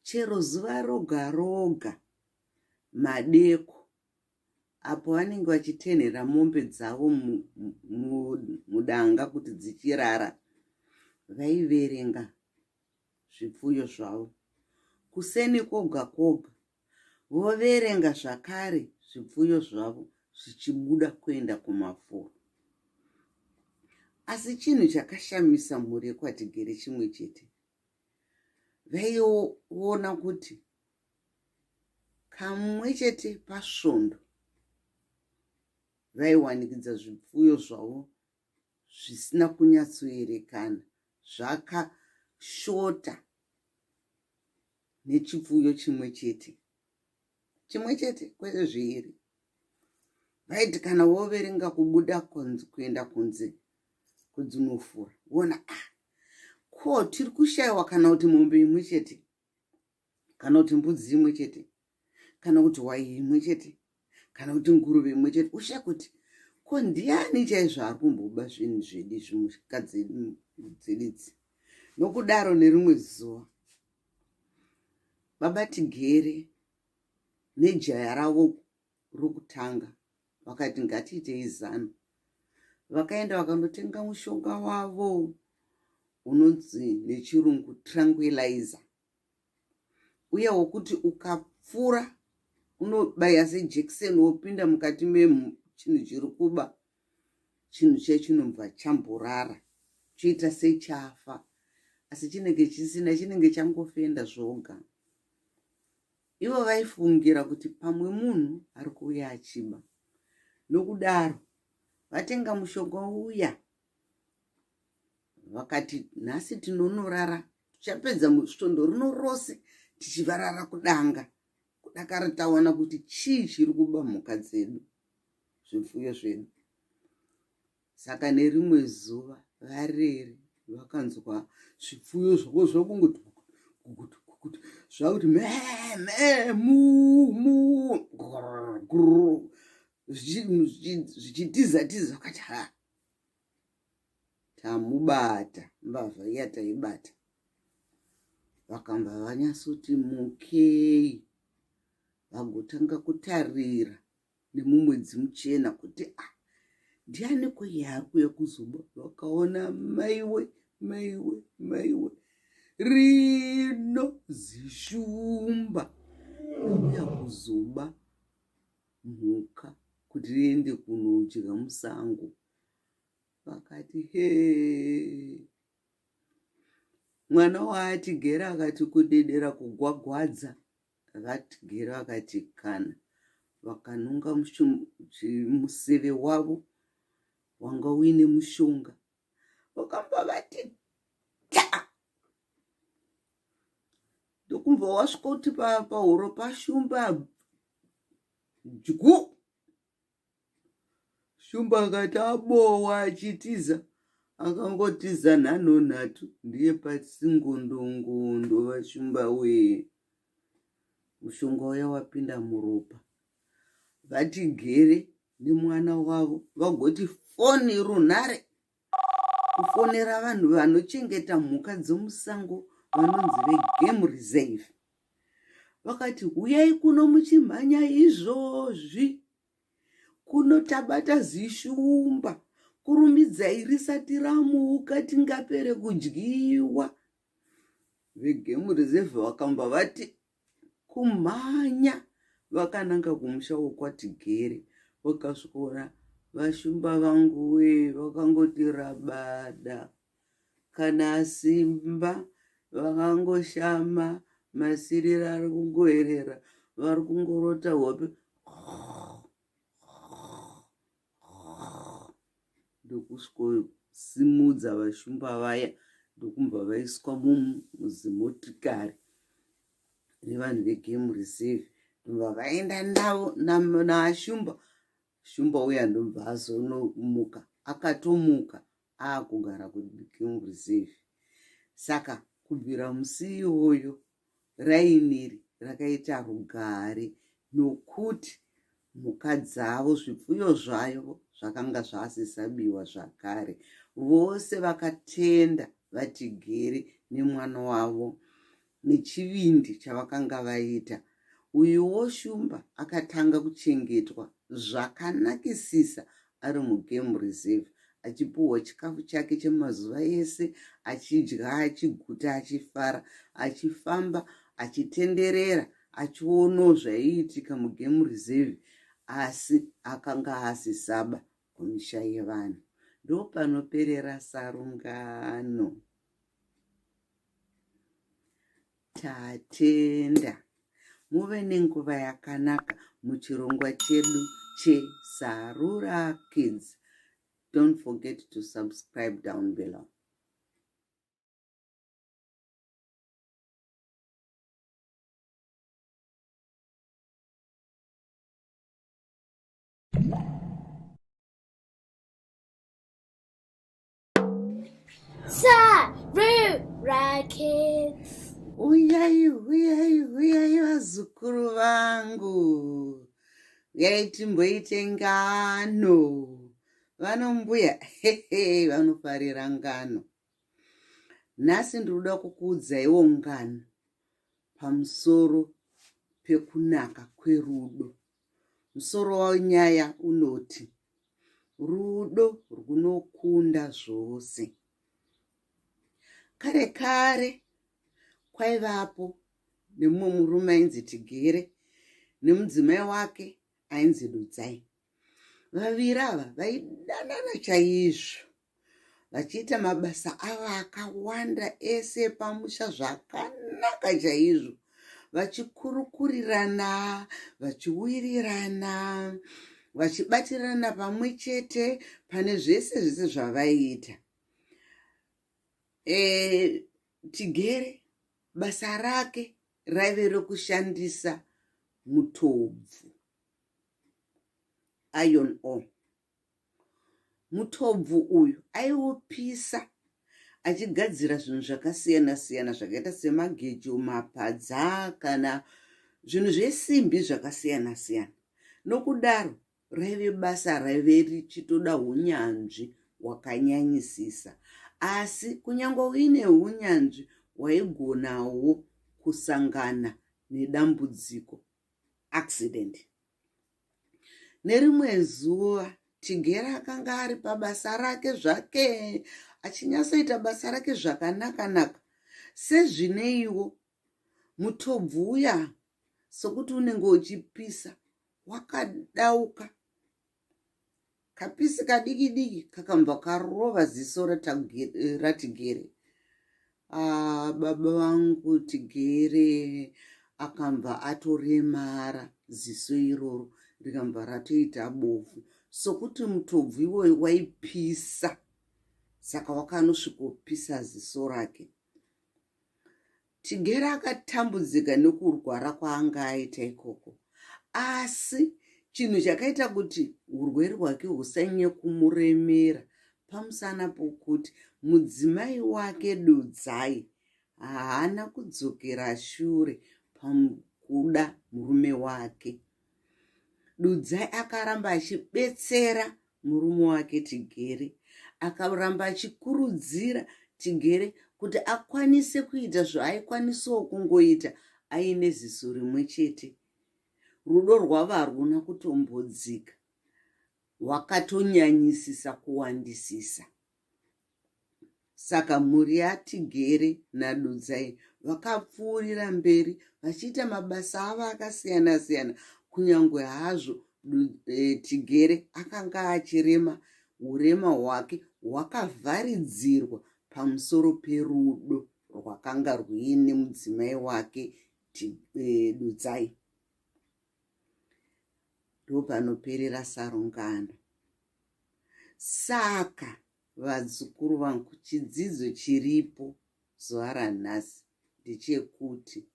chero zuva roga roga madeko, apo vanenge vachitenhera mombe dzavo mudanga kuti dzichirara, vaiverenga zvipfuyo zvavo. Kuseni koga koga voverenga zvakare zvipfuyo zvavo zvichibuda kuenda kumafuro. Asi chinhu chakashamisa mhuri yekwaTigere chimwe chete. Vaiona kuti kamwe chete pasvondo vaiwanikidza zvipfuyo zvavo zvisina kunyatsoerekana, zvakashota nechipfuyo chimwe chete kwete zviiri. Vaiti kana woverenga kubuda kuenda kunze kudzinofura, wona ko tiri kushayiwa kana kuti mombe imwe chete, kana kuti mbudzi imwe chete, kana kuti hwai imwe chete, kana kuti nguruve imwe chete. Ushaye kuti ko ndiani chaizvo ari kumboba zvinhu zvedu zvimusika dzedidzi. Nokudaro nerimwe zuva baba Tigere nejaya ravo rokutanga vakati ngatiitei zano. Vakaenda vakandotenga mushonga wavo unonzi nechirungu tranquilizer, uye wokuti ukapfura unobaya sejekiseni wopinda mukati mechinhu chiri kuba, chinhu chinomva chamborara choita sechafa, asi chinenge chisina, chinenge changofenda zvoga. Ivo vaifungira kuti pamwe munhu ari kuuya achiba. Nokudaro vatenga mushonga uya, vakati nhasi tinonorara, tichapedza svondo rino rose tichivarara kudanga, kudakara taona kuti chii chiri kuba mhuka dzedu, zvipfuyo zvedu. Saka nerimwe zuva varere vakanzwa zvipfuyo zvavo zvakungoti zvakuti zvichitiza vakati tamubata, mbavha iya taibata. Vakamba vanyatsoti mukei, vagotanga kutarira nemumwedzi muchena kuti ndiani kweye ari kuuya kuzoba. Vakaona maiwe rino zishumba uya kuzoba mhuka kuti riende kunodya musango. Vakati he, mwana waatigera akati kudedera kugwagwadza. Vatigera vakati kana. Vakanunga museve wavo wanga uine mushonga. Vakamba vati ta, ndokumva wasvika kuti pahuro pashumba jgu. Shumba akati abowa achitiza, akangotiza nhanhonhatu, ndiye pasingondongondo vashumba wee. Mushonga uya wapinda muropa. Vatigere nemwana wavo vagoti foni runhare kufonera vanhu vanochengeta mhuka dzomusango vanonzi vegame reserve. Vakati huyai kuno muchimhanya izvozvi, kuno tabata zishumba, kurumidzai risati ramuka tingapere kudyiwa. Vegame reserve vakamba vati kumhanya. Vakananga kumusha wokwatigere, vakasvikora vashumba vangu we, vakangoti rabada. Kana simba vakangoshama, masiriro ari kungoerera, vari kungorota hope. Ndokusvikosimudza vashumba vaya, ndokumva vaiswa muzimotikari nevanhu vegame reserve. Ndobva vaenda navo navashumba. Shumba uya ndobva azonomuka, akatomuka akugara kugame reserve. Saka kubvira musi iyoyo rainiri rakaita rugare, nokuti mhuka dzavo zvipfuyo zvayo zvakanga zvasisabiwa zvakare. Vose vakatenda Vatigere nemwana wavo nechivindi chavakanga vaita. Uyuwo shumba akatanga kuchengetwa zvakanakisisa ari mugame reserve, achipuhwa chikafu chake chemazuva ese, achidya, achiguta, achifara, achifamba, achitenderera, achionawo zvaiitika mugame reserve, asi akanga asisaba kumisha yevanhu. Ndopanoperera sarungano. Tatenda. Muve nenguva yakanaka muchirongwa chedu cheSarura Kids. Don't forget to subscribe down below.
Sarura Kids.
Huyai, huyai, huyai vazukuru vangu. Huyai timboite ngano. Vanombuya, hehe, vanofarira ngano. Nhasi ndinoda kukuudzaiwo ngano pamusoro pekunaka kwerudo. Musoro wanyaya unoti rudo runokunda zvose. Kare kare kwaivapo nemumwe murume ainzi Tigere nemudzimai wake ainzi Dudzai. Vaviri ava vaidanana chaizvo, vachiita mabasa avo akawanda ese pamusha zvakanaka chaizvo, vachikurukurirana, vachiwirirana, vachibatirana pamwe chete pane zvese zvese zvavaiita. Tigere basa rake raive rokushandisa mutobvu, iron ore. Mutobvu uyu aiupisa achigadzira zvinhu zvakasiyana siyana zvakaita semagejo, mapadza kana zvinhu zvesimbi zvakasiyana siyana. Nokudaro raive basa raive richitoda unyanzvi hwakanyanyisisa. Asi kunyange uine unyanzvi waigonawo kusangana nedambudziko, accident. Nerimwe zuva Tigere akanga ari pabasa rake zvake, achinyatsoita basa rake zvakanaka-naka. sezvineiwo mutobvu uya sokuti unenge uchipisa wakadauka, kapisi kadiki diki kakambva karova ziso ratigere. Baba vangu Tigere akambva atoremara ziso iroro rikambva ratoita bofu sokuti mutobvu iwoyo waipisa, saka wakanosvikopisa ziso rake. Tigere akatambudzika nekurwara kwaanga aita ikoko, asi chinhu chakaita kuti urwere hwake husanyanye kumuremera pamusana pokuti mudzimai wake Dudzai haana kudzokera shure pakuda murume wake. Dudzai akaramba achibetsera murume wake Tigere, akaramba achikurudzira Tigere kuti akwanise kuita zvaakwanisawo kungoita aine ziso rimwe chete. Rudo rwavo haruna kutombodzika, wakatonyanyisisa kuwandisisa. Saka mhuri yaTigere naDudzai vakapfuurira mberi vachiita mabasa avo akasiyana siyana, kunyange hazvo Tigere akanga achirema. Urema hwake hwakavharidzirwa pamusoro perudo rwakanga rwuine mudzimai wake Dudzai. Ndopanoperera sarungano. Saka vadzukuru vangu, chidzidzo chiripo zuva ranhasi ndechekuti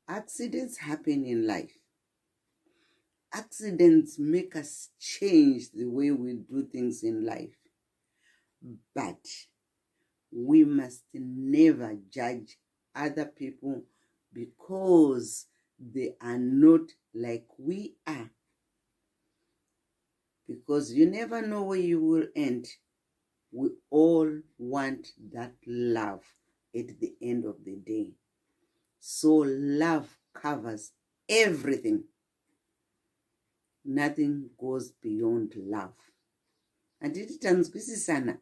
accidents happen in life. Accidents make us change the way we do things in life. But we must never judge other people because they are not like we are. Because you never know where you will end. We all want that love at the end of the day. So love covers everything. Nothing goes beyond love. Anditi tanzwisisana,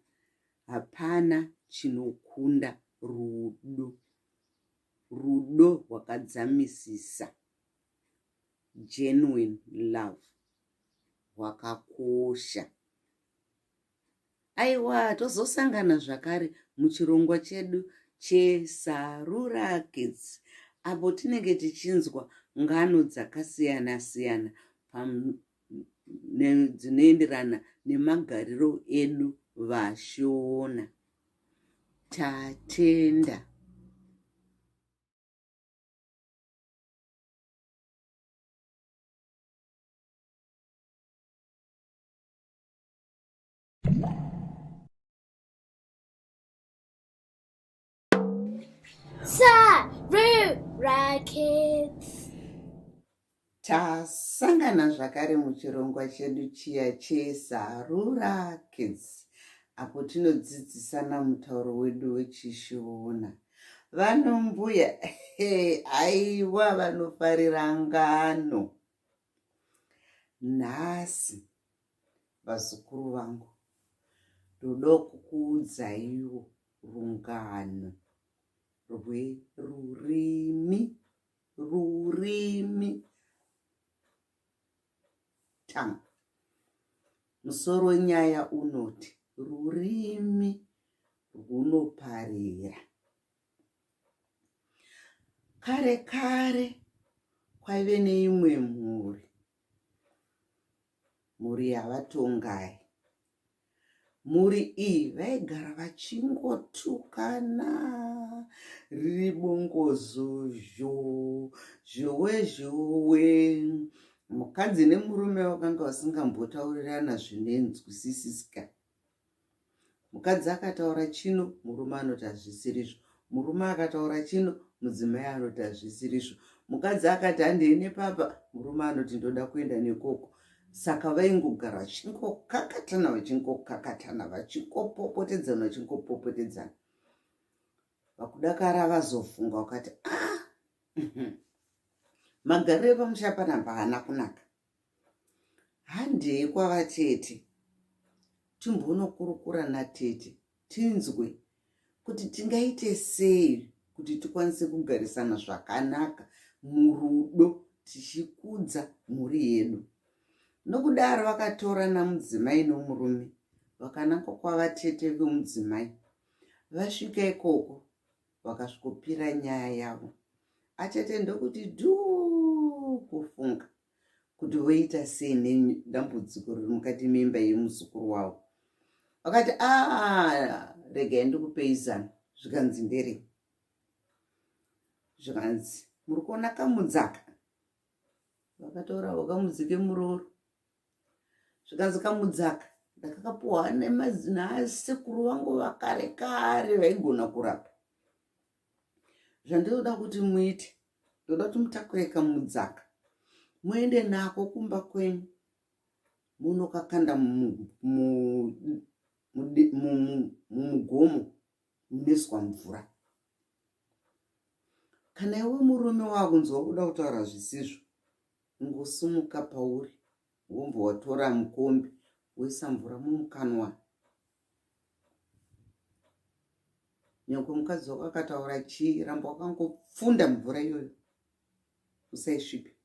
hapana chinokunda rudo. Rudo rwakadzamisisa. Genuine love. Wakakosha. Aiwa, tozosangana zvakare muchirongwa chedu cheSarura Kids, apo tinenge tichinzwa ngano dzakasiyana siyana dzinoenderana nemagariro edu vaShona. Tatenda.
Sarura Kids.
Tasangana zvakare muchirongwa chedu chiya cheSarura Kids, apo tinodzidzisana mutauro wedu wechiShona. Vanombuya aiwa vanofarira ngano. Nhasi vazukuru vangu, ndoda kukuudzaiwo rungano rurimi tanga. Musoro wenyaya unoti rurimi runoparira. Kare kare kwaive neimwe mhuri yavatongai. Mhuri iyi vaigara vachingotukana, riri bongozo zhowe. Mukadzi nemurume vakanga vasingambotaurirana zvinenzwisisika. Mukadzi akataura chino, murume anoti hazvisirizvo. Murume akataura chino, mudzimai anoti hazvisirizvo. Mukadzi akati handei nepapa, murume anoti ndoda kuenda nekoko. Saka vaingogara vachingokakatana vachingopopotedzana. Vakudakara vazofunga vakati magariro epamusha panapa haana kunaka. Handei kwavatete timbonokurukura natete tinzwe kuti tingaite sei kuti tikwanise kugarisana zvakanaka murudo tichikudza mhuri yedu. Nokudaro vakatorana mudzimai nomurume vakananga kwavatete vemudzimai. Vasvika ikoko vakasvikopira nyaya yavo. Atete ndokuti dhuu kufunga kuti voita sei nedambudziko riri mukati memba yemuzukuru wavo. Vakati regai ndikupei zano. Zvikanzi nderei? Zvikanzi muri kuona kamudzaka. Vakatora vakamudzike muroro. Zvikanzi kamudzaka ndakakapuhwa nemazina asekuru vangu vakare kare vaigona kurapa. Zvandoda kuti muite, ndoda kuti mutakure kamudzaka muende nako kumba kwenyu munokakanda mumugomo muneswa mvura. Kana iwe murume wakunzwa kuda kutaura zvisizvo, ngosumuka pauri wombo watora mukombe woisa mvura mumukanwa. Nyoko mukadzi wako akataura chii, ramba wakangopfunda mvura iyoyo, usaisvipe.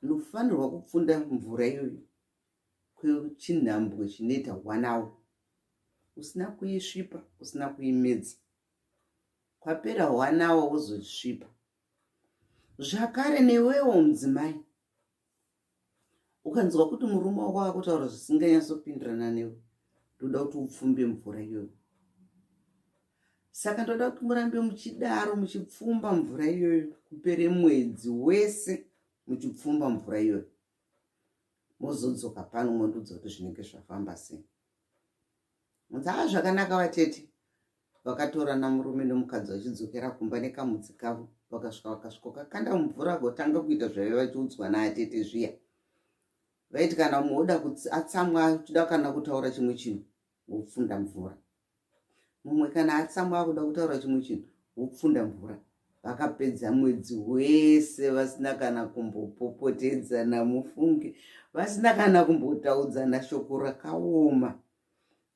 Unofanirwa kupfunda mvura iyoyo kwechinhambwe chinoita 1 hour, usina kuisvipa, usina kuimedza. Kwapera 1 hour wozosvipa. Zvakare newewo mudzimai, ukanzwa kuti murume wako akutaura zvisinganyatsopindirana newe, ndoda kuti upfumbe mvura iyoyo. Saka ndoda kuti murambe muchidaro muchipfumba mvura iyoyo kupere mwedzi wese muchipfumba mvura iyoyo. Mozodzoka pano mondudza kuti zvinenge zvafamba sei. Zvakanaka vatete. Vakatorana murume nomukadzi vachidzokera kumba nekamudzi kavo. Vakasvika kakanda mvura gotanga kuita zvaiva vachiudzwa naatete zviya. Vaiti kana mumwe oda kuti atsamwa achida kana kutaura chimwe chinhu, wopfunda mvura. Mumwe kana atsamwa akuda kutaura chimwe chinhu, wopfunda mvura. Vakapedza mwedzi wese vasina kana kumbopopotedzana mufunge, vasina kana kumbotaudzana shoko rakaoma.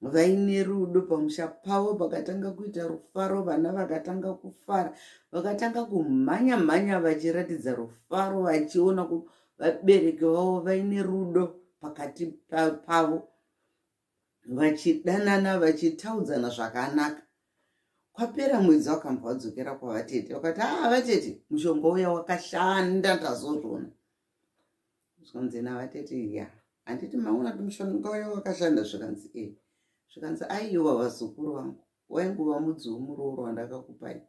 Vaine rudo pamusha pavo, vakatanga kuita rufaro, vana vakatanga kufara, vakatanga kumhanya vachiratidza rufaro, vachiona kuti vabereki vavo vaine rudo pakati pavo, vachidanana, vachitaudzana zvakanaka. Kwapera mwedzi wakambva vadzokera kwavatete, vakati vatete, mushonga uya wakashanda, ndazozvona. Zvikanzi navatete, ya handiti maona kuti mushonga uya wakashanda? Zvikanzi zvikanzi aiwa vazukuru vangu, wainguva mudzi womuroro wandakakupai.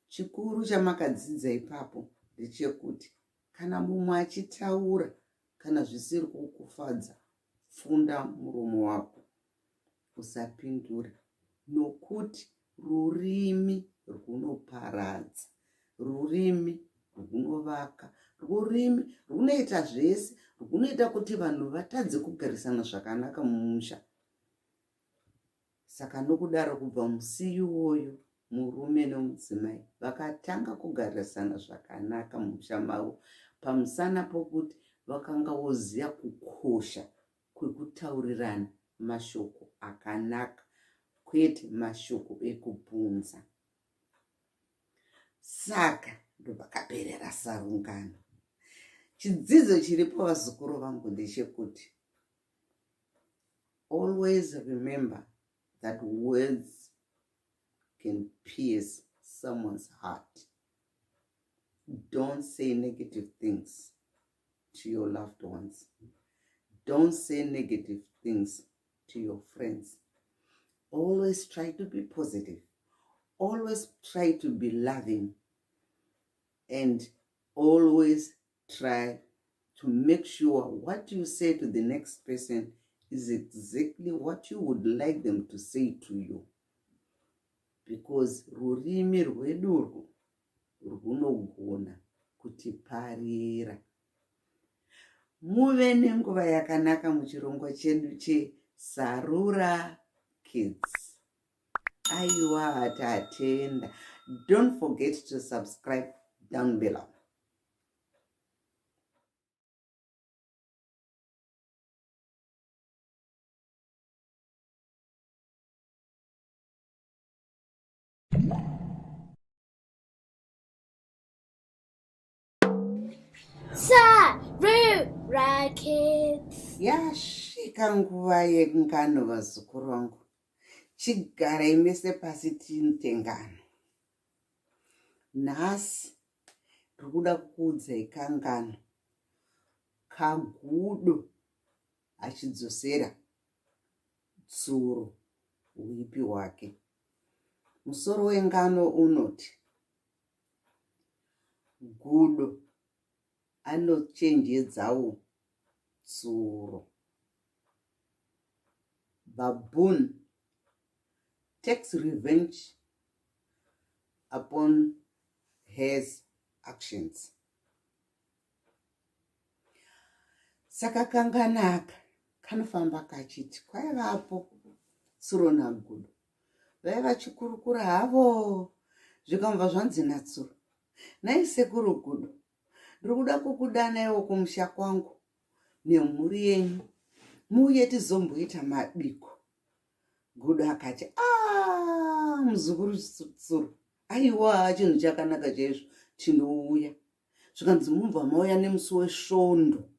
Chikuru chamakadzidza ipapo ndechekuti kana mumwe achitaura kana zvisiri kukufadza, pfunda muromo wako, usapindura, nokuti rurimi runoparadza, rurimi runovaka, rurimi runoita zvese, runoita kuti vanhu vatadze kugarisana zvakanaka mumusha. Saka nokudaro kubva musi iwoyo murume nomudzimai vakatanga kugarisana zvakanaka mumusha mavo, pamusana pokuti vakanga voziva kukosha kwekutaurirana mashoko akanaka, kwete mashoko ekubvunza. Saka ndopakaperera sarungano. Chidzidzo chiripo vazukuru vangu ndechekuti always remember that words can pierce someone's heart. Don't say negative things to your loved ones. Don't say negative things to your friends. Always try to be positive. Always try to be loving. And always try to make sure what you say to the next person is exactly what you would like them to say to you. Because rurimi rwedu runogona kutiparira. Muve nenguva yakanaka muchirongwa chedu cheSarura Kids. Aiwa tatenda. Don't forget to subscribe down below.
Sarura Kids.
Yasvika nguva yengano, vazukuru vangu. Chigarai mese pasi tiite ngano. Nhasi ndiri kuda kukuudzai kangano kagudo achidzosera tsuro uipi hwake. Musoro wengano unoti gudo anochenjedzawo tsuro. Baboon takes revenge upon his actions. Saka kanganaka kanofamba kachiti kwaivapo tsuro nagudo vaiva chikurukura havo zvikamva zvanzi natsuro, nai sekuru gudo, ndiri kuda kukudanaiwo kumusha kwangu nemhuri yenyu muuye tizomboita mabiko. Gudo akati muzukuru tsuro, aiwa chinhu chakanaka chaizvo, tinouya. Zvikanzi mubva mauya nemusi wesvondo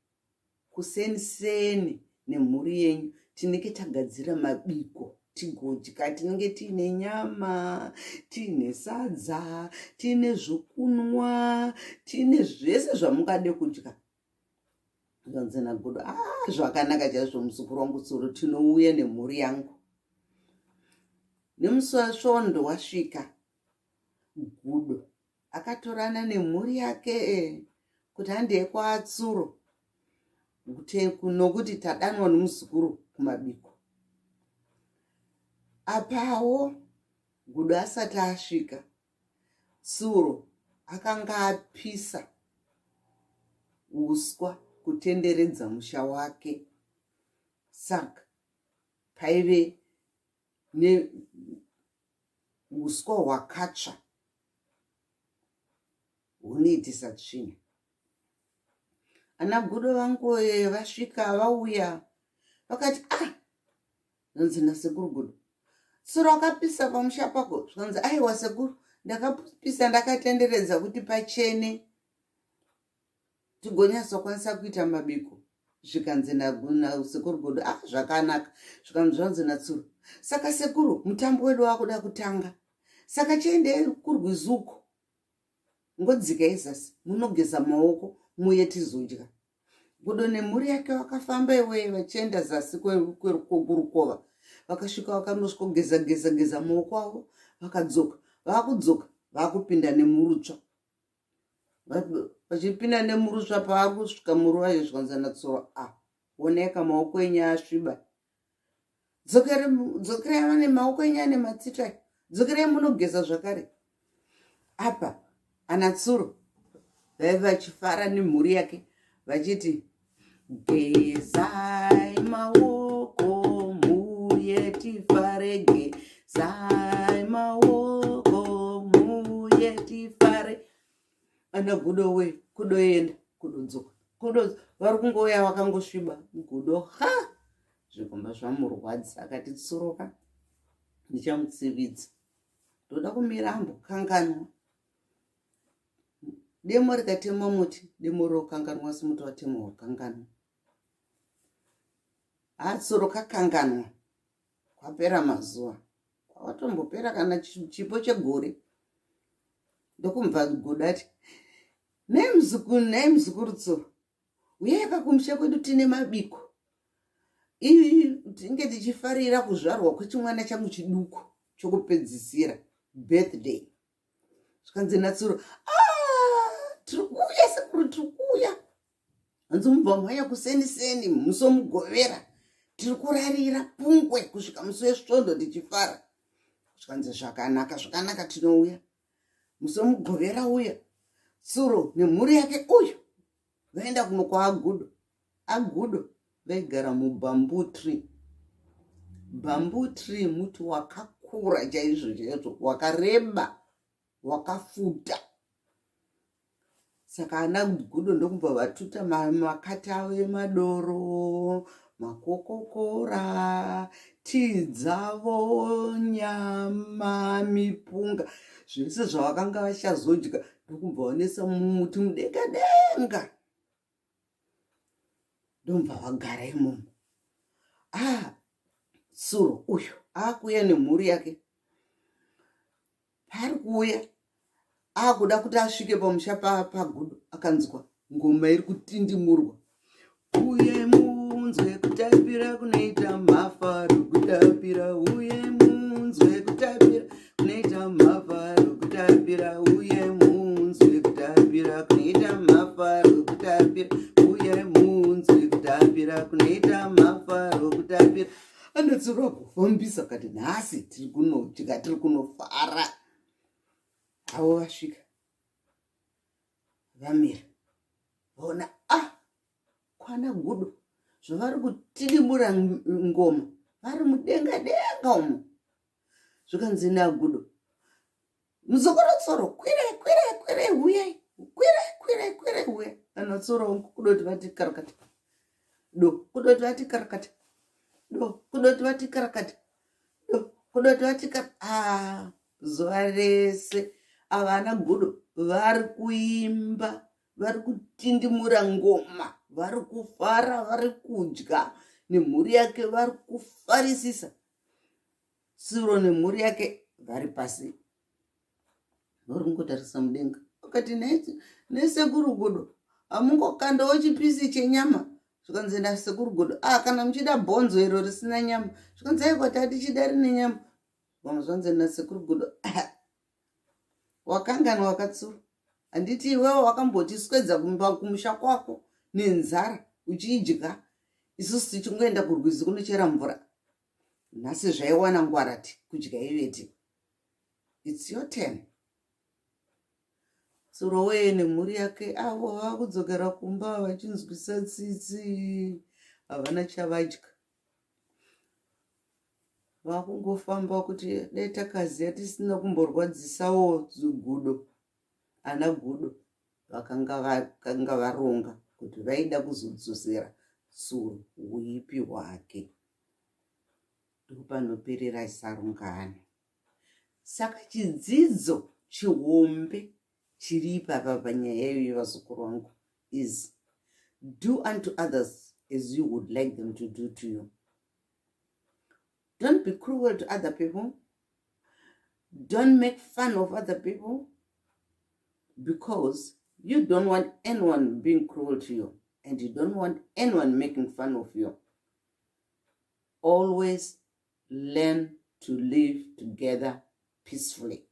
kuseniseni nemhuri yenyu tinenge tagadzira mabiko tigodya. Tinenge tiine nyama, tiine sadza, tiine zvokunwa, tiine zvese zvamungade kudya. Zvikanzi nagudo, zvakanaka chaizvo muzukuru wangu tsuro, tinouya nemhuri yangu. Nemusi wasvondo wasvika, gudo akatorana nemhuri yake kuti handei kwatsuro nokuti tadanwa nomuzukuru kumabiko. Apawo gudo asati asvika, tsuro akanga apisa uswa kutenderedza musha wake. Saka paive neuswa hwakatsva hunoitisa tsvina. Ana gudo vangu vasvika vauya vakati zvanzi nasekuru gudo, tsuro akapisa pamusha pako. Zvikanzi aiwa sekuru, ndakapisa ndakatenderedza kuti pachene tigonyasokwanisa kuita mabiko. Zvikanzi nasekuru gudo, zvakanaka. Zvikanzi zvanzi natsuro, saka sekuru mutambo wedu wakuda kutanga, saka chiendei kurwizuko, ngodzikai zasi munogeza maoko muye tizodya. Gudo nemhuri yake vakafamba iwe vachienda zasi kwerukova. Vakasvika vakanosvogeza maoko avo, vakadzoka. Vakudzoka vakupinda nemurutsva. Vachipinda nemurutsva pavari kusvika muruva zvikanzi natsuro, oneka maoko enyu asviba. Dzokerai vane maoko enyu ane matsitrai, dzokerai munogeza zvakare. Apa ana tsuro vaiva vachifara nemhuri yake vachiti, gezai maoko muye tifare, gezai maoko muye tifare. Ana gudo we, kudoenda kudodzoka, vari kungouya vakangosviba. Gudo zvikomba zvamurwadza, akati tsoroka, ndichamutsividza, ndoda kumira ambokanganwa. Demo rikatemwa muti, demo rokanganwa semuti watemwa wakanganwa. Tsuro kakanganwa, kwapera mazuva, kwavatombopera kana chipo chegore. Ndokumva gudo ati, nai muzukuru tsuro, uyai pakumusha kwedu tine mabiko. Tinge tichifarira kuzvarwa kwechimwana changu chiduku chokupedzisira, birthday. Zvikanzi natsuro, tirikuuya sekuru, tirikuuya. Hanzi mubva mauya kuseniseni musomugovera, tiri kurarira pungwe kusvika musi wesvondo tichifara. Zvikanzi zvakanaka, tinouya. Musomugovera uya, tsuro nemhuri yake uyu vaenda kuno kwaagudo. Agudo vaigara mubamboo tree. Bamboo tree muti wakakura chaizvo, wakareba, wakafuta. Saka ana gudo ndokubva vatuta makati avo emadoro, makokokora, tii dzavo, nyama, mipunga, zvese zvavakanga vachazodya ndokubva vanesa mumuti mudenga denga, ndomubva vagara imomo. Suro uyu akuuya nemhuri yake, pari kuuya akuda kuti asvike pamusha pagudo, akanzwa ngoma iri kutindimurwa. Uye munzwe kutapira kunoita mafaro kutapira, uye munzwe kutapira kunoita mafaro kutapira, uye munzwe kutapira kunoita mafaro kutapira, uye munzwe kutapira kunoita mafaro kutapira. Anotsura kufambisa kati nhasi tiri kunofara. Avo vasvika vamira vaona kwana gudo zvavari kutidimura ngoma vari mudenga denga umo. Zvikanzi nagudo, muzokorotsoro kwire huyai, kwire huyai. Anotsoro kudoti vati karakati, do kudoti vati karakati, do kudoti vati karakati, do kudoti vati karakati. Zuva rese avana gudo vari kuimba, vari kutindimura ngoma, vari kufara, vari kudya, nemhuri yake vari kufarisisa. Suro nemhuri yake vari pasi vari kungotarisa mudenga. Akati nesekuru gudo, hamungokandawo chipisi chenyama? Zvikanzi nasekuru gudo, kana muchida bhonzo iro risina nyama. Zvikanzi aikwati hatichida rine nyama. Vamwe zvanzi nasekuru gudo, wakangana wakatsura. Handiti iwewe wakambotiswedza kumusha kwako nenzara uchidya, isusu tichingoenda kurwizi kunochera mvura. Nhasi zvaiwana ngwarati kudya ivete. It's your turn. Tsuro weye nemhuri yake avo vakudzokera kumba vachinzwisa tsitsi, havana chavadya. Vakungofamba kuti dai takaziya tisina kumborwadzisawo gudo. Ana gudo vakanga varonga kuti vaida kuzodzosera suro uipi hwake. Ndopanoperera sarungano. Saka chidzidzo chihombe chiri ipapa panyaya yevazukuru vangu is do unto others as you would like them to do to you. Don't be cruel to other people. Don't make fun of other people, because you don't want anyone being cruel to you and you don't want anyone making fun of you. Always learn to live together peacefully.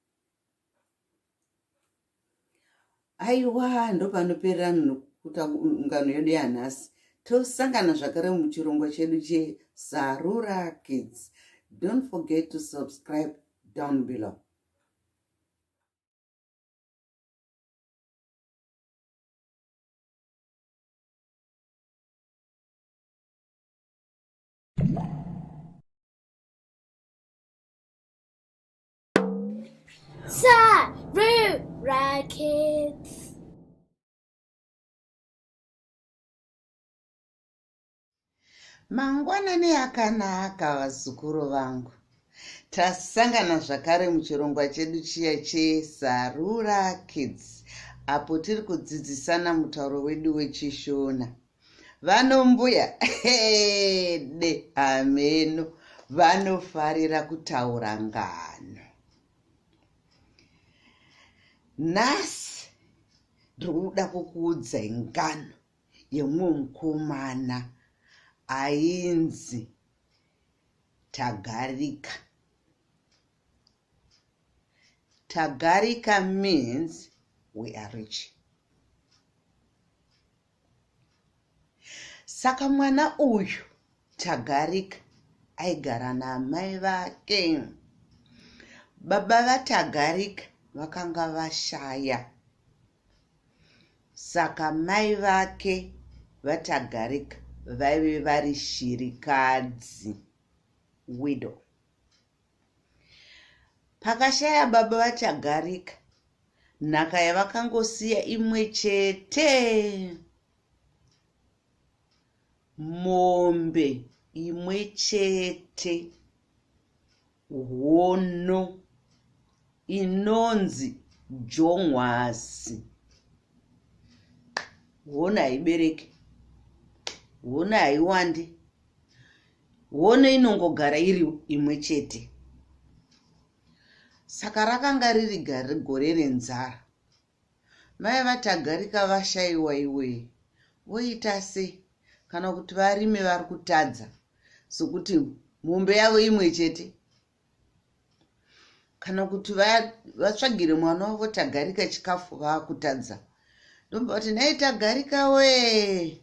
Aiwa, ndopanoperera kuta ngano yedu yanhasi. Tosangana zvakare muchirongwa chedu cheSarura Kids. Don't forget to subscribe down below.
Sarura Kids.
Mangwanani akanaka vazukuru vangu. Tasangana zvakare muchirongwa chedu chiya cheSarura Kids, apo tiri kudzidzisana mutauro wedu wechiShona. Vanombuya de ameno vanofarira kutaura ngano. Nhasi ndiri kuda kukuudzai ngano yemumwe mukomana ainzi Tagarika. Tagarika means we are rich. Saka mwana uyu Tagarika aigara namai vake. Baba vaTagarika vakanga vashaya. Saka mai vake vaTagarika vaive vari shirikadzi, widow. Pakashaya baba vaTagarika, nhaka yavakangosiya imwe chete. mombe imwe chete hono inonzi jongwasi. Hono haibereki, hono haiwandi, hono inongogara iri imwe chete. Saka rakanga riri gore renzara. Mai vaTagarika vashayiwa iwe, voita se kana kuti varime vari kutadza sokuti mombe yavo imwe chete, kana kuti vatsvagire mwana wavo Tagarika chikafu vaakutadza. Ndomba kuti nhai Tagarika we,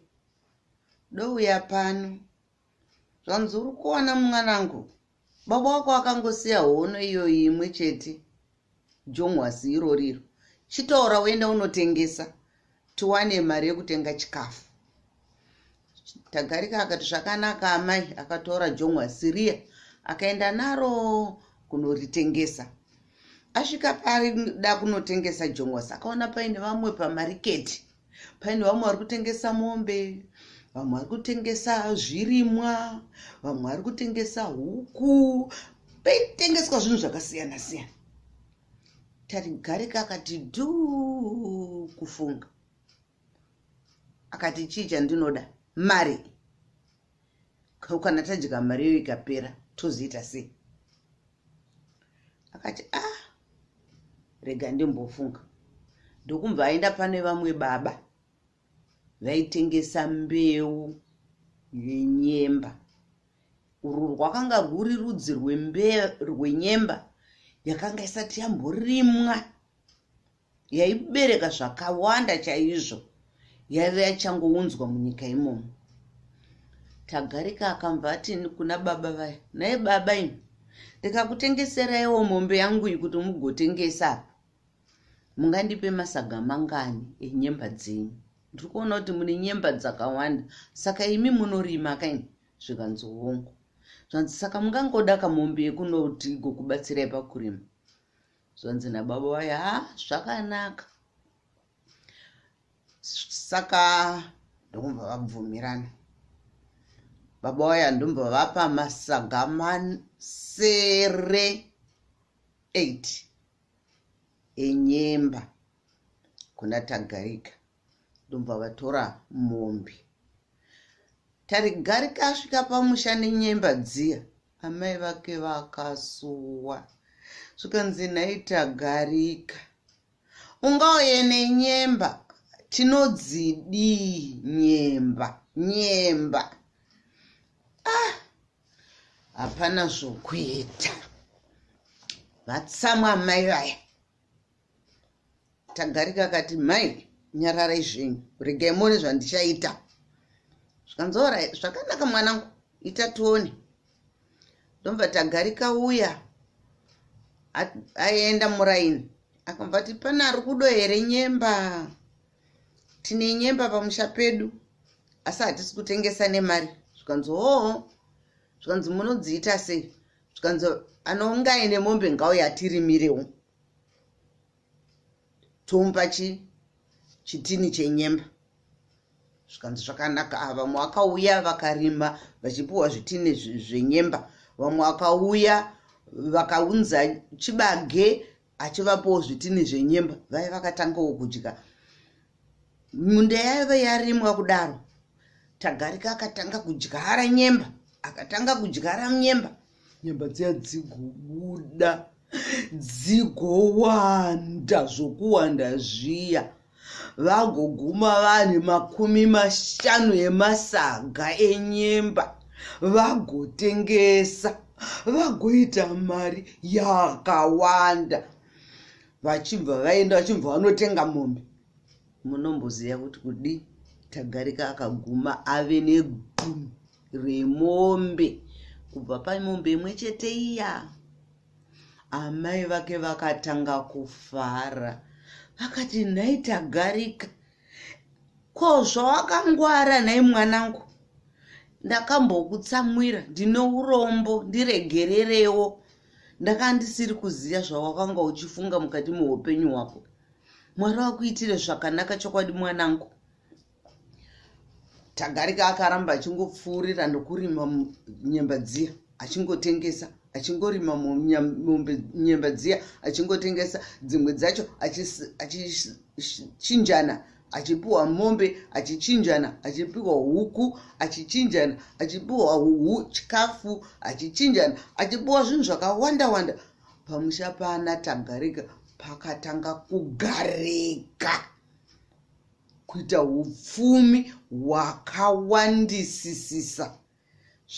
douya pano. Zvanzi uri kuona mwanangu, baba wako akangosiya hono iyoyi imwe chete, jongwasi iroriro. Chitora uenda unotengesa tiwane mari yekutenga chikafu. Tagarika akati zvakanaka amai, akatora jongwasi riya akaenda naro kunoritengesa. Asvika pari da kunotengesa jongwasi akaona paine vamwe pamariketi, paine vamwe vari kutengesa mombe, vamwe vari kutengesa zvirimwa, vamwe vari kutengesa huku, peitengeswa zvinhu zvakasiyana siyana. Tagarika akati dhuu kufunga, akati chii chandinoda? Mari. Kana tadya mari iyo ikapera tozoita sei? Akati rega ndimbofunga. Ndokumva aenda pane vamwe baba vaitengesa mbeu yenyemba. Urwu rwakanga rwuri rudzi rwenyemba yakanga isati yamborimwa, yaibereka zvakawanda chaizvo, yaiva yachangounzwa munyika imomo. Tagarika akamva ati kuna baba vaya, nhai baba imi, ndikakutengeseraiwo mombe yangu iyi kuti mugotengesa, mungandipe masaga mangani enyemba dzenyu? Ndiri kuona kuti mune nyemba dzakawanda, saka imi munorima kaini? Zvikanzi hongu. Zvanzi saka mungangoda kamombe yekunoti gokubatsirai pakurima? Zvanzi nababa vaya, zvakanaka. Saka ndomva vabvumirana. Baba vaya ndomva vapa masaga masere 8 enyemba kuna Tagarika. Ndomva vatora mombe. Tagarika asvika pamusha nenyemba dziya, amai vake vakasuwa. Zvikanzi nhai Tagarika, ungauye nenyemba, tinodzidi nyemba. Hapana zvokuita. Vatsamwa mai vaya. Tagarika akati, mai, nyararai zvenyu, regai muone zvandichaita. Zvikanzora zvakanaka mwanangu, ita tuone. Ndomva Tagarika uya aenda muraini, akamva ati pana ari kudo here nyemba? Tine nyemba pamusha pedu, asi hatisi kutengesa nemari. Zvikanzi zvikanzi munodziita sei? Zvikanzi anongaine mombe ngauye atirimirewo, tomupa chitini chenyemba. Zvikanzi zvakanaka. Vamwe vakauya vakarima vachipuwa zvitini zvenyemba, vamwe vakauya vakaunza chibage achivapowo zvitini zvenyemba. Vai vakatangawo kudya. Munda yaiva yarimwa kudaro. Tagarika akatanga kudyara nyemba, akatanga kudyara nyemba. Nyemba dziya dzigobuda, dzigowanda zvokuwanda zviya. Vagoguma vane 50 emasaga enyemba, vagotengesa, vagoita mari yakawanda. Vachibva vaenda vachibva vanotenga mombe. Munomboziva kuti kudi Tagarika akaguma ave negumi remombe. Kubva pamombe imwe chete iya, amai vake vakatanga kufara. Vakati, nhai Tagarika, ko zvawakangwara nhai mwanangu, ndakambokutsamwira, ndine urombo, ndiregererewo. Ndakanga ndisiri kuziva zvawakanga uchifunga mukati meupenyu hwako. Mwari wakuitire zvakanaka chokwadi mwanangu. Tagarika akaramba achingopfuurira ndokurima nyemba dziya achingotengesa, achingorima nyemba dziya achingotengesa, dzimwe dzacho achichinjana, achipiwa mombe, achichinjana, achipiwa huku, achichinjana, achipiwa chikafu, achichinjana, achipiwa zvinhu zvakawanda. Pamusha pana Tagarika pakatanga kugarika kuita hupfumi hwakawandisisisa.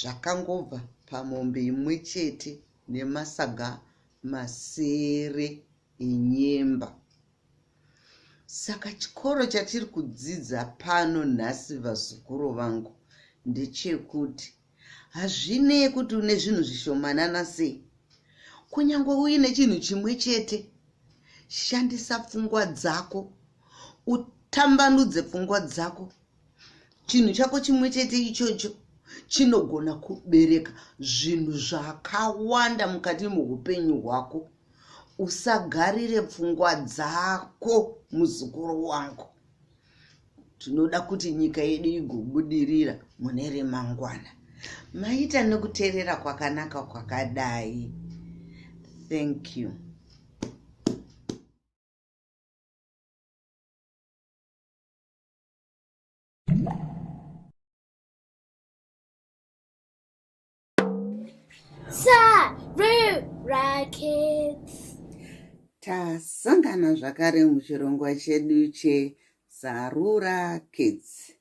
Zvakangobva pamombe imwe chete nemasaga masere enyemba. Saka chikoro chatiri kudzidza pano nhasi vazukuru vangu ndechekuti hazvinei kuti une zvinhu zvishomanana sei, kunyange uine chinhu chimwe chete, shandisa pfungwa dzako, utambanudze pfungwa dzako. Chinhu chako chimwe chete ichocho chinogona kubereka zvinhu zvakawanda mukati muupenyu hwako. Usagarire pfungwa dzako, muzukuru wangu. Tinoda kuti nyika yedu igobudirira mune remangwana. Maita nekuteerera kwakanaka kwakadai. Thank you.
Sarura Kids.
Tasangana zvakare muchirongwa chedu cheSarura Kids.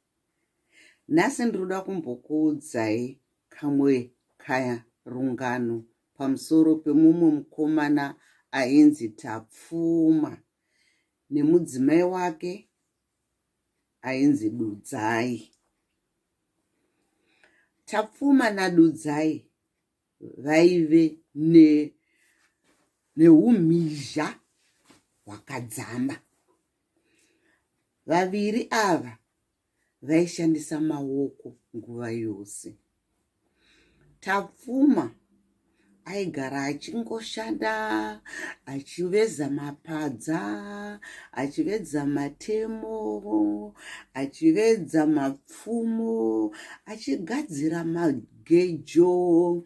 Nhasi ndinoda kumbokuudzai kamwe karungano pamusoro pemumwe mukomana ainzi Tapfuma nemudzimai wake ainzi Dudzai. Tapfuma naDudzai vaive neumhizha hwakadzama. Vaviri ava vaishandisa maoko nguva yose. Tapfuma aigara achingoshanda, achiveza mapadza, achiveza matemo, achiveza mapfumo, achigadzira magejo,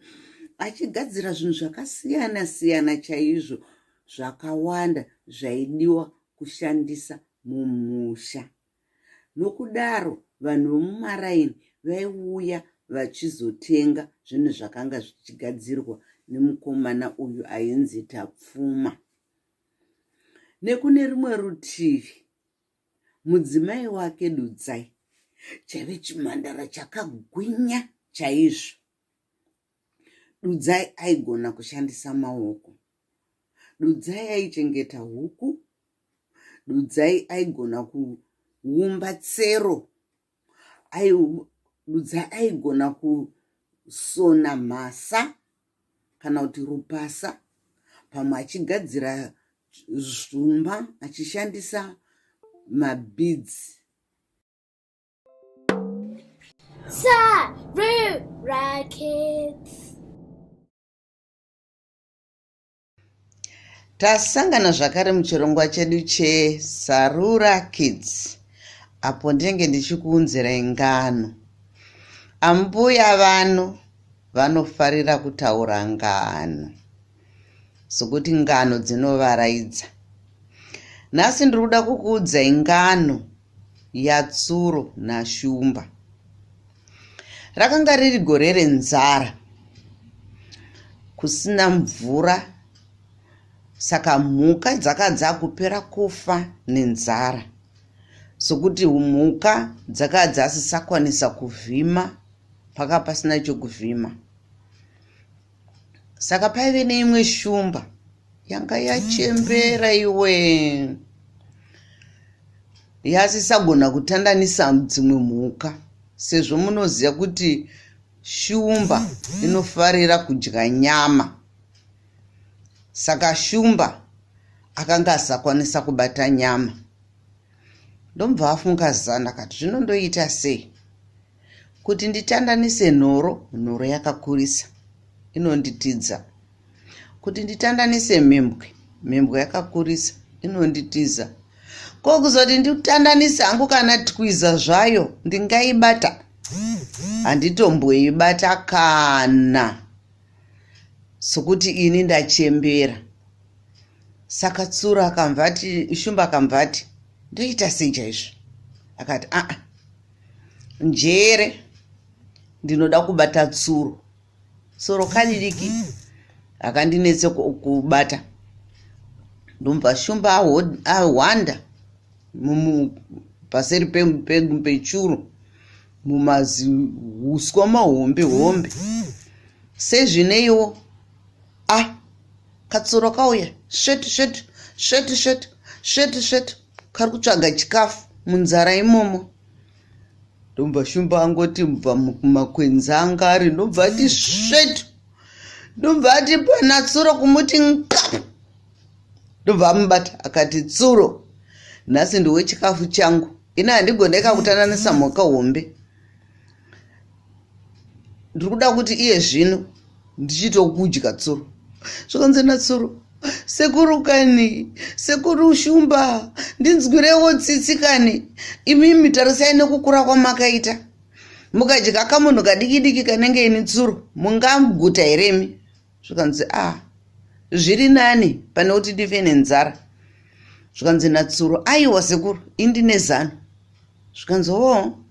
achigadzira zvinhu zvakasiyana chaizvo zvakawanda zvaidiwa kushandisa mumusha. Nokudaro vanhu vomumaraini vaiuya vachizotenga zvinhu zvakanga zvichigadzirwa nemukomana uyu ainzi Tapfuma. Nekune rumwe rutivi, mudzimai wake Dudzai chaive chimhandara chakagwinya chaizvo. Dudzai aigona kushandisa maoko. Dudzai aichengeta huku. Dudzai aigona kuumba tsero. Dudzai aigona kusona mhasa kana kuti rupasa, pamwe achigadzira zvumba achishandisa mabhidzi.
Sarura Kids.
Tasangana zvakare muchirongwa chedu cheSarura Kids, apo ndenge ndichikuunzirai ngano. Ambuya vano vanofarira kutaura ngano, sokuti ngano dzinovaraidza. Nhasi ndinoda kukuudzai ngano yatsuro naShumba. Rakanga riri gore renzara, kusina mvura. Saka mhuka dzakadza kupera kufa nenzara, sokuti mhuka dzakadza dzisisakwanisa kuvhima paka pasina chokuvhima. Saka paive neimwe shumba yanga yachembera iwe, yasisagona kutandanisa dzimwe mhuka, sezvo munoziva kuti shumba inofarira kudya nyama. Saka shumba akanga asakwanisa kubata nyama. Ndomubva afunga zana kati zvinondoita sei kuti nditandanise nhoro, nhoro yakakurisa inonditiza. Kuti nditandanise mhembwe, mhembwe yakakurisa inonditiza. Ko kuzoti nditandanise hangu kana twiza zvayo ndingaibata. handitomboibata kana sokuti ini ndachembera. Saka Tsuro akamvati, Shumba akamvati, ndoita sei chaizvo? Akati njere ndinoda kubata Tsuro. Tsuro kadidiki akandinetse kubata. Ndomva Shumba ahwanda paseri pechuru mumazi huswa mahombe hombe. Sezvineiwo Katsuro kauya shetu kari kutsvaga chikafu munzara imomo. Ndomva Shumba angoti mubva mumakwenzi anga ari, ndobva ati svetu, ndobva ati pana Tsuro kumuti nkapu. Ndobva amubata akati, Tsuro, nhasi ndiwe chikafu changu, ina handigoneka kutananisa mhoka hombe. Ndiri kuda kuti iye zvino ndichitokudya Tsuro. Zvakanzi naTsuro, sekuru kani, sekuru Shumba, ndinzwirewo tsitsi kani, imimi tarisai nekukura kwamakaita. Mukadya kamunhu kadiki kanenge ini Tsuro, mungaguta heremi? Zvakanzi zviri nani pane kuti ndife nenzara. Zvakanzi naTsuro, aiwa sekuru, indine zano. Zvakanzi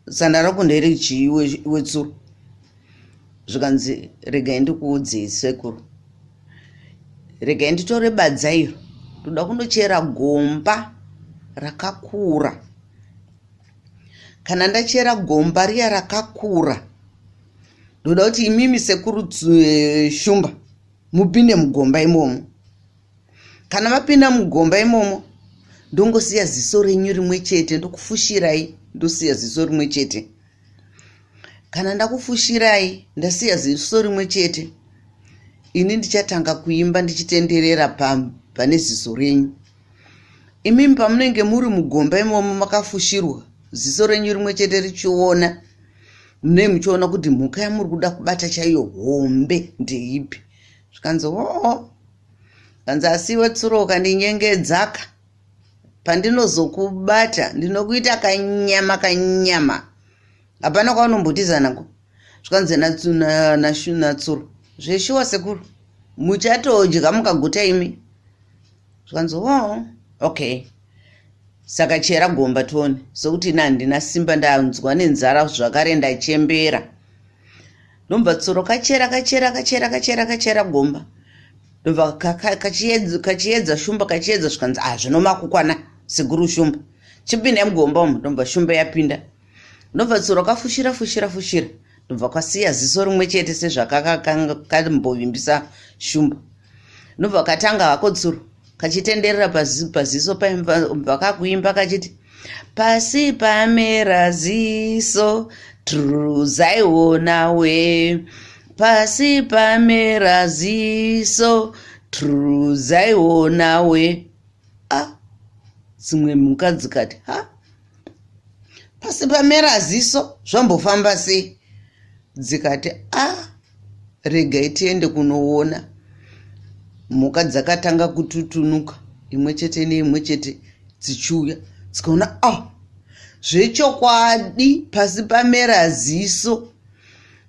zana rako nderechii weTsuro? Zvakanzi regai ndikuudzei sekuru. Regai nditore badza iro, ndoda kundochera gomba rakakura. Kana ndachera gomba riya rakakura, ndoda kuti imimi sekuru Shumba mupinde mugomba imomo. Kana mapinda mugomba imomo, ndongosiya ziso renyu rimwe chete, ndokufushirai ndosiya ziso rimwe chete. Kana ndakufushirai ndasiya ziso rimwe chete, ini ndichatanga kuimba ndichitenderera pane ziso renyu. Imimi pamunenge muri mugomba imomo makafushirwa, ziso renyu rimwe chete richiona, munenge muchiona kuti mhuka yamuri kuda kubata chaiyo hombe ndeipi. Zvikanzi kanzi asiwe Tsuro ukandinyengedzaka, pandinozokubata ndinokuita kanyama. Hapana kwaunombotiza nangu. Zvikanzi naTsuro, zveshuwa sekuru, muchatodya mukaguta imi? Zvikanzi okay. Saka chera gomba tone, sokuti handina simba, ndanzwa nenzara zvakare ndachembera. Ndomva Tsuro kachera gomba. Ndomva kachiedza Shumba, kachiedza zvikanzi zvinomakukwana sekuru Shumba. Chipinda mugomba umu, ndomva Shumba yapinda. Ndomva Tsuro kafushira. Ndomva kwasiya ziso rimwe chete sezvakakambovimbisa Shumba. Ndomva katanga hako Tsuro kachitenderera paziso paimba kakuimba kachiti, pasi pamera ziso truzaiwonawe, pasi pamera ziso truzaiwonawe. Dzimwe mhuka dzikati, pasi pamera ziso zvambofamba sei? Dzikati, regai tiende kunoona. Mhuka dzakatanga kututunuka, imwe chete neimwe chete dzichiuya, dzikaona zvechokwadi pasi pamera ziso.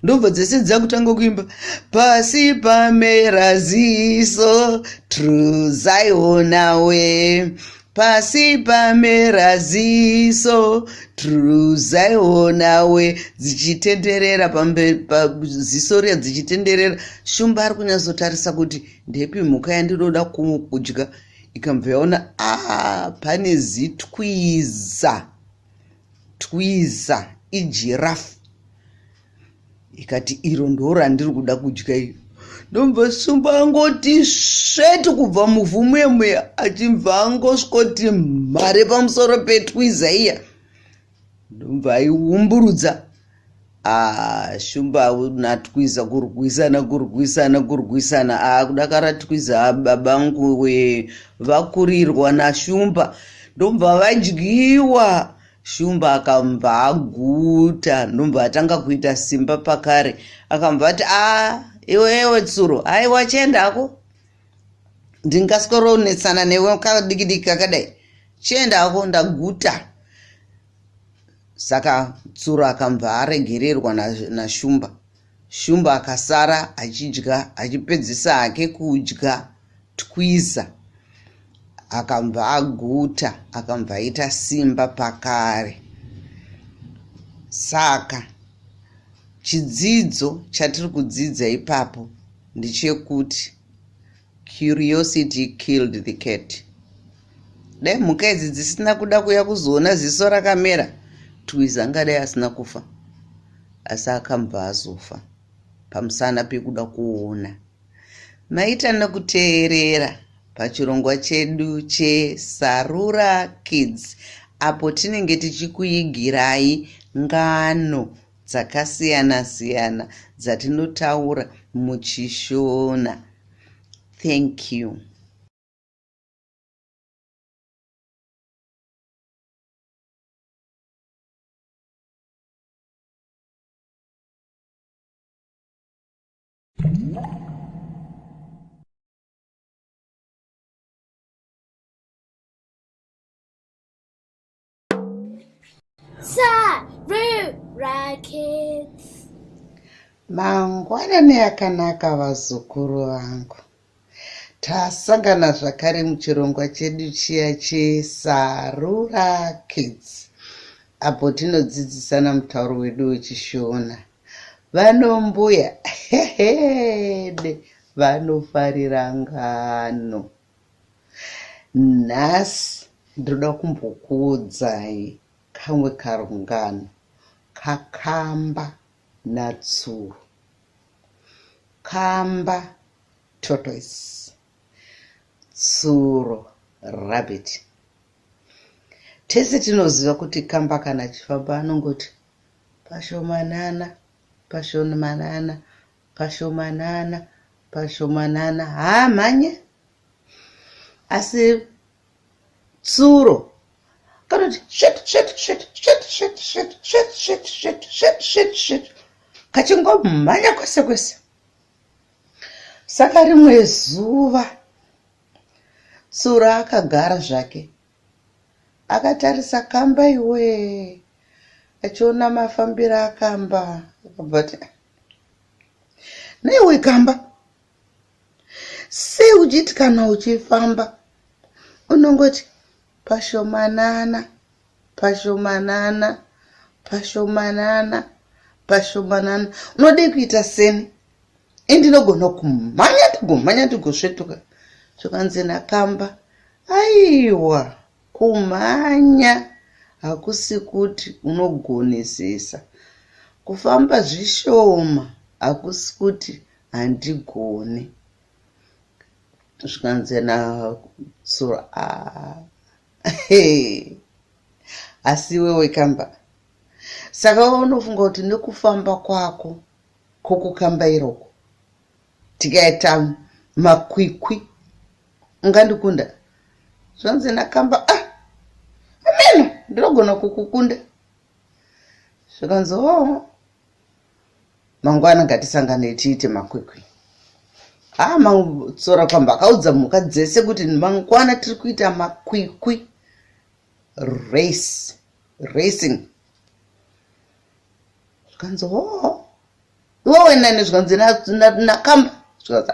Ndobva dzese dzakutanga kuimba, pasi pamera ziso truzaiwonawe, pasi pamera ziso truzaiwonawe, dzichitenderera paziso riya dzichitenderera. Shumba ari kunyatsotarisa kuti ndepi mhuka yandinoda kudya, ikabva yaona pane zitwiza ijirafu, ikati iro ndo randiri kuda kudya iro. Ndomva Shumba angoti svetu kubva muvhumwe achibva angosvoti mhare pamusoro petwiza iya. Ndomva aiumburudza. Shumba natwiza kurwisana. Kudakara twiza babangu we vakurirwa naShumba. Ndomva vadyiwa. Shumba akamva aguta, ndomva atanga kuita simba pakare. Akamva ati iwewe Tsuro, aiwa chiendako, ndingasikoronetsana newe kadiki kakadai, chiendako ndaguta. Saka tsuro akamva aregererwa nashumba. Shumba akasara achidya, achipedzisa hake kudya twiza. Akamva aguta, akamva aita simba pakare. Saka chidzidzo chatiri kudzidza ipapo ndechekuti curiosity killed the cat. Dai mhuka idzi dzisina kuda kuya kuzoona ziso rakamera, twiza angadai asina kufa, asi akambva azofa pamusana pekuda kuona. Maita nekuteerera pachirongwa chedu cheSarura Kids, apo tinenge tichikuigirai ngano dzakasiyana-siyana dzatinotaura muchishona. Thank you.
Sarura Kids.
Mangwanani akanaka vazukuru vangu. Tasangana zvakare muchirongwa chedu chiya cheSarura Kids, apo tinodzidzisana mutauro wedu wechishona. Vanombuya hehede vanofarira ngano. Nhasi ndoda kumbokuudzai kamwe karungano kakamba natsuro. Kamba tortoise, tsuro rabbit. Tese tinoziva kuti kamba kana achifamba anongoti pashomanana, pashomanana, pashomanana, pashomanana, mhanye. Asi tsuro kanoti shit shit shit shit shit shit shit shit shit shit shit shit, kachingomhanya kwese kwese. Saka rimwe zuva tsuro akagara zvake akatarisa kamba iwe, achiona mafambiro akamba. Akabvati, neiwe kamba, sei uchiti kana uchifamba unongoti pashomanana, pashomanana, pashomanana, pashomanana. Unode kuita seni? Indinogona kumhanya tigosvetuka. Zvakanzi nakamba, aiwa, kumhanya hakusi kuti unogonesesa, kufamba zvishoma hakusi kuti handigoni. Zvikanzi natsuro, asi iwewe kamba, saka unofunga kuti nekufamba kwako kokukamba iroko tikaita makwikwi ungandikunda? Zvanzi nakamba, ameno ndinogona kukukunda. Zvikanzi mangwana ngatisangane tiite makwikwi. Tsuro kwamba akaudza mhuka dzese kuti mangwana tiri kuita makwikwi, racing. Zvikanzi iwewe nani? Zvikanzi nakamba. Zvikanzi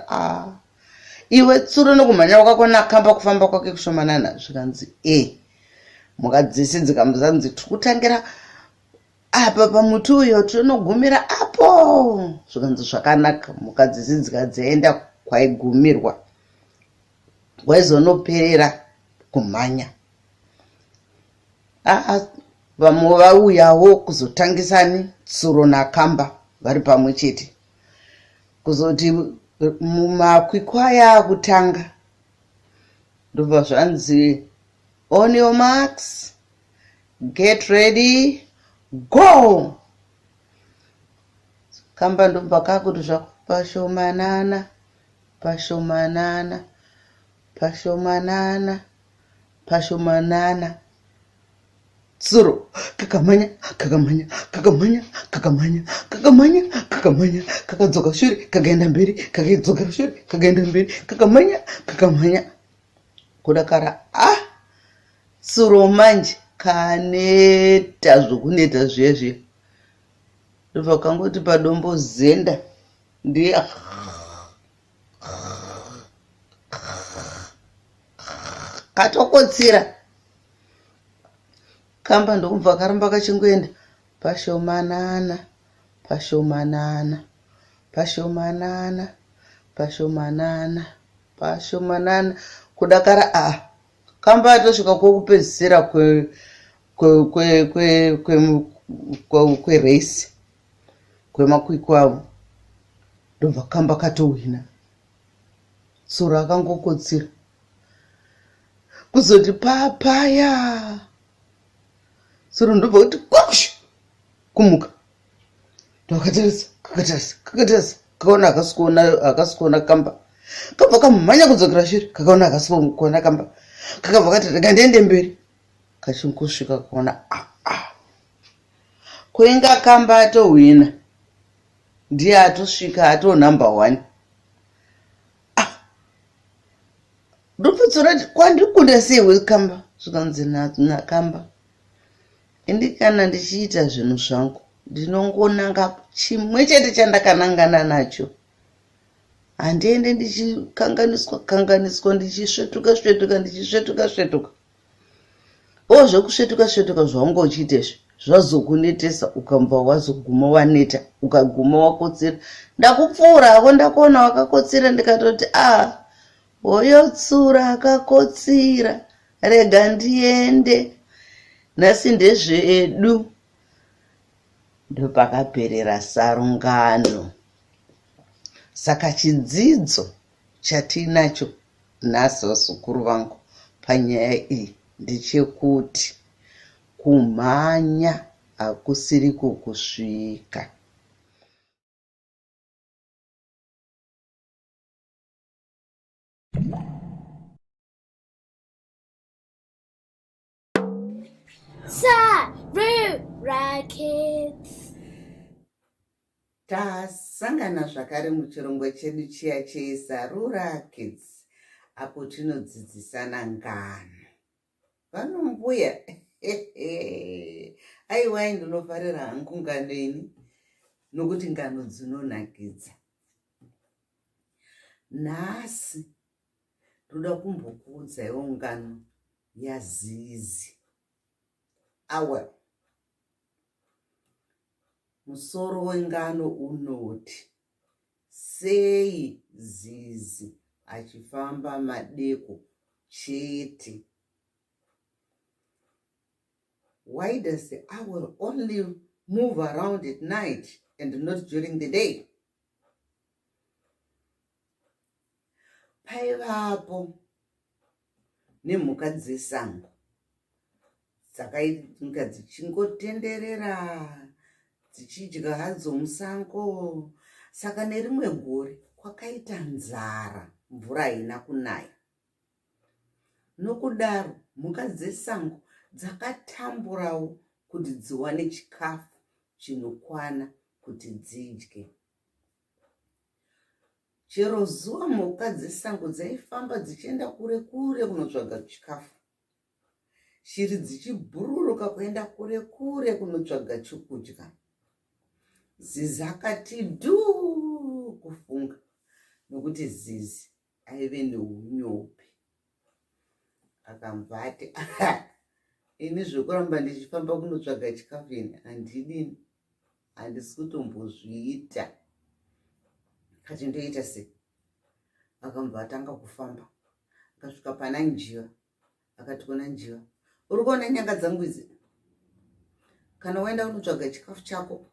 iwe tsuro nokumhanya kwako nakamba kufamba kwake kushomanana. Zvikanzi mhuka dzese dzikambozanzi tiri kutangira apa pamuti uyo tinogumira apo. Zvikanzi zvakanaka. Mhuka dzese dzikadzienda kwaigumirwa, kwaizonoperera kumhanya. Vamwe vauyawo kuzotangisani tsuro nakamba vari pamwe chete, kuzoti mumakwikwi aya akutanga ndobva zvanzi on your marks, get ready, go. Kamba ndobva kakuti zvako pashomanana, pashomanana, pashomanana, pashomanana. Tsuro kakamhanya, kakamhanya, kakamhanya, kakamhanya, kakamhanya, kakamhanya, kakadzoka shure, kakaenda mberi, kakadzoka shure, kakaenda mberi, kakamhanya, kakamhanya. Kudakara, tsuro manje kaneta zvokuneta zviye ndobva kangoti padombo zenda ndiye katokotsira kamba ndokumva karamba kachingoenda pashomanana pashomanana pashomanana pashomanana pashomanana kudakara kamba atosvika kwokupedzisira kweresi kwemakwikwi avo ndobva kamba katowina tsuro akangokotsira kuzoti papaya tsuro ndobva kuti kwakushu kumuka ndokakatarisa kakaona akasikuona kamba kamhanya kudzokera shure kakaona akasikuona kamba kakabva kati rega ndiende mberi kachingosvika kakaona kuinga kamba atohwina ndiye atosvika ato number 1 ndopfutsura kwandikunda sei wekamba zvikanzi nakamba indi kana ndichiita zvinhu zvangu ndinongonanga chimwe chete chandakanangana nacho handiende ndichikanganiswa ndichisvetuka ozvekusvetuka zvaunga uchiitezvo zvazokunetesa ukambva wazoguma waneta ukaguma wakotsera ndakupfuura hako ndakuona wakakotsera ndikatoti hoyo tsura akakotsira rega ndiende nhasi ndezvedu ndopakaperera sarungano. Saka chidzidzo chatinacho nhasi vasukuru vangu panyaya iyi ndechekuti kumhanya hakusiriko kusvika.
Sarura Kids.
Tasangana zvakare muchirongwa chedu chiya cheSarura Kids apo tinodzidzisana ngano. Vanombuya aiwai ndinofarira hangu ngano ini nokuti ngano dzinonakidza. Nhasi ndoda kumbokuudzaiwo ngano yazizi. Awa musoro wengano unoti sei zizi achifamba madeko chete. Why does the owl only move around at night and not during the day? Paivapo nemhuka dzesango dzakainga dzichingotenderera dzichidya hadzo musango. Saka nerimwe gore kwakaita nzara, mvura haina kunaya. Nokudaro mhuka dzesango dzakatamburawo kuti dziwane chikafu chinokwana kuti dzidye. Chero zuva mhuka dzesango dzaifamba dzichienda kure kure kunotsvaga chikafu. Shiri dzichibhururuka kuenda kure kure kunotsvaga chokudya. Zizi akati dhuu kufunga nokuti zizi aive neunyope. Akambva ati ini zvekuramba ndichifamba kunotsvaga chikafu ini handidini, handisi kutombozviita. Kati ndoita sei? Akambva atanga kufamba akasvika pana njiva. Akati kuna njiva, uri kuona nyanga dzangu idzi? Kana waenda kunotsvaga chikafu chako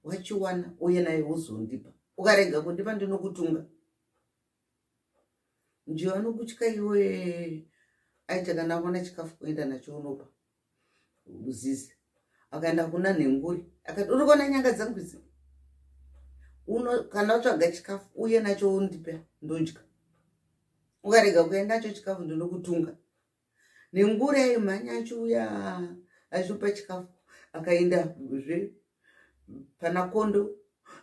wachiwana uye naye uzondipa. Ukarega kundipa ndinokutunga. Njiva nokutya iwe aita kana aona chikafu kuenda nacho unopa uzizi. Akaenda kuna nhenguri akati uri kuona nyanga dzangu idzi? Kana utsvaga chikafu uye nacho undipa ndodya. Ukarega kuenda nacho chikafu ndinokutunga. Nhenguri aimhanya achiuya achipa chikafu. Akaenda pana kondo,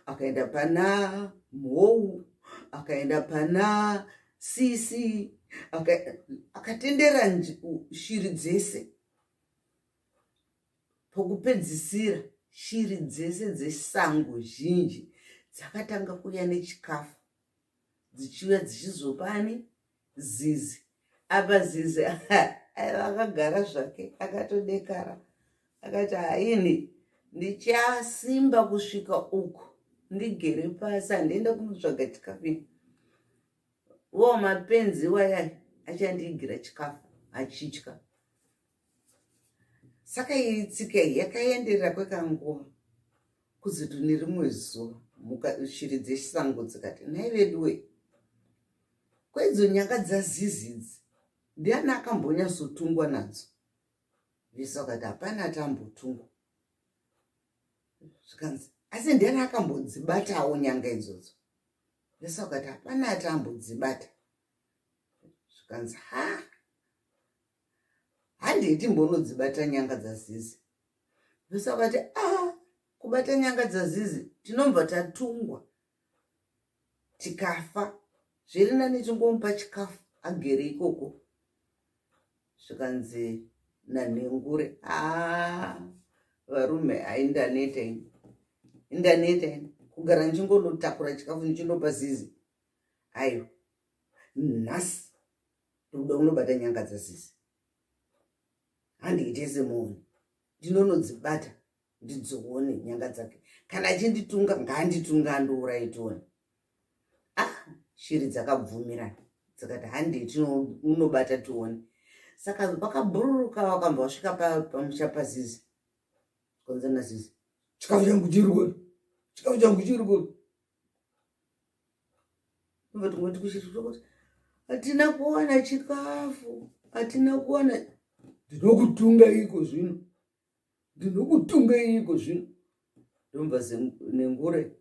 akaenda pana mhou, akaenda pana sisi, akatendera shiri dzese. pokupedzisira shiri dzese dzesango zhinji dzakatanga kuuya nechikafu dzichiuya dzichizopani zizi. Apa zizi akagara zvake akatodekara akati haini ndichasimba kusvika uku ndigere pasi handienda kunotsvaga chikafu. Wo mapenzi wayai achandiigira chikafu achitya. Saka iyi tsika yakaenderera kwekanguva kuzoti nerimwe zuva shiri dzechisango dzikati nhai veduwe kwedzo nyanga dzazizidzi ndiani akambonyatsotungwa nadzo. Vese vakati hapana atambotungwa. Zvikanzi asi ndiani akambodzibatawo nyanga idzodzo. Vese vakati hapana atambodzibata. Zvikanzi handiti mbonodzibata nyanga dzazizi. Vese vakati kubata nyanga dzazizi tinobva tatungwa tikafa zviri nani tingomupa chikafu agere ikoko. Zvikanzi nanhengure varume haindaneta ini kugara ndichingonotakura chikafu ndichinopa zizi. Aiwa nhasi ndoda unobata nyanga dzazizi. Handiite semunhu ndinonodzibata ndidzione nyanga dzake. Kana achinditunga ngaanditunga andouraitoni. Shiri dzakabvumirana dzakati handiti unobata tione. Saka vakabhururuka vakamba vasvika pamusha pazizi. Konzana zizi chikafu changu chiri koni. Tingoti kushiri kuti hatina kuwana chikafu, hatina kuwana. Ndinokutunga iko zvino. Ndomva nengure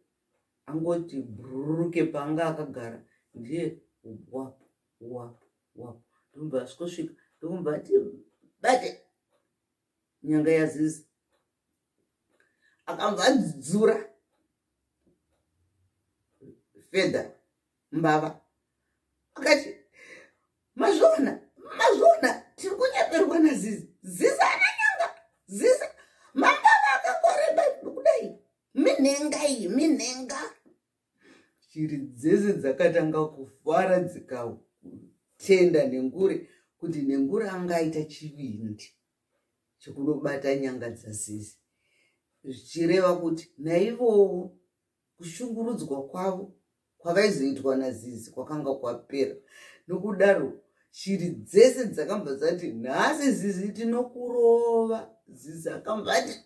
angoti bhururuke panga akagara ndiye wapo. Ndomva asvika ndomva ati bate nyanga yazizi. Akabva adzura fedha mbava akati mazvona tiri kunyeperwa nazizi. Zizi ana nyanga. Zizi mambava akakoreba kudai. Minhenga. Shiri dzese dzakatanga kufara dzikatenda nengure kuti nengure angaita chivindi chekunobata nyanga dzazizi. Zvichireva kuti naivowo kushungurudzwa kwavo kwavaizoitwa nazizi kwakanga kwapera. Nokudaro shiri dzese dzakamba dzati nhasi zizi tinokurova. Zizi akamba ati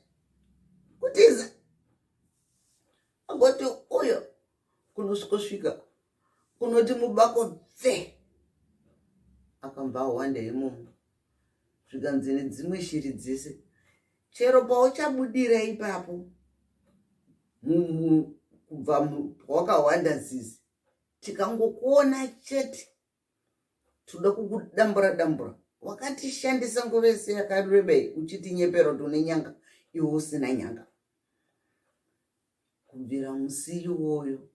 kutiza agoti uyo kunosvika kunoti mubako pfe. Akamba awanda imomo. Zvikanzi nedzimwe shiri dzese chero pauchabudira ipapo kubva wakawanda zizi tikangokuona chete toda kukudambura. Wakatishandisa nguva yese yakareba uchitinyepera kuti une nyanga iwe usina nyanga. Kubvira musi iwoyo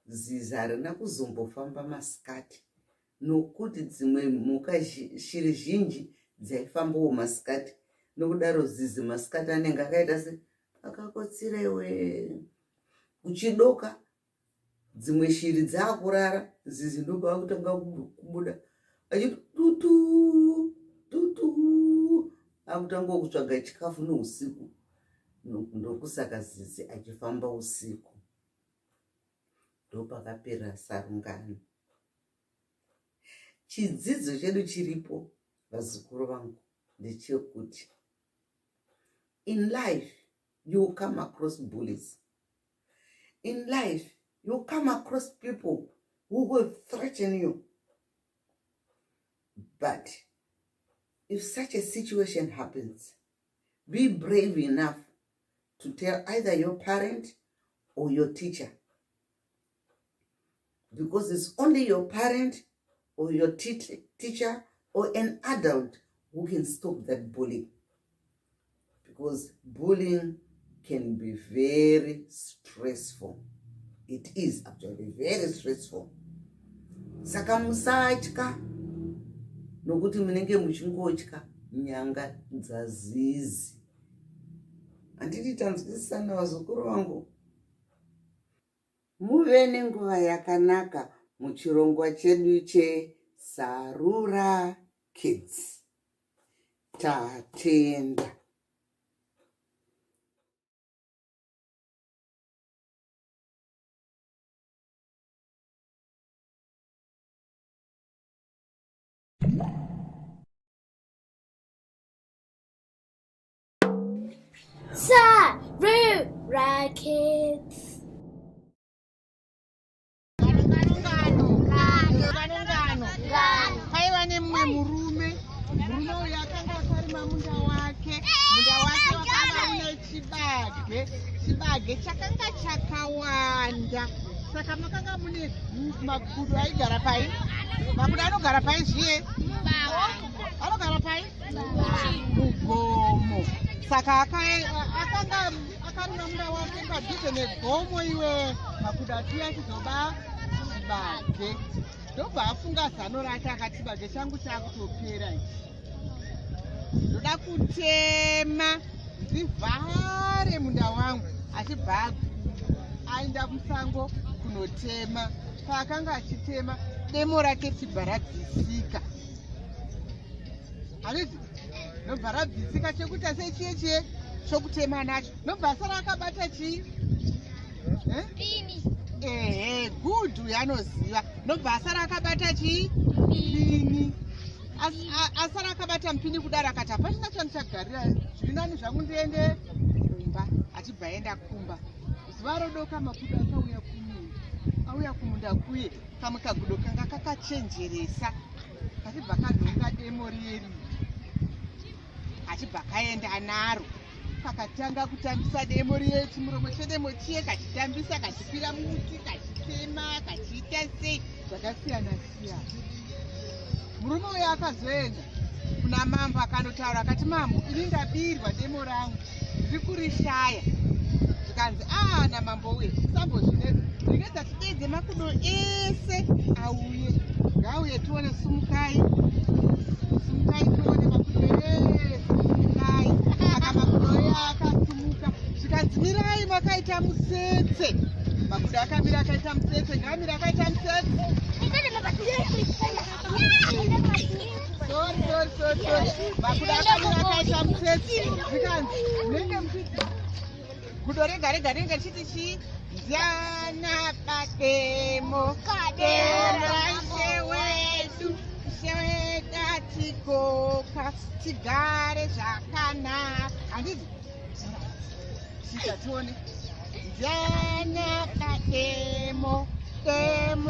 zizi harina kuzombofamba masikati nokuti dzimwe mhuka shiri zhinji dzaifambawo masikati. Nokudaro zizi masikati anenge akaita se akakotsira iwe. Uchidoka dzimwe shiri dzaakurara zizi ndobva kutanga kubuda achiti tutu akutanga kutsvaga chikafu nousiku. Ndokusaka zizi achifamba usiku. Ndopakapera sarungano. Chidzidzo chedu chiripo vazukuru vangu ndechekuti in life you come across bullies. In life you come across people who will threaten you. But if such a situation happens, be brave enough to tell either your parent or your teacher. Because it's only your parent or your teacher or an adult who can stop that bullying. Because bullying can be very stressful. It is actually very stressful. Saka musatya nokuti munenge muchingotya nyanga dzazizi. handiti tanzwisisana vazukuru vangu. Muve nenguva yakanaka muchirongwa chedu cheSarura Kids. Tatenda.
Sarura Kids.
Paiva nemumwe murume uyu akanga akarima munda wake wakanga une chibage chakanga chakawanda. Saka makanga mune makudo aigara pai. Makudo anogara pai zviye, anogara pai mugomo. Saka akanga akarima munda wake padhuze negomo. Iwe makudo atuya chizoba chibage. Ndobva afunga zano rake akati chibage changu chakutopera ichi. Ndoda kutema ndivhare munda wangu. Achibva aenda musango kunotema. Paakanga achitema demo rake chibva rabvisika. Handiti nobva rabvisika chekuti sechiye chokutema nacho. Nobva asara akabata chii? Gudhu yanoziva. Nobva asara akabata chii? Pini. Asara akabata mupini kudaro akati hapachina chandichagarira, zviri nani zvangu ndiende kumba. Achibva aenda kumba. Zuva rodoka makudo auya kumunda kuye. Kamwe kagudo kanga kakachenjeresa. Kachibva kanhonga demo riri. Achibva kaenda naro. Kakatanga kutambisa demo riye, chimuromo chedemo chiye, kachitambisa, kachikwira muti, kachitema, kachiita sei, zvakasiyana siyana. Murume uyu akazoenda kuna mambo akanotaura akati, mambo, ini ndabirwa demo rangu, ndiri kurishaya. Zvikanzi, namambo uye, sambozvinetsa, ndingedza tidedze makudo ese auye. Ngauye tione, sumukai tione makudo ese, sumukai. Aka makudo uye akasumuka. Zvikanzi, mirai makaita mutsetse. Makudo akamira akaita mutsetse. Ngamira akaita mutsetse. Makudo akamira akaita mutsetse. Zvikanzi, nenge muchiti gudo rega chiti chii? Ndiana bademo raishe wedu, ishe wedu atikoka, tigare zvakanaka. Handiti chita tione. Ndiana bademo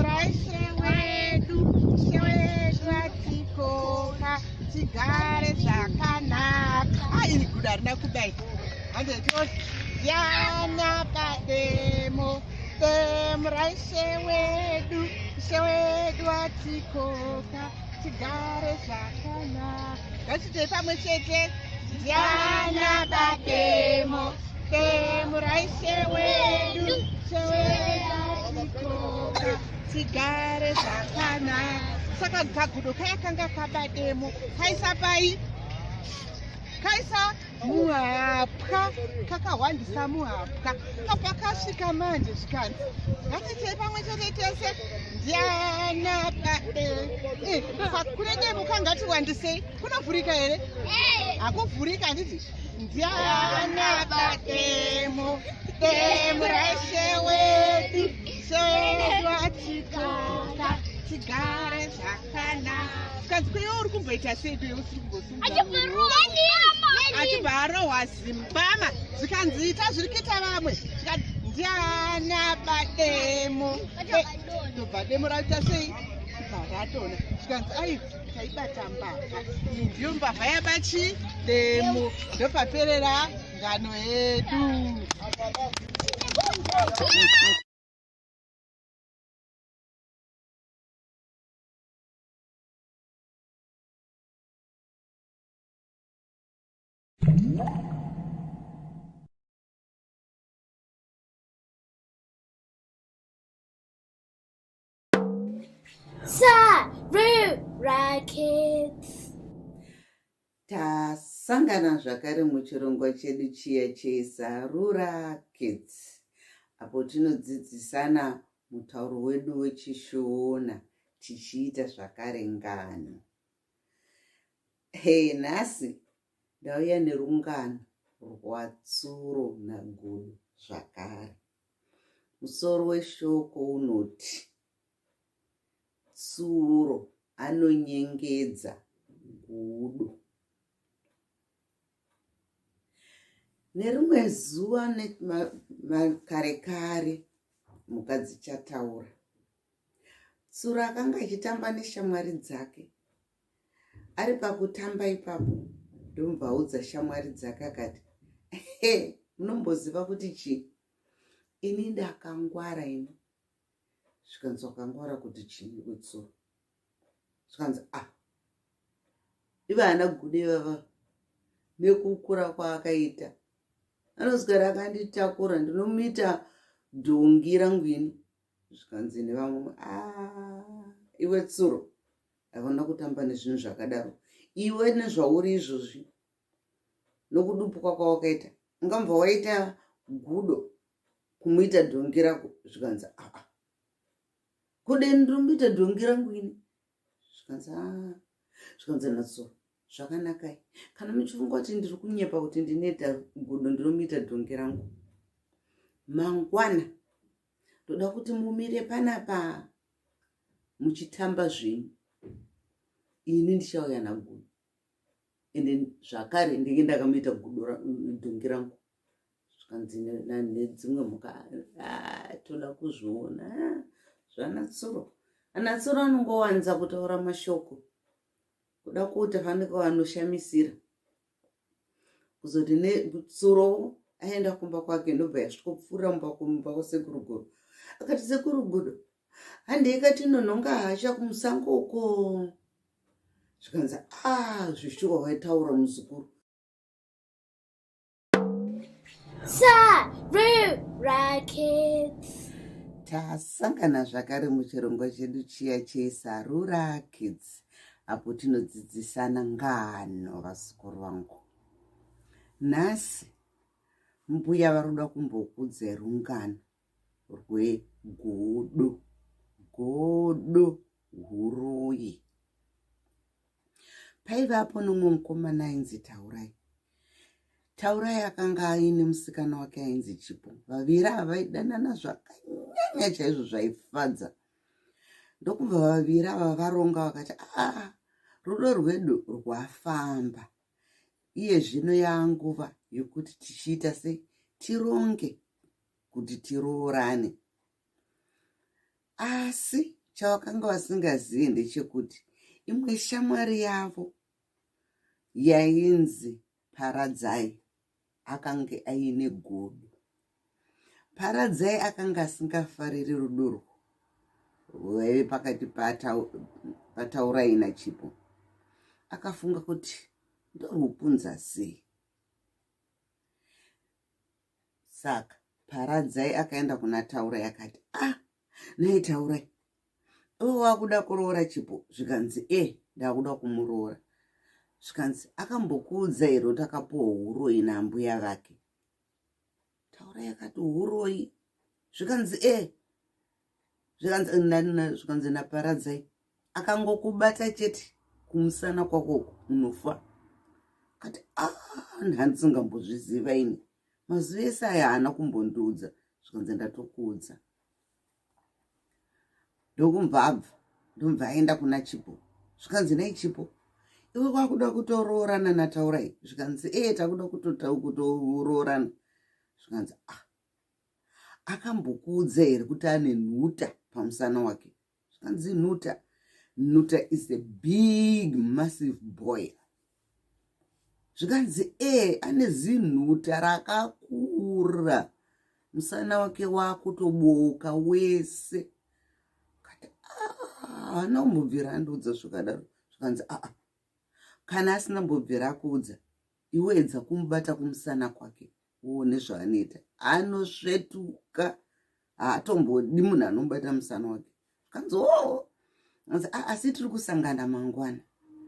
raishe wedu, ishe wedu atikoka, tigare zvakanaka. Iri gudo harina kudai. Handiti Diana bademo raishe wedu atikoka, tigare zvakanaka. Ngatitei pamwe chete. Diana bademo raishe wedu atikoka, tigare zvakanaka. Saka kagudo kayakanga kabademo kaisa pai, kaisa muhapwa, kakawandisa muhapwa. Kapakasvika manje zvikanzi, ngatitei pamwe chete tese. Ndiana bademo. Kune demo kangati wandisei, kunovhurika here? Hakuvhurika. Handiti ndiana bademo raishe wedu atikoka, tigare zvakanaka. Zvikanzi, kweyo uri kumboita sei? Kweyo usiri kumbosunga achibva arohwa zimbama. Zvikanzi, ita zviri kuita vamwe. Zvikanzi, ndiana bademo. Ndobva demo raita sei? Kubva ratona. Zvikanzi, taibata mbavha. Iyi ndiyo mbavha yabachi demo. Ndopaperera ngano yedu.
Sarura Kids.
Tas Tasangana zvakare muchirongwa chedu chiya cheSarura Kids, apo tinodzidzisana mutauro wedu wechiShona tichiita zvakare ngano. Nhasi ndauya nerungano rwatsuro nagudo zvakare. Musoro weshoko unoti tsuro anonyengedza gudo. Nerimwe zuva kare mukadzi chataura. Tsuro akanga achitamba neshamwari dzake. Ari pakutamba ipapo ndomubvaudza shamwari dzake akati, munomboziva kuti chii? Ini ndakangwara ini. Zvikanzi wakangwara kuti chii wetsuro? Zvikanzi iva ana gude vava nekukura kwaakaita. Anozwara akanditakura ndinomuita dhongi rangu ini. Zvikanzi nevamwe iwe tsuro havana kutamba nezvinhu zvakadaro. Iwe nezvauri izvozvi nokudupuka kwawakaita ungambva waita gudo kumuita dhongi rako. Zvikanzi kudeni ndinomuita dhongi rangu ini. Zvikanzi natsuro zvakanakai. Kana muchifunga kuti ndiri kunyepa kuti ndinoita gudo ndinomuita dhongi rangu, mangwana ndoda kuti mumire panapa muchitamba zvenyu. Ini ndichauya nagudo ende zvakare ndenge ndakamuita gudo dhongi rangu. Zvikanzi nedzimwe mhuka toda kuzviona zvanatsuro. Anatsuro anongowanza kutaura mashoko kuda kuti fanike vanoshamisira kuzoti netsuro aenda kumba kwake ndobva yasvikopfuura mumba kwasekuru. Akati sekuru gudo handei katinonhonga hasha kumusango uko. Zvikanzi zvishuwa waitaura muzukuru.
Sarura Kids.
Tasangana zvakare muchirongwa chedu chiya cheSarura Kids, apo tinodzidzisana ngano vasikuru vangu. Nhasi mbuya varoda kumbokudzai rungano rwegodo. Godo huroyi. Paivapo nomwe mukomana ainzi Taurai. Taurai akanga aine musikana wake ainzi Chipo. Vaviri ava vaidanana zvakanyanya chaizvo zvaifadza. Ndokubva vaviri ava varonga vakati rudo rwedu rwafamba. Iye zvino yaanguva yokuti tichiita sei? Tironge kuti tiroorane. Asi chavakanga vasingazivi ndechekuti imwe shamwari yavo yainzi Paradzai akanga aine godo. Paradzai akanga asingafariri rudo rwaive pakati paTaurai naChipo. Akafunga kuti ndorwupunza sei. Saka Paradzai akaenda kuna Taurai akati, nei Taurai, wakuda kuroora Chipo? Zvikanzi ndakuda kumuroora. Zvikanzi akambokuudza here kuti akapuwa huroyi nambuya vake? Taurai akati huroyi? Zvikanzi zvikanzi naParadzai akangokubata chete kumusana kwako unofa. Akati handisingambozviziva ini, mazuva ese aya haana kumbondiudza. Zvikanzi ndatokuudza. Ndokumbabva aenda kuna Chipo. Zvikanzi nei Chipo, iwe kwakuda kutoroorana naTaurai? Zvikanzi takuda kutoroorana. Zvikanzi akambokuudza here kuti ane nhuta pamusana wake? Zvikanzi nhuta is a big massive boy. Zvikanzi ane zinhuta rakakura, musana wake wakutoboka wese. Kati haana kumbobvira andiudza zvakadaro. Zvikanzi kana asina mbobvira akuudza, iwe edza kumubata kumusana kwake uone zvaanoita. Anosvetuka, haatombodi munhu anomubata musana wake. Zvikanzi asi tiri kusangana mangwana.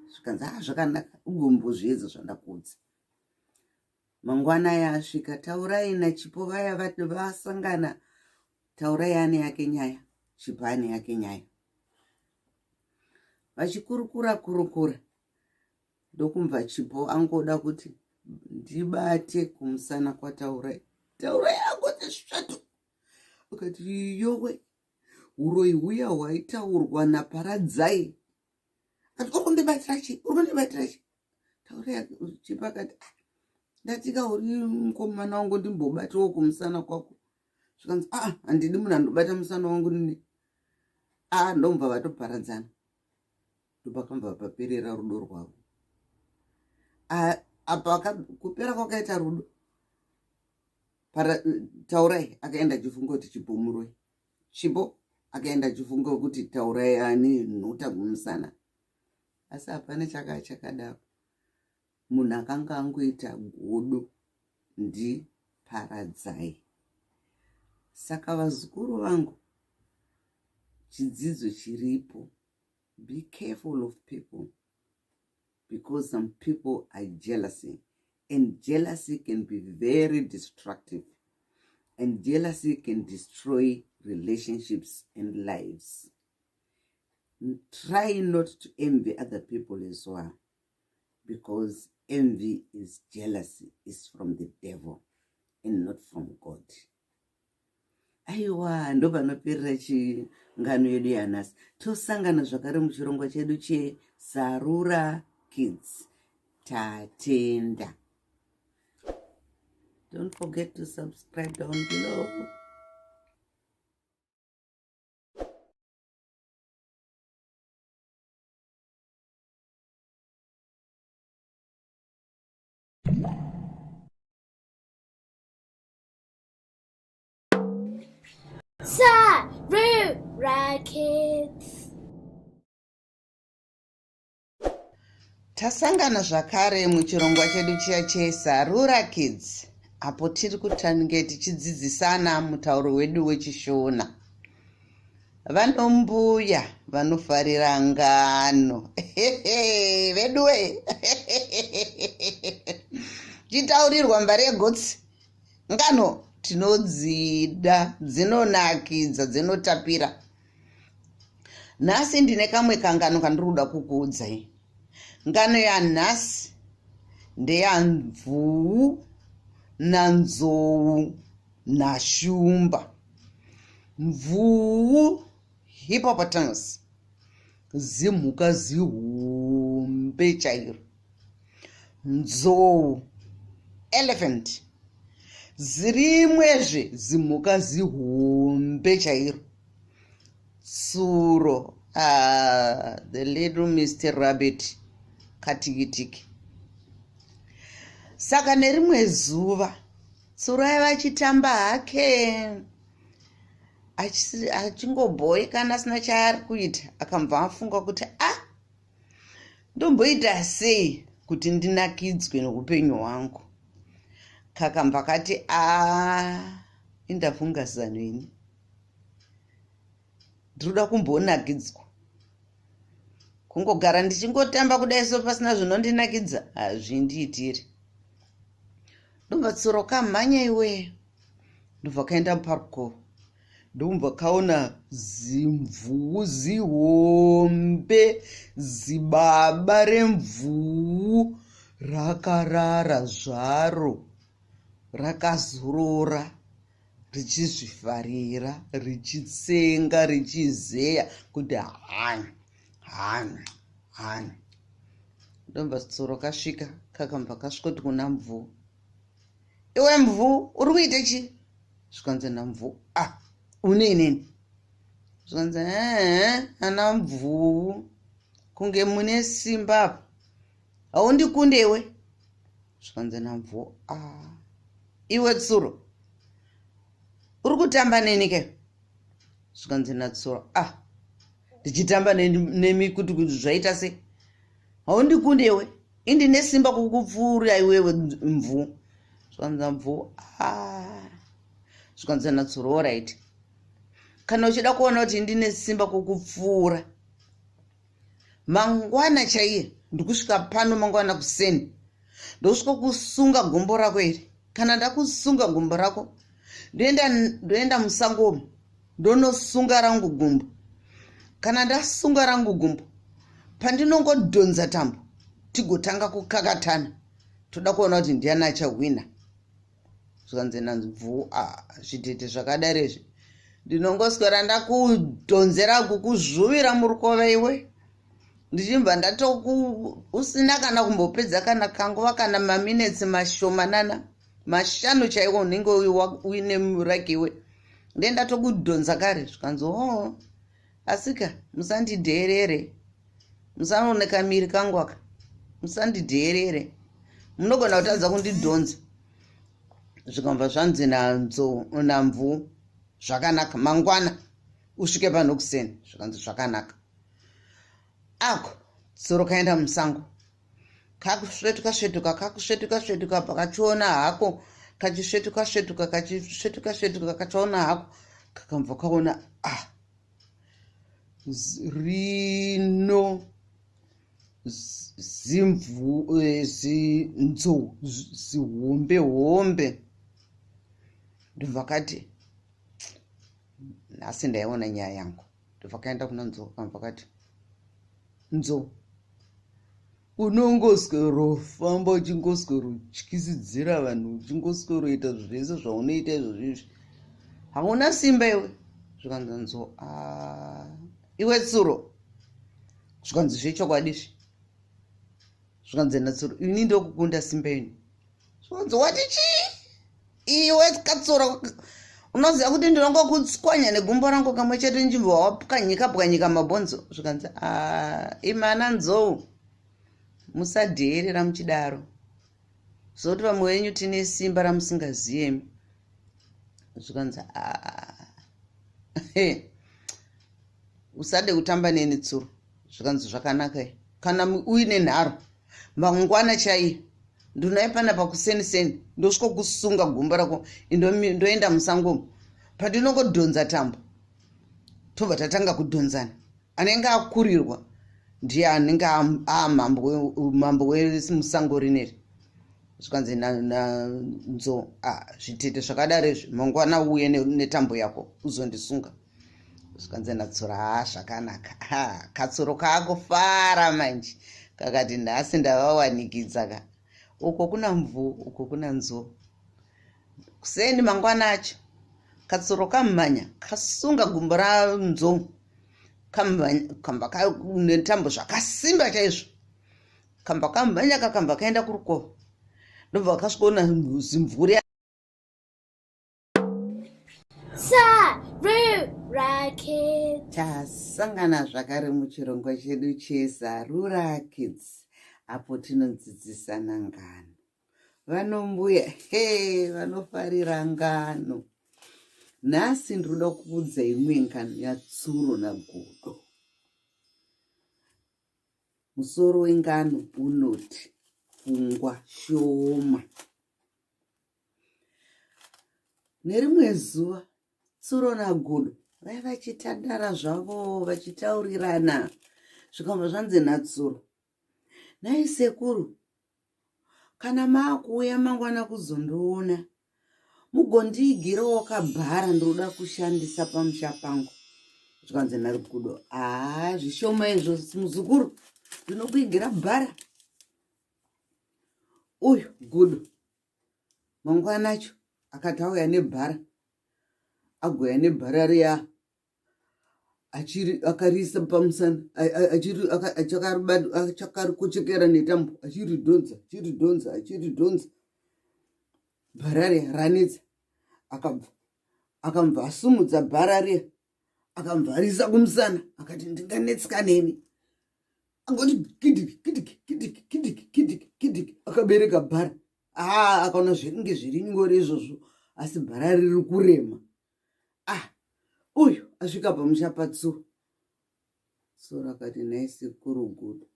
Zvikanzi zvakanaka, ugombozviedza zvandakuudza. Mangwana yasvika, taurai nachipo vaya vasangana, taurai ane yake nyaya, chipo ane yake nyaya. Vachikurukura ndokumva chipo angoda kuti ndibate kumusana kwataurai. Taurai angoti svatu. Akati yowe, uroi huya hwaitaurwa naparadzai. Ati ukundibatira chi? Taurai chipo akati ndatika uri mukomana wangu ndimbobatawo kumusana kwako. Zvikanzi handidi munhu andobata musana wangu nini. Ndomva vatoparadzana. Ndopakabva paperera rudo rwavo. Apa kupera kwakaita rudo, taurai akaenda chifungo kuti chipo muroi. Chipo akaenda chifungo kuti taurai ane nhuta kumusana. Asi hapana chakadaro. Munhu akanga angoita godo ndiparadzai. Saka vazukuru vangu, chidzidzo chiripo, be careful of people, because some people are jealousy, and jealousy can be very destructive, and jealousy can destroy relationships and lives. Try not to envy other people as well, because envy is jealousy, is from the devil and not from God. Aiwa, ndo panoperera ngano yedu yanhasi. Tosangana zvakare muchirongwa chedu Sarura Kids. Tatenda. Don't forget to subscribe down below.
Sarura Kids.
Tasangana zvakare muchirongwa chedu Sarura Kids. Apo tiri kutange tichidzidzisana mutauro wedu wechiShona. Vanombuya vanofarira ngano. Veduwe. Chitaurirwa mbare yegotsi. Ngano tinodzida, dzinonakidza, dzinotapira. Nhasi ndine kamwe kangano kandiruda kukuudzai. Ngano yanhasi ndeyanzvuu nanzou nashumba. Mvuu, hippopotamus, zimhuka zihombe chairo. Nzou, elephant, zirimwezve zimhuka zihombe chairo. Tsuro, the little Mr. Rabbit, katikitiki. Saka nerimwe zuva, tsuro aiva achitamba hake, achingobhoekana asina chaari kuita, akamva afunga kuti ndomboita sei kuti ndinakidzwe noupenyu hwangu. Kakamba kati indafunga zano ini, ndiruda kumbonakidzwa. Kungogara ndichingotamba kudai so pasina zvinondinakidza hazvindiitiri. Ndobva tsuro kamhanya iwe, ndobva kaenda muparko, ndobva kaona zimvuu zihombe, zibaba remvuu rakarara zvaro, rakazorora, richizvifarira, richitsenga, richizeya kuti hani. Ndobva tsuro kasvika, kakabva kasvikoti kuna mvuu. Iwe mvuu, uri kuita chi? Zvikanzi namvuu, uneneni? Zvikanzi ana mvuu, kunge mune simba apa. Haundikundewe? Zvikanzi namvuu, iwe tsuro, uri kutamba neni ke? Zvikanzi natsuro, ndichitamba nemi kuti zvaita sei? Haundikundewe? Indine simba kukupfuura iwewe mvuu. Zvikanzi mvuu, zvikanzi natsuro, alright. Kana uchida kuona kuti ndine simba kukupfuura, mangwana chaiye, ndikusvika pano mangwana kuseni, ndosvika kusunga gumbo rako here. Kana ndakusunga gumbo rako ndoenda musango ndonosunga rangu gumbo. Kana ndasunga rangu gumbo pandinongodhonza tambo tigotanga kukakatana toda kuona kuti ndiani achahwina. Zvikanzi nanzvu zvitete zvakadaro izvi ndinongoswera ndakudhonzera kukuzvuvira murukova iwe ndichibva usina kana kumbopedza kana kanguva kana maminitsi mashomanana 5 chaiwo unenge uine muraki iwe ndendatokudhonza kare. Zvikanzi asika musandidheerere, musaoneka miri kangu aka, musandidheerere, munogona kutadza kundidhonza. Zvikabva zvanzi namvu zvakanaka, mangwana usvike pano kuseni. Zvikanzi zvakanaka. Ako tsuro kaenda musango kakusvetuka pakachiona hako kachisvetuka kachiona hako kakabva kaona rino zinzou zihombe ndobva kati nhasi ndaiona nyaya yangu. Ndobva kaenda kuna nzou kabva kati nzou unongoswero famba uchingoswero utyisidzira vanhu uchingoswero ita zvese zvaunoita izvozvizvi hauna simba iwe. Zvikanzi nzou iwe tsuro. Zvikanzi zvechokwadi. Zvikanzi natsuro ini ndokukunda simba ini. Zvikanzi wati chii iwe katsuro unoziva kuti ndinongokutswanya negumbo rangu kamwe chete nchibva wapwanyika mabhonzo. Zvikanzi imana nzou musadheerera muchidaro zokuti vamwe wenyu tine simba ramusingaziyemi. Zvikanzi usade kutamba neni tsuro. Zvikanzi zvakanaka. Kana uine nharo mangwana chaiyo ndinoipana pakuseniseni ndosvika kusunga gumbo rako ndoenda musango pandinongodhonza tambo tobva tatanga kudhonzana. Anenge akurirwa ndiye anenge mambo wemusango rineri. Zvikanzi nanzou zvitete zvakadaro izvi mangwana uye netambo yako uzondisunga. Zvikanzi natsuro zvakanaka. Katsuro kakufara manje kakati nhasi ndavawanikidza ka uko kuna mvu uko kuna nzou. Kuseni mangwana acho katsuro kamhanya kasunga gumbo ranzou kamba netambo zvakasimba chaizvo kamba kamhanya kakamba kaenda kurukova ndobva kasvikaona zimvuri.
Sarura Kids.
Tasangana zvakare muchirongwa chedu cheSarura Kids apo tinodzidzisana ngano. Vanombuya vanofarira ngano. Nhasi ndinoda kuudza imwe ngano yatsuro nagodo. Musoro wengano unoti pfungwa shoma. Nerimwe zuva tsuro nagodo vaiva vachitandara zvavo vachitaurirana. Zvikabva zvanzi natsuro, nhai sekuru, kana maakuuya mangwana kuzondiona mugondigirawo kabhara ndoda kushandisa pamusha pangu. Zvikanzi nagodo zvishoma izvo muzukuru ndinokuigira bhara. Uyu gudo mangwana acho akati auya nebhara agoya nebhara riya akariisa pamusana achakarikochekera netambo achiridhonza bhara riya ranetsa. Akabva asumudza bhara riya akabva arisa kumusana akati ndinganetsika neni. Angoti kidiki akabereka bhara. Akaona zvinenge zviri nyore izvozvo asi bhara riri kurema. Uyu asvika pamusha patsuro. Tsuro akati nhai sekuru gudo,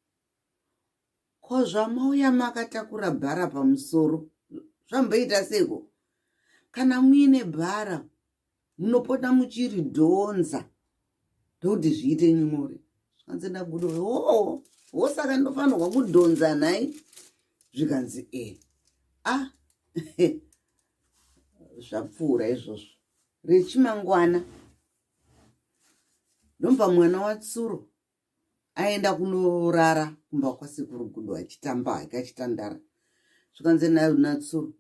ko zvamauya makatakura bhara pamusoro zvamboita seko? Kana muine bhara munopota muchiridhonza ndokuti zviite nyore. Zvikanzi nagudo saka ndofanirwa kudhonza nhai. zvikanzi zvapfuura izvozvo. Rechimangwana ndomba mwana watsuro aenda kunorara kumba kwasekuru Gudo achitamba hake achitandara. Zvikanzi natsuro,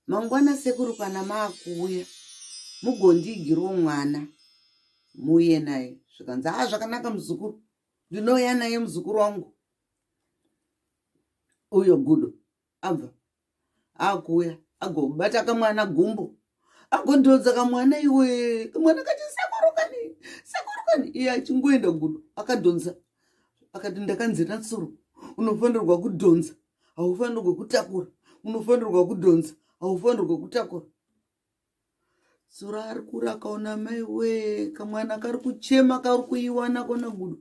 mangwana sekuru kana maakuuya mugondigirawo mwana muuye naye. Zvikanzi zvakanaka muzukuru, ndinouya naye muzukuru wangu. Uyo Gudo abva akuuya agobata kamwana gumbo agondodza kamwana, iwe kamwana kati sekuru kani iye achingoenda Gudo akadhonza akati, ndakanzi natsuro unofanirwa kudhonza, haufanirwa kutakura, unofanirwa kudhonza, haufanirwa kutakura. Tsuro ari kuri akaona mai kamwana kari kuchema kari kuiwana kona Gudo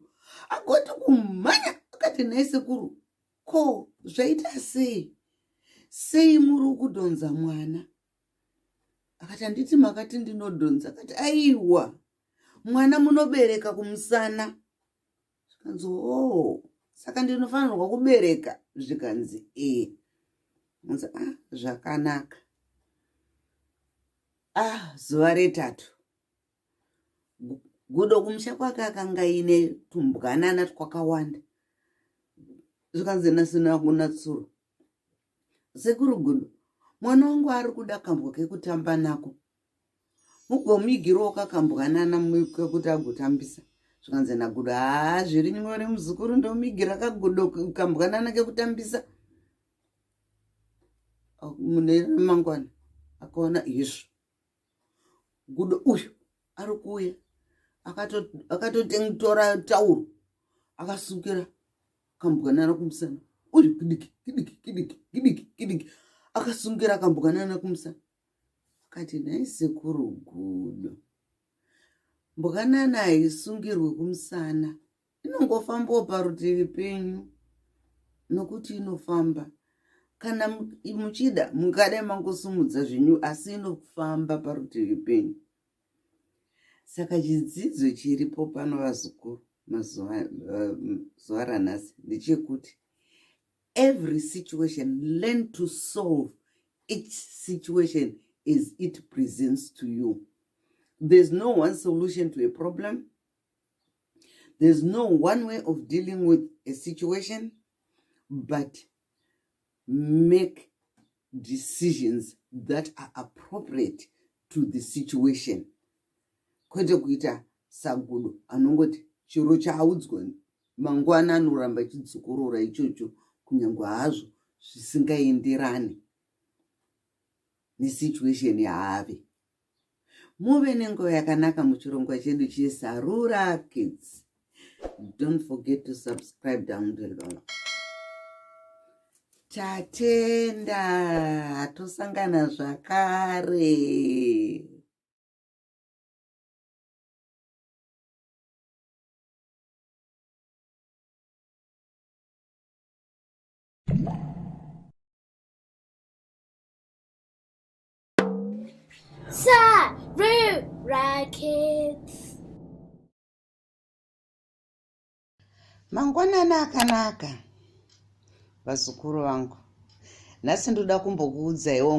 agoti kumhanya akati, nhai sekuru, ko zvaita sei muri kudhonza mwana? Akati, handiti makati ndinodhonza. Akati, aiwa, mwana munobereka kumusana. Zvikanzi saka ndinofanirwa kubereka. Zvikanzi zvakanaka. Zuva retatu Gudo kumusha kwake akanga ine tumbwanana twakawanda. Zvikanzi nasina kunatsuro, sekuru Gudo, mwana wangu ari kuda kambwa kekutamba nako, mugomigirawo kakambwanana kekuti agotambisa. Zvikanzi naGudo, zviri nyore muzukuru, ndomigira kaGudo kambwanana kekutambisa. Mune mangwana akaona izvo Gudo uyu ari kuuya akatotora tauro akasukira kambwanana kumusana. Uri kidiki akasungira kambwanana kumusana. Akati, nhai sekuru Gudo, mbwanana haisungirwe kumusana, inongofambawo parutivi penyu, nokuti inofamba. Kana muchida mungada mangosumudza zvenyu, asi inofamba parutivi penyu. Saka chidzidzo chiripo pano vazukuru zuva ranhasi ndechekuti every situation, learn to solve each situation as it presents to you. There's no one solution to a problem. There's no one way of dealing with a situation, but make decisions that are appropriate to the situation. Kwete kuita sagudo anongoti chiro chaudzwa mangwana anoramba chidzukurura ichocho, kunyangwa hazvo zvisingaenderani nesituation yaave. Muve nenguva yakanaka muchirongwa chedu cheSarura Kids. Don't forget to subscribe down below. Tatenda, tosangana zvakare.
Sarura Kids.
Mangwanana akanaka vazukuru vangu. Nhasi ndoda kumbokuudzaiwo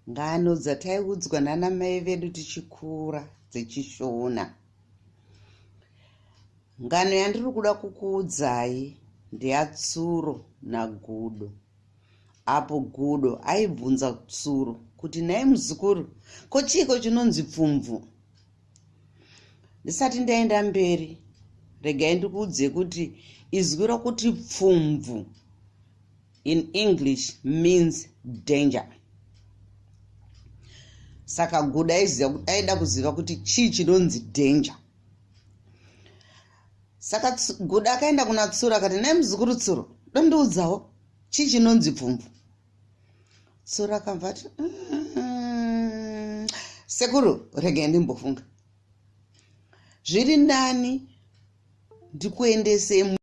ngano dzataiudzwa nana mai vedu tichikura dzechishona. Ngano yandiri kuda kukuudzai ndeyatsuro naGudo. Apo Gudo aibvunza Tsuro kuti, nhai muzukuru, ko chiko chinonzi pfumvu? Ndisati ndaenda mberi, regai ndikuudze kuti izwi rokuti pfumvu in English means danger. Saka Gudo aida kuziva kuti chii chinonzi danger. Saka Gudo akaenda kuna Tsuro akati, nhai muzukuru Tsuro, dondiudzawo chii chinonzi pfumvu? Tsuro akamva ati, sekuru, regai ndimbofunga. Zviri ndani ndikuendese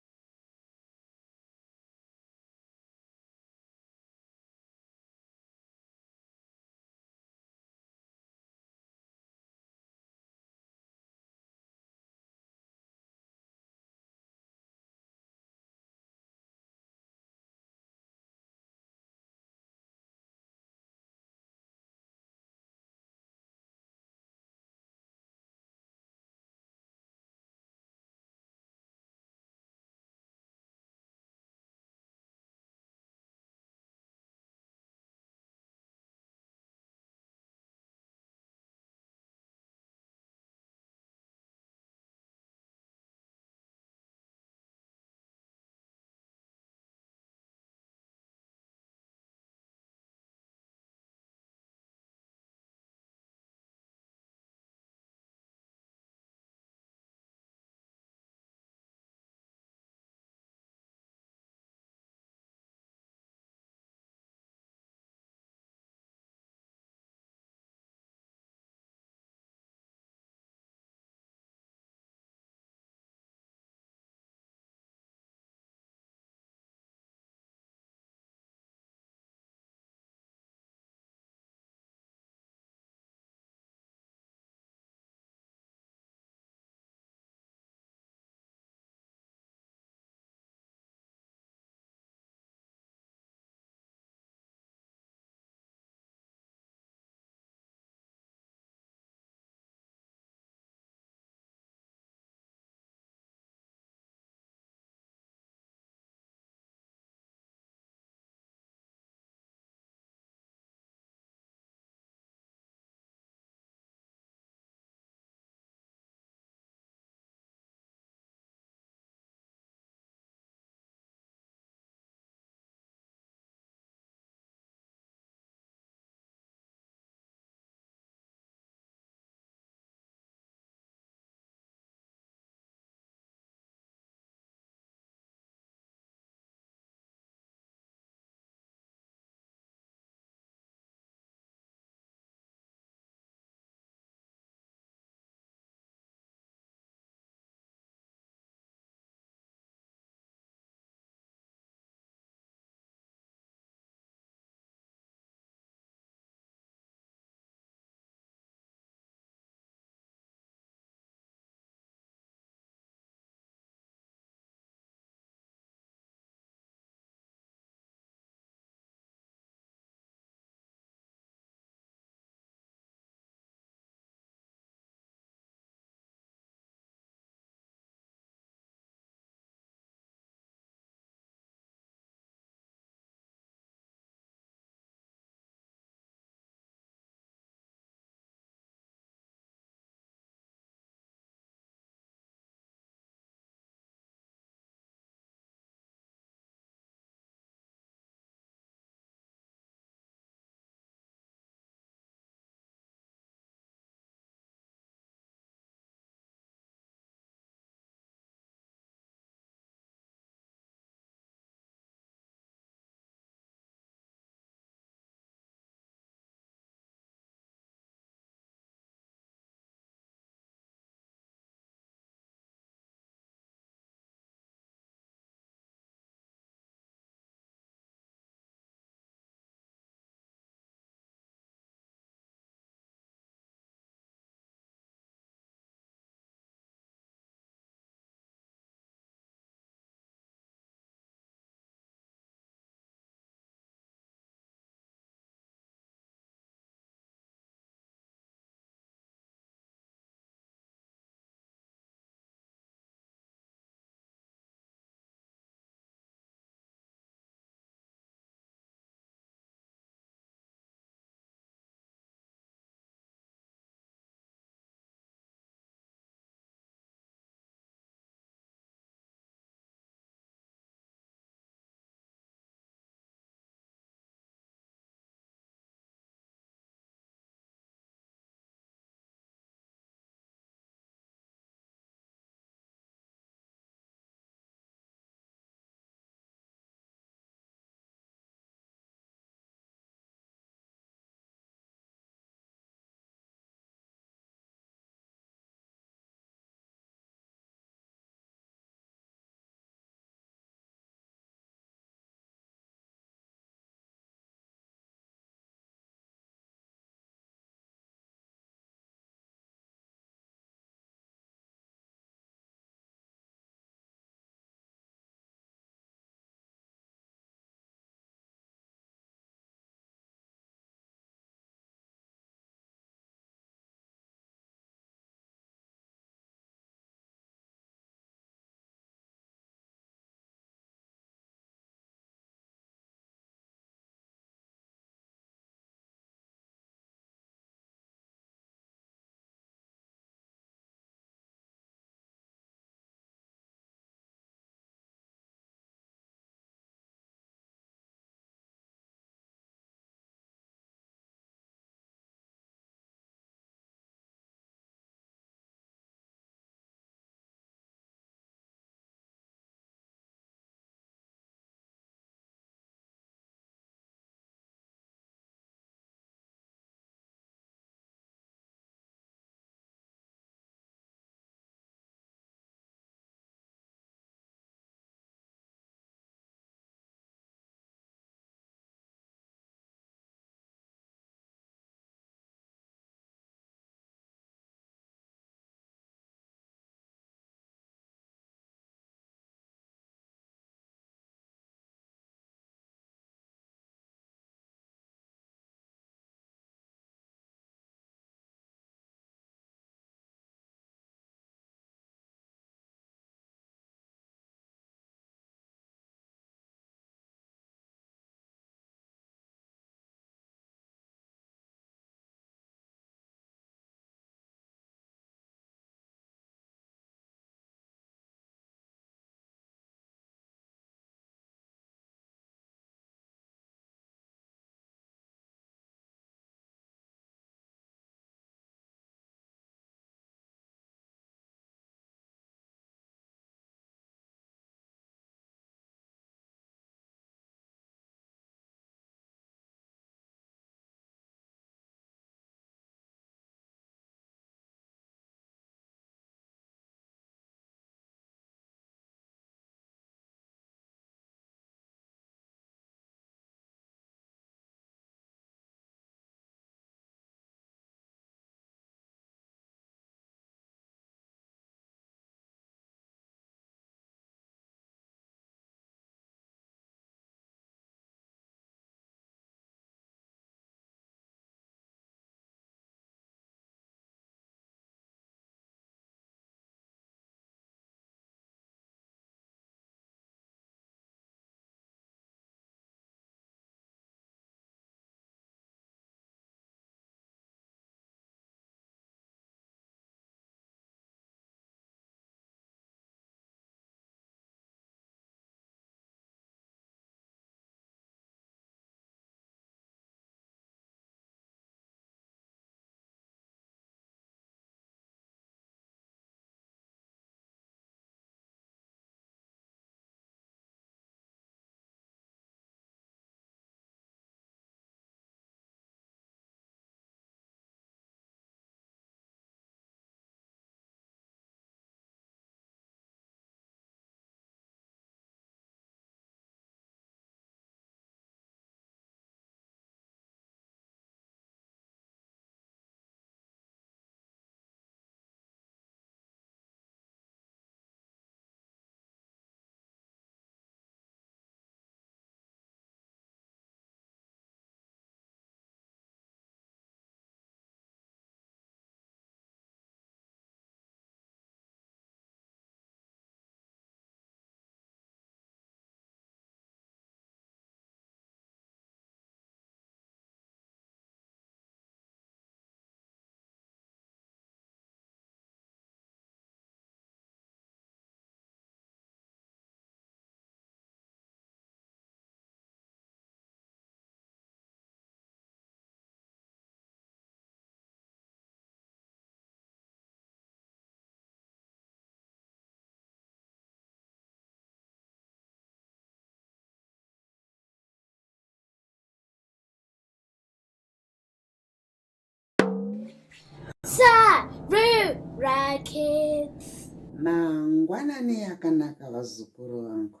Sarura Kids.
Mangwanani akanaka vazukuru vangu.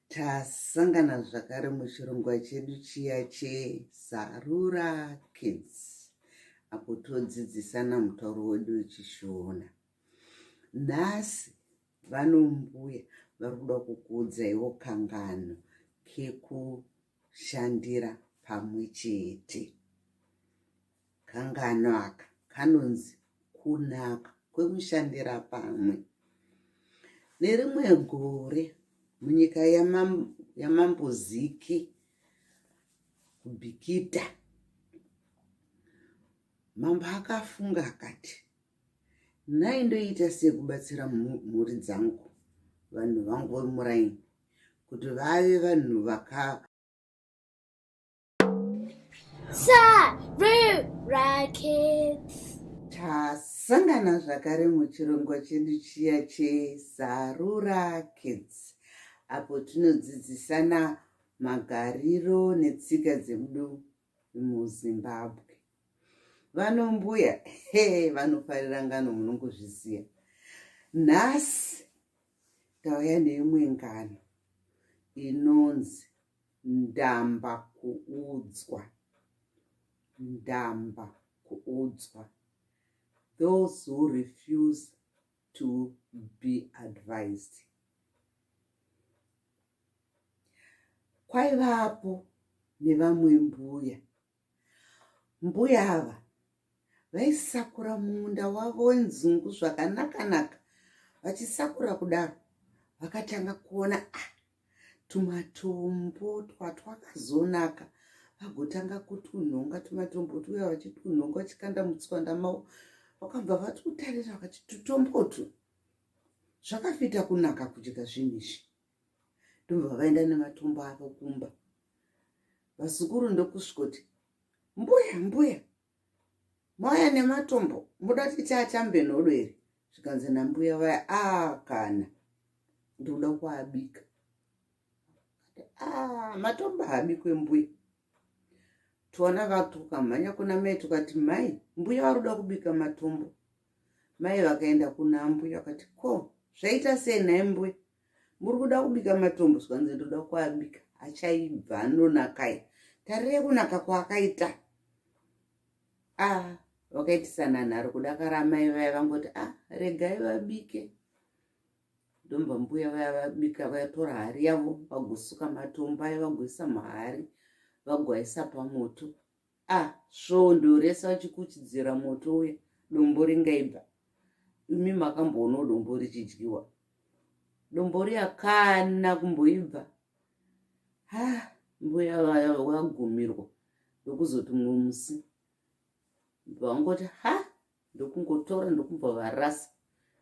Tasangana zvakare muchirongwa chedu chiya cheSarura Kids. Apo todzidzisana mutauro wedu wechishona. Nhasi vanombuya vari kuda kukuudzaiwo kangano kekushandira pamwe chete. Kangano aka kanonzi kunaka kwekushandira pamwe. Nerimwe gore munyika yamamboziki kubhikita, mambo akafunga akati, naindoita sekubatsira mhuri dzangu, vanhu vangu vemuraini, kuti vave vanhu
Sarura Kids.
tasangana zvakare muchirongwa chedu chiya cheSarura Kids, apo tinodzidzisana magariro netsika dzedu muZimbabwe. Vanombuya vanofarira ngano, munongozviziva. Nhasi tauya neimwe ngano inonzi ndamba kuudzwa. Ndamba kuudzwa. Those who refuse to be advised. Kwaivapo nevamwe mbuya. Mbuya ava vaisakura munda wavo wenzungu zvakanaka-naka. Vachisakura kudaro, vakatanga kuona tumatombo twakazonaka. Vagotanga kutunhonga tumatombo tuya, vachitunhonga vachikanda mutswanda mavo. Vakabva vati kutarira vakati tutombotu zvakafita kunaka kudya zvinhu izvi. Ndobva vaenda nematombo avo kumba. Vazukuru ndokusvikoti, mbuya mauya nematombo, muda kuti tiatambe nhodo here? Zvikanzi nambuya vaya, kana ndoda kuabika. Matombo haabikwe mbuya. Tuona vatukamhanya kuna mai tukati, mai, mbuya vari kuda kubika matombo. Mai vakaenda kuna mbuya vakati, ko, zvaita sei nai mbuya? Muri kuda kubika matombo? Zvikanzi ndoda kuabika. Achaibva anonakai. Tarirai kunaka kwaakaita. Vakaitisana nharo kudakara mai vaya vangoti, regai vabike. Ndomba mbuya vaya vabika, vatora hari yavo, vagosuka matombo aya, vagoisa mahari, vagoisa pamoto. Svondo rese vachikuchidzira moto uya, dombo ringaibva. Imi makamboonawo dombo richidyiwa. Dombo riya kana kumboibva. Mbuya vaya vagumirwa ndokuzoti mumwe musi vangoti ndokungotora ndokumbva varasa.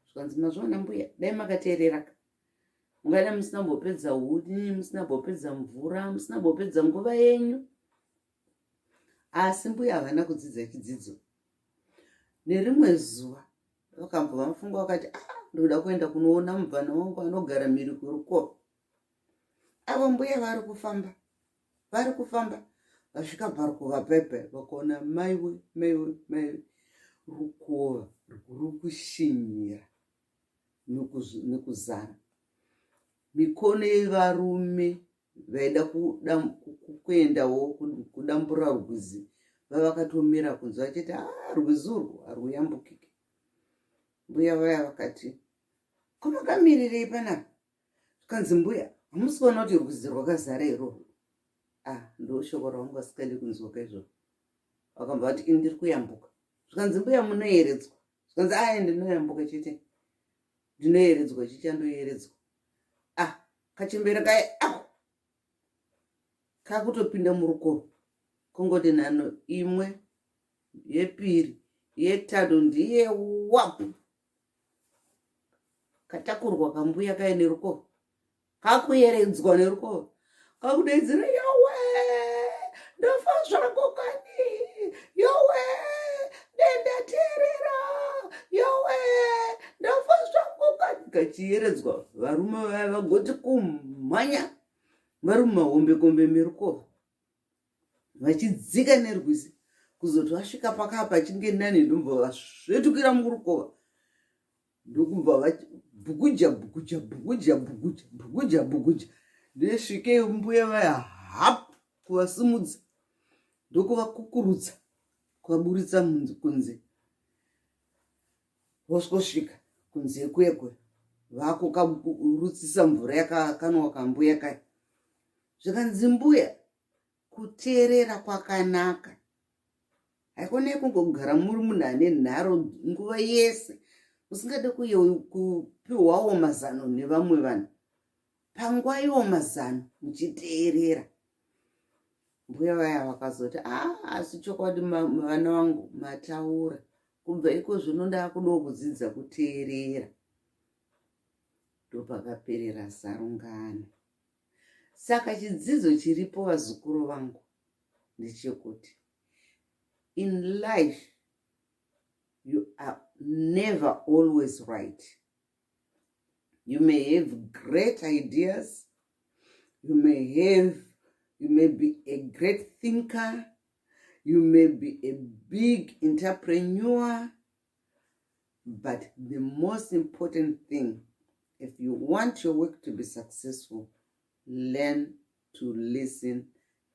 Zvikanzi mazvaona mbuya, dai makateereraka, mungada musina mbopedza huni, musina mbopedza mvura, musina mbopedza nguva yenyu. Asi mbuya havana kudzidza chidzidzo. Nerimwe zuva vakambva vafunga vakati, ndoda kuenda kunoona mubvana wangu anogara mhiri kwerukova. Avo mbuya vari kufamba, vasvika parukova paipai, vakaona maiwe, rukova rwuri kushinyira nekuzara. Mikono yevarume vaida kuendawo kudambura rwizi vavakatomira kunze vachiti, rwizi urwu haruyambukiki. Mbuya vaya vakati, komakamirire panapa? Zvikanzi mbuya, hamusi kuona kuti rwizi rwakazara irworwo? Ndoshoko ravangu vasikadi kunzwa kaizvozvo. Vakambva vati ndiri kuyambuka. Zvikanzi mbuya munoyeredzwa? Zvikanzi ndinoyambuka chete. Ndinoyeredzwa chichandoyeredzwa. Kachembere kai kakutopinda murukova. Kongoti nhano imwe, yepiri, yetatu, ndiye wapu. Katakurwa kambuya kai nerukova. Kakuyeredzwa nerukova. Kakudaidzira, yowe, ndofa zvangu kani, yowe, dendateerera, yowe, ndofa zvangu kani. Kachiyeredzwa, varume vaya vagoti kumhanya vari mumahombekombe merukova, vachidzika nerwizi. kuzoti vasvika pakapa chinge nani ndobva vasvetukira murukova ndokubva vati bhukuja ndesvikei mbuya vaya hapu kuvasimudza ndokuvakukurudza kuvaburitsa kunze. Vosvika kunze kwekwe vakukarutsisa mvura yakakanwa kambuya kaya. Zvikanzi mbuya kuteerera kwakanaka. Haikone kungogara muri munhu ane nharo nguva yese usingade kupiwawo mazano nevamwe vanhu. Panguva iwo mazano muchiteerera. Mbuya vaya vakazoti asi chokwadi vana vangu mataura kubva iko zvino ndakudawo kudzidza kuteerera. Ndopakaperera sarungano. Saka chidzidzo chiripo vazukuru vangu ndechekuti in life you are never always right. You may have great ideas. You may be a great thinker. You may be a big entrepreneur. But the most important thing, if you want your work to be successful, learn to listen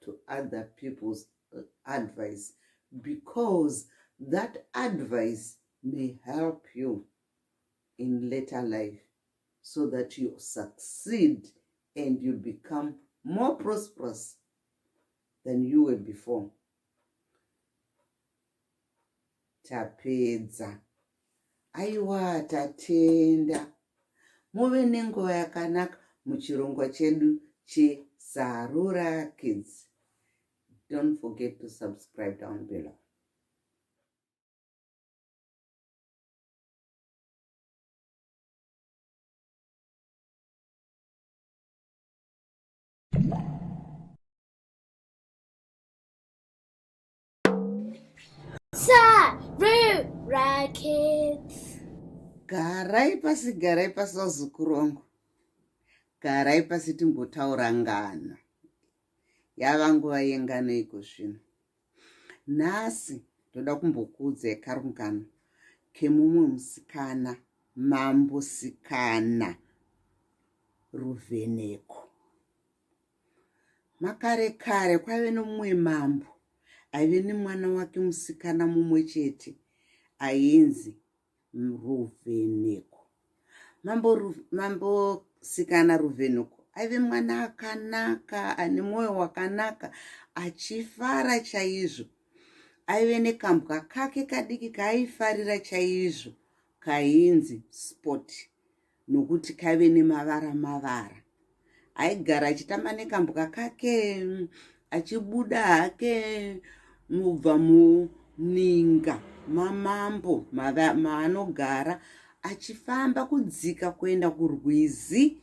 to other people's advice, because that advice may help you in later life so that you succeed and you become more prosperous than you were before. Tapedza. Aiwa tatenda. Muve nenguva yakanaka muchirongwa chedu cheSarura Kids. Don't forget to subscribe down below.
Sarura Kids.
Garai pasi wazukuru wangu. Garai pasi timbotaura ngano. Yava nguva yengano iko zvino. Nhasi ndoda kumbokuudzai karungano kemumwe musikana, mambosikana Ruvheneko. Makare kare kwaive nomumwe mambo aive nemwana wake musikana mumwe chete ainzi Ruvheneko. Mambo sikana Ruvheneko aive mwana akanaka, ane mwoyo wakanaka, achifara chaizvo. Aive nekambwa kake kadiki kaaifarira chaizvo kainzi Spot, nokuti kaive nemavara. Aigara achitamba nekambwa kake, achibuda hake mubva muninga mamambo maanogara, achifamba kudzika kuenda kurwizi,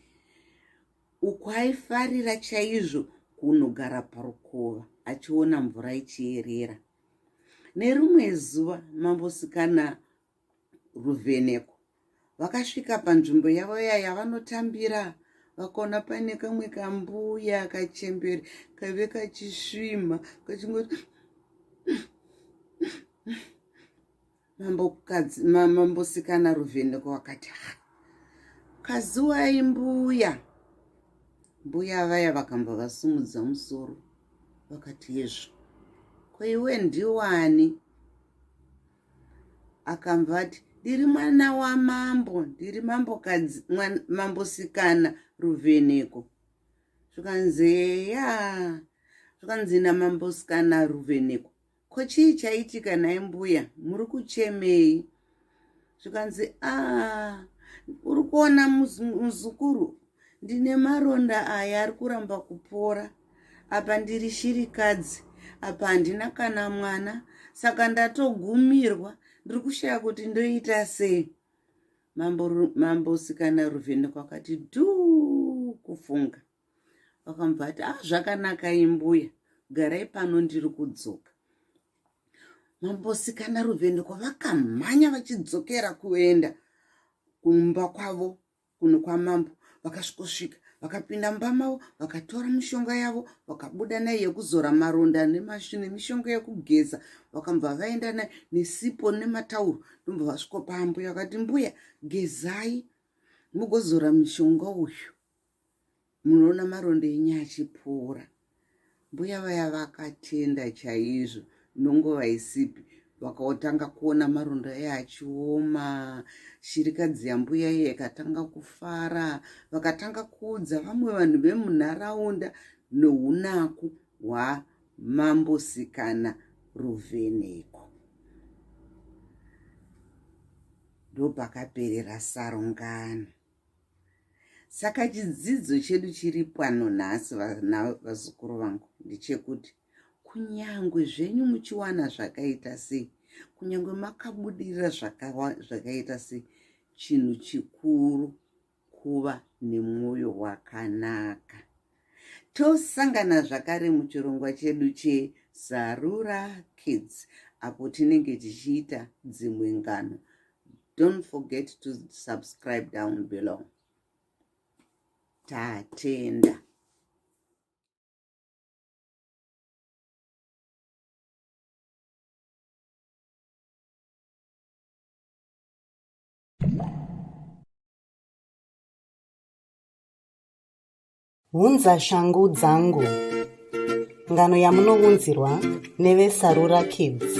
uko aifarira chaizvo kunogara parukova achiona mvura ichierera. Nerumwe zuva mambosikana Ruvheneko vakasvika panzvimbo yavo yavanotambira, vakaona paine kamwe kambuya kachembere kaive kachisvima kachingoti mambosikana Ruvheneko vakati kazuwai mbuya. Mbuya vaya vakamba vasumudza musoro vakati yezvo kwaiwe ndiwani? Akamba ati ndiri mwana wamambo, ndiri mambosikana Ruvheneko. Zvikanzi namambosikana Ruvheneko, ko chii chaitika naye mbuya, muri kuchemei? Zvikanzi uri kuona muzukuru, ndine maronda aya ari kuramba kupora. Apa ndiri shirikadzi, apa handina kana mwana, saka ndatogumirwa, ndiri kushaya kuti ndoita sei. Mambosikana Ruvheneko akati dhuu kufunga. Vakambva ati zvakanaka imbuya, garai pano ndiri kudzoka. Mambosikana Ruvheneko vakamhanya vachidzokera kuenda kumba kwavo kuno kwamambo. Vakasvikosvika vakapinda mumba mavo vakatora mishonga yavo vakabuda naye yekuzora maronda nemishonga yekugeza, vakambva vaenda naye nesipo nematauro. Ndombva vasvika paambuya vakati, mbuya gezai mugozora mishonga uyu, munoona maronda enyu achipora. Mbuya vaya vakatenda chaizvo, nongova isipi. Vakatanga kuona maronda aya achioma. Shirikadzi yambuya iye ikatanga kufara, vakatanga kuudza vamwe vanhu vemunharaunda neunaku hwamambosikana Ruvheneko. Ndopakaperera sarungano. Saka chidzidzo chedu chiri pano nhasi vazukuru vangu ndechekuti kunyangwe zvenyu muchiwana zvakaita sei, kunyangwe makabudirira zvakaita sei, chinhu chikuru kuva nemwoyo wakanaka. Tosangana zvakare muchirongwa chedu cheSarura Kids apo tinenge tichiita dzimwe ngano. Don't forget to subscribe down below. Tatenda.
Hunza shangu dzangu. Ngano yamunounzirwa neveSarura Kids.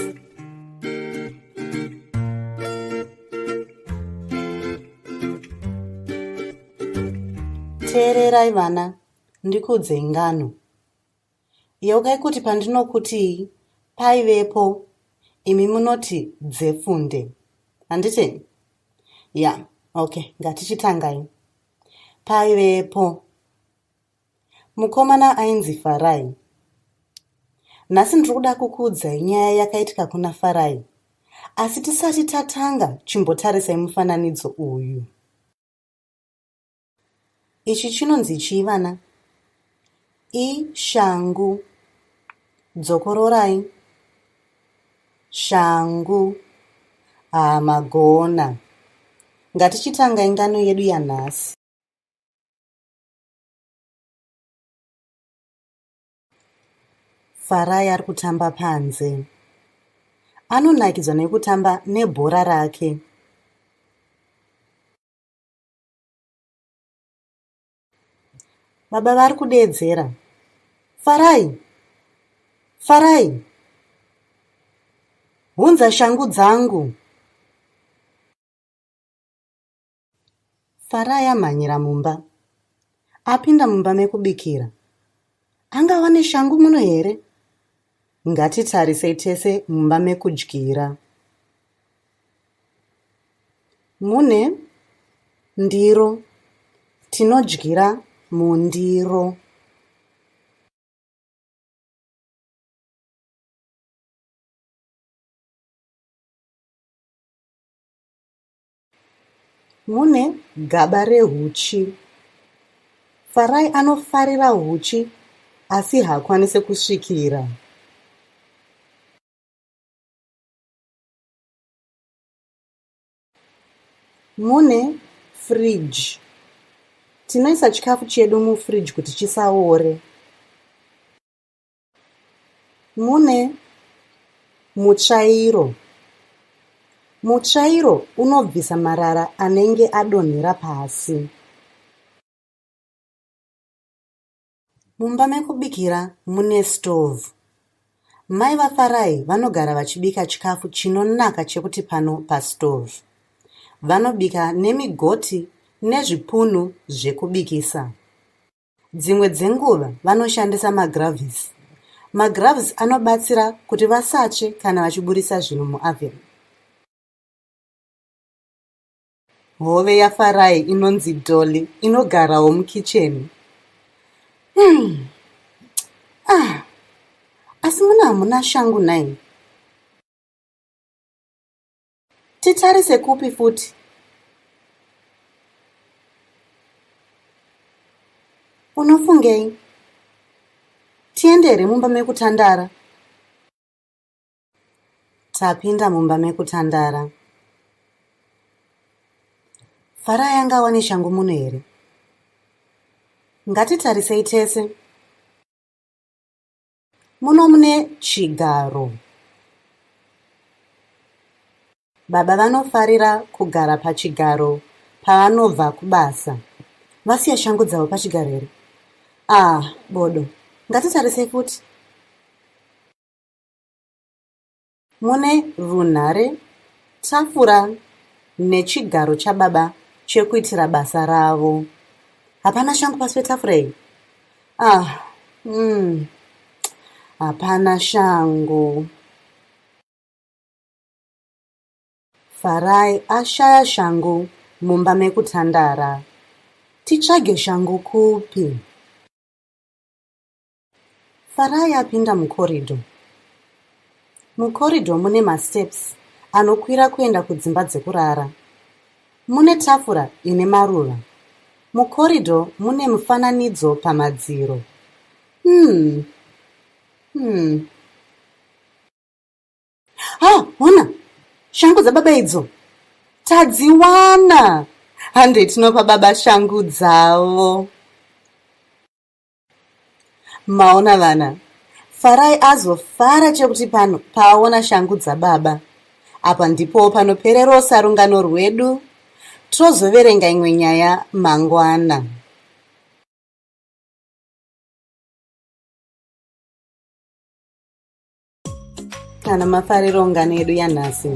Teererai vana, ndikudze ngano. Yogai kuti pandinokuti paivepo, imi munoti dzefunde. Handiti? Ya, okay, ngatichitangai. Paivepo. Mukomana ainzi Farai. Nhasi ndiri kuda kukuudzai nyaya yakaitika kuna Farai. Asi tisati tatanga, chimbotarisai mufananidzo uyu. Ichi chinonzi chii vana? Ishangu. Dzokororai. Shangu. Magona. Ngatichitangai ngano yedu yanhasi. Farai ari kutamba panze. Anonakidzwa nekutamba nebhora rake. Baba vari kudeedzera. Farai! Farai! Hunza shangu dzangu. Farai amhanyira mumba. Apinda mumba mekubikira. Angava neshangu muno here? Ngatitarisei tese mumba mekudyira. Mune ndiro. Tinodyira mundiro. Mune gaba rehuchi. Farai anofarira huchi asi haakwanisi kusvikira. Mune fridge. Tinoisa chikafu chedu mufridge kuti chisaore. Mune mutsvairo. Mutsvairo unobvisa marara anenge adonhera pasi. Mumba mekubikira mune stove. Mai vaFarai vanogara vachibika chikafu chinonaka chekuti pano pastove. Vanobika nemigoti nezvipunu zvekubikisa. Dzimwe dzenguva vanoshandisa magravhisi. Magravhisi anobatsira kuti vasatsve kana vachiburisa zvinhu muoven. Hove yaFarai inonzi Dolly inogarawo mukicheni. Asi muna hamuna shangu nai. Titarise kupi futi? Unofungei? Tiendere mumba mekutandara. Tapinda mumba mekutandara. Farai angawane shangu muno here? Ngatitarisei tese. Muno mune chigaro. Baba vanofarira kugara pachigaro pavanobva kubasa. Vasiya shangu dzavo pachigaro here? Bodo. Ngatitarisei futi. Mune runhare, tafura nechigaro chababa chekuitira basa ravo. Hapana shangu pasi petafura iyi? Hapana shangu. Farai ashaya shangu mumba mekutandara. Titsvage shangu kupi? Farai apinda mukorido. Mukorido mune masteps anokwira kuenda kudzimba dzekurara. Mune tafura ine maruva. Mukorido mune mufananidzo pamadziro. Hona! Shangu dzababa idzo! Tadziwana! Hande tinopa baba shangu dzavo. Maona vana, Farai azofara chekuti pano paona shangu dzababa. Apa ndipo panopererosa rungano rwedu. Tozoverenga imwe nyaya mangwana. Kana mafariro ungano yedu yanhasi,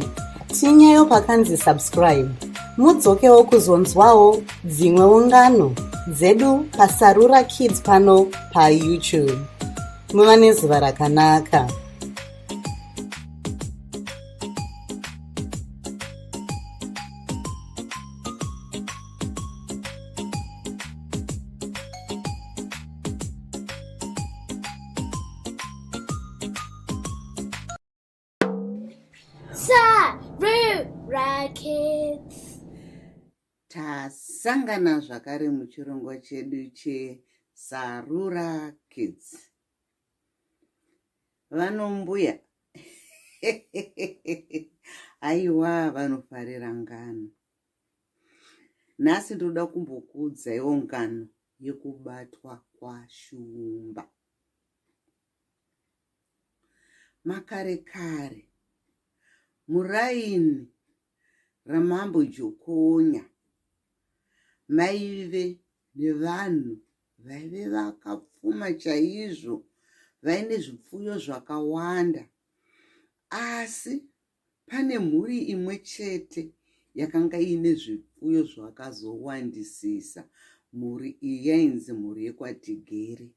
tinyayo pakanzi subscribe. Mudzokewo kuzonzwawo dzimwe ungano dzedu paSarura Kids pano paYouTube. Muva nezuva rakanaka.
Sarura Kids.
Tasangana zvakare muchirongwa chedu cheSarura Kids. Vanombuya aiwa vanofarira ngano. Nhasi ndoda kumbokuudzaiwo ngano yekubatwa kwashumba. Makare kare muraini ramambo Jokonya maive nevanhu vaive vakapfuma chaizvo, vaine zvipfuyo zvakawanda. Asi pane mhuri imwe chete yakanga ine zvipfuyo zvakazowandisisa. Mhuri iyi yainzi mhuri yekwaTigere.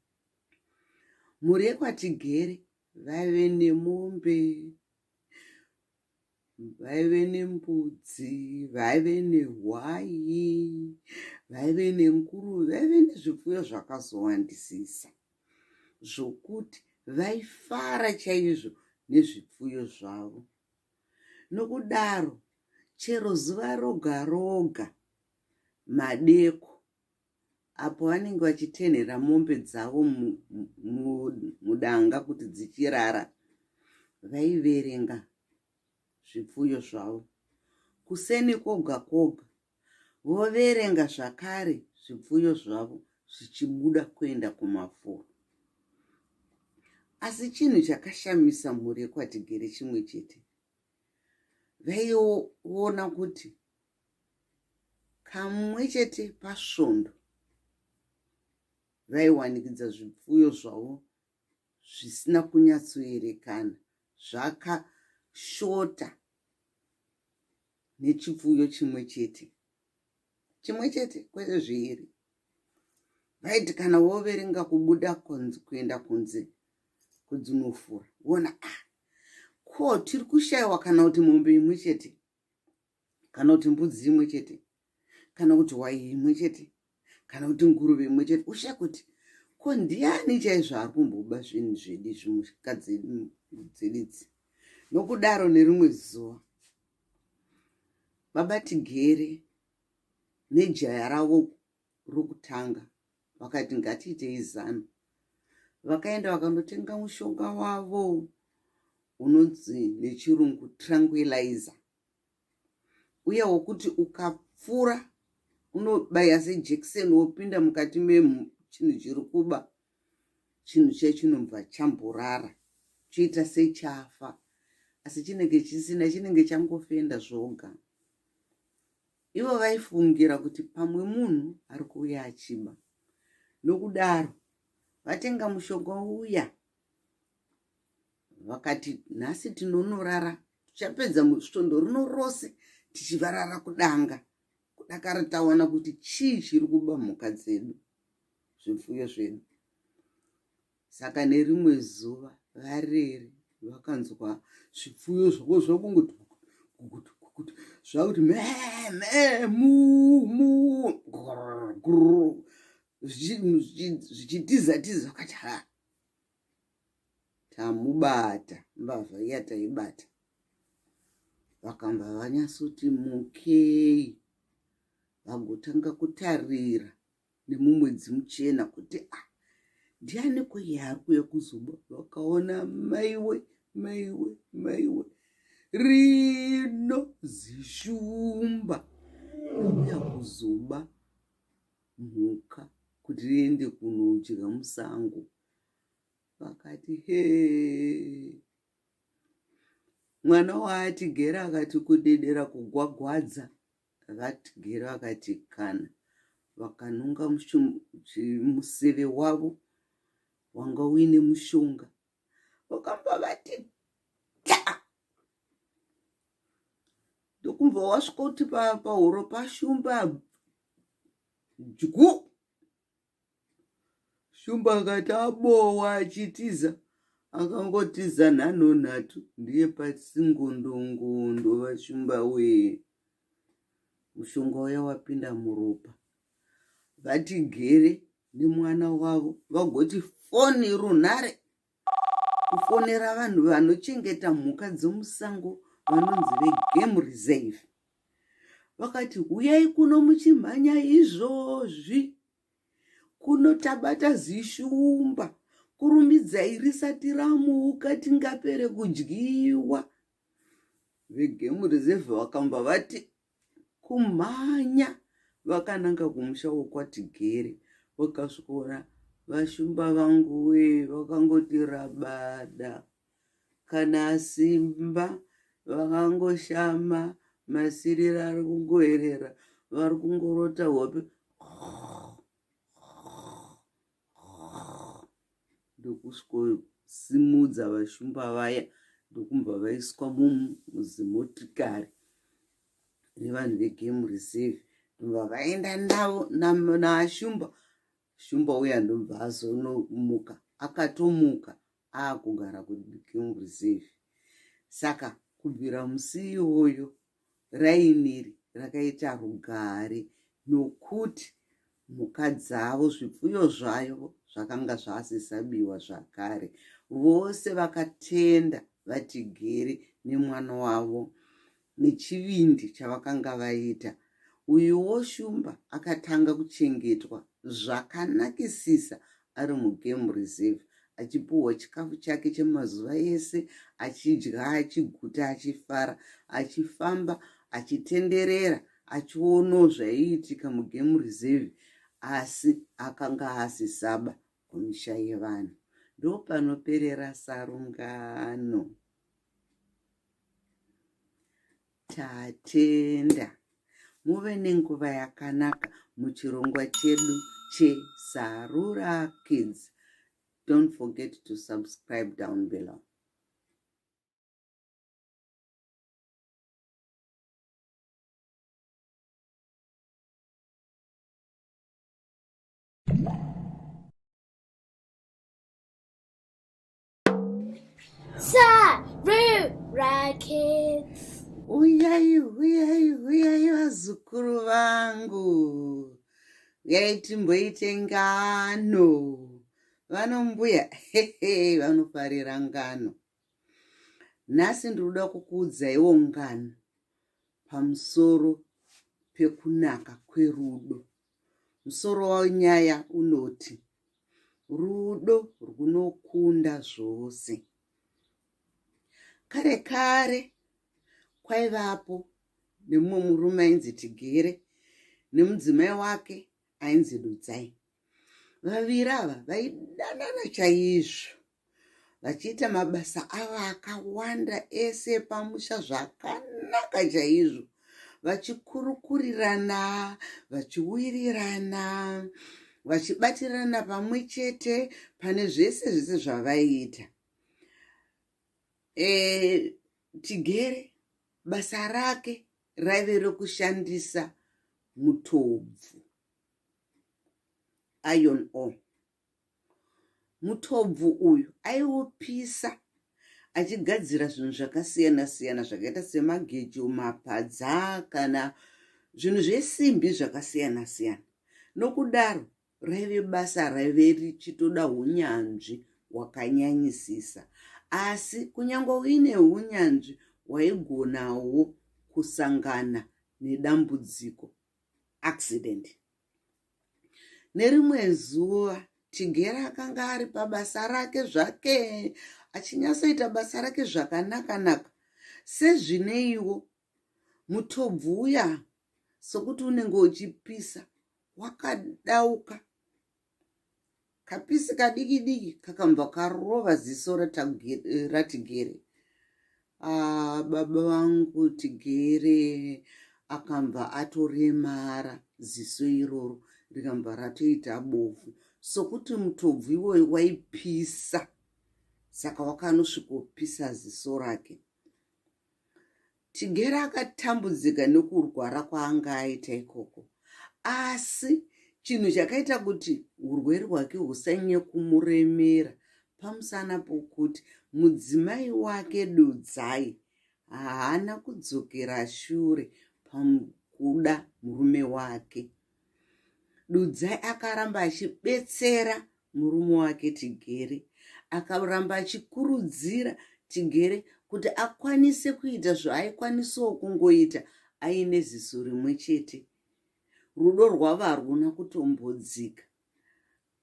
Mhuri yekwaTigere vaive nemombe, vaive nembudzi, vaive nehwai, vaive nenguruve, vaive nezvipfuyo zvakazowandisisa zvokuti vaifara chaizvo nezvipfuyo zvavo. Nokudaro chero zuva roga roga madeko, apo vanenge vachitenhera mombe dzavo mudanga kuti dzichirara, vaiverenga zvipfuyo zvavo. Kuseni koga koga voverenga zvakare zvipfuyo zvavo zvichibuda kuenda kumafuro. Asi chinhu chakashamisa mhuri yekwaTigere chimwe chete. Vaiona kuti kamwe chete pasvondo vaiwanikidza zvipfuyo zvavo zvisina kunyatsoerekana, zvakashota nechipfuyo chimwe chete. Chimwe chete kwete zviviri. Vaiti kana voverenga kubuda kuenda kunze kudzinofura, vona ko tiri kushayiwa kana kuti mombe imwe chete, kana kuti mbudzi imwe chete, kana kuti hwai imwe chete, kana kuti nguruve imwe chete. Ushaya kuti ko ndiani chaizvo ari kumboba zvinhu zvedu zvimhuka dzedidzi. Nokudaro nerimwe zuva baba Tigere nejaya ravo rokutanga vakati ngatiitei zano. Vakaenda vakandotenga mushonga wavo unonzi nechirungu tranquilizer, uye wokuti ukapfura unobaya sejekiseni wopinda mukati chinhu chiri kuba, chinhu chachinomva chamborara choita sechafa, asi chinenge chisina, chinenge changofenda zvoga. Ivo vaifungira kuti pamwe munhu ari kuuya achiba. Nokudaro vatenga mushonga uya, vakati nhasi tinonorara, tichapedza svondo rino rose tichivarara kudanga, kudakara taona kuti chii chiri kuba mhuka dzedu, zvipfuyo zvedu. Saka nerimwe zuva vareri vakanzwa zvipfuyo zvavo zvakungoti zvakuti me mu zvichitiza vakati ha, tamubata, mbavha iya taibata. Vakamba vanyasoti mukei, vagotanga kutarira nemumwedzi muchena kuti ndiani kweye ari kuuya kuzoba. Vakaona maiwe rino zishumba rouya kuzoba mhuka kuti riende kunodya musango. Vakati he, mwana waatigera akati kudedera kugwagwadza. Vatigera vakati kana, vakanunga museve wavo wanga uine mushonga, vakamba vati ta, ndokumva wasvika kuti pahuro pashumba dyu. Shumba akati abowa achitiza, akangotiza nhanhonhatu, ndiye pasingondongondo vashumba wee. Mushonga uya wapinda muropa. Vatigere nemwana wavo vagoti foni runhare, kufonera vanhu vanochengeta mhuka dzomusango vanonzi vegame reserve. Vakati huyai kuno muchimhanya izvozvi, kuno tabata zishumba, kurumbidzai risati ramuka tingapere kudyiwa. Vegame reserve vakamba vati kumhanya, vakananga kumusha wokwatigere. Vakasvikoona vashumba vangu wee, vakangoti rabada, kana simba vakangoshama, masirira ari kungoerera, vari kungorota hope ndokusvikosimudza vashumba vaya, ndokumva vaiswa muzimotikari nevanhu vegame reserve, ndomva vaenda navo nashumba. Shumba uya ndomva azonomuka, akatomuka akugara kugame reserve. Saka kubvira musi iyoyo rainiri rakaita rugare, nokuti mhuka dzavo, zvipfuyo zvayo zvakanga zvasisabiwa zvakare. Vose vakatenda Vatigere nemwana wavo nechivindi chavakanga vaita. Uyuwo shumba akatanga kuchengetwa zvakanakisisa ari mugame reserve, achipuhwa chikafu chake chemazuva ese, achidya, achiguta, achifara, achifamba, achitenderera, achiono zvaiitika mugame reserve, asi akanga asisaba kumisha yevanhu. Ndo panoperera sarungano. Tatenda. Muve nenguva yakanaka muchirongwa chedu cheSarura Kids. Don't forget to subscribe down below.
Sarura Kids.
Huyai vazukuru vangu. Huyai timboite ngano. Vanombuya, vanofarira ngano. Nhasi ndinoda kukuudzaiwo ngano pamusoro pekunaka kwerudo. Musoro wanyaya unoti rudo runokunda zvose. Kare kare kwaivapo nemumwe murume ainzi Tigere nemudzimai wake ainzi Dudzai. Vaviri ava vaidanana chaizvo, vachiita mabasa avo akawanda ese pamusha zvakanaka chaizvo, vachikurukurirana, vachiwirirana, vachibatirana pamwe chete pane zvese zvese zvavaiita. Tigere basa rake raive rokushandisa mutobvu, iron ore. Mutobvu uyu aiupisa achigadzira zvinhu zvakasiyana siyana zvakaita semagejo, mapadza kana zvinhu zvesimbi zvakasiyana siyana. Nokudaro raive basa raive richitoda unyanzvi hwakanyanyisisa, asi kunyange uine unyanzvi waigonawo kusangana nedambudziko, accident. Nerimwe zuva Tigera akanga ari pabasa rake zvake, achinyatsoita basa rake zvakanaka-naka. Sezvineiwo mutobvu uya sokuti unenge uchipisa wakadauka, kapisi kadiki-diki kakabva karova ziso raTigere. Baba vangu Tigere akabva atoremara, ziso iroro rikabva ratoita bofu, sokuti mutobvu iwoyo waipisa, saka wakanosvikopisa ziso rake. Tigere akatambudzika nekurwara kwaanga aita ikoko, asi chinhu chakaita kuti urwere hwake husanyanye kumuremera pamusana pokuti mudzimai wake Dudzai haana kudzokera shure pakuda murume wake. Dudzai akaramba achibetsera murume wake Tigere, akaramba achikurudzira Tigere kuti akwanise kuita zvaakwanisawo kungoita aine ziso rimwe chete. Rudo rwavo haruna kutombodzika,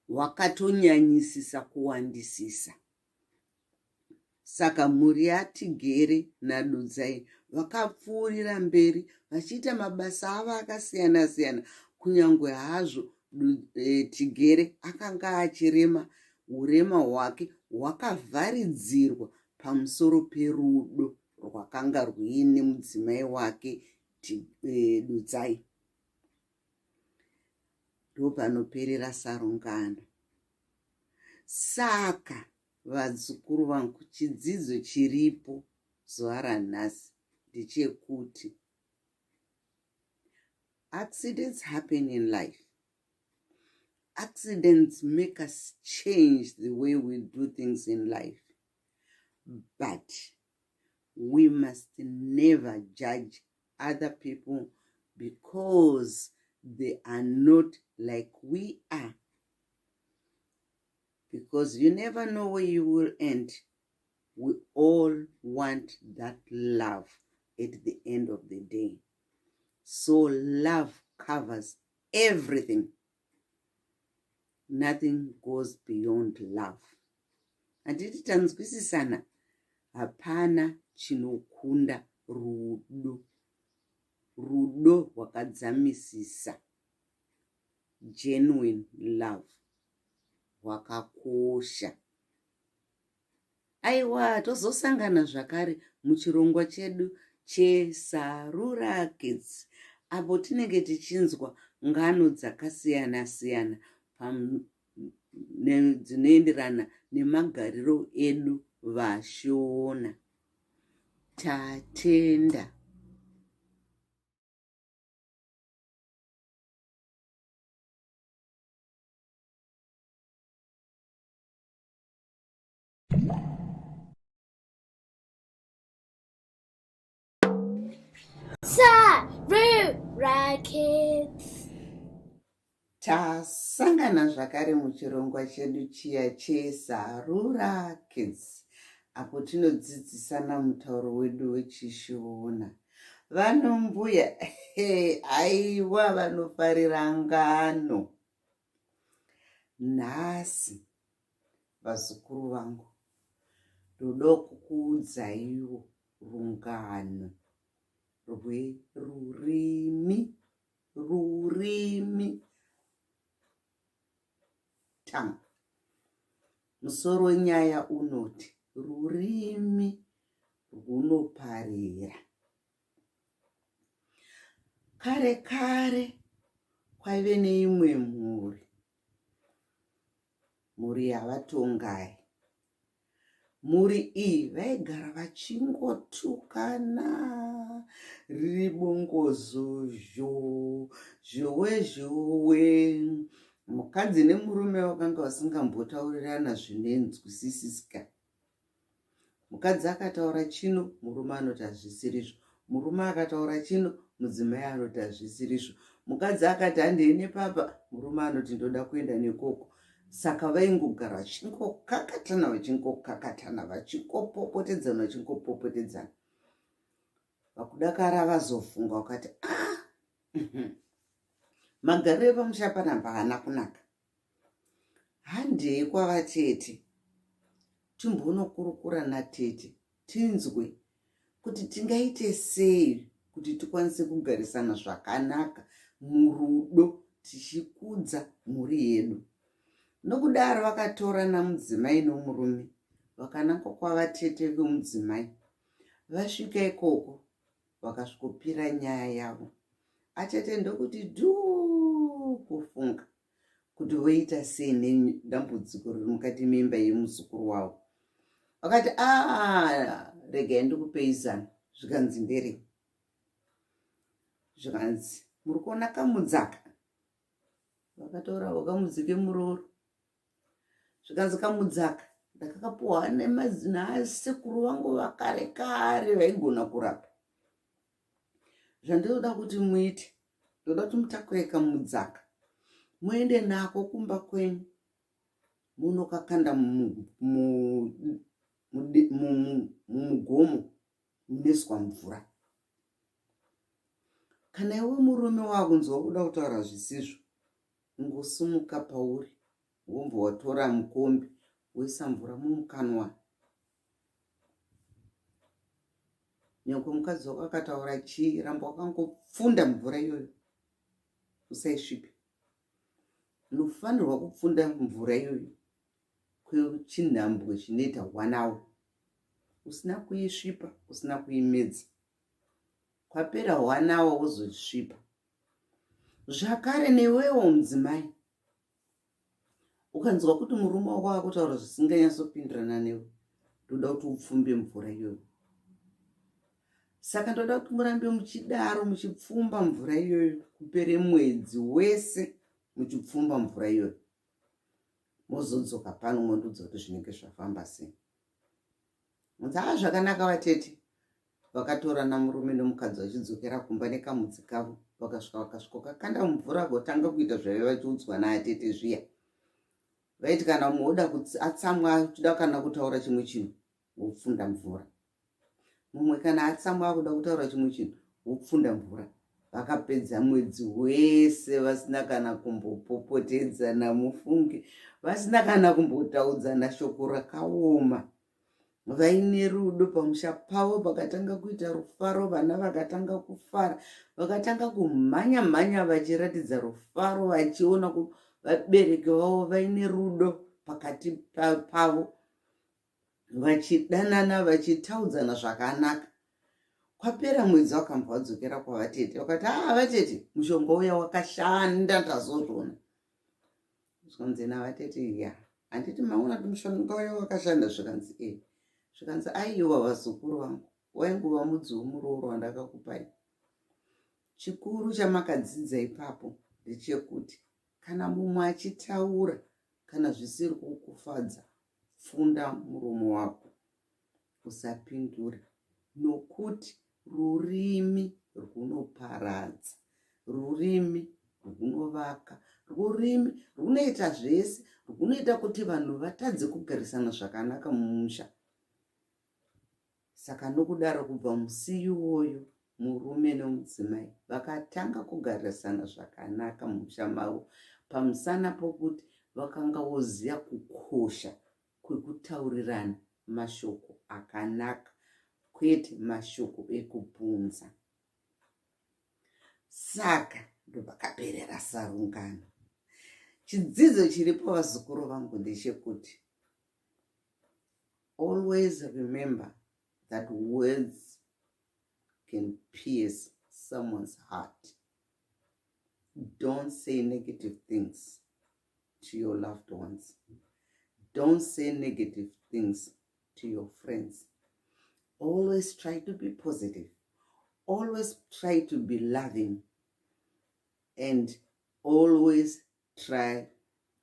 wakatonyanyisisa kuwandisisa. Saka mhuri yaTigere naDudzai vakapfuurira mberi vachiita mabasa avo akasiyana siyana, kunyange hazvo Tigere akanga achirema. Urema hwake hwakavharidzirwa pamusoro perudo rwakanga rwuine mudzimai wake Dudzai. Ndopanoperera sarungano. Saka vadzukuru vangu, chidzidzo chiripo zuva ranhasi ndechekuti accidents happen in life. Accidents make us change the way we do things in life. But we must never judge other people because they are not like we are. Because you never know where you will end. We all want that love at the end of the day. So love covers everything. Nothing goes beyond love. Handiti tanzwisisana, hapana chinokunda rudo. Rudo hwakadzamisisa, genuine love, hwakakosha. Aiwa, tozosangana zvakare muchirongwa chedu cheSarura Kids, apo tinenge tichinzwa ngano dzakasiyana siyana dzinoenderana nemagariro edu vaShona. Tatenda.
Sarura Kids.
Tasangana zvakare muchirongwa chedu chiya cheSarura Kids, apo tinodzidzisana mutauro wedu wechiShona. Vanombuya aiwa vanofarira ngano. Nhasi vazukuru vangu, ndoda kukuudzaiwo rungano rwerurimi. tongue. Musoro wenyaya unoti rurimi runoparira. Kare kare kwaive neimwe mhuri yavatongai. Mhuri iyi vaigara vachingotukana, riri bongozo, zhowe. Mukadzi nemurume vakanga vasingambotaurirana zvinenzwisisika. Mukadzi akataura chino, murume anoti hazvisirizvo. Murume akataura chino, mudzimai anoti hazvisirizvo. Mukadzi akati handei nepapa, murume anoti ndoda kuenda nekoko. Saka vaingogara vachingokakatana vachingopopotedzana. Vakudakara vazofunga vakati magariro pamusha panapa haana kunaka. Handei kwavatete timbonokurukura natete tinzwe kuti tingaite sei kuti tikwanise kugarisana zvakanaka murudo tichikudza mhuri yedu. Nokudaro vakatorana mudzimai nomurume vakananga kwavatete vemudzimai. Vasvika ikoko vakasvikopira nyaya yavo. Atete ndokuti dhuu kufunga kuti voita sei nedambudziko riri mukati memba yemuzukuru wavo. Vakati regai ndikupei zano. Zvikanzi nderei? Zvikanzi muri kuona kamudzaka. Vakatora vakamudzike muroro. Zvikanzi kamudzaka ndakakapuhwa nemazina asekuru vangu vakare kare vaigona kurapa. Zvandoda kuti muite, ndoda kuti mutakure kamudzaka muende nako kumba kwenyu munokakanda mumugomo muneswa mvura. Kana iwe murume wakunzwa kuda kutaura zvisizvo, ngosumuka pauri womba watora mukombe woisa mvura mumukanwa. Nyangwe mukadzi wako akataura chii, ramba wakangopfunda mvura iyoyo, usaisvipe. Unofanirwa kupfunda mvura iyoyo kwechinhambwe chinoita 1 hour. Usina kuisvipa, usina kuimedza. Kwapera 1 hour wozosvipa. Zvakare newewo mudzimai, ukanzwa kuti murume wako akutaura zvisinganyatsopindirana newe, ndoda kuti upfumbe mvura iyoyo. Saka ndoda kuti murambe muchidaro muchipfumba mvura iyoyo kupere mwedzi wese muchipfumba mvura iyoyo. Mozodzoka pano mondudza kuti zvinenge zvafamba sei. Munzava zvakanaka vatete. Vakatorana murume nomukadzi vachidzokera kumba nekamudzi kavo. Vakasvika kakanda mvura votanga kuita zvaiva vachiudzwa naatete zviya. Vaiti kana muoda atsamwa achida kana kutaura chimwe chinhu wopfunda mvura. Mumwe kana atsamwa akuda kutaura chimwe chinhu wopfunda mvura. Vakapedza mwedzi wese vasina kana kumbopopotedzana mufunge, vasina kana kumbotaudzana shoko rakaoma. Vaine rudo pamusha pavo, vakatanga kuita rufaro, vana vakatanga kufara, vakatanga kumhanya vachiratidza rufaro, vachiona kuti vabereki vavo vaine rudo pakati pavo, vachidanana, vachitaudzana zvakanaka. Kwapera mwedzi wakamba wadzokera kwavatete, vakati vatete mushonga uya wakashanda ndazozvona. Zvikanzi navatete handiti maona kuti mushonga uya wakashanda. Zvikanzi zvikanzi aiwa vazukuru vangu, wainguva mudzi womuroro wandakakupai. Chikuru chamakadzidza ipapo ndechekuti kana mumwe achitaura kana zvisiri kukufadza, funda muromo wako, usapindure, nokuti rurimi runoparadza, rurimi runovaka, rurimi runoita zvese, runoita kuti vanhu vatadze kugarisana zvakanaka mumusha. Saka nokudaro kubva musi iwoyo murume nomudzimai vakatanga kugarisana zvakanaka mumusha mavo, pamusana pokuti vakanga voziva kukosha kwekutaurirana mashoko akanaka, kwete mashoko ekubvunza. Saka ndopakaperera sarungano. chidzidzo chiripo vazukuru vangu ndechekuti always remember that words can pierce someone's heart. Don't say negative things to your loved ones. Don't say negative things to your friends. Always try to be positive. Always try to be loving. And always try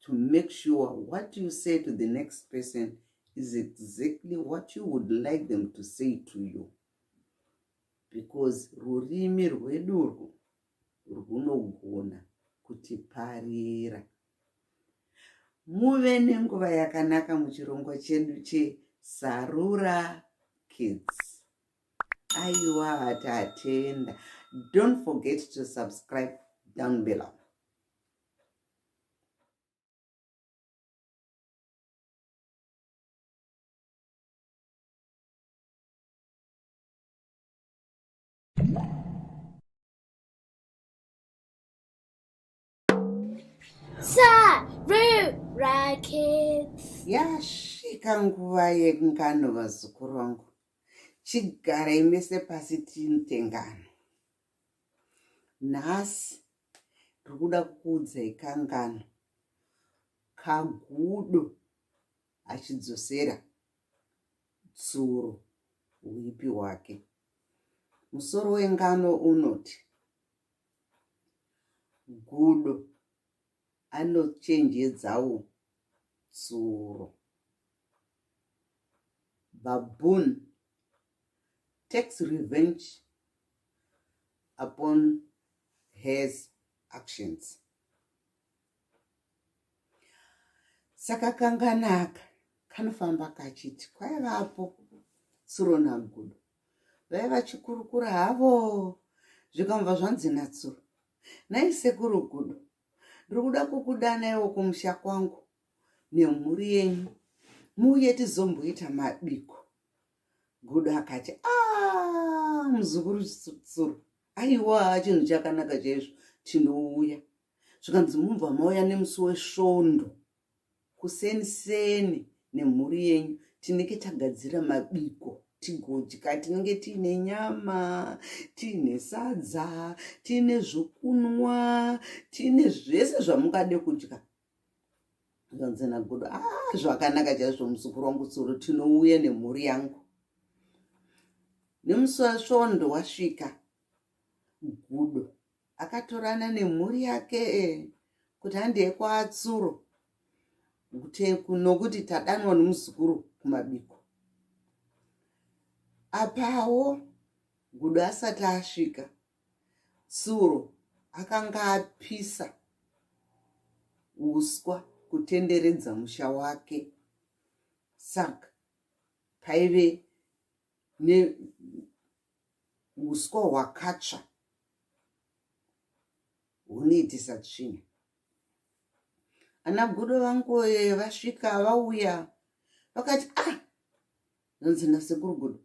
to make sure what you say to the next person is exactly what you would like them to say to you. Because rurimi rwedu runogona kutiparira. Muve nenguva yakanaka muchirongo chedu cheSarura Kids. Aiwa tatenda. Don't forget to subscribe down below.
Sarura Kids.
Yasvika nguva yengano vazukuru vangu. Chigarai mese pasi tintengano. Nhasi ndirikuda kukuudzai kangano kagudo achidzosera tsuro uipi hwake. Musoro wengano unoti gudo anochenjedzawo tsuro. Baboon takes revenge upon his actions. Saka kanganaka kanofamba kachiti kwaivapo tsuro nagudo vaiva chikurukura havo zvikamva zvanzi natsuro, nai sekuru gudo, ndirikuda kukudanaiwo kumusha kwangu nemhuri yenyu muuye tizomboita mabiko. Gudo akati muzukuru tsuro, aiwa chinhu chakanaka chaizvo, tinouya. Zvikanzi mubva mauya nemusi wesvondo kuseni nemhuri yenyu tinenge tagadzira mabiko tigodya. Tinenge tiine nyama, tiine sadza, tiine zvokunwa, tiine zvese zvamungade kudya. Zvanzi nagudo, zvakanaka chaizvo muzukuru wangu tsuro, tinouya nemhuri yangu. Nemusi wesvondo wasvika, gudo akatorana nemhuri yake kuti handei kwatsuro nokuti tadanwa nomuzukuru kumabiko. Apawo gudo asati asvika, tsuro akanga apisa uswa kutenderedza musha wake. Saka paive neuswa hwakatsva hunoitisa tsvina. Ana gudo vangu vasvika vauya vakati zvanzi nasekuru gudo,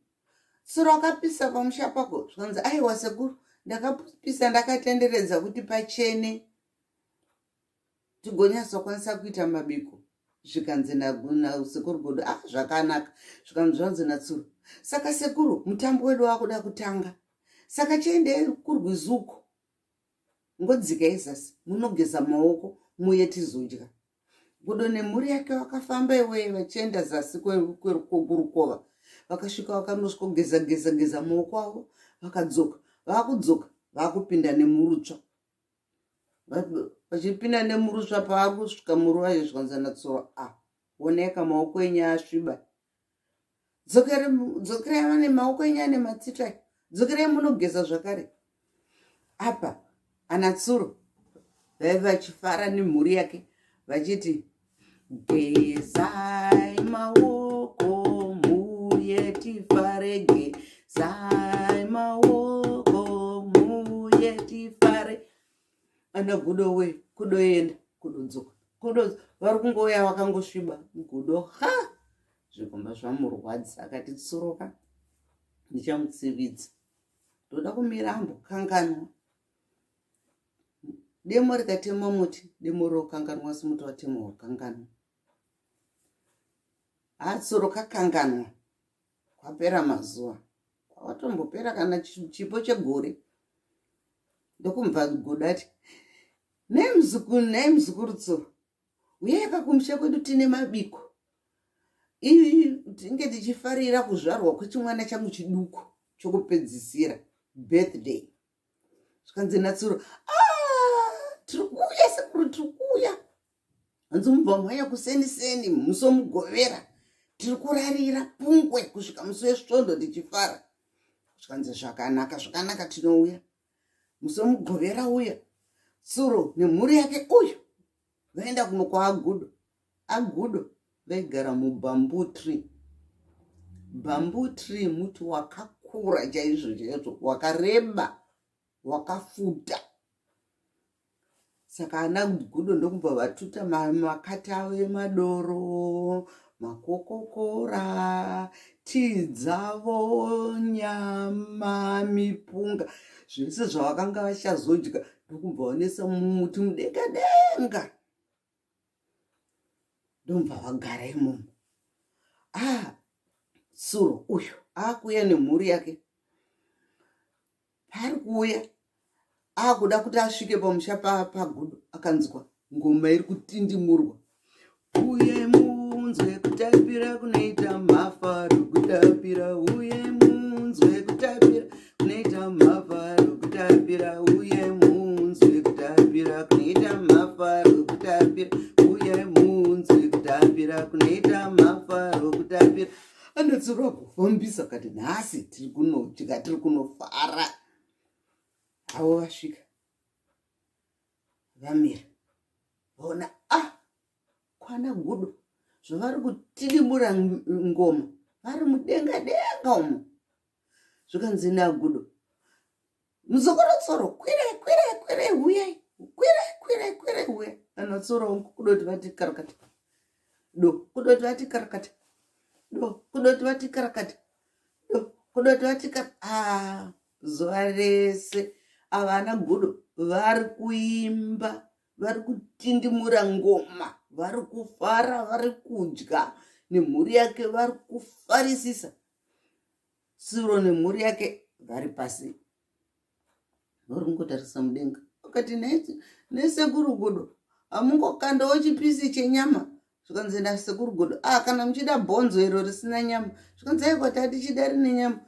tsuro akapisa pamusha pako. Zvanzi aiwa sekuru, ndakapisa ndakatenderedza kuti pachene tigonyasokwanisa kuita mabiko. Zvikanzi nasekuru gudo, zvakanaka. Zvikanzi zvanzi natsuro, saka sekuru mutambo wedu wakuda kutanga, saka chiendei kurwizuko, ngodzikai zasi munogeza maoko muye tizodya. Gudo nemhuri yake vakafamba iweyo vachienda zasi kwerukova. Vakasvika vakanosvika kugeza maoko avo, vakadzoka. Vakudzoka vakupinda nemurutsva. Vachipinda nemurutsva pavari kusvika muruva zvikanzi natsuro, oneka maoko enyu asviba. Dzokerai vane maoko enyu ane matsitrai, dzokerai munogeza zvakare. Apa ana tsuro vaiva vachifara nemhuri yake vachiti, gezai maoko muye tifare, gezai maoko muye tifare. Ana gudo we, kudoenda kudodzoka, vari kungouya vakangosviba. Gudo zvikomba zvamurwadza, akati tsoroka ndichamutsividza, ndoda kumira ambokanganwa. Demo rikatema muti, demo rokanganwa semuti watema wakanganwa. Soro kakanganwa. Kwapera mazuva. Kwatombopera kana chipo chegore. Ndokumva godati. Nemzukuru tsoro. Uyeka kumusha kwedu tine mabiko. Tinge tichifarira kuzvarwa kwechimwana changu chiduku chokupedzisira birthday. Zvikanzi natsuro, tirikuuya sekuru tirikuuya. Hanzi mubva mhanya kuseni musomugovera. Tirikurarira pungwe kusvika musi wesvondo tichifara. Zvikanzi zvakanaka tinouya. Musomugovera uya. Tsuro nemhuri yake uyu. Vaenda kuno kwaAgudo. Agudo vaigara mubamboo tree. Bamboo tree muti wakakura chaizvo wakareba wakafuta. Saka ana Gudo ndokubva vatuta makata avo emadoro, makokokora, tii dzavo, nyama, mipunga, zvese zvavakanga vachazodya ndokubva vanesa mumuti mudenga. Ndomva vagara imomo. Tsuro uyu akuuya nemhuri yake. Pari kuuya akuda kuti asvike pamusha paGudo akanzwa ngoma iri kutindimurwa. Uye munzwe kutapira kunoita mhafaro kutapira. Uye munzwe kutapira kunoita mhafaro kutapira. Uye munzwe kutapira kunoita mhafaro kutapira. Uye munzwe kutapira kunoita mhafaro kutapira. Anotsura kufambisa kati nhasi tiri kunodya tiri kunofara. Avo vasvika vamira vaona kwana Gudo zvavari kutidimura ngoma vari mudenga umo. Zvikanzi naGudo, muzokorotsoro kwire huyai kwire huyai. Anotsora kudoti vati karakati do kudoti vati karakati do kudoti vati karakati do kudoti vati karakati. Zuva rese avana Gudo vari kuimba, vari kutindimura ngoma, vari kufara, vari kudya, nemhuri yake vari kufarisisa. Tsuro nemhuri yake vari pasi varingotarisa mudenga. Akati nesekuru Gudo hamungokandawo chipisi chenyama. Zvikanzi nasekuru Gudo kana muchida bhonzo iro risina nyama. Zvikanzi aikwati hatichida rine nyama.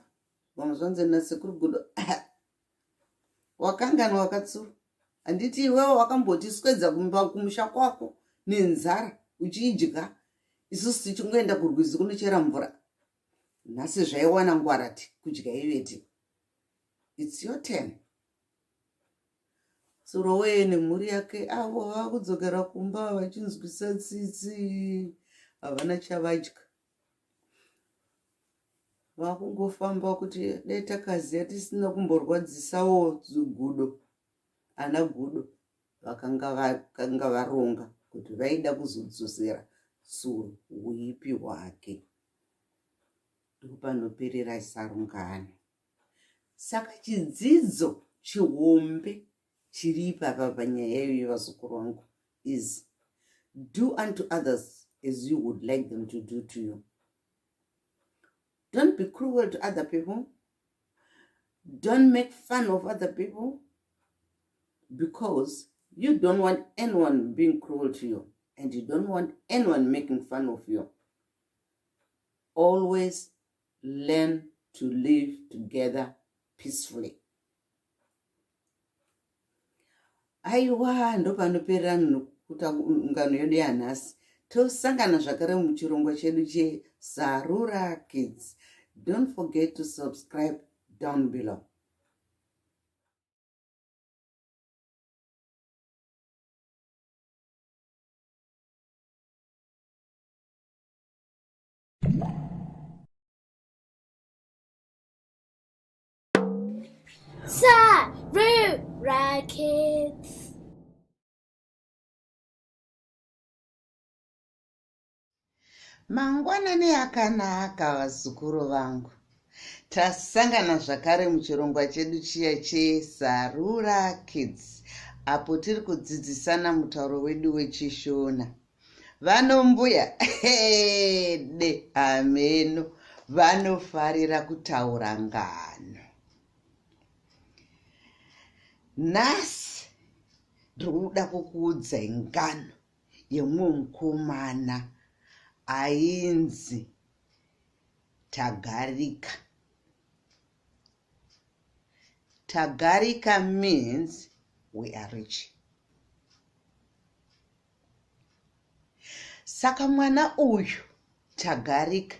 Vamuzvanzi nasekuru Gudo wakanganwa wakatsura. Handiti iwewe wakambotiswedza kumusha kwako nenzara uchidya, isusu tichingoenda kurwizi kunochera mvura. Nhasi zvaiwana ngwarati kudya ivete. It's your turn. Tsuro weye nemhuri yake avo vakudzokera kumba vachinzwisa tsitsi, havana chavadya. Vakungofamba kuti dai takaziya tisina kumborwadzisawo Gudo. Ana Gudo vakanga varonga kuti vaida kuzodzosera Tsuro uipi hwake. Ndopanoperera sarungano. Saka chidzidzo chihombe chiri papa panyaya yevazukuru vangu is do unto others as you would like them to do to you. Don't be cruel to other people. Don't make fun of other people, because you don't want anyone being cruel to you and you don't want anyone making fun of you. Always learn to live together peacefully. Aiwa ndopanoperera kuta ngano yedu yanhasi. Tosangana zvakare muchirongwa chedu cheSarura Kids. Don't forget to subscribe down below.
Sarura Kids.
Mangwanani akanaka vazukuru vangu. Tasangana zvakare muchirongwa chedu chiya cheSarura Kids. apo tiri kudzidzisana mutauro wedu wechishona. Vanombuya de ameno vanofarira kutaura ngano. Nhasi ndiri kuda kukuudzai ngano yemumwe mukomana ainzi Tagarika. Tagarika means we are rich. Saka mwana uyu Tagarika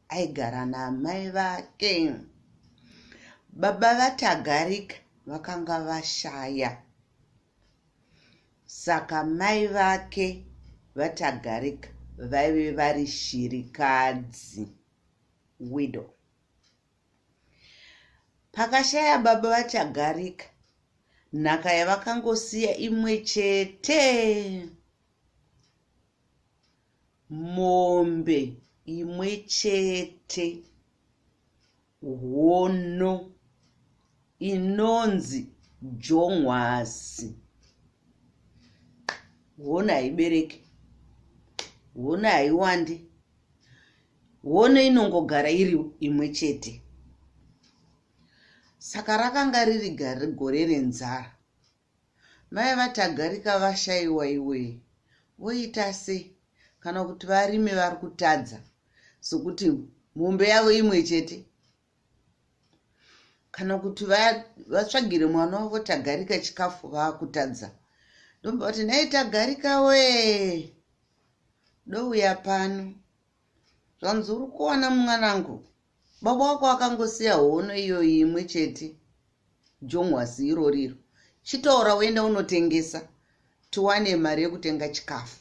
aigara namai vake. Baba vaTagarika vakanga vashaya. Saka mai vake vaTagarika vaive vari shirikadzi, widow. Pakashaya baba vaTagarika, nhaka yavakangosiya imwe chete. Mombe imwe chete, hono inonzi jongwasi. Hono haibereki, hono haiwandi, hono inongogara iri imwe chete. Saka rakanga riri gore renzara. Mai vaTagarika vashayiwa iwe, voita sei kana kuti varime vari kutadza, sokuti mombe yavo imwe chete, kana kuti vatsvagire mwana wavo Tagarika chikafu vaakutadza. Ndomba kuti nhai Tagarika we, douya pano. Zvanzi uri kuona mwanangu, baba wako akangosiya hono iyoyi imwe chete, jongwasi iroriro. Chitaura uenda unotengesa, tiwane mari yekutenga chikafu.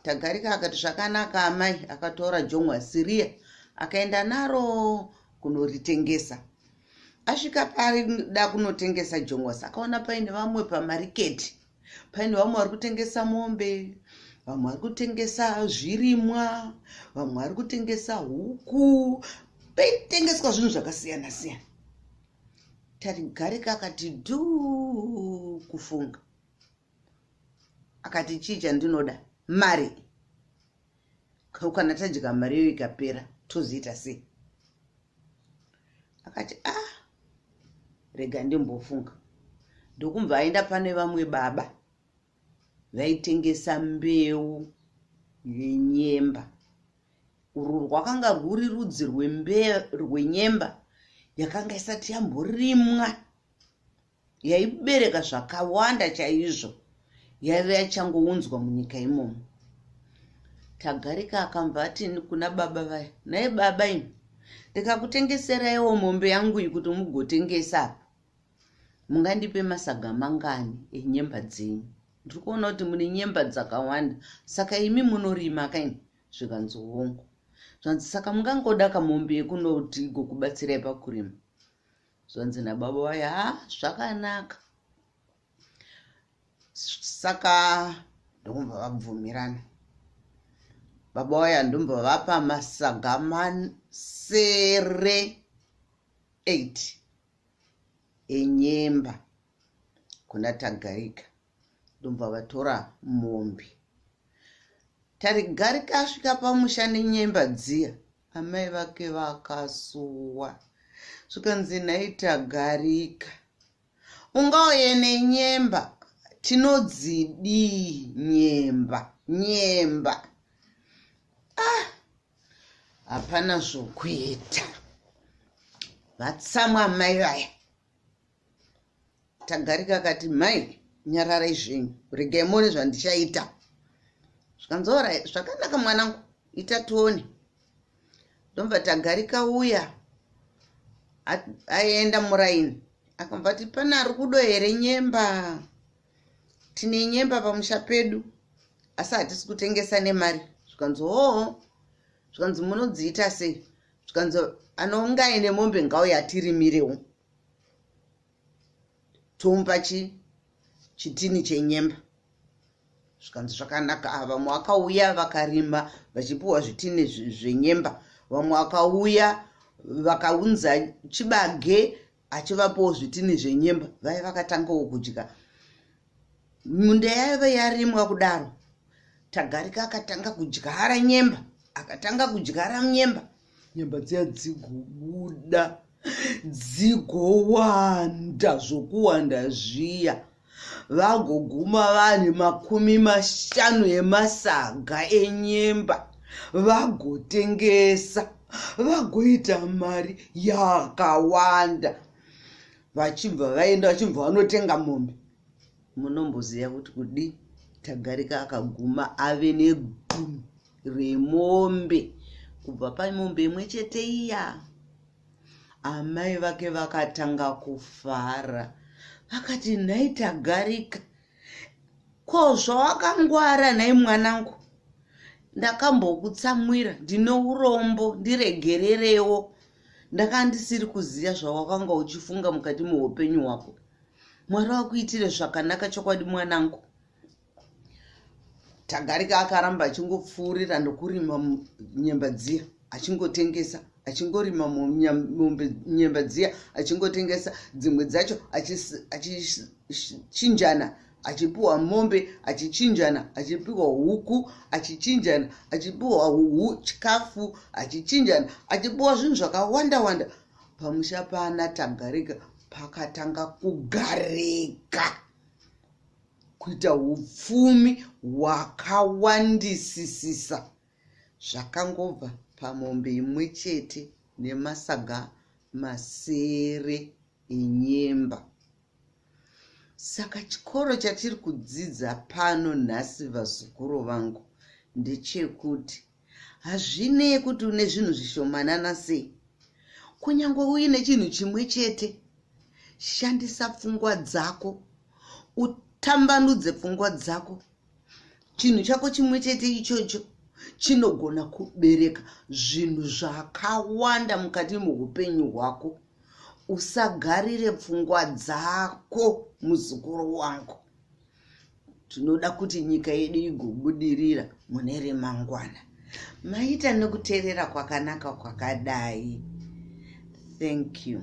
Tagarika akati zvakanaka amai, akatora jongwasi riya akaenda naro kunoritengesa. Asvika pari da kunotengesa jongwasi, akaona paine vamwe pamariketi, paine vamwe vari kutengesa mombe, vamwe vari kutengesa zvirimwa, vamwe vari kutengesa huku, paitengeswa zvinhu zvakasiyana siyana. Tagarika akati dhuu kufunga, akati chii chandinoda? Mari. Kana tadya mari iyo ikapera tozoita sei? Akati rega ndimbofunga. Ndokumva aenda pane vamwe baba vaitengesa mbeu yenyemba. Urwu rwakanga rwuri rudzi rwenyemba yakanga isati yamborimwa, yaibereka zvakawanda chaizvo, yaive yachangounzwa munyika imomo. Tagarika akamva ati kuna baba vaya, nhai baba imi, ndikakutengeseraiwo mombe yangu iyi kuti mugotengesa, mungandipe masaga mangani enyemba dzenyu? Ndiri kuona kuti mune nyemba dzakawanda, saka imi munorima kaini? Zvikanzi hongu. Zvanzi saka mungangoda kamombe yekunoti igokubatsirai pakurima? Zvanzi nababa vaya, zvakanaka. Saka ndomba vabvumirana. Baba vaya ndomba vapa masaga masere 8 enyemba kuna Tagarika. Ndomba vatora mombe. Tagarika asvika pamusha nenyemba dziya, amai vake vakasuwa. Zvikanzi nhai Tagarika, ungauye nenyemba, tinodzidi nyemba. Hapana zvokuita. Vatsamwa mai vaya. Tagarika akati, mai, nyararai zvenyu, regai muone zvandichaita. Zvikanzi alright, zvakanaka mwanangu, ita tuone. Ndomba Tagarika uya aenda muraini, akamva ati pana ari kudo here nyemba? Tine nyemba pamusha pedu, asi hatisi kutengesa nemari. Zvikanzi zvikanzi munodziita sei? Zvikanzi anongaine mombe ngauye atirimirewo, tomupa chitini chenyemba. Zvikanzi zvakanaka. Vamwe vakauya vakarima vachipuwa zvitini zvenyemba, vamwe vakauya vakaunza chibage achivapowo zvitini zvenyemba. Vai vakatangawo kudya. munda yaiva yarimwa kudaro, Tagarika akatanga kudyara nyemba, akatanga kudyara nyemba dziya dzigobuda, dzigowanda zvokuwanda zviya. Vagoguma vane 50 emasaga enyemba, vagotengesa, vagoita mari yakawanda. Vachibva vanotenga mombe. Munomboziva kuti kudi Tagarika akaguma ave negumi remombe. Kubva pamombe imwe chete iya, amai vake vakatanga kufara. Vakati, nhai Tagarika, ko zvawakangwara nhai mwanangu, ndakambokutsamwira, ndine urombo, ndiregererewo. Ndakanga ndisiri kuziva zvawakanga uchifunga mukati meupenyu hwako. Mwari wakuitire zvakanaka chokwadi mwanangu. Tagarika akaramba achingopfuurira nokurima nyemba dziya, achingotengesa, achingorima nyemba dziya, achingotengesa, dzimwe dzacho achichinjana, achipiwa mombe, achichinjana, achipiwa huku, achichinjana, achipiwa chikafu, achichinjana, achipiwa zvinhu zvakawanda-wanda. Pamusha pana Tagarika pakatanga kugarika, kuita upfumi hwakawandisisisa. Zvakangobva pamombe imwe chete nemasaga 7 enyemba. Saka chikoro chatiri kudzidza pano nhasi, vazukuru vangu, ndechekuti hazvinei kuti une zvinhu zvishomanana sei. Kunyange uine chinhu chimwe chete, shandisa pfungwa dzako, utambanudze pfungwa dzako. Chinhu chako chimwe chete ichocho chinogona kubereka zvinhu zvakawanda mukati muupenyu hwako. Usagarire pfungwa dzako, muzukuru wangu. Tinoda kuti nyika yedu igobudirira mune remangwana. Maita nekuteerera kwakanaka kwakadai. Thank you.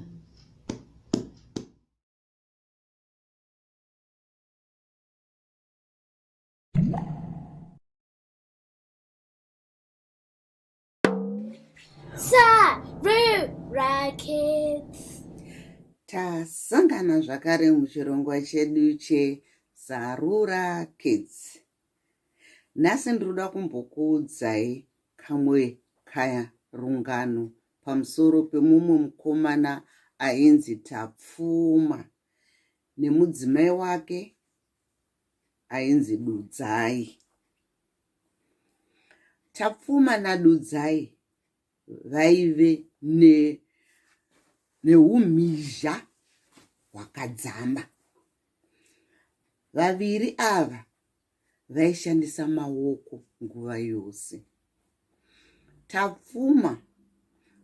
Sarura Kids.
Tasangana zvakare muchirongwa chedu cheSarura Kids. Nhasi ndinoda kumbokuudzai kamwe karungano pamusoro pemumwe mukomana ainzi Tapfuma nemudzimai wake ainzi Dudzai. Tapfuma naDudzai vaive neumhizha hwakadzama. Vaviri ava vaishandisa maoko nguva yose. Tapfuma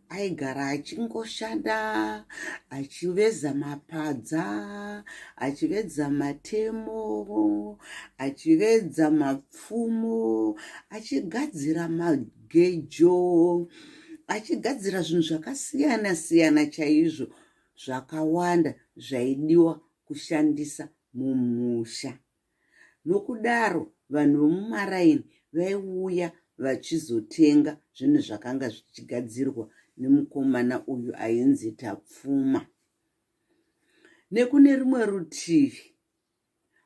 aigara achingoshanda, achiveza mapadza, achiveza matemo, achiveza mapfumo, achigadzira magejo, achigadzira zvinhu zvakasiyana-siyana chaizvo, zvakawanda zvaidiwa kushandisa mumusha. Nokudaro vanhu vomumaraini vaiuya vachizotenga zvinhu zvakanga zvichigadzirwa nemukomana uyu ainzi Tapfuma. Nekune rumwe rutivi,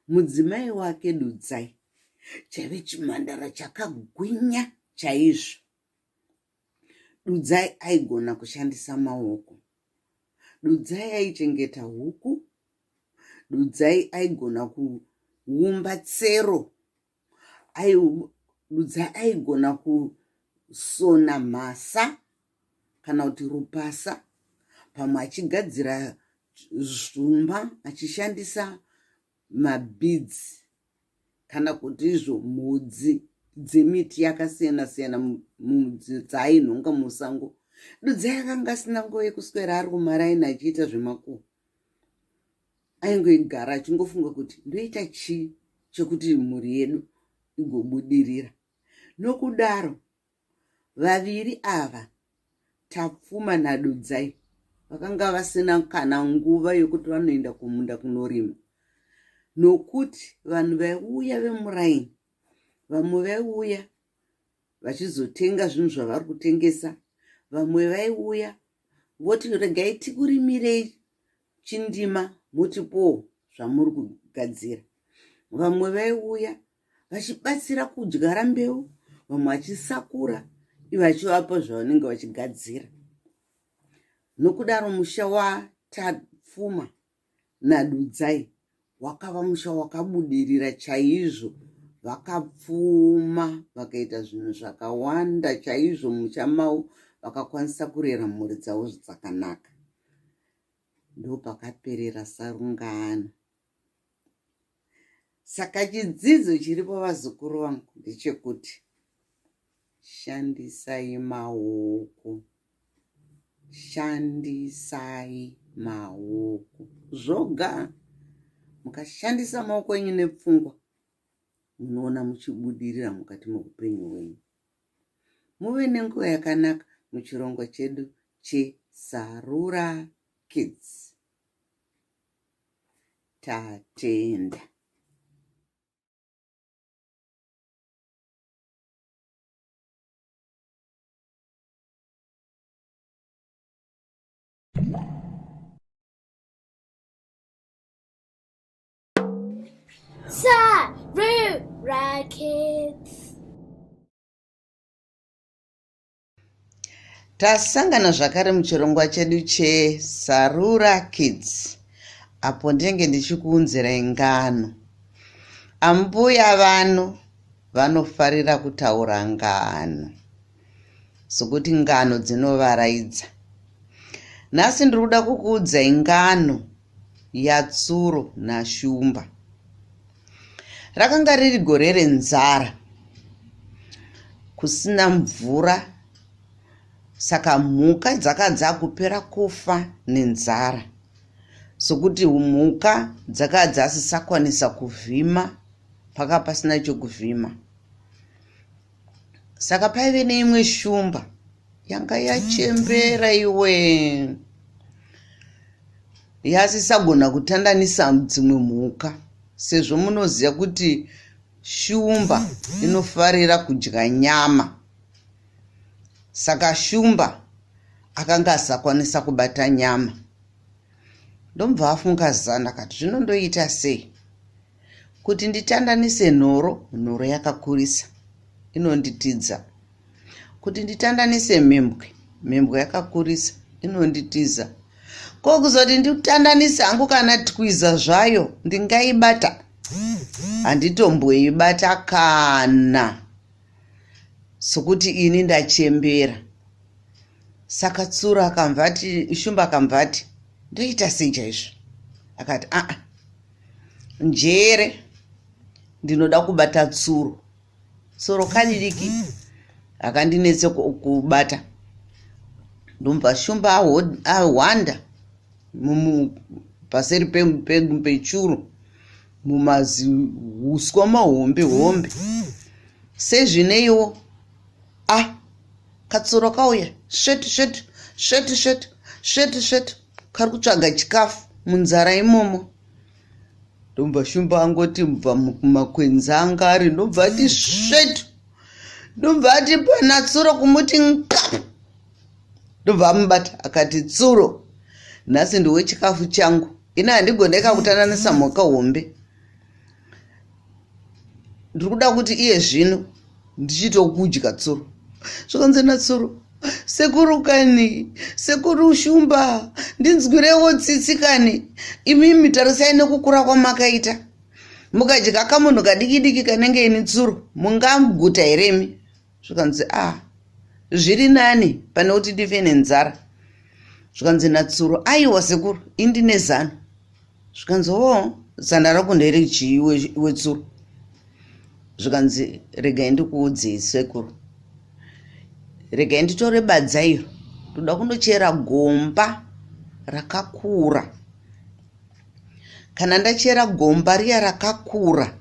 mudzimai wake Dudzai chaive chimhandara chakagwinya chaizvo. Dudzai aigona kushandisa maoko. Dudzai aichengeta huku. Dudzai aigona kuumba tsero. Dudzai aigona kusona mhasa kana kuti rupasa. Pamwe achigadzira zvumba achishandisa mabhidzi kana kuti izvo mhodzi dzemiti yakasiyana-siyana dzaainhonga musango. Dudzai akanga asina nguva yekuswera ari kumaraini achiita zvemakuhwa. Aingoigara achingofunga kuti ndoita chii chekuti mhuri yedu igobudirira. Nokudaro vaviri ava, Tapfuma naDudzai, vakanga vasina kana nguva yokuti vanoenda kumunda kunorima. nokuti vanhu vaiuya vemuraini, vamwe vaiuya vachizotenga zvinhu zvavari kutengesa, vamwe vaiuya voti regai tikurimirei chindima mutipowo zvamuri kugadzira, vamwe vaiuya vachibatsira kudyara mbeu, vamwe vachisakura vachivapa zvavanenge vachigadzira. Nokudaro musha waTapfuma naDudzai wakava musha wakabudirira chaizvo, vakapfuma vakaita zvinhu zvakawanda chaizvo musha mavo, vakakwanisa kurera mhuri dzavo dzakanaka. Ndopakaperera sarungano. Saka chidzidzo chiri pavazukuru vangu ndechekuti shandisai maoko, shandisai maoko zvoga. Mukashandisa maoko enyu nepfungwa, munoona muchibudirira mukati meupenyu hwenyu. Muve nenguva yakanaka muchirongwa chedu cheSarura Kids. Tatenda.
Sarura Kids.
Tasangana zvakare muchirongwa chedu cheSarura Kids, apo ndenge ndichikuunzirai ngano. Ambuya vano vanofarira kutaura ngano, sokuti ngano dzinovaraidza. Nhasi ndiri kuda kukuudzai ngano yatsuro naShumba. Rakanga riri gore renzara, kusina mvura, saka mhuka dzakadza kupera kufa nenzara, sokuti mhuka dzakadza dzisisakwanisa kuvhima paka pasina chokuvhima. Saka paive neimwe shumba yanga yachembera iwe, yasisagona kutandanisa dzimwe mhuka, sezvo munoziva kuti shumba inofarira kudya nyama. Saka shumba akanga asakwanisa kubata nyama. Ndomva afunga zana akati zvinondoita sei kuti nditandanise nhoro, nhoro yakakurisa inonditiza, kuti nditandanise membwe, membwe yakakurisa inonditiza, ko kuzoti nditandanise hangu kana twiza zvayo ndingaibata, handitomboibata kana, sokuti ini ndachembera. Saka tsuro akamvati, shumba akamvati ndoita sei chaizvo, akati njere ndinoda kubata tsuro, tsuro kadidiki akandinetse kubata. Ndomva shumba ahwanda paseri pechuru mumazi huswa mahombe hombe. Sezvineiwo katsuro kauya svetu svetu svetu svetu svetu svetu, kari kutsvaga chikafu munzara imomo. Ndomva shumba angoti mubva mumakwenzi anga ari, ndobva ati svetu, ndobva ati pana tsuro kumuti nkapu, ndobva amubata akati tsuro, nhasi ndiwe chikafu changu, ina handigoneka kutandanisa mhuka hombe. Ndiri kuda kuti iye zvino ndichitokudya tsuro. Zvakanzi natsuro, sekuru kani, sekuru shumba, ndinzwirewo tsitsi kani, imimi tarisai nekukura kwamakaita. Mukadya kamunhu kadiki-diki kanenge ini tsuro, mungaguta heremi. Zvakanzi zviri nani pane kuti ndife nenzara. Zvakanzi natsuro, aiwa sekuru, indine zano. Zvakanzi zana rako ndere chii wetsuro. Zvakanzi regai ndikuudzei sekuru, regai nditore badza iro, ndoda kundochera gomba rakakura. Kana ndachera gomba riya rakakura,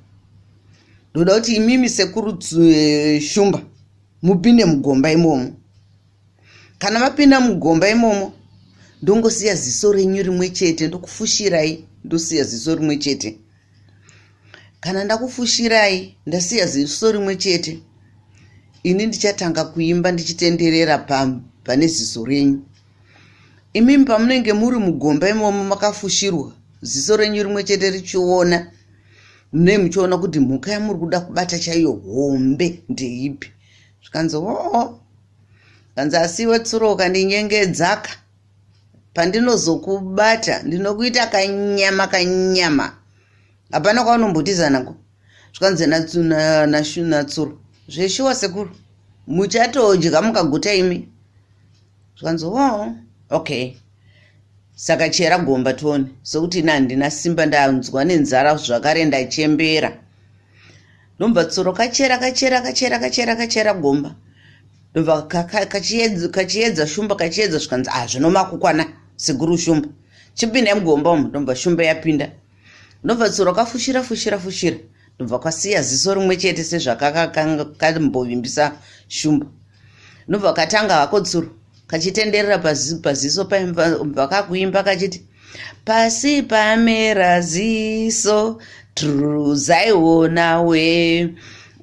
ndoda kuti imimi sekuru shumba mupinde mugomba imomo. Kana mapinda mugomba imomo, ndongosiya ziso renyu rimwe chete, ndokufushirai ndosiya ziso rimwe chete. kana ndakufushirai ndasiya ziso rimwe chete, ini ndichatanga kuimba ndichitenderera pane ziso renyu. Imi pamunenge muri mugomba imomo makafushirwa, ziso renyu rimwe chete richiona, mune muchiona kuti mhuka yamuri kuda kubata chaiyo hombe ndeipi. Zvikanzi kanzi asiwe Tsuro ukandinyengedzaka, pandinozokubata ndinokuita kanyama. Hapana kwaunombotiza nangu. Zvikanzi na Tsuro, zveshuwa sekuru, muchatodya mukaguta imi. Zvikanzi okay. Saka chera gomba tone, sokuti ndina simba ndanzwa nenzara zvakare ndachembera. Ndomva Tsuro kachera gomba. Ndomva kachiedza shumba kachiedza zvikanzi zvinomakukwana seguru shumba. Chipinda mugomba umu, ndomva shumba yapinda. Ndomva Tsuro kafushira. Ndomva kwasiya ziso rimwe chete sezvakakambovimbisa shumba. Ndomva katanga hako Tsuro kachitenderera paziso paimba kakuimba kachiti, pasi pamera ziso truzaiona we,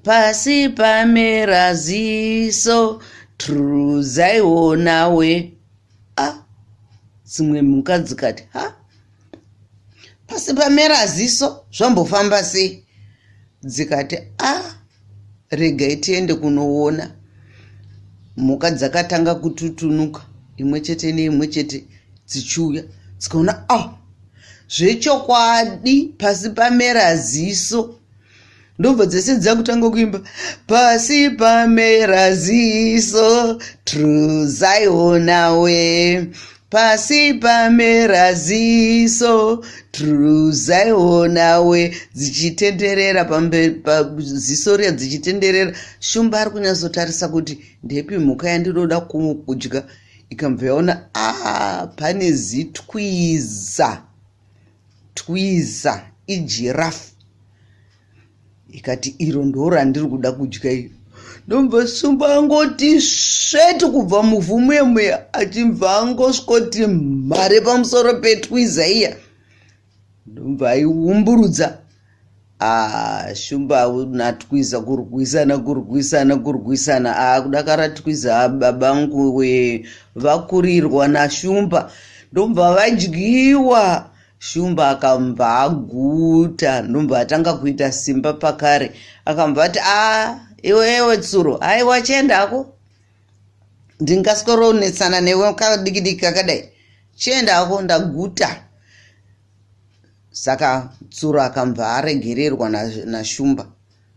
pasi pamera ziso truzaiona we. Dzimwe mhuka dzikati, pasi pamera ziso zvambofamba sei? Dzikati, regai tiende kunoona. Mhuka dzakatanga kututunuka, imwe chete neimwe chete dzichiuya, dzikaona zvechokwadi pasi pamera ziso. Ndobva dzese dzakutanga kuimba, pasi pamera ziso truzaiona we, pasi pamera ziso truzaiona we, dzichitenderera paziso riya dzichitenderera. Shumba ari kunyatsotarisa kuti ndepi mhuka yandinoda kudya, ikabva yaona pane zitwiza ijirafu, ikati iro ndo randiri kuda kudya iyo. Ndomva shumba angoti sveti kubva muvhu mweya, achibva angosvoti mhare pamusoro petwiza iya. Ndomva aihumburudza. Shumba natwiza kurwisana. Kudakara twiza babangu we, vakurirwa nashumba. Ndomva vadyiwa. Shumba akambva aguta. Ndomva atanga kuita simba pakare. Akambva ati iwewe Tsuro, wachiendako? Ndingasikoronetsana newe kadikidiki kakadai. Chiendako ndaguta. Saka Tsuro akambva aregererwa nashumba.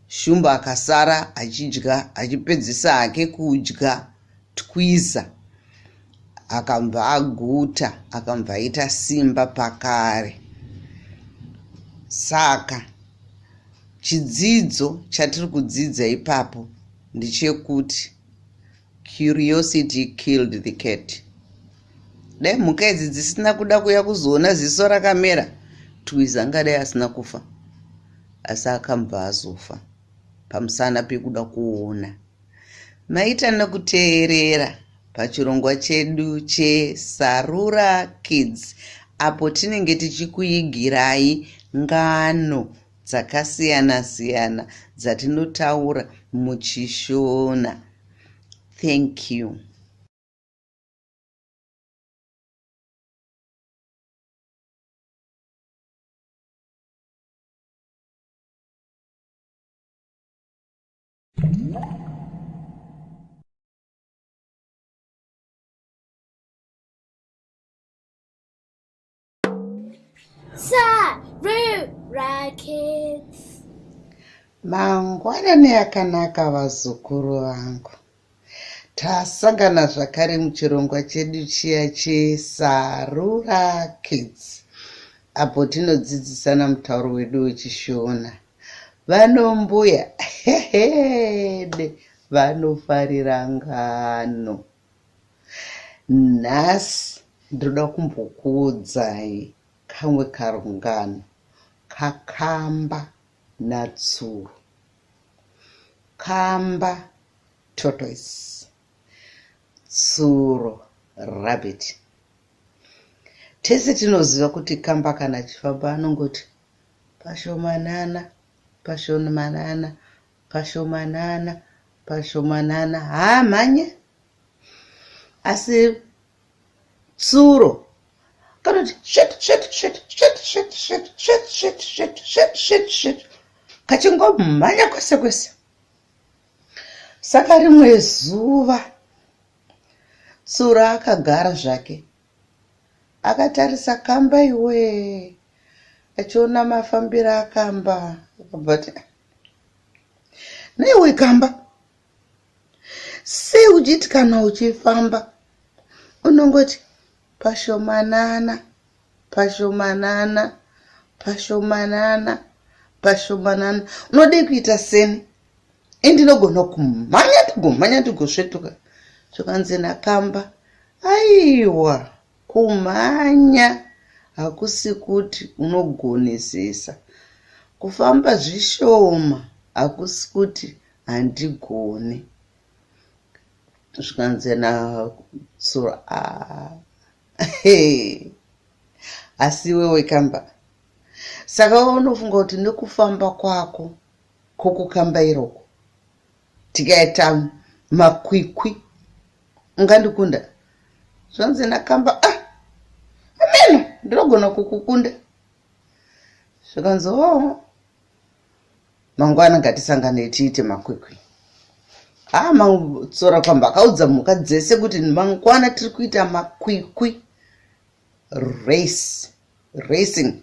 Shumba akasara achidya, achipedzisa hake kudya twiza. Akambva aguta, akambva aita simba pakare. Saka chidzidzo chatiri kudzidza ipapo ndechekuti curiosity killed the cat. Dai mhuka idzi dzisina kuda kuya kuzoona ziso rakamera, twiza ngadai asina kufa, asi akambva azofa pamusana pekuda kuona. Maita nekuteerera pachirongwa chedu cheSarura Kids, apo tinenge tichikuigirai ngano dzakasiyana dzatinotaura muchiShona. Thank you.
Sarura Kids.
Mangwanani akanaka vazukuru vangu. Tasangana zvakare muchirongwa chedu chiya cheSarura Kids, apo tinodzidzisana mutauro wedu wechiShona. Vanombuya vanofarira ngano. Nhasi ndoda kumbokuudzai kamwe karungano kakamba natsuro. Kamba tortoise, tsuro rabbit. Tese tinoziva kuti kamba kana chifamba anongoti pashomanana pashomanana, pashomanana, pashomanana. Mhanye. Asi tsuro kanoti shit kachingomhanya kwese kwese. Saka rimwe zuva tsuro akagara zvake akatarisa kamba iwe achiona mafambiro akamba akabvati neiwe kamba sei uchiti kana uchifamba unongoti pashomanana pashomanana pashomanana pashomanana. Unode kuita seni indinogona kumhanya tigosvetuka. Zvakanzi nakamba aiwa kumhanya hakusi kuti unogonesesa, kufamba zvishoma hakusi kuti handigoni. Zvikanzi natsuro asi wewe kamba. Saka unofunga kuti nekufamba kwako kokukamba iroko tikaita makwikwi ungandikunda. Zvanzi nakamba ameno ndinogona kukukunda. Zvikanzi mangwana ngatisangane tiite makwikwi. Tsuro kwamba akaudza mhuka dzese kuti mangwana tiri kuita makwikwi, racing.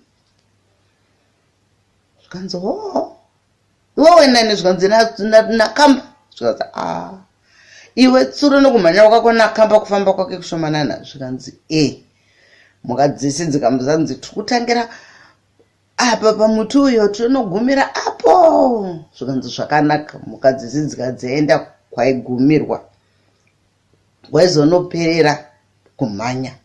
Zvikanzi iwewe nani? Zvikanzi nakamba. Zvikanzi iwe tsuro nokumhanya kwako nakamba kufamba kwake kushomanana. Zvikanzi mhuka dzese dzikamuzanzi tiri kutangira apa pamuti uyo tinogumira apo. Zvikanzi zvakanaka. Mhuka dzese dzikadzienda kwaigumirwa kwaizonoperera kumhanya.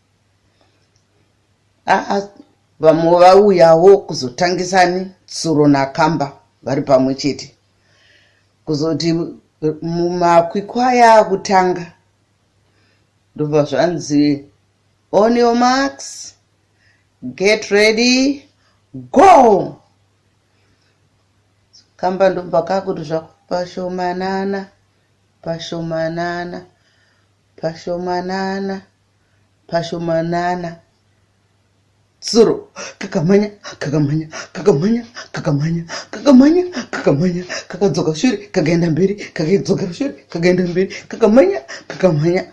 Vamwe vauyawo kuzotangisani tsuro nakamba vari pamwe chete kuzoti mumakwikwi aya akutanga ndobva zvanzi on your marks, get ready, go. Kamba ndobva kakuti zvako pashomanana pashomanana pashomanana pashomanana. Tsuro kakamhanya kakamhanya kakamhanya kakamhanya kakamhanya kakamhanya kakadzoka shure kakaenda mberi kakadzoka shure kakaenda mberi kakamhanya kakamhanya.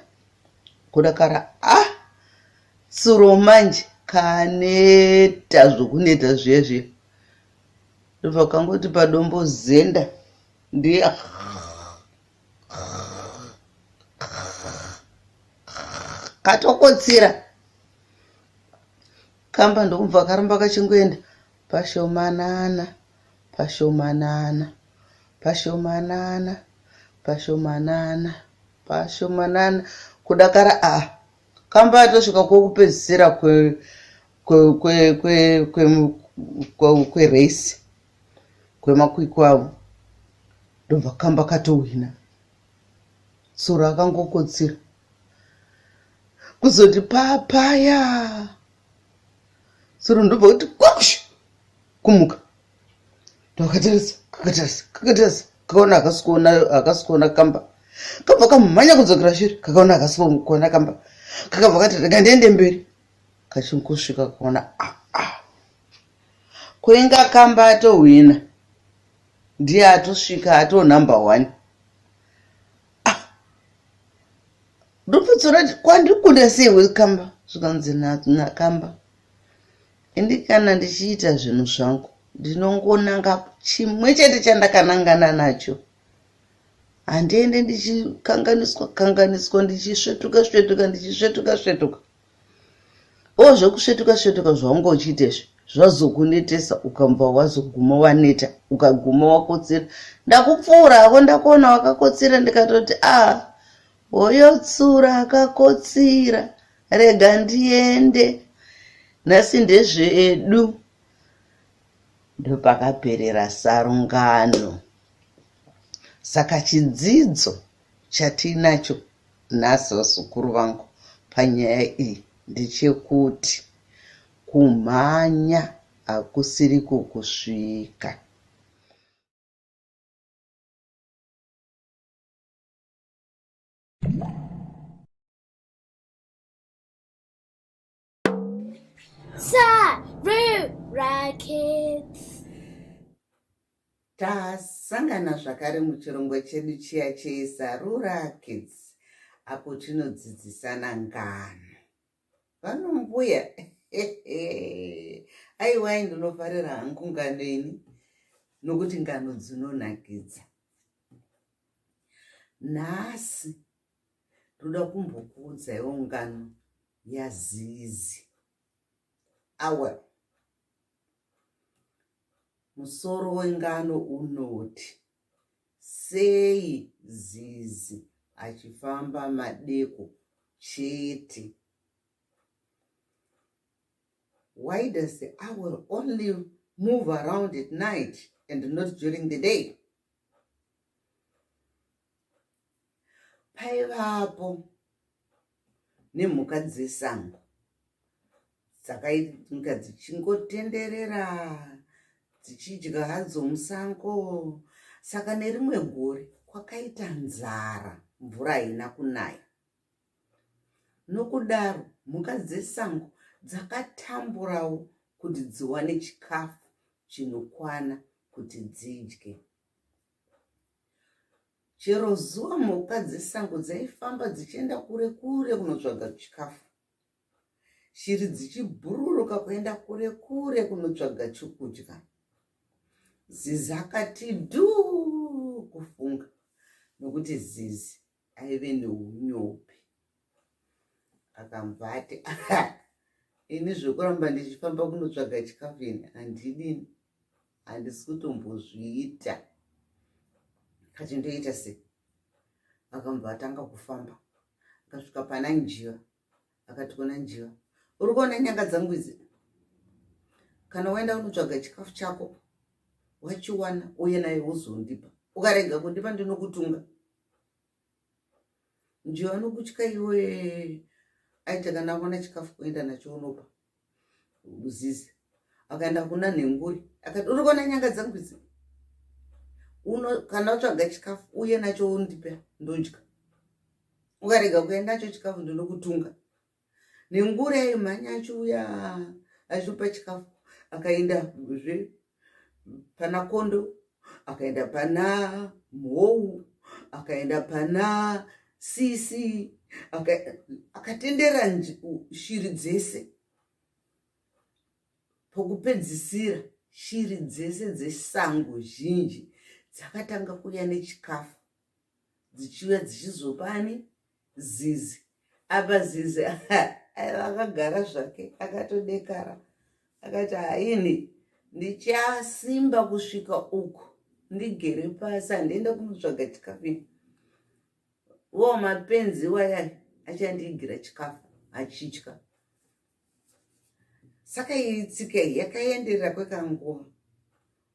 Kudakara tsuro manje kaneta zvokuneta zviye ndobva kangoti padombo zenda ndiye katokotsira. Kamba ndokumva karamba kachingoenda pashomanana pashomanana pashomanana pashomanana pashomanana. Kudakara kamba atosvika kwokupedzisira kweresi kwemakwikwi avo ndobva kamba katowina. Tsuro akangokotsira kuzoti papaya. Tsuro ndobva kuti kwakusha kumuka ndakatarisa kakatarisa kakaona akasikuona kamba kamhanya kudzokera shure kakaona akasikuona kamba kakabva kati rega ndiende mberi kachingosvika kakaona kuinga kamba atohwina ndiye atosvika ato number 1. Ndopfutsura kwandikunda sei wekamba. Zvikanzi nakamba indikana ndichiita zvinhu zvangu ndinongonanga chimwe chete chandakanangana nacho. Handiende ndichikanganiswa ndichisvetuka. Zvekusvetuka zvaunga uchiitezvo zvazokunetesa ukambva wazoguma waneta ukaguma wakotsira. Ndakupfuura hako ndakuona wakakotsira ndikatoti hoyo tsuro akakotsira rega ndiende nhasi ndezvedu. Ndopakaperera sarungano. Saka chidzidzo chatinacho nhasi vasukuru vangu panyaya iyi ndechekuti kumhanya hakusiri kukusvika.
Sarura Kids.
Tasangana zvakare muchirongwa chedu chiya cheSarura Kids, apo tinodzidzisana ngano. Pano mbuya aiwai ndinofarira hangu ngano ini nokuti ngano dzinonakidza. Nhasi ndoda kumbokuudzaiwo ngano yazizi. Awa musoro wengano unoti sei zizi achifamba madeko chete? Why does the owl only move around at night and not during the day? Paivapo nemhuka dzesango dzakainga dzichingotenderera dzichidya hadzo musango. Saka nerimwe gore kwakaita nzara, mvura haina kunaya. Nokudaro mhuka dzesango dzakatamburawo kuti dziwane chikafu chinokwana kuti dzidye. Chero zuva mhuka dzesango dzaifamba dzichienda kure kure kunotsvaga chikafu. Shiri dzichibhururuka kuenda kure kure kunotsvaga chokudya. Zizi akati dhuu kufunga nokuti zizi aive neunyope. Akambva ati ini zvokuramba ndichifamba kunotsvaga chikafu ini handidini, handisi kutombozviita. Kachindoita sei? Akambva atanga kufamba akasvika pana njiva. Akati kuna njiva, uri kuona nyanga dzangu idzi? Kana waenda kunotsvaga chikafu chako wachiwana uye naye uzondipa. Ukarega kundipa ndinokutunga. Njiva nokutya iwe aita kana aona chikafu kuenda nacho unopa uzizi. Akaenda kuna nhenguri akati, uri kuona nyanga dzangu idzi? Kana utsvaga chikafu uye nacho undipa ndodya. Ukarega kuenda nacho chikafu ndinokutunga. Nhenguri aimhanya achiuya achipa chikafu. Akaenda pana kondo, akaenda pana mhou, akaenda pana sisi, akatendera shiri dzese. Pokupedzisira shiri dzese dzesango zhinji dzakatanga kuuya nechikafu, dzichiuya dzichizopani zizi. Apa zizi akagara zvake akatodekara. Akati haini ndichasimba kusvika uku ndigere pasi, handienda kunotsvaga chikafu. Wo mapenzi wayai achandiigira chikafu achitya. Saka itsika yakaenderera kwekanguva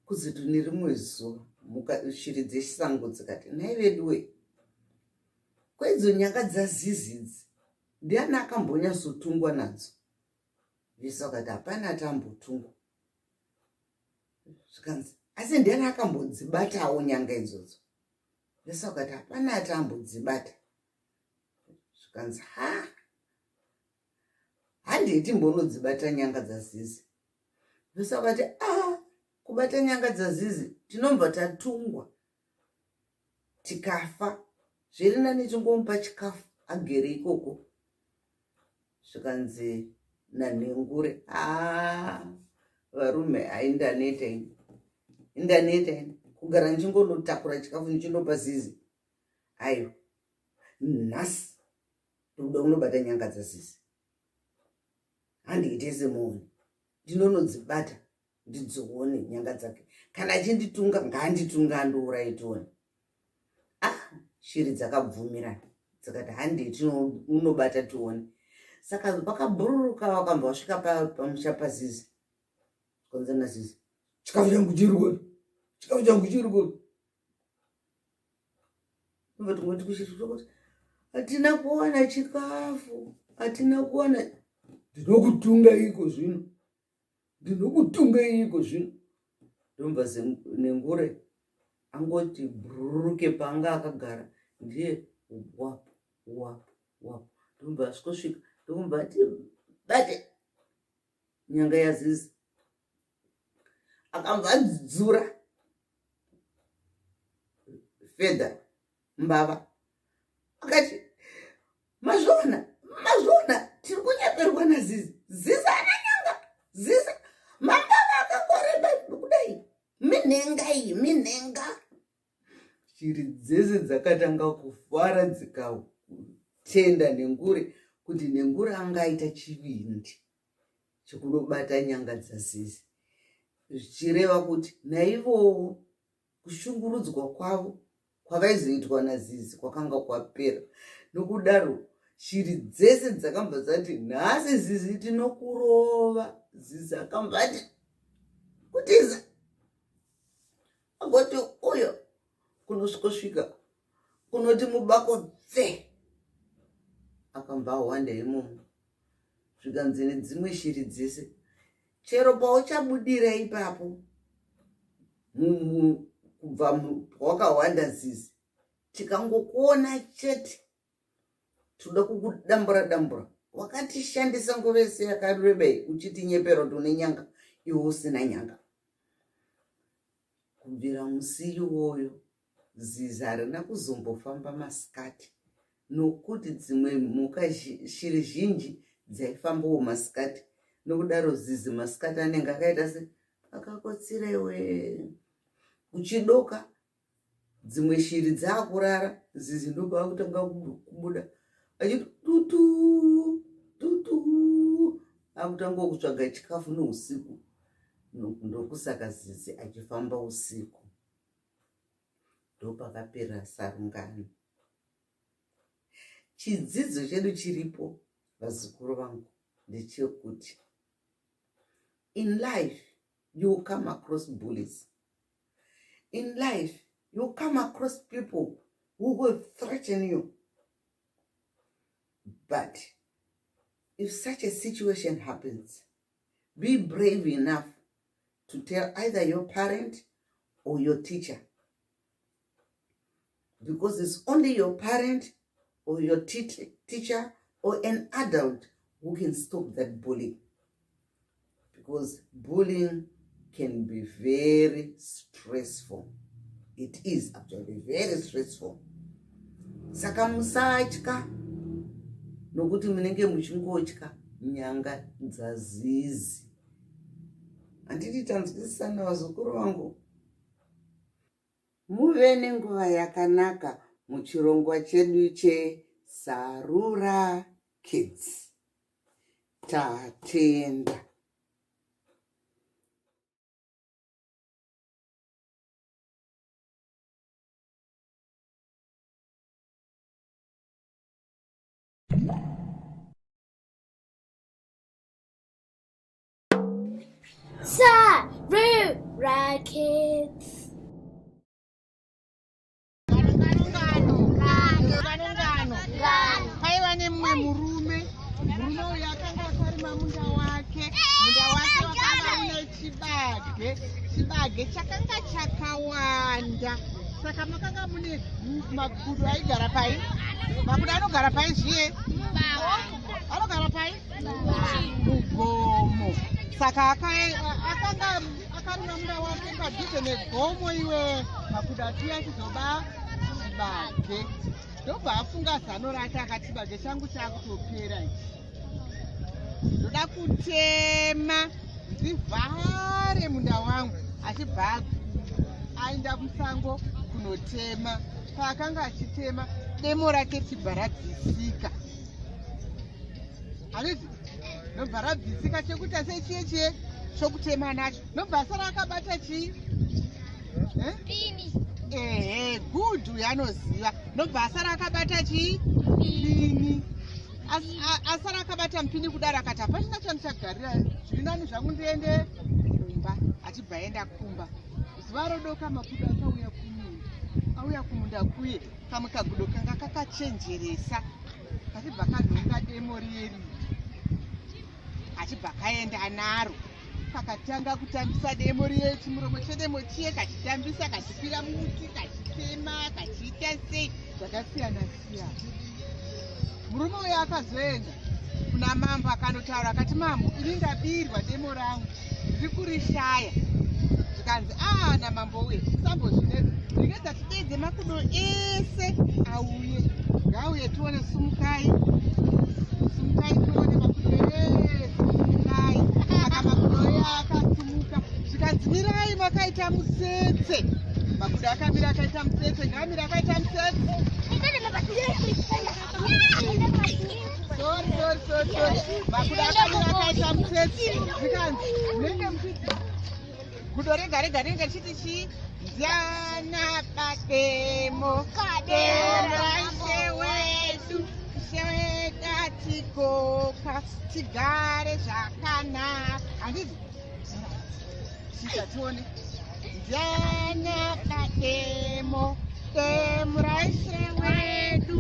kuzoti nerimwe zuva shiri dzechisango dzikati, nhai veduwe, kwedzo nyanga dzazizi idzi ndiani akambonyatsotungwa nadzo? Jesu akati hapana atambotungwa. Zvikanzi asi ndiani akambodzibatawo nyanga idzodzo? Jesu akati hapana atambodzibata. Zvikanzi handiti mbonodzibata nyanga dzazizi. Jesu akati kubata nyanga dzazizi tinobva tatungwa tikafa. Zviri nani tingomupa chikafu agere ikoko. Zvikanzi nanhengure, varume haindaneta ini. Indaneta ini kugara ndichingonotakura chikafu ndichinopa zizi. Aiwa, nhasi ndoda kunobata nyanga dzazizi. Handiite semunhu, ndinonodzibata ndidzione nyanga dzake. Kana achinditunga ngaanditunga andourayi tione. Shiri dzakabvumirana dzakati handiti unobata tione. Saka vakabhururuka vakambva vasvika pamusha pazizi. Konzana zizi, chikafu changu chiri koni, chikafu changu chiri koni. Tingoti kushiri kuti hatina kuwana chikafu, hatina kuwana. Ndinokutunga iko zvino, ndinokutunga iko zvino. Ndomva nengure angoti bhururuke panga akagara ndiye wapo wapo wapo. Ndomva asvika ndomva ati bate nyanga yazizi akambvadzura fedha mbava akati mazviona tiri kunyeperwa nazizi. Zizi ana nyanga, zizi mambava akangoreba kudai, minhenga. Shiri dzese dzakatanga kufara dzikatenda nenguri kuti nenguri angaita chivindi chekunobata nyanga dzazizi, zvichireva kuti naivowo kushungurudzwa kwavo kwavaizoitwa nazizi kwakanga kwapera. Nokudaro shiri dzese dzakambva dzati nhasi zizi tinokurova. Zizi akambva ati kutiza agoti uyo kunosvika kunoti mubako dze. Akambva awanda imomo zvikanzi nedzimwe shiri dzese chero pauchabudira ipapo kubva wakawanda zizi, tikangokuona chete toda kukudambura. Wakatishandisa nguvese yakareba uchitinyeperwa kuti une nyanga, iwe usina nyanga. Kubvira musi iwoyo zizi harina kuzombofamba masikati, nokuti dzimwe mhuka shiri zhinji dzaifambawo masikati. Nokudaro zizi masikati anenge akaita se akakotsira iwe. Uchidoka dzimwe shiri dzaakurara, zizi ndobva kutanga kubuda achiti tutu akutanga kutsvaga chikafu nousiku. Ndokusaka zizi achifamba usiku. Ndopakapera sarungano. Chidzidzo chedu chiripo vazukuru vangu ndechekuti in life you come across bullies. In life you come across people who will threaten you. But if such a situation happens, be brave enough to tell either your parent or your teacher. Because it's only your parent or your teacher or an adult who can stop that bullying. Because bullying can be very stressful. It is actually very stressful. Saka musatya nokuti munenge muchingotya nyanga dzazizi. Handiti tanzwisisana vazukuru vangu? Muve nenguva yakanaka muchirongwa chedu cheSarura Kids. Tatenda.
Sarura Kids.
Paiva nemumwe murume uyu akanga akarima munda wake wakanga une chibage chakanga chakawanda. Saka makanga mune makudo aigara pai. Makudo anogara pai zviye? Anogara pai? Mugomo. Saka akanga akarima munda wake padhuze negomo iwe. Makudo atuya chizoba chibage. Ndobva afunga zano rake akati chibage changu chakutopera ichi. Ndoda kutema ndivhare munda wangu. Achibva aenda musango kunotema. Paakanga achitema demo rake chibva rabvisika. Handiti? Nobva rabvisika chekuita sechiye chokutema nacho. Nobva asara akabata chii?
Pini.
Good yanoziva. Nobva asara akabata chii? Pini. Asara akabata mpini kudaro akati hapachina chandichagarira, zviri nani zvangu ndiende kumba. Achibva aenda kumba. Zuva rodoka makudo auya kumunda kuye kamwe kagudo kanga kakachenjeresa. Kachibva kanhonga demo riyeri. Achibva kaenda naro. Kakatanga kutambisa demo riye chimuromo chedemo chiye, kachitambisa, kachipira muti, kachitema, kachiita sei, zvakasiyana siyana. Murume uyu akazoenda kuna mambo akanotaura akati mambo ini ndabirwa demo rangu riri kurishaya zvikanzi namambo uye sambo zvinezvi ndingedza tidedze makudo ese auye ngauye tione sumukai tione makudo ese sumukai aka makudo aya akasumuka zvikanzi mirai makaita mutsetse makudo akamira akaita mutsetse ngamira akaita mutsetse makudo akamira akaita mutsetse zvikanzi munenge muchiti gudo rega richiti chii Diana Bademo Raise wedu Tikoka tigare zvakanaka handizvo chitatuone Diana Bademo Raise wedu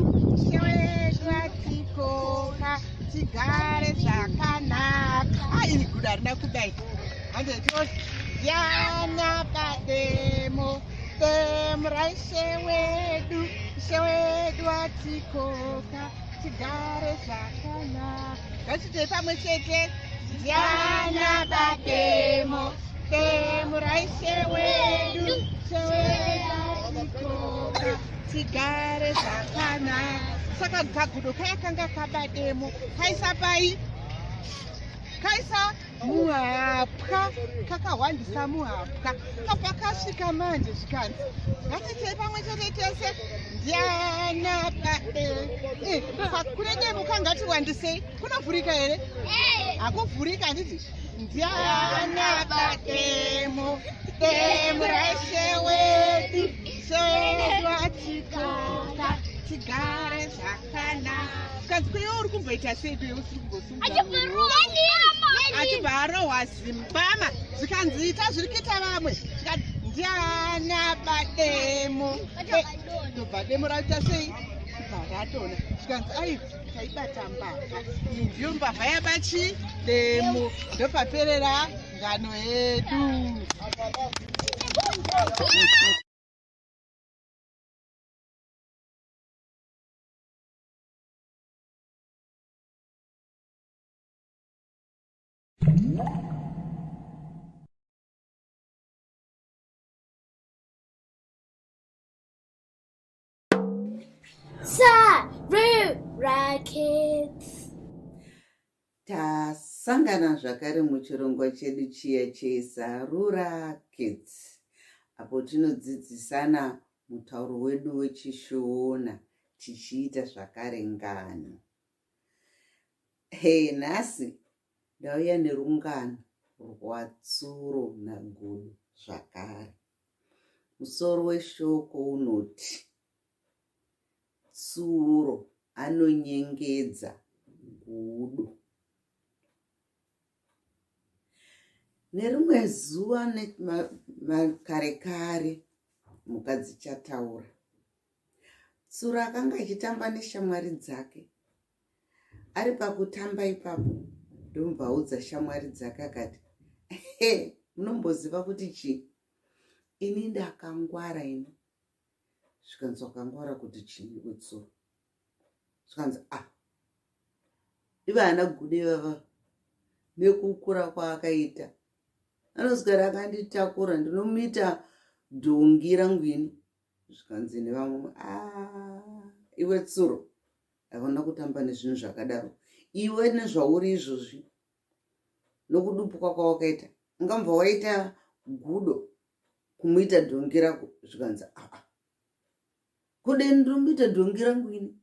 Tikoka tigare zvakanaka iri gudo harina kudai handizvo Diana Bademo Raise wedu atikoka tigare zvakanaka ngatitei pamwe chete Diana Bademo Raise wedu atikoka tigare zvakanaka saka kagudo kayakanga kabademo kaisa pai kaisa muhapwa kakawandisa muhapwa kabva kasvika manje zvikanzi ngatitei pamwe chete tese Diana kune demo kangati wandisei kunovhurika here hakuvhurika handiti Diana Bademo Raise wedu atikoka tigare zvakanaka zvikanzi kunewo uri kumboita sei kunewo usiri kumbosunga achibharohwa zimbama zvikanziita zviri kuita vamwe zvikanzi Diana Bademo ndobva demo raita sei bharatona zvikanzi ai taibata mbavha iyi ndiyo mbavha yabachi demo ndopaperera ngano yedu.
Sarura Kids.
Tasangana zvakare muchirongwa chedu chiya cheSarura Kids, apo tinodzidzisana mutauro wedu wechishona tichiita zvakare ngano. Nhasi ndauya nerungano rwatsuro nagudo zvakare. Musoro weshoko unoti tsuro anonyengedza gudo. Nerimwe zuva kare mukadzi chataura. Tsuro akanga achitamba neshamwari dzake. Ari pakutamba ipapo ndomubvaudza shamwari dzake akati, munomboziva kuti chii? Ini ndakangwara ini. Zvikanzi wakangwara kuti chii wetsuro? Zvikanzi iva ana gude vava nekukura kwaakaita. Anozgara akanditakura ndinomuita dhongi rangu ini. Zvikanzi nevamwe iwe tsuro hakuna kutamba nezvinhu zvakadaro. Iwe nezvauri izvozvi nokudupuka kwawakaita ungambva waita gudo kumuita dhongi rako. Zvikanzi kudeni ndinomuita dhongi rangu ini.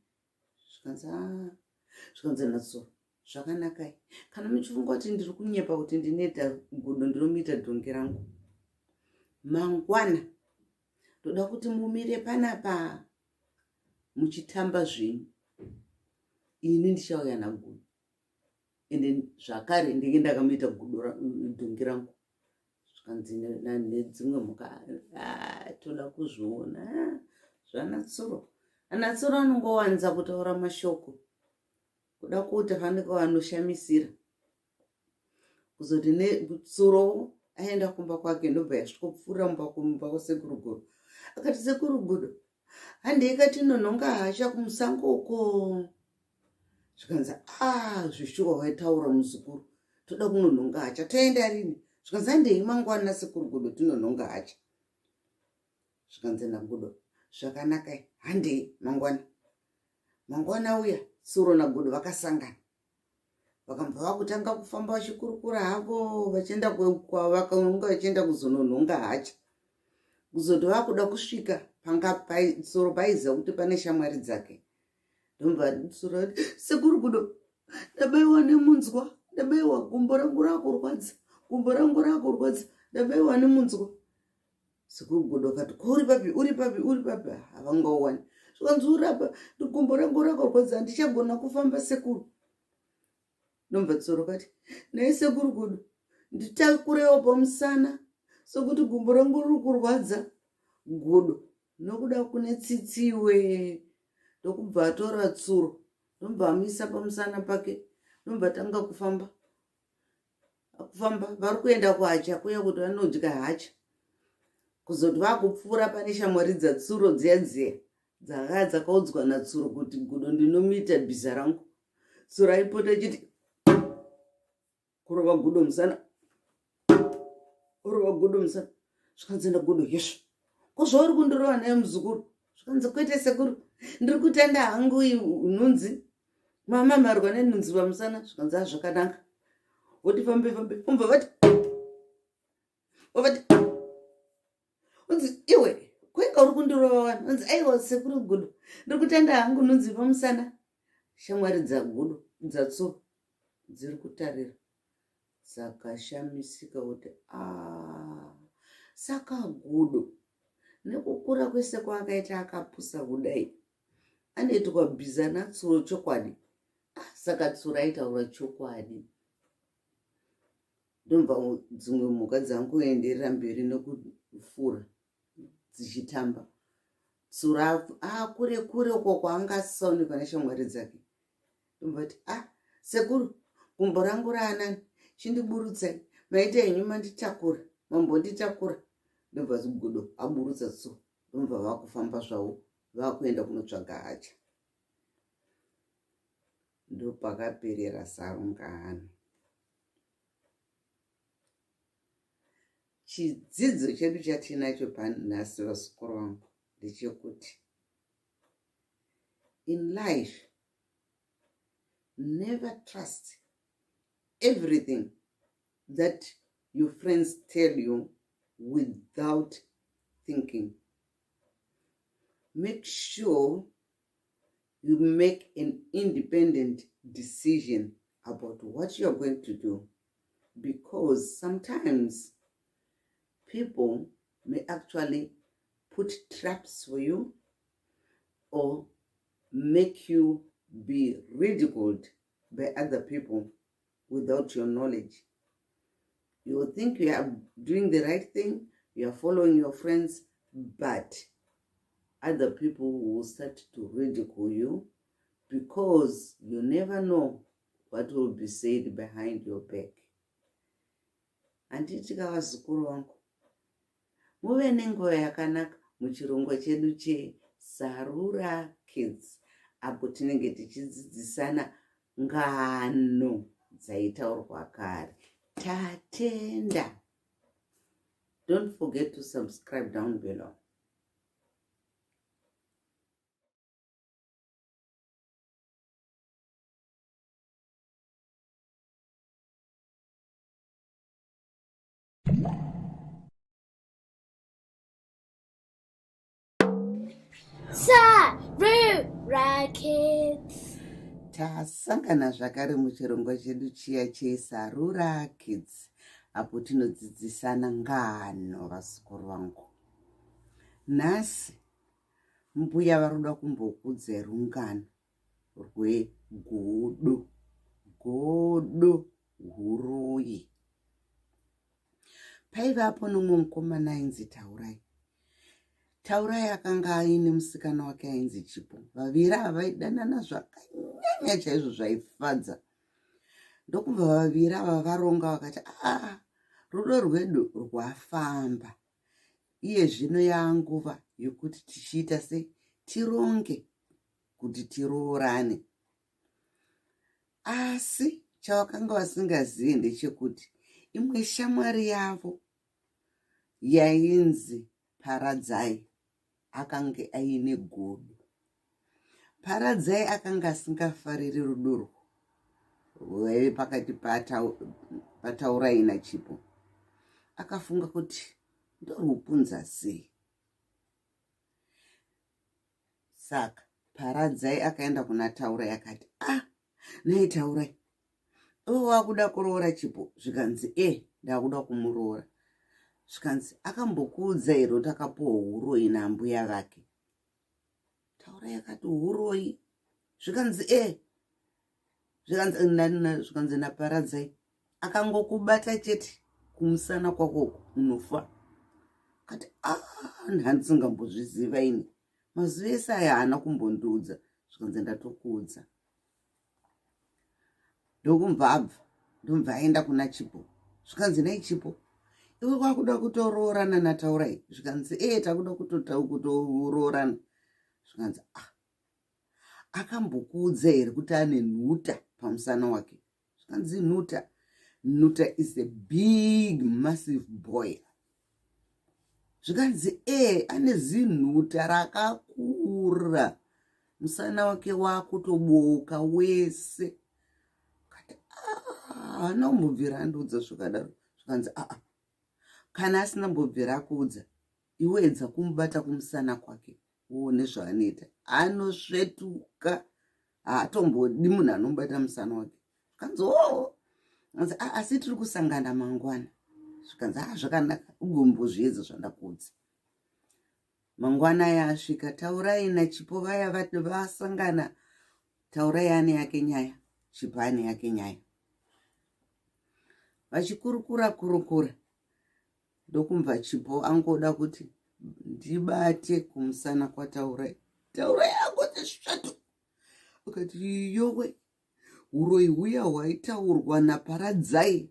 Zvikanzi natsuro zvakanakai. Kana muchifunga kuti ndiri kunyepa kuti ndinoita gudo ndinomuita dhongi rangu, mangwana ndoda kuti mumire panapa muchitamba zvenyu. Ini ndichauya nagudo ende zvakare ndenge ndakamuita gudo dhongi rangu. Zvikanzi nedzimwe mhuka toda kuzviona zvanatsuro. Anatsuro anongowanza kutaura mashoko kuda kuti fanike vanoshamisira kuzoti netsuro aenda kumba kwake ndobva yasvikopfuura mumba kwasekuru gudo. Akati sekuru gudo handei kati nonhonga hasha kumusango uko. zvikanzi zvishuwa waitaura muzukuru, toda kunonhonga hacha, toenda rini? Zvikanzi handei mangwana sekuru Gudo tinonhonga hacha. Zvikanzi naGudo, zvakanaka, handei mangwana uya. Tsuro naGudo vakasangana, vakabva vakutanga kufamba vachikurukura havo vachienda vakaunga vachienda kuzononhonga hacha. Kuzoti vakuda kusvika Tsuro paiziva kuti pane shamwari dzake. Ndomba Tsuro ati, sekuru Gudo, ndabaiwa nemunzwa, ndabaiwa gumbo rangu rakurwadza, ndabaiwa nemunzwa. Sekuru Gudo akati, uri papi? Havangauwani. Zvikanzi urapa, gumbo rangu rakurwadza, handichagona kufamba sekuru. Ndomba Tsuro kati, nei sekuru Gudo, nditakurewo pamusana sokuti gumbo rangu riri kurwadza. Gudo, nokuda kune tsitsiwe. Ndokubva atora Tsuro, ndomba amisa pamusana pake, ndomba tanga kufamba. Vari kuenda kuhacha kuya kuti vanodya hacha. Kuzoti vakupfuura pane shamwari dzaTsuro dziya dzakanga dzakaudzwa naTsuro kuti Gudo ndinomita bhiza rangu. Tsuro aipota achiti kurova Gudo musana. Zvikanzi naGudo, yesvo, kozvauri kundorova naye muzukuru? Zvikanzi kwete sekuru, ndiri kutenda hangu nhunzi, mamamarwa nenhunzi pamusana. Zvikanzi zvakanaka, woti fambe, umva vati unzi iwe kuinga uri kundorova vanhu. Unzi aiwa sekuru Gudo, ndiri kutenda hangu nhunzi pamusana. Shamwari dzaGudo dzaTsuro dziri kutarira dzakashamisika kuti saka Gudo nekukura kwese kwaakaita akapusa kudai anoitwa bhiza naTsuro chokwadi. Saka Tsuro aitaura chokwadi. Ndomba dzimwe mhuka dzangoenderera mberi nekufura dzichitamba. Tsuro kure uko kwaanga asisaonekwa neshamwari dzake. Ndomba ti sekuru, gumbo rangu raanani, chindiburutsai, maita henyu manditakura, mambonditakura. Ndomba Gudo aburutsa Tsuro, ndomba vakufamba zvavo vakuenda kunotsvaga hacha. Ndopakaperera sarungano. Chidzidzo chedu chatinacho panhasi vasikuru vangu ndechekuti in life, never trust everything that your friends tell you without thinking. Make sure you make an independent decision about what you are going to do, because sometimes people may actually put traps for you or make you be ridiculed by other people without your knowledge. You will think you are doing the right thing, you are following your friends, but other people will start to ridicule you because you never know what will be said behind your back. Anditi kavazukuru vangu, muve nenguva yakanaka muchirongwa chedu cheSarura Kids, apo tinenge tichidzidzisana ngano dzaitaurwa kare. Tatenda. Don't forget to subscribe down below.
Sarura Kids.
Tasangana zvakare muchirongwa chedu chiya cheSarura Kids, apo tinodzidzisana ngano vasikuru vangu. Nhasi mbuya varoda kumbokudzai rungano rwegodo, godo huruyi. Paivapo nomwe mukomana ainzi Taurai. Taurai akanga aine musikana wake ainzi Chipo. Vaviri ava vaidanana zvakanyanya chaizvo zvaifadza. Ndokubva vaviri ava varonga vakati, rudo rwedu rwafamba. Iye zvino yaanguva yokuti tichiita sei tironge kuti tiroorane. asi chavakanga vasingazivi ndechekuti imwe shamwari yavo yainzi Paradzai akanga aine godo. Paradzai akanga asingafariri rudo rwaive pakati pataurai nachipo. Akafunga kuti ndorupunza sei. Saka Paradzai akaenda kuna Taurai akati, nei Taurai, wakuda kuroora chipo? Zvikanzi ndakuda kumuroora. Zvikanzi akambokuudza here kuti akapuwa huroi nambuya vake? Taurai akati, huroi? Zvikanzi zvikanzi naParadzai akangokubata chete kumusana kwako unofa. Akati handisingambozviziva ini, mazuva ese aya haana kumbondiudza. Zvikanzi ndatokuudza. Ndomubva aenda kuna Chipo. Zvikanzi nei Chipo, iwe kwakuda kutoroorana naTaurai? Zvikanzi takuda kutoroorana. Zvikanzi akambokuudza here kuti ane nhuta pamusana wake? Zvikanzi nhuta is a big massive boy. Zvikanzi ane zinhuta rakakura, musana wake wakutoboka wese. Kati haana kumbobvira andiudza zvakadaro. Zvikanzi kana asina mbobvira akuudza, iwe edza kumubata kumusana kwake uone zvaanoita. Anosvetuka, haatombodi munhu anomubata musana wake. Zvikanzi asi tiri kusangana mangwana. Zvikanzi zvakanaka, ugombozviedza zvandakuudza. Mangwana yasvika, Taurai naChipo vaya vasangana. Taurai ane yake nyaya, Chipo ane yake nyaya. Vachikurukura, ndokumva Chipo angoda kuti ndibate kumusana kwaTaurai. Taurai angoti svatu. Akati, yowe, huroi huya hwaitaurwa naParadzai.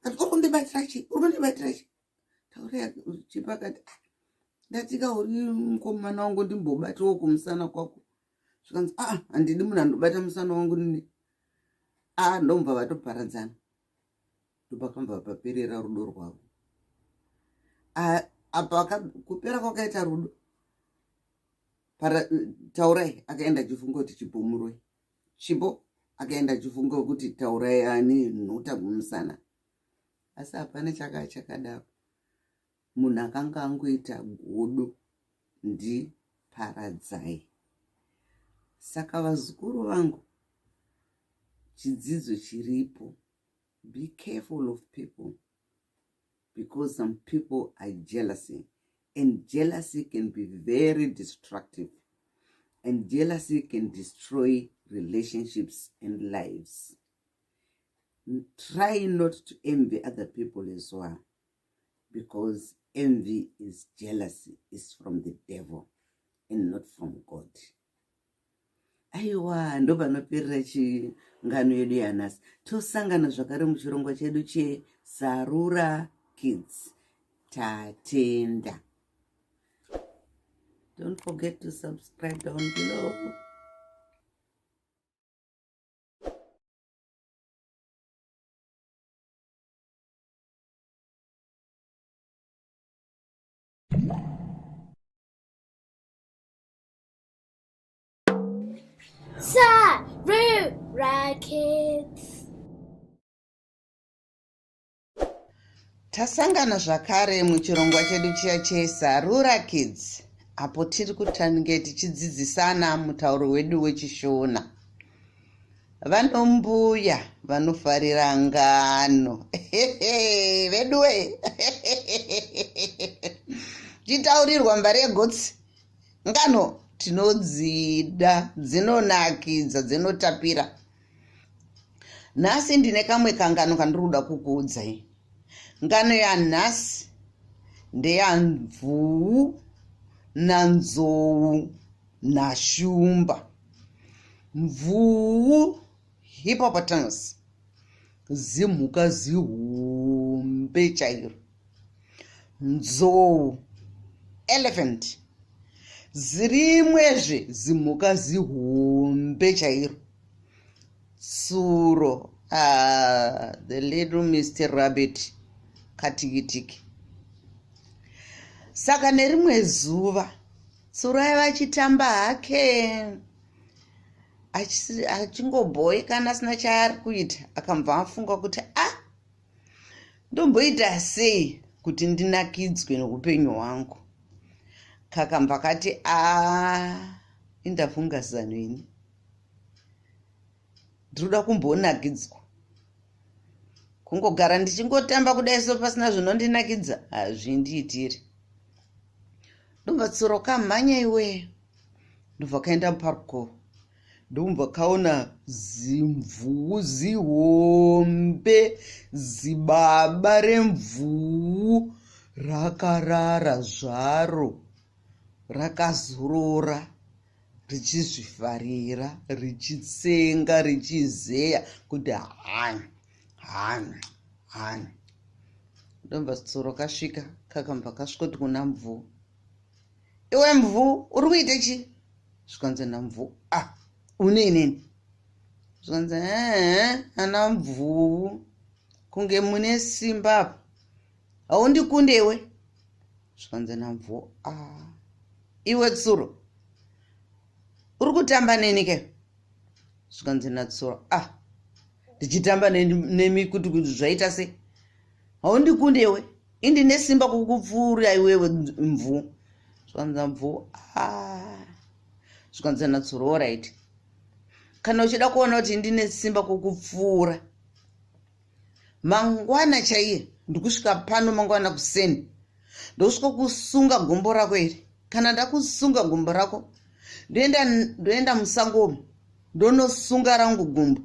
Ati, ukundibatira chi? Taurai Chipo akati, ndatika uri mukomana wangu ndimbobatawo kumusana kwako. Zvikanzi handidi munhu andobata musana wangu nini. Ndomubva vatoparadzana. Ndopakambva paperera rudo rwavo. Apa kupera kwakaita rudo, Taurai akaenda achifunga kuti Chipo muroi. Chipo akaenda achifunga kuti Taurai ane nhuta kumusana. Asi hapana chakadaro. Munhu akanga angoita godo ndiParadzai. Saka vazukuru vangu, chidzidzo chiripo, be careful of people, because some people are jealousy, and jealousy can be very destructive, and jealousy can destroy relationships and lives. Try not to envy other people as well, because envy is jealousy, is from the devil and not from God. Aiwa, ndo panoperera ngano yedu yanhasi. Tosangana zvakare muchirongwa chedu cheSarura Kids. Tatenda. Don't forget to subscribe down below.
Sarura Kids.
Tasangana zvakare muchirongwa chedu chiya cheSarura Kids. Apo tiri kutange tichidzidzisana mutauro wedu wechiShona. Vanombuya vanofarira ngano. Veduwe. Chitaurirwa mbare yegotsi. Ngano tinodzida, dzinonakidza, dzinotapira. Nhasi ndine kamwe kangano kandiroda kukuudzai. Ngano yanhasi ndeyanzvuu nanzou nashumba. Mvuu, hippopotamus, zimhuka zihombe chairo. Nzou, elephant, zirimwezve zimhuka zihombe chairo. tsuro, the little Mr. Rabbit, katikitiki. Saka nerimwe zuva tsuro aiva achitamba hake achingobhoekana asina chaari kuita, akabva afunga kuti ndomboita sei kuti ndinakidzwe noupenyu hwangu. Kakabva kati indafunga zano ini ndinoda kumbonakidzwa, kungogara ndichingotamba kudai so pasina zvinondinakidza hazvindiitiri. Ndobva tsuro kamhanya iwe, ndobva kaenda muparko, ndobva kaona zimvuu zihombe, zibaba remvuu rakarara zvaro, rakazorora richizvifarira, richitsenga, richizeya kuti hani. Ndobva tsuro kasvika, kakabva kasvikoti kuna mvuu, iwe mvuu uri kuita chi? Zvikanzi namvuu, uneinini? Zvikanzi ana mvuu, kunge mune simba apa, haundikundewe? Zvikanzi namvuu, iwe tsuro uri kutamba neni ke? Zvikanzi natsuro, ndichitamba nemi kuti zvaita sei? Haundikundewe? Indine simba kukupfuura iwewe mvuu. Zvikanzi mvuu, zvikanzi natsuro, alright. Kana uchida kuona kuti ndine simba kukupfuura, mangwana chaiye ndikusvika pano, mangwana kuseni ndosvika kusunga gombo rako iri. Kana ndakusunga gombo rako, ndoenda musango ndonosunga rangu gumbo.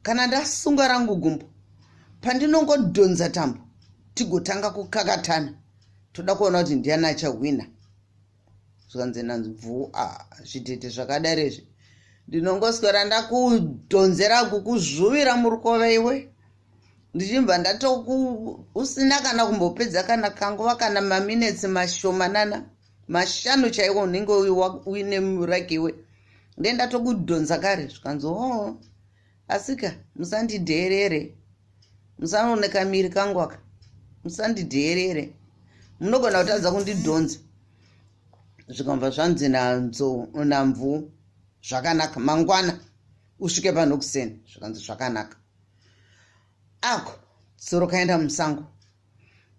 Kana ndasunga rangu gumbo, pandinongodhonza tambo tigotanga kukakatana, toda kuona kuti ndiani achahwina. Zvikanzi namvuu, zvitete zvakadaro izvi ndinongoswera ndakudhonzera kukuzvuvira murukova iwe, ndichibva usina kana kumbopedza kana kanguva kana maminitsi mashomanana 5 chaiwo unenge uine muraki iwe, ndendatokudhonza kare. Zvikanzi asika musandidheerere, musaoneka miri kangu aka, musandidheerere, munogona kutadza kundidhonza. Zvikabva zvanzi namvuu, zvakanaka, mangwana usvike pano kuseni. Zvikanzi zvakanaka. Ako tsuro kaenda musango,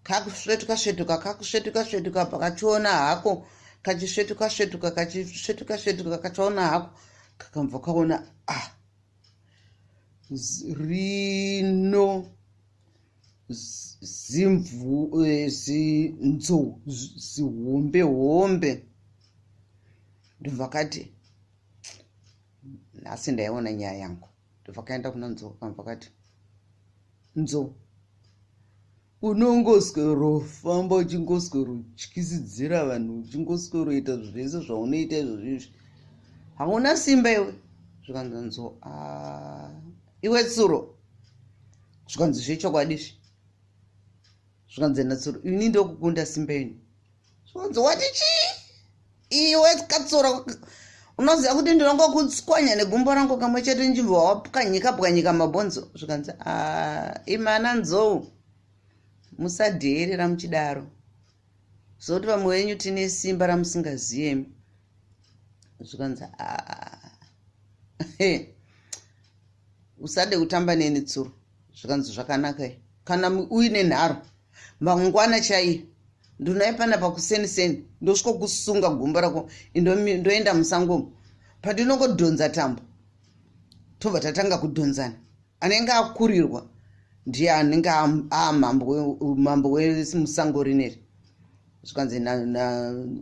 kakusvetuka pakachiona hako, kachisvetuka kachiona hako, kakabva kaona rino nzou zihombe. Ndobva kati nhasi ndaiona nyaya yangu. Ndobva kaenda kuna nzou, kabva kati nzou, unongoswero famba uchingoswero utyisidzira vanhu, uchingoswero ita zvese zvaunoita izvozvizvi, hauna simba iwe. Zvikanzi nzou, iwe tsuro, zvikanzi zvechokwadi. Zvikanzi natsuro, ini ndokukunda simba ini. Zvikanzi wati chii? Iwe katsuro, unoziva kuti ndinongokutswanya negumbo rangu kamwe chete nchibva wapwanyika mabhonzo. Zvikanzi imana nzou, musadheerera muchidaro, zokuti vamwe wenyu tine simba ramusingaziyemi. Zvikanzi usade kutamba neni tsuro. Zvikanzi zvakanaka. Kana uine nharo, mangwana chaiye ndinoipana pakuseniseni, ndosvika kusunga gombo rako, ndoenda musango, pandinongodhonza tambo, tobva tatanga kudhonzana. Anenge akurirwa ndiye anenge mambo wemusango rineri. Zvikanzi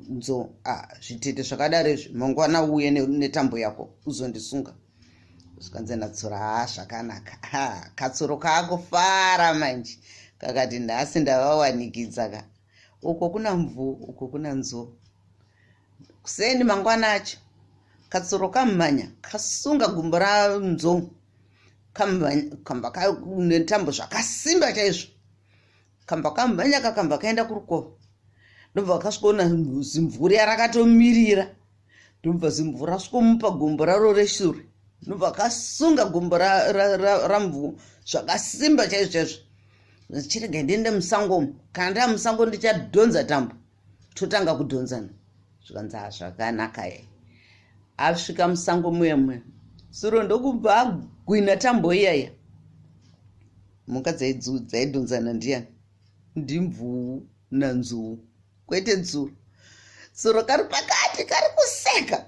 nzou, zvitete zvakadaro izvi, mangwana uye netambo yako uzondisunga. Zvikanzi natsuro, zvakanaka. Katsuro kakufara manje, kakati nhasi ndavawanikidza ka. Uko kuna mvuu, uko kuna nzou. Kuseni mangwana acho, katsuro kamhanya kasunga gumbo ranzou, kamba netambo zvakasimba chaizvo, kamba kamhanya kakamba kaenda kurukova. Ndobva kasvikoona zimvuri rakamirira, ndobva zimvuri rasvikomupa gumbo raro reshure. ndobva akasunga gumbo ramvuu zvakasimba chaizvo chirega ndiende musango kana ndaa musango ndichadhonza tambo totanga kudhonzana zvikanzi zvakanaka ye asvika musango muya suro ndokubva agwina tambo iyaya mhuka dzaidhonzana ndiani ndimvuu nanzuu kwete tsuro suro kari pakati kari kuseka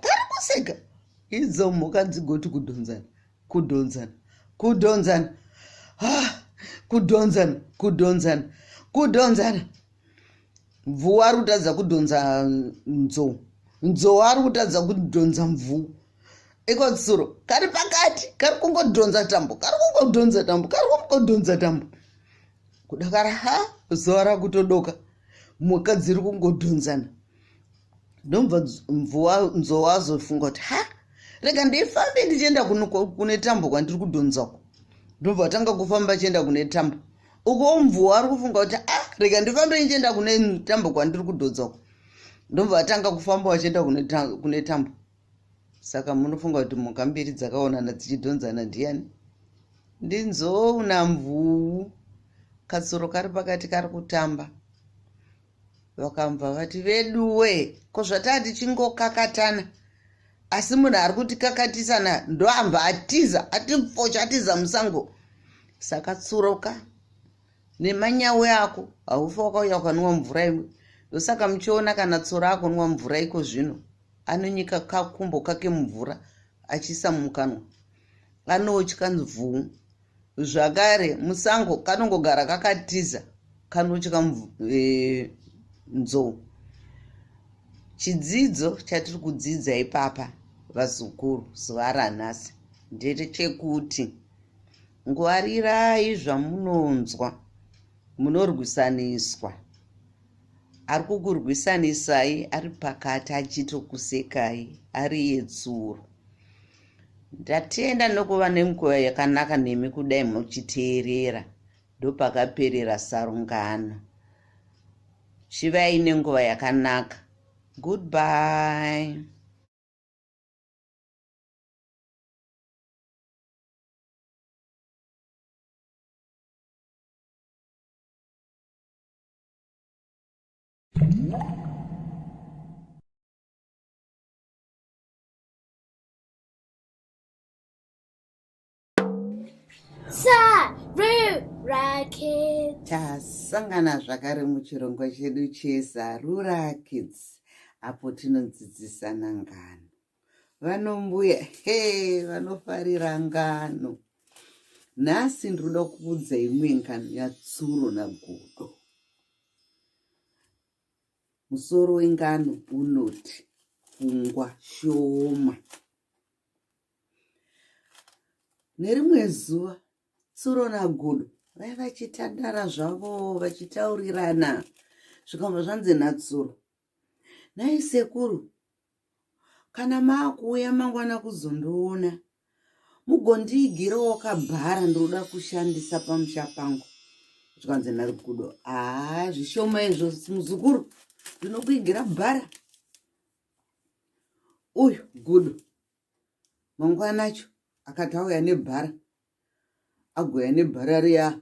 idzo mhuka dzigoti kudhonzana mvuu ari kutadza kudhonza nzou ari kutadza kudhonza mvuu iko tsuro kari pakati kari kungodhonza tambo kudakara zuva rakutodoka mhuka dziri kungodhonzana ndomva nzou azofunga kuti rega ndifambe ndichienda kune tambo kwandiri kudhonzako ndobva atanga kufamba achienda kune tambo uko mvuu ari kufunga kuti rega ndifambe ndichienda kune tambo kwandiri kudhonzako ndobva atanga kufamba achienda kune tambo saka munofunga kuti mhuka mbiri dzakaonana dzichidhonzana ndiani ndinzou namvuu katsuro kari pakati kari kutamba vakambva vati veduwe ko zvatati tichingokakatana asi munhu ari kutikakatisana ndoambva atiza atipfocha atiza musango saka tsuroka nemanyawe ako haufa wakauya ukanwa mvura imwe ndosaka muchiona kana tsuro akonwa mvura iko zvino anonyika kakumbo kake mvura achiisa mukanwa anotya mvuu zvakare musango kanongogara kakatiza kanotya nzou chidzidzo chatiri kudzidza ipapa vazukuru zuva ranhasi ndechekuti ngwarirai zvamunonzwa munorwisaniswa ari kukurwisanisai ari pakati achitokusekai ari yetsuro ndatenda nokuva nenguva yakanaka nemi kudai muchiteerera ndopakaperera sarungano chivai nenguva yakanaka goodbye.
Sarura Kids.
Tasangana zvakare muchirongwa chedu cheSarura Kids apo tinodzidzisana ngano. Vanombuya vanofarira ngano. Nhasi ndinoda kuudza imwe ngano yatsuro nagodo. Musoro wengano unoti pfungwa shoma. Nerimwe zuva tsuro nagodo vai vachitandara zvavo vachitaurirana zvikabva zvanzi natsuro, nhai sekuru, kana maakuuya mangwana kuzondoona mugondiigirawo kabhara ndoda kushandisa pamusha pangu. Zvikanzi nagodo, zvishoma izvo muzukuru, ndinokuigira bhara. Uyu gudo mangwanacho akati auya nebhara, agoya nebhara riya